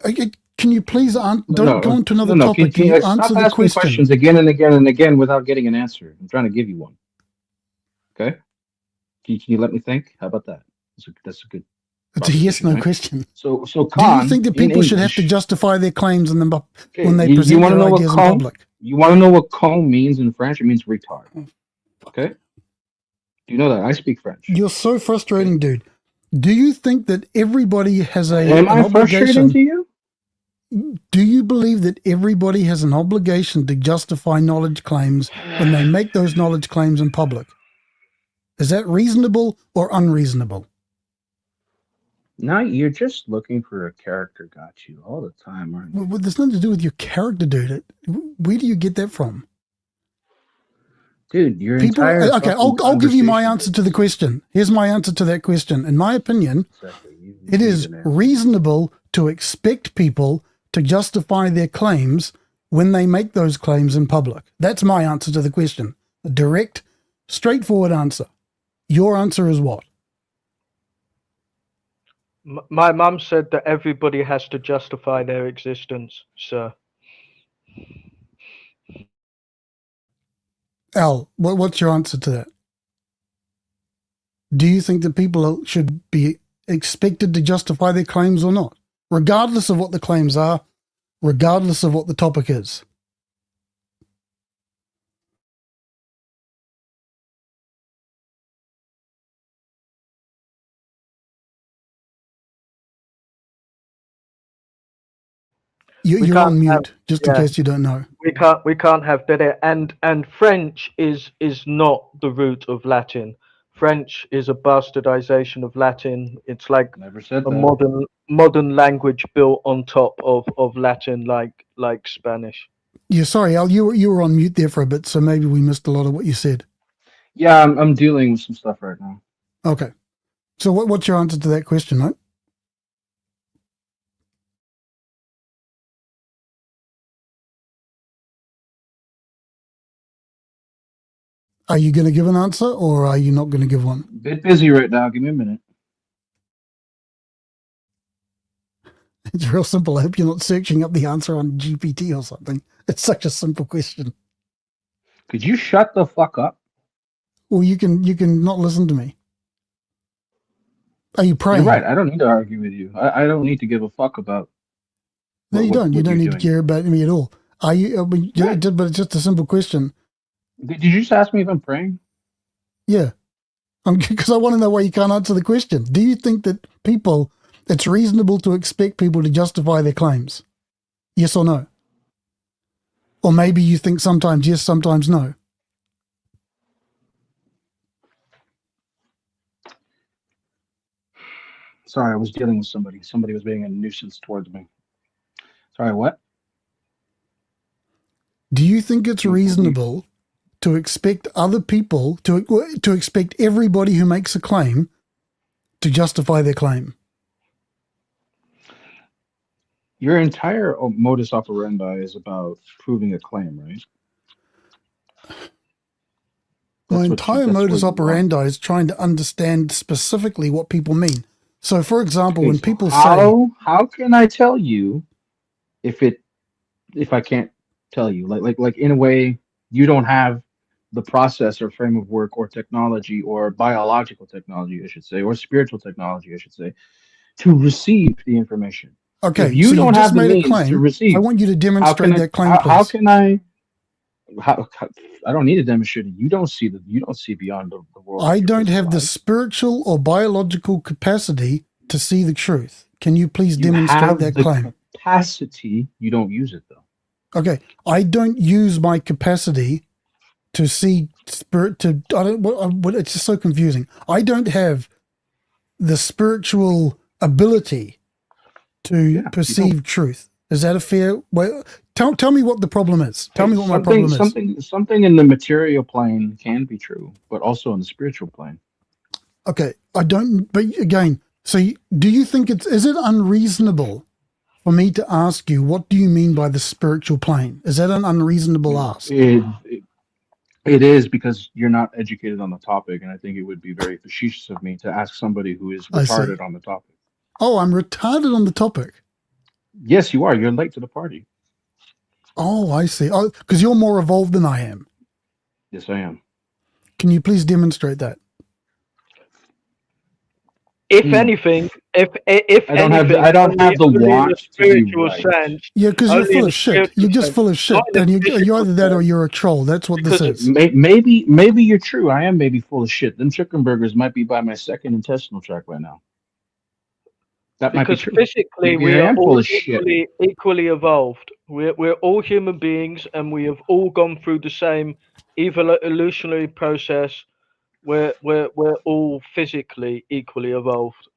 Can you please don't go on to another topic? Can you answer the question? Questions again and again and again without getting an answer? I'm trying to give you one. Okay. Can you let me think? How about that? That's a good. It's a yes/no question. So do you think that people should have to justify their claims in the, when they present their ideas in public? You want to know what "con" means in French? It means retard. Okay. Do you know that? I speak French. You're so frustrating, dude. Do you think that everybody has Am I frustrating to you? Do you believe that everybody has an obligation to justify knowledge claims when they make those knowledge claims in public? Is that reasonable or unreasonable? No, you're just looking for a character got you all the time, aren't you? Well, there's nothing to do with your character, dude. Where do you get that from? Dude, your people, entire... Okay, I'll give you my answer to the question. Here's my answer to that question. In my opinion, it is reasonable to expect people to justify their claims when they make those claims in public. That's my answer to the question. A direct, straightforward answer. Your answer is what? My mum said that everybody has to justify their existence, sir. Al, what's your answer to that? Do you think that people should be expected to justify their claims or not? Regardless of what the claims are, regardless of what the topic is. You're on mute, just in case you don't know. We can't have dead air. And French is not the root of Latin. French is a bastardization of Latin. It's like a modern language built on top of Latin, like Spanish. Yeah, sorry, Al, you were on mute there for a bit, so maybe we missed a lot of what you said. Yeah, I'm dealing with some stuff right now. Okay. So what's your answer to that question, mate? Are you going to give an answer or are you not going to give one? Bit busy right now. Give me a minute. It's real simple. I hope you're not searching up the answer on GPT or something. It's such a simple question. Could you shut the fuck up? Well, you can not listen to me. Are you praying? You're right. I don't need to argue with you. I don't need to give a fuck about. No, you don't. You don't need to care about me at all. Are you? But it's just a simple question. Did you just ask me if I'm praying? Yeah. Because I want to know why you can't answer the question. Do you think that it's reasonable to expect people to justify their claims? Yes or no? Or maybe you think sometimes yes, sometimes no. Sorry, I was dealing with somebody. Somebody was being a nuisance towards me. Sorry, what? Do you think it's reasonable to expect other people, to expect everybody who makes a claim to justify their claim? Your entire modus operandi is about proving a claim, right? My entire modus operandi is trying to understand specifically what people mean. So, for example, when people say... How can I tell you if I can't tell you? Like in a way, you don't have the process or frame of work or technology or biological technology, I should say, or spiritual technology, I should say, to receive the information. Okay, if you don't have the means to receive, I want you to demonstrate that claim, please. How can I? I don't need to demonstrate it. You don't see beyond the world. I don't have the spiritual or biological capacity to see the truth. Can you please demonstrate that claim? Capacity, you don't use it though. Okay, I don't use my capacity to see spirit. It's just so confusing. I don't have the spiritual ability to perceive truth. Is that a fair way? Tell me what the problem is. Tell me what my problem is. Something in the material plane can be true, but also in the spiritual plane. Okay, I don't. But again, so do you think is it unreasonable for me to ask you what do you mean by the spiritual plane? Is that an unreasonable ask? It is, because you're not educated on the topic, and I think it would be very facetious of me to ask somebody who is retarded on the topic. Oh, I'm retarded on the topic. Yes, you are. You're late to the party. Oh, I see. Oh, because you're more evolved than I am. Yes, I am. Can you please demonstrate that? If anything, if I don't have the want to be right. Sense, yeah, because you're full of shit. You're just full of shit, and you're either that or you're a troll. That's what this is. Maybe you're true. I am maybe full of shit. Them chicken burgers might be by my second intestinal tract right now. That might be true. Because physically we are all equally evolved. We're all human beings, and we have all gone through the same evolutionary process. We're all physically equally evolved.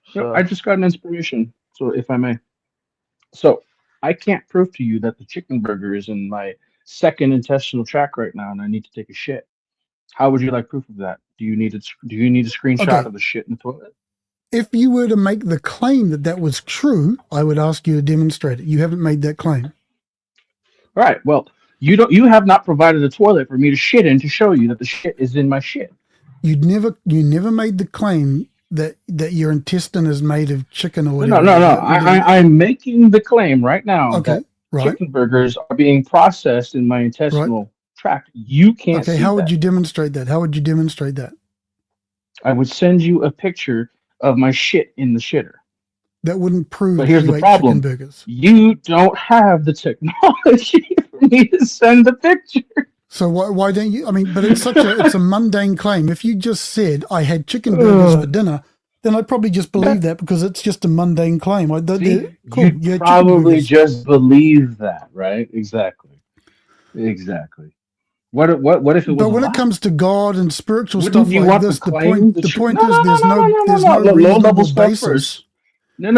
So. I just got an inspiration, so if I may. So I can't prove to you that the chicken burger is in my second intestinal tract right now, and I need to take a shit. How would you like proof of that? Do you need a screenshot of the shit in the toilet? If you were to make the claim that was true, I would ask you to demonstrate it. You haven't made that claim. All right. Well, you have not provided a toilet for me to shit in to show you that the shit is in my shit. You never made the claim that your intestine is made of chicken or whatever. No. I'm making the claim right now. Okay. Right. Chicken burgers are being processed in my intestinal tract. You can't. Okay. How would you demonstrate that? How would you demonstrate that? I would send you a picture of my shit in the shitter. That wouldn't prove. But here's the problem: burgers. You don't have the technology for me to send the picture. So why don't you? I mean, but it's a mundane claim. If you just said I had chicken burgers for dinner, then I'd probably just believe that because it's just a mundane claim. Cool. You probably just believe that, right? Exactly. What if it was? But when it comes to God and spiritual stuff like this, the point is there's no reasonable basis. No.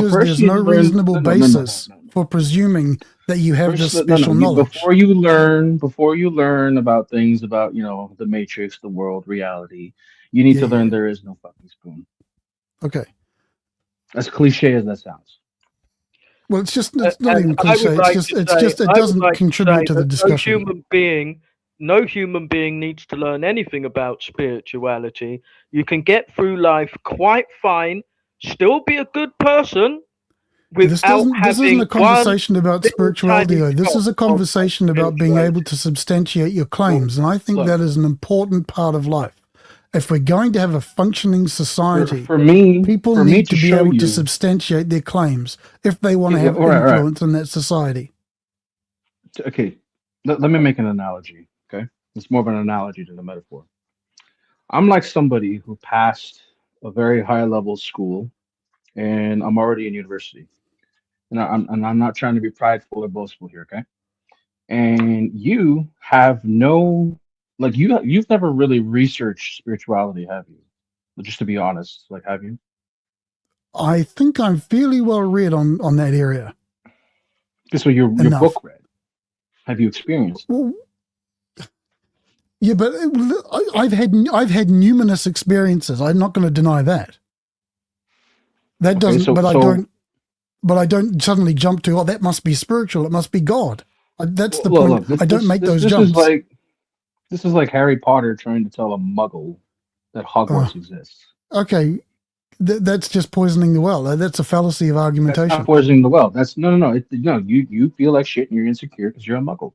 There's no reasonable basis for presuming that you have this special knowledge. Before you learn about things about the Matrix, the world, reality, you need to learn there is no fucking spoon. Okay. As cliche as that sounds. Well, it's not even cliche. It doesn't contribute to the discussion. No human being needs to learn anything about spirituality. You can get through life quite fine, still be a good person. This isn't a conversation about spirituality. This is a conversation about being able to substantiate your claims, and I think that is an important part of life. If we're going to have a functioning society, people need to be able to substantiate their claims if they want to have influence in that society. Okay, let me make an analogy. Okay, it's more of an analogy than a metaphor. I'm like somebody who passed a very high level school, and I'm already in university. And I'm not trying to be prideful or boastful here, okay? And you have you've never really researched spirituality, have you? Just to be honest, have you? I think I'm fairly well read on that area. So your book read. Have you experienced? Well, yeah, but I've had numinous experiences. I'm not going to deny that. That doesn't. But I don't suddenly jump to, that must be spiritual. It must be God. That's the point. I don't make those jumps. This is like Harry Potter trying to tell a Muggle that Hogwarts exists. Okay, that's just poisoning the well. That's a fallacy of argumentation. That's not poisoning the well. That's no. You feel like shit and you're insecure because you're a Muggle.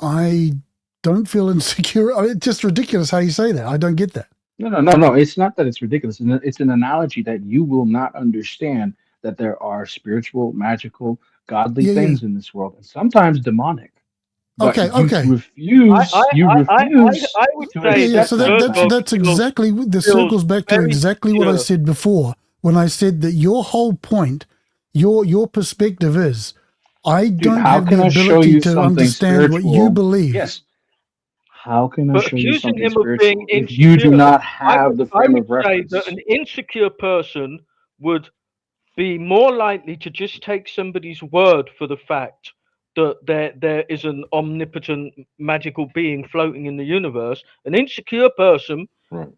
I don't feel insecure. It's just ridiculous how you say that. I don't get that. No. It's not that it's ridiculous. It's an analogy that you will not understand. That there are spiritual, magical, godly things in this world, and sometimes demonic. But you refuse. I would say so that's exactly. This circles back to exactly what I said before when I said that your whole point, your perspective is, I don't have the ability to understand what you believe. Yes. How can I show you something spiritual if you do not have the frame of reference? That an insecure person would be more likely to just take somebody's word for the fact that there is an omnipotent magical being floating in the universe. An insecure person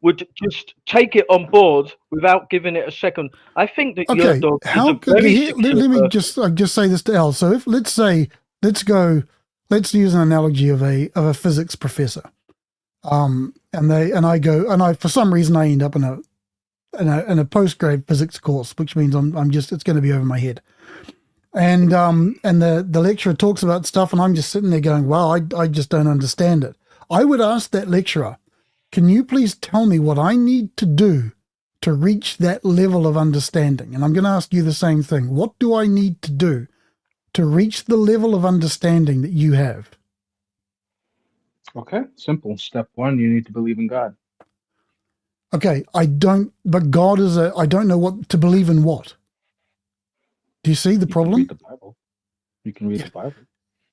would just take it on board without giving it a second. I think that your Okay, dog is how a very okay, secure let me person. just say this to Al. So if let's use an analogy of a physics professor. And I for some reason I end up in a postgrad physics course, which means it's going to be over my head. And the lecturer talks about stuff, and I'm just sitting there going, wow, I just don't understand it. I would ask that lecturer, can you please tell me what I need to do to reach that level of understanding? And I'm going to ask you the same thing. What do I need to do to reach the level of understanding that you have? Okay, simple. Step one, you need to believe in God. Okay, but God is I don't know what to believe in what. Do you see the problem? You can read the Bible. You can read the Bible.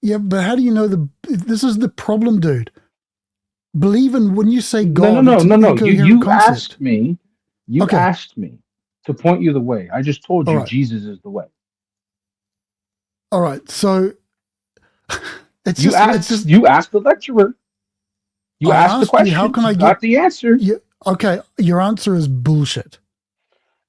Yeah, but how do you know this is the problem, dude? Believe in, when you say God, No. You concept. asked me. You asked me to point you the way. I just told you Jesus is the way. All right, so you asked the lecturer. You asked the question. How can I get the answer? Okay, your answer is bullshit.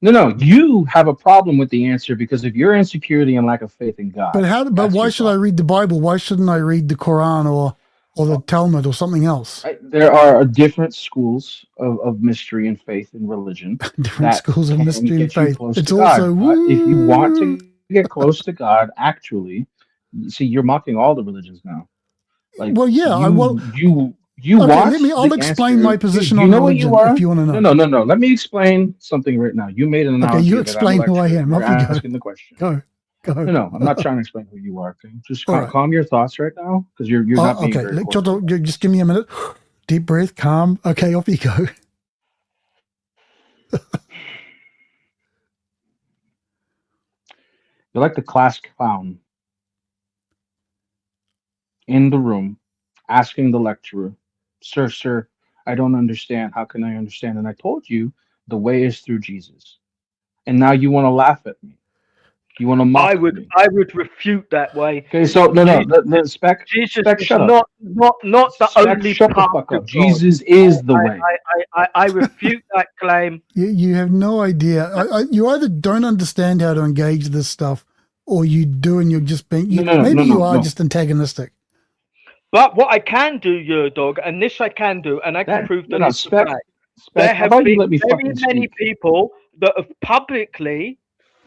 No, you have a problem with the answer because of your insecurity and lack of faith in God. But why should I read the Bible? Why shouldn't I read the Quran or the Talmud or something else? There are different schools of mystery and faith and religion. Different schools of mystery and faith. It's also if you want to get close to God, actually, see, you're mocking all the religions now. I'll explain my position on religion if you want to know. No. Let me explain something right now. You made an analogy. Okay, you explain who I am. You're asking the question. Go. No, I'm not trying to explain who you are. Okay? Just calm your thoughts right now because you're not being very okay, just give me a minute. Deep breath, calm. Okay, off you go. You're like the class clown in the room asking the lecturer, Sir, I don't understand. How can I understand? And I told you the way is through Jesus. And now you want to laugh at me. You want to mock me. I would refute that way. Okay, so no. Spec, Jesus Spec, is shut not up. the Spec, only shut the path fuck to up. God. Jesus is the way. I refute that claim. You have no idea. You either don't understand how to engage this stuff, or you do, and you're just being. Maybe you are just antagonistic. But what I can do, your dog, and this I can do, and I can prove that it's a fact. There have been very many people that have publicly,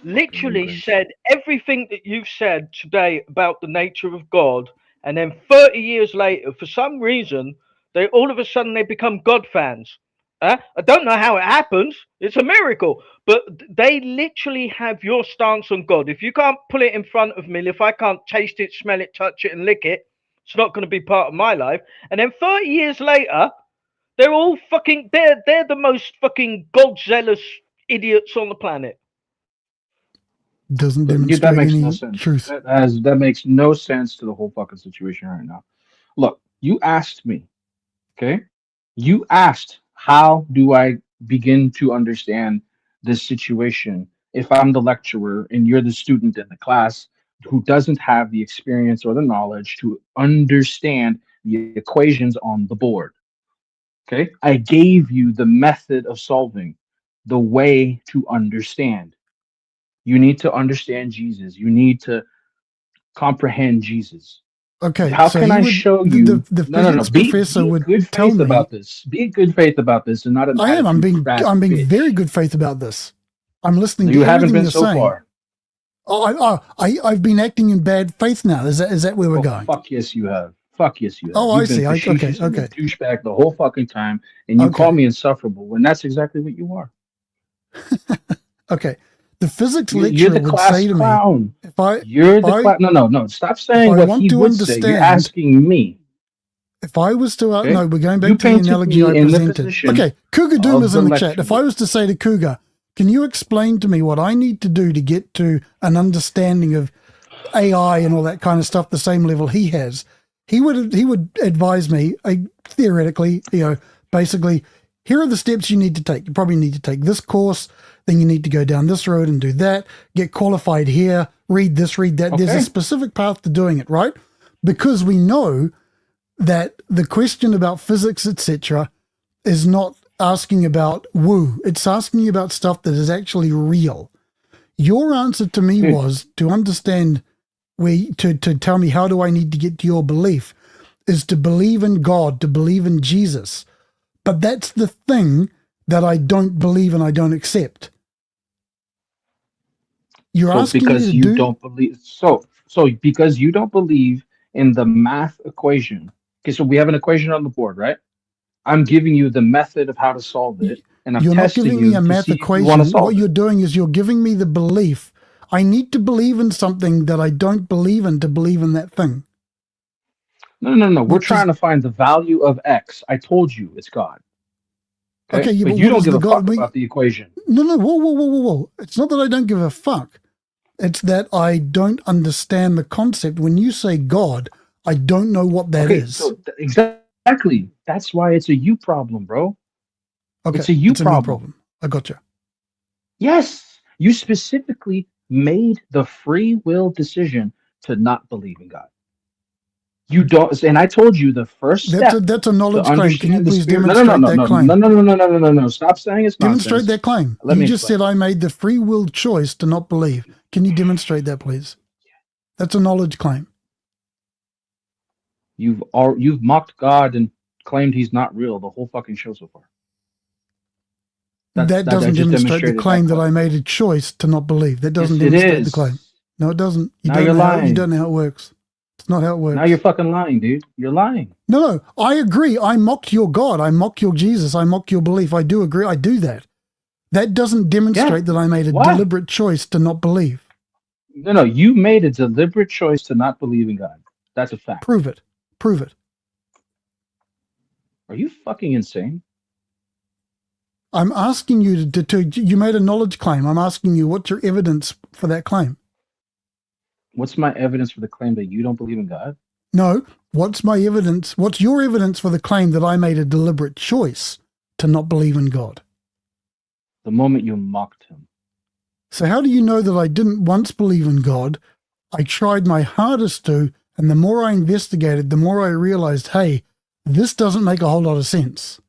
literally said everything that you've said today about the nature of God, and then 30 years later, for some reason, they all of a sudden they become God fans. I don't know how it happens. It's a miracle. But they literally have your stance on God. If you can't pull it in front of me, if I can't taste it, smell it, touch it, and lick it, it's not going to be part of my life. And then 30 years later, they're all fucking, they're the most fucking God-zealous idiots on the planet. Doesn't demonstrate any truth. That makes no sense to the whole fucking situation right now. Look, you asked me, okay? You asked, how do I begin to understand this situation if I'm the lecturer and you're the student in the class who doesn't have the experience or the knowledge to understand the equations on the board? Okay, I gave you the method of solving, the way to understand. You need to understand Jesus. You need to comprehend Jesus. Okay, how can I show you? The physics professor would tell me about this. Be in good faith about this, and not an. I am. I'm being very good faith about this. I'm listening. You to haven't been so saying. far. I've been acting in bad faith now. Is that where we're going? Fuck yes, you have. Fuck yes, you have. Oh, You've I see. Okay. Douchebag the whole fucking time, and you call me insufferable when that's exactly what you are. Okay. The physics lecturer would say to me, No. Stop saying what he would say. You're asking me. If I was to, no, we're going back to the analogy I presented. Okay, Cougar Doom is in the chat. If I was to say to Cougar, can you explain to me what I need to do to get to an understanding of AI and all that kind of stuff, the same level he has? He would advise me, theoretically, basically, here are the steps you need to take. You probably need to take this course. then you need to go down this road and do that, get qualified here, read this, read that. There's a specific path to doing it, right? Because we know that the question about physics, etc., is not asking about woo. It's asking you about stuff that is actually real. Your answer to me was to understand to tell me how do I need to get to your belief is to believe in God, to believe in Jesus. But that's the thing that I don't believe and I don't accept. You're asking because me to you don't believe because you don't believe in the math equation. Okay, so we have an equation on the board, right? I'm giving you the method of how to solve it, and I'm You're not testing giving you me a to math see if you equation. want to solve What it. you're doing is you're giving me the belief. I need to believe in something that I don't believe in to believe in that thing. No. We're trying to find the value of X. I told you it's God. Okay, yeah, but but you what don't is give the a God? fuck about the equation. No, whoa. It's not that I don't give a fuck. It's that I don't understand the concept. When you say God, I don't know what that is. So exactly. That's why it's a you problem, bro. Okay, it's a you me problem. problem. I gotcha. Yes, you specifically made the free will decision to not believe in God. You don't, and I told you the first step. That's a knowledge to claim. Can you understand the please spirit. demonstrate that claim? No. Stop saying it's nonsense. Demonstrate that claim. Let me You just explain. said I made the free will choice to not believe. Can you demonstrate that, please? That's a knowledge claim. You've mocked God and claimed he's not real the whole fucking show so far. That doesn't demonstrate the claim that I made a choice to not believe. That doesn't demonstrate the claim. No, it doesn't. Now you're lying. You don't know how it works. It's not how it works. Now you're fucking lying, dude. You're lying. No, I agree. I mocked your God. I mock your Jesus. I mock your belief. I do agree. I do that. That doesn't demonstrate that I made a deliberate choice to not believe. No. You made a deliberate choice to not believe in God. That's a fact. Prove it. Prove it. Are you fucking insane? I'm asking you you made a knowledge claim. I'm asking you, what's your evidence for that claim? What's my evidence for the claim that you don't believe in God? No. What's my evidence? What's your evidence for the claim that I made a deliberate choice to not believe in God? The moment you mocked him. So how do you know that I didn't once believe in God? I tried my hardest to, and the more I investigated, the more I realized, hey, this doesn't make a whole lot of sense.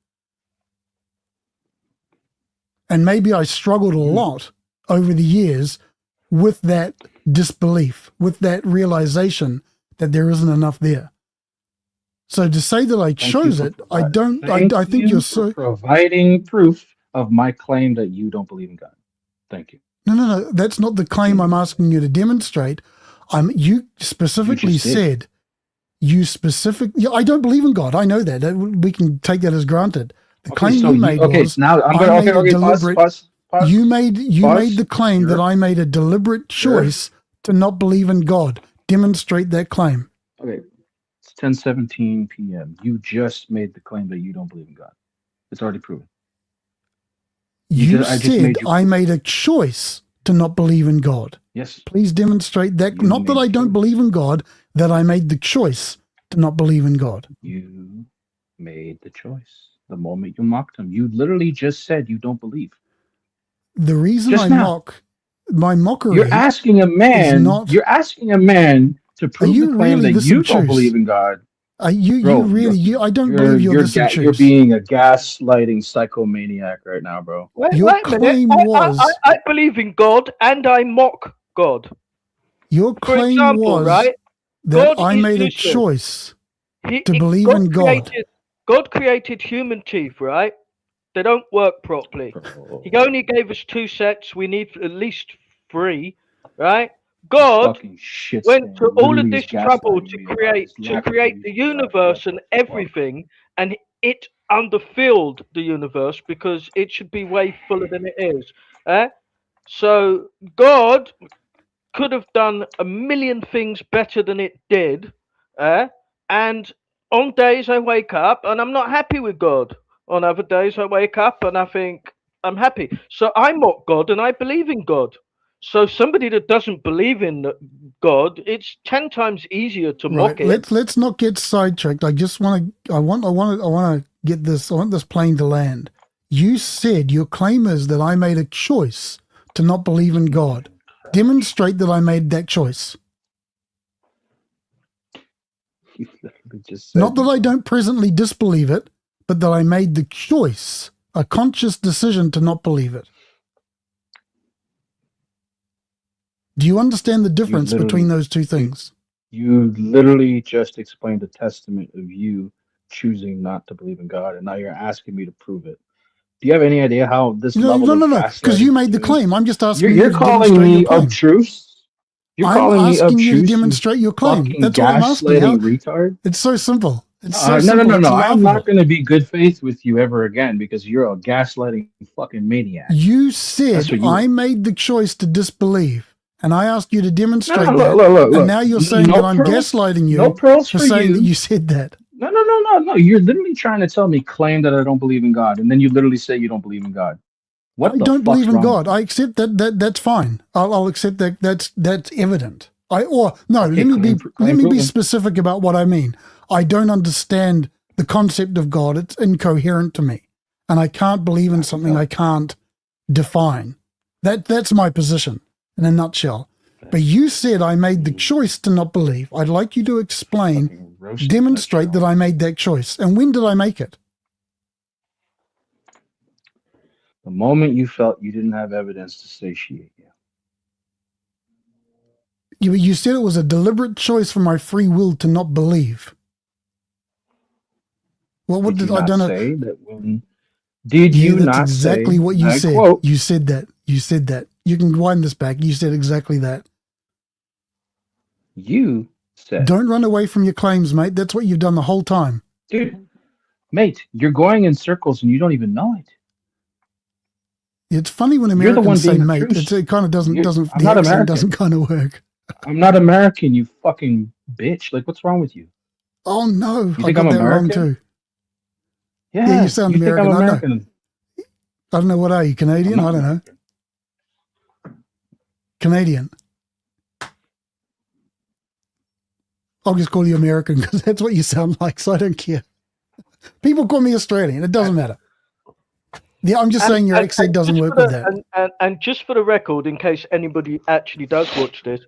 And maybe I struggled a lot over the years with that disbelief, with that realization that there isn't enough there. So to say that I chose it, I don't. I think you're so providing proof of my claim that you don't believe in God. Thank you. No. That's not the claim I'm asking you to demonstrate. You specifically said. Yeah, I don't believe in God. I know that. We can take that as granted. The claim you made was now I'm going. Pause. You made the claim that I made a deliberate choice to not believe in God. Demonstrate that claim. Okay, it's 10:17 p.m. You just made the claim that you don't believe in God. It's already proven. You said I made a choice to not believe in God. Yes. Please demonstrate that. Not that I don't believe in God, that I made the choice to not believe in God. You made the choice the moment you mocked him. You literally just said you don't believe. The reason my mockery. You're asking a man. You're asking a man to prove the claim that you don't believe in God. I don't believe you're this obtuse. You're being a gaslighting psychomaniac right now, bro. Wait a minute. I believe in God and I mock God. Your claim was right? that I made a choice to believe in God. God created human teeth, right? They don't work properly. He only gave us 2 sets. We need at least 3, right? God went to all of this trouble to create the universe and everything, and it underfilled the universe because it should be way fuller than it is. So God could have done a million things better than it did, and on days I wake up and I'm not happy with God. On other days I wake up and I think I'm happy. So I mock God and I believe in God. So somebody that doesn't believe in God, it's 10 times easier to mock it. Let's not get sidetracked. I want to get this. I want this plane to land. You said your claim is that I made a choice to not believe in God. Demonstrate that I made that choice. You literally just said Not that I don't presently disbelieve it, but that I made the choice, a conscious decision to not believe it. Do you understand the difference between those two things? You literally just explained a testament of you choosing not to believe in God, and now you're asking me to prove it. Do you have any idea how this level of No, because you made the gaslighting claim. I'm just asking You're you to calling demonstrate me your claim. obtruse? You're I'm calling me asking you to obtruse, demonstrate your claim. fucking That's all I'm asking. gaslighting retard? It's so simple. It's so No, simple. no. It's I'm laughable. not going to be good faith with you ever again because you're a gaslighting fucking maniac. You said That's what you I are. made the choice to disbelieve, and I asked you to demonstrate No, that. look. And now you're saying No that I'm pearls- gaslighting you no pearls for for saying you. that you said that. No. You're literally trying to tell me, claim that I don't believe in God, and then you literally say you don't believe in God. What I the don't fuck's believe in wrong God. with I accept that. That's fine. I'll accept that. That's evident. Let me be proven. specific about what I mean. I don't understand the concept of God. It's incoherent to me, and I can't believe in something I can't define. That's my position in a nutshell. But you said I made the choice to not believe. I'd like you to explain, demonstrate that I made that choice. And when did I make it? The moment you felt you didn't have evidence to satiate you. You said it was a deliberate choice for my free will to not believe. Well, what did I don't know? Say that when did you that's not exactly say, what you I said. quote, You said that. You said that. You can wind this back. You said exactly that. You said. Don't run away from your claims, mate. That's what you've done the whole time. Dude, mate, you're going in circles and you don't even know it. It's funny when You're the one Americans say being mate. obtruse. It kind of doesn't. I'm The not accent American. doesn't kind of work. I'm not American, you fucking bitch. Like, what's wrong with you? Oh no, You I think got I'm that wrong American? too. Yeah, you sound you think American. I'm I know. American. I don't know. What are you, Canadian? I don't know. Canadian. I'll just call you American because that's what you sound like, so I don't care. People call me Australian. It doesn't matter. Yeah, I'm just saying your accent doesn't work with that. And just for the record, in case anybody actually does watch this,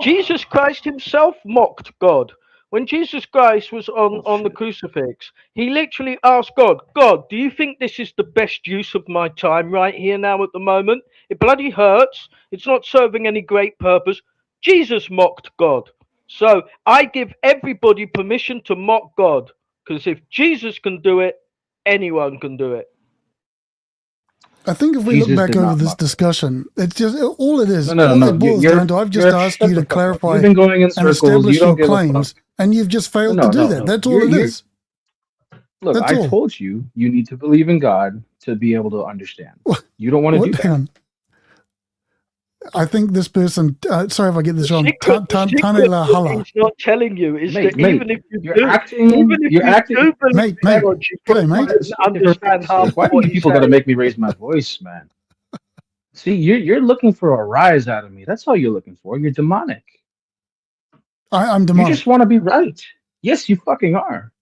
Jesus Christ himself mocked God. When Jesus Christ was on the crucifix, he literally asked God, God, do you think this is the best use of my time right here now at the moment? It bloody hurts. It's not serving any great purpose. Jesus mocked God. So I give everybody permission to mock God, because if Jesus can do it, anyone can do it. I think if we look back over this discussion, it's just all it is. No. It boils down to I've just asked you to clarify You've been going in and circles. establish You don't your give a claims, fuck. and you've just failed to do that. That's all it is. Look, That's I all. told you need to believe in God to be able to understand. You don't want to do that. Hang on. I think this person, sorry if I get this wrong, He's not telling you is that even if you do, even if you do believe in God, you probably understand half. Why do people got to make me raise my voice, man? See, you're looking for a rise out of me. That's all you're looking for. You're demonic. I'm demonic. You just want to be right. Yes, you fucking are.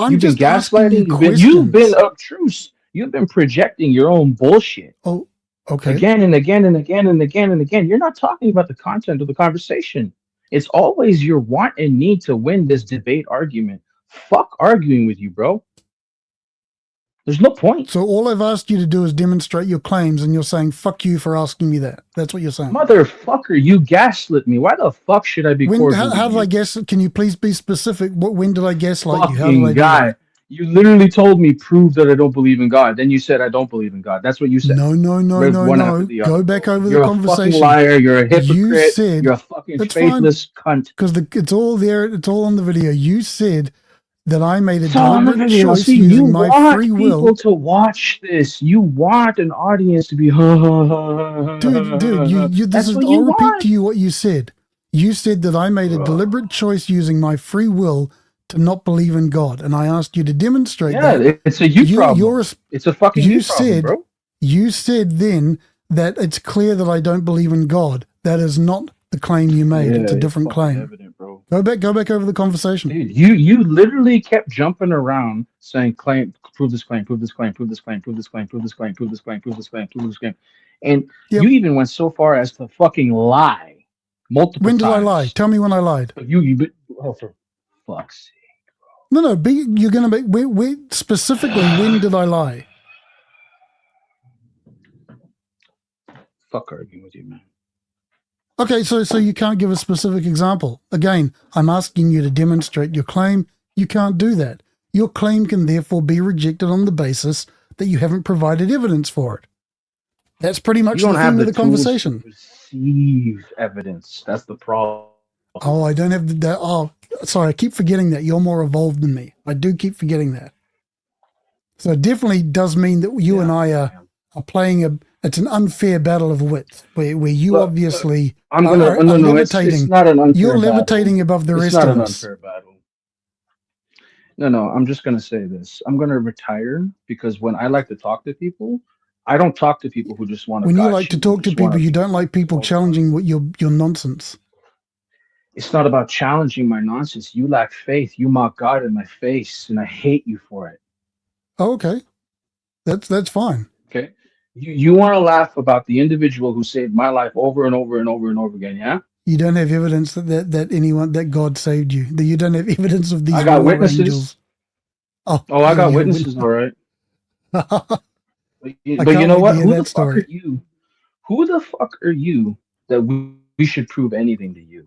You've been gaslighting. You've been obtruse. You've been projecting your own bullshit. Oh, okay. Again and again and again and again and again. You're not talking about the content of the conversation. It's always your want and need to win this debate argument. Fuck arguing with you, bro. There's no point. So all I've asked you to do is demonstrate your claims, and you're saying, fuck you for asking me that. That's what you're saying. Motherfucker, you gaslit me. Why the fuck should I be cordial? How did I guess? Can you please be specific? When did I gaslight you? How Fucking did I do guy. that? You literally told me, prove that I don't believe in God. Then you said I don't believe in God. That's what you said. No. Go back over You're the conversation. You're a fucking liar. You're a hypocrite. You said, you're a fucking faithless cunt. Because it's all there. It's all on the video. You said that I made a deliberate choice using using my free will. You want people to watch this. You want an audience to be Dude, I'll repeat to you what you said. You said that I made a deliberate choice using my free will to not believe in God, and I asked you to demonstrate that. Yeah, it's a you problem. It's a fucking you problem, bro. You said then that it's clear that I don't believe in God. That is not the claim you made. It's a different claim. Evident, bro. Go back over the conversation. Dude, you literally kept jumping around saying claim, prove this claim, prove this claim, prove this claim, prove this claim, prove this claim, prove this claim, prove this claim, prove this claim. And Yep. you even went so far as to fucking lie multiple When did I times. lie? Tell me when I lied. But you oh, for fuck's sake. No. You're going to be. We specifically, when did I lie? Fuck arguing with you, man. Okay, so you can't give a specific example. Again, I'm asking you to demonstrate your claim. You can't do that. Your claim can therefore be rejected on the basis that you haven't provided evidence for it. That's pretty much You don't the have theme the of the tools conversation. to receive evidence. That's the problem. Oh, I don't have that. Oh, sorry, I keep forgetting that. You're more evolved than me. I do keep forgetting that. So it definitely does mean that you and I are playing it's an unfair battle of wits, where you obviously I'm gonna are no, levitating. it's not an unfair You're battle. levitating above the It's rest not of an us. unfair battle. No, I'm just gonna say this. I'm gonna retire because when I like to talk to people, I don't talk to people who just want to. When you like to talk to people, you don't like people challenging what your nonsense. It's not about challenging my nonsense. You lack faith. You mock God in my face, and I hate you for it. Oh, okay, that's fine. Okay, you want to laugh about the individual who saved my life over and over and over and over again, yeah? You don't have evidence that God saved you. That you don't have evidence of these. I got war witnesses. angels. Oh, I got witnesses, all right. But you know what? Who the fuck are you? Who the fuck are you that we should prove anything to you?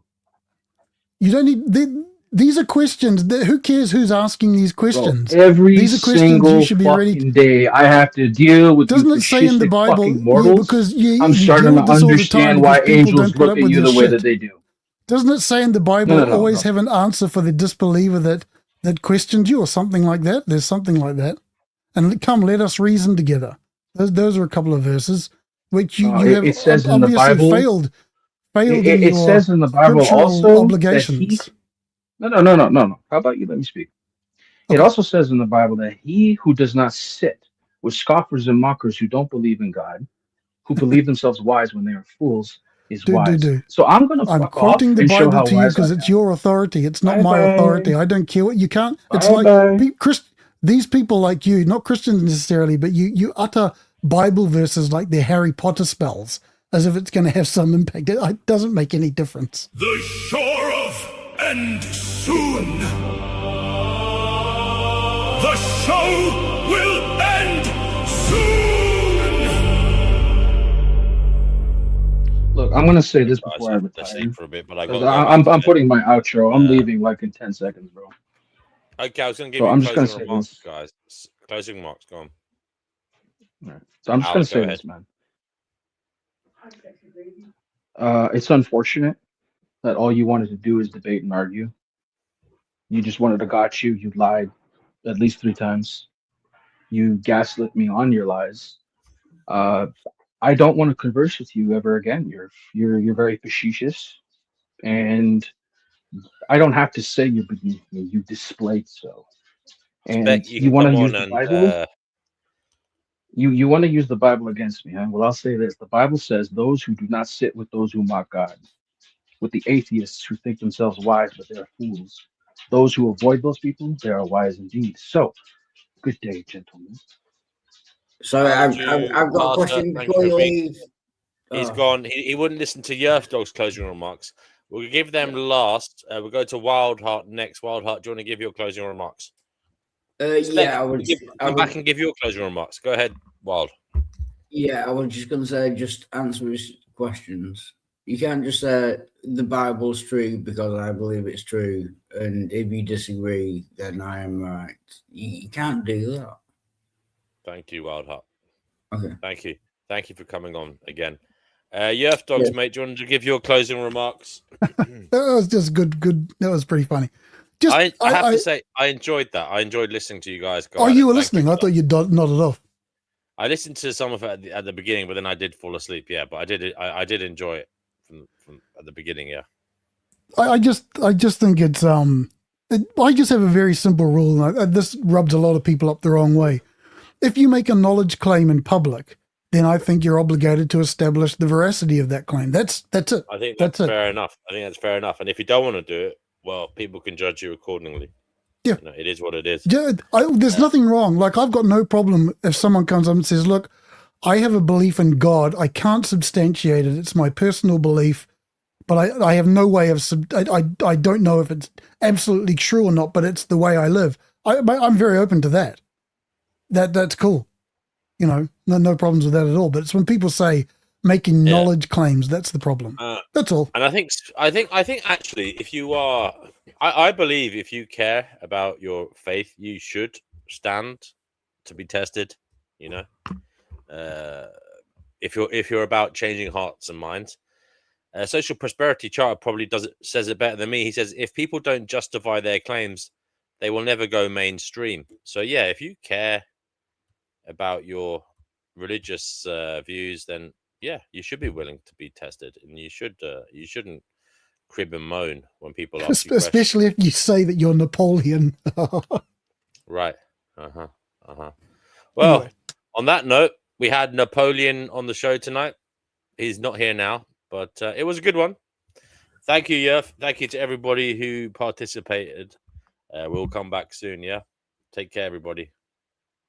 You don't need. These are questions. Who cares who's asking these questions? These are questions you should be ready. Day I have to deal with. Doesn't it say in the Bible? Mortals? Because I'm starting to understand why angels look at you the way that they do. Doesn't it say in the Bible always have an answer for the disbeliever that questions you or something like that? There's something like that. And come, let us reason together. Those are a couple of verses which you have it says obviously in the Bible, failed it says in the Bible also obligations. That No. How about you let me speak? Okay. It also says in the Bible that he who does not sit with scoffers and mockers who don't believe in God, who believe themselves wise when they are fools, is wise. So I'm quoting the Bible to you because it's your authority. It's not my authority. I don't care what you can't. It's these people like you, not Christians necessarily, but you utter Bible verses like they're Harry Potter spells, as if it's going to have some impact. It doesn't make any difference. The shore of end soon. The show will end soon. Look, I'm gonna say this before I retire. For a bit, but I'm putting my outro. I'm leaving like in 10 seconds, bro. Okay, I was gonna give you closing remarks, guys. Closing remarks, go on. All right. So I'm just gonna say this, man. It's unfortunate that all you wanted to do is debate and argue. You just wanted to got you. You lied at least 3 times. You gaslit me on your lies. I don't want to converse with you ever again. You're very facetious, and I don't have to say you're beneath me. You displayed so. And you want to use the Bible. You want to use the Bible against me, huh? Well, I'll say this: the Bible says, "Those who do not sit with those who mock God, with the atheists who think themselves wise but they are fools. Those who avoid those people, they are wise indeed." So, good day, gentlemen. Sorry, I've got a question before you leave. He's gone. He wouldn't listen to Yerf Dog's closing remarks. We'll give them last. We'll go to Wildheart next. Wildheart, do you want to give your closing remarks? Yeah, come back and give your closing remarks. Go ahead, Wild. Yeah, I was just going to say, just answer his questions. You can't just say the Bible's true because I believe it's true, and if you disagree, then I am right. You can't do that. Thank you, Wildheart. Okay. Thank you for coming on again. Yerf Dogs, mate, do you want to give your closing remarks? That was just good. That was pretty funny. I have to say, I enjoyed that. I enjoyed listeing to you guys go. Oh, you were listening? I thought you'd nodded off. I listened to some of it at the beginning, but then I did fall asleep. Yeah, but I did enjoy it from at the beginning. Yeah. I just think it's I just have a very simple rule, and this rubs a lot of people up the wrong way. If you make a knowledge claim in public, then I think you're obligated to establish the veracity of that claim. That's it. I think that's fair enough. I think that's fair enough. And if you don't want to do it, well, people can judge you accordingly. Yeah. You know, it is what it is. Yeah, there's nothing wrong. Like, I've got no problem if someone comes up and says, look, I have a belief in God. I can't substantiate it. It's my personal belief, but I have no way of, I don't know if it's absolutely true or not, but it's the way I live. I'm very open to that. That's cool. You know, no problems with that at all. But it's when people say making knowledge claims, that's the problem. That's all. And I think actually, if you are, I believe if you care about your faith, you should stand to be tested. You know, if you're about changing hearts and minds, Social Prosperity Charter probably says it better than me. He says if people don't justify their claims, they will never go mainstream. So yeah, if you care about your religious views, then yeah, you should be willing to be tested, and you shouldn't crib and moan when people ask you questions. Especially if you say that you're Napoleon. Right. Well, Anyway. On that note, we had Napoleon on the show tonight. He's not here now, but it was a good one. Thank you, Yerf. Thank you to everybody who participated. We'll come back soon, yeah? Take care, everybody.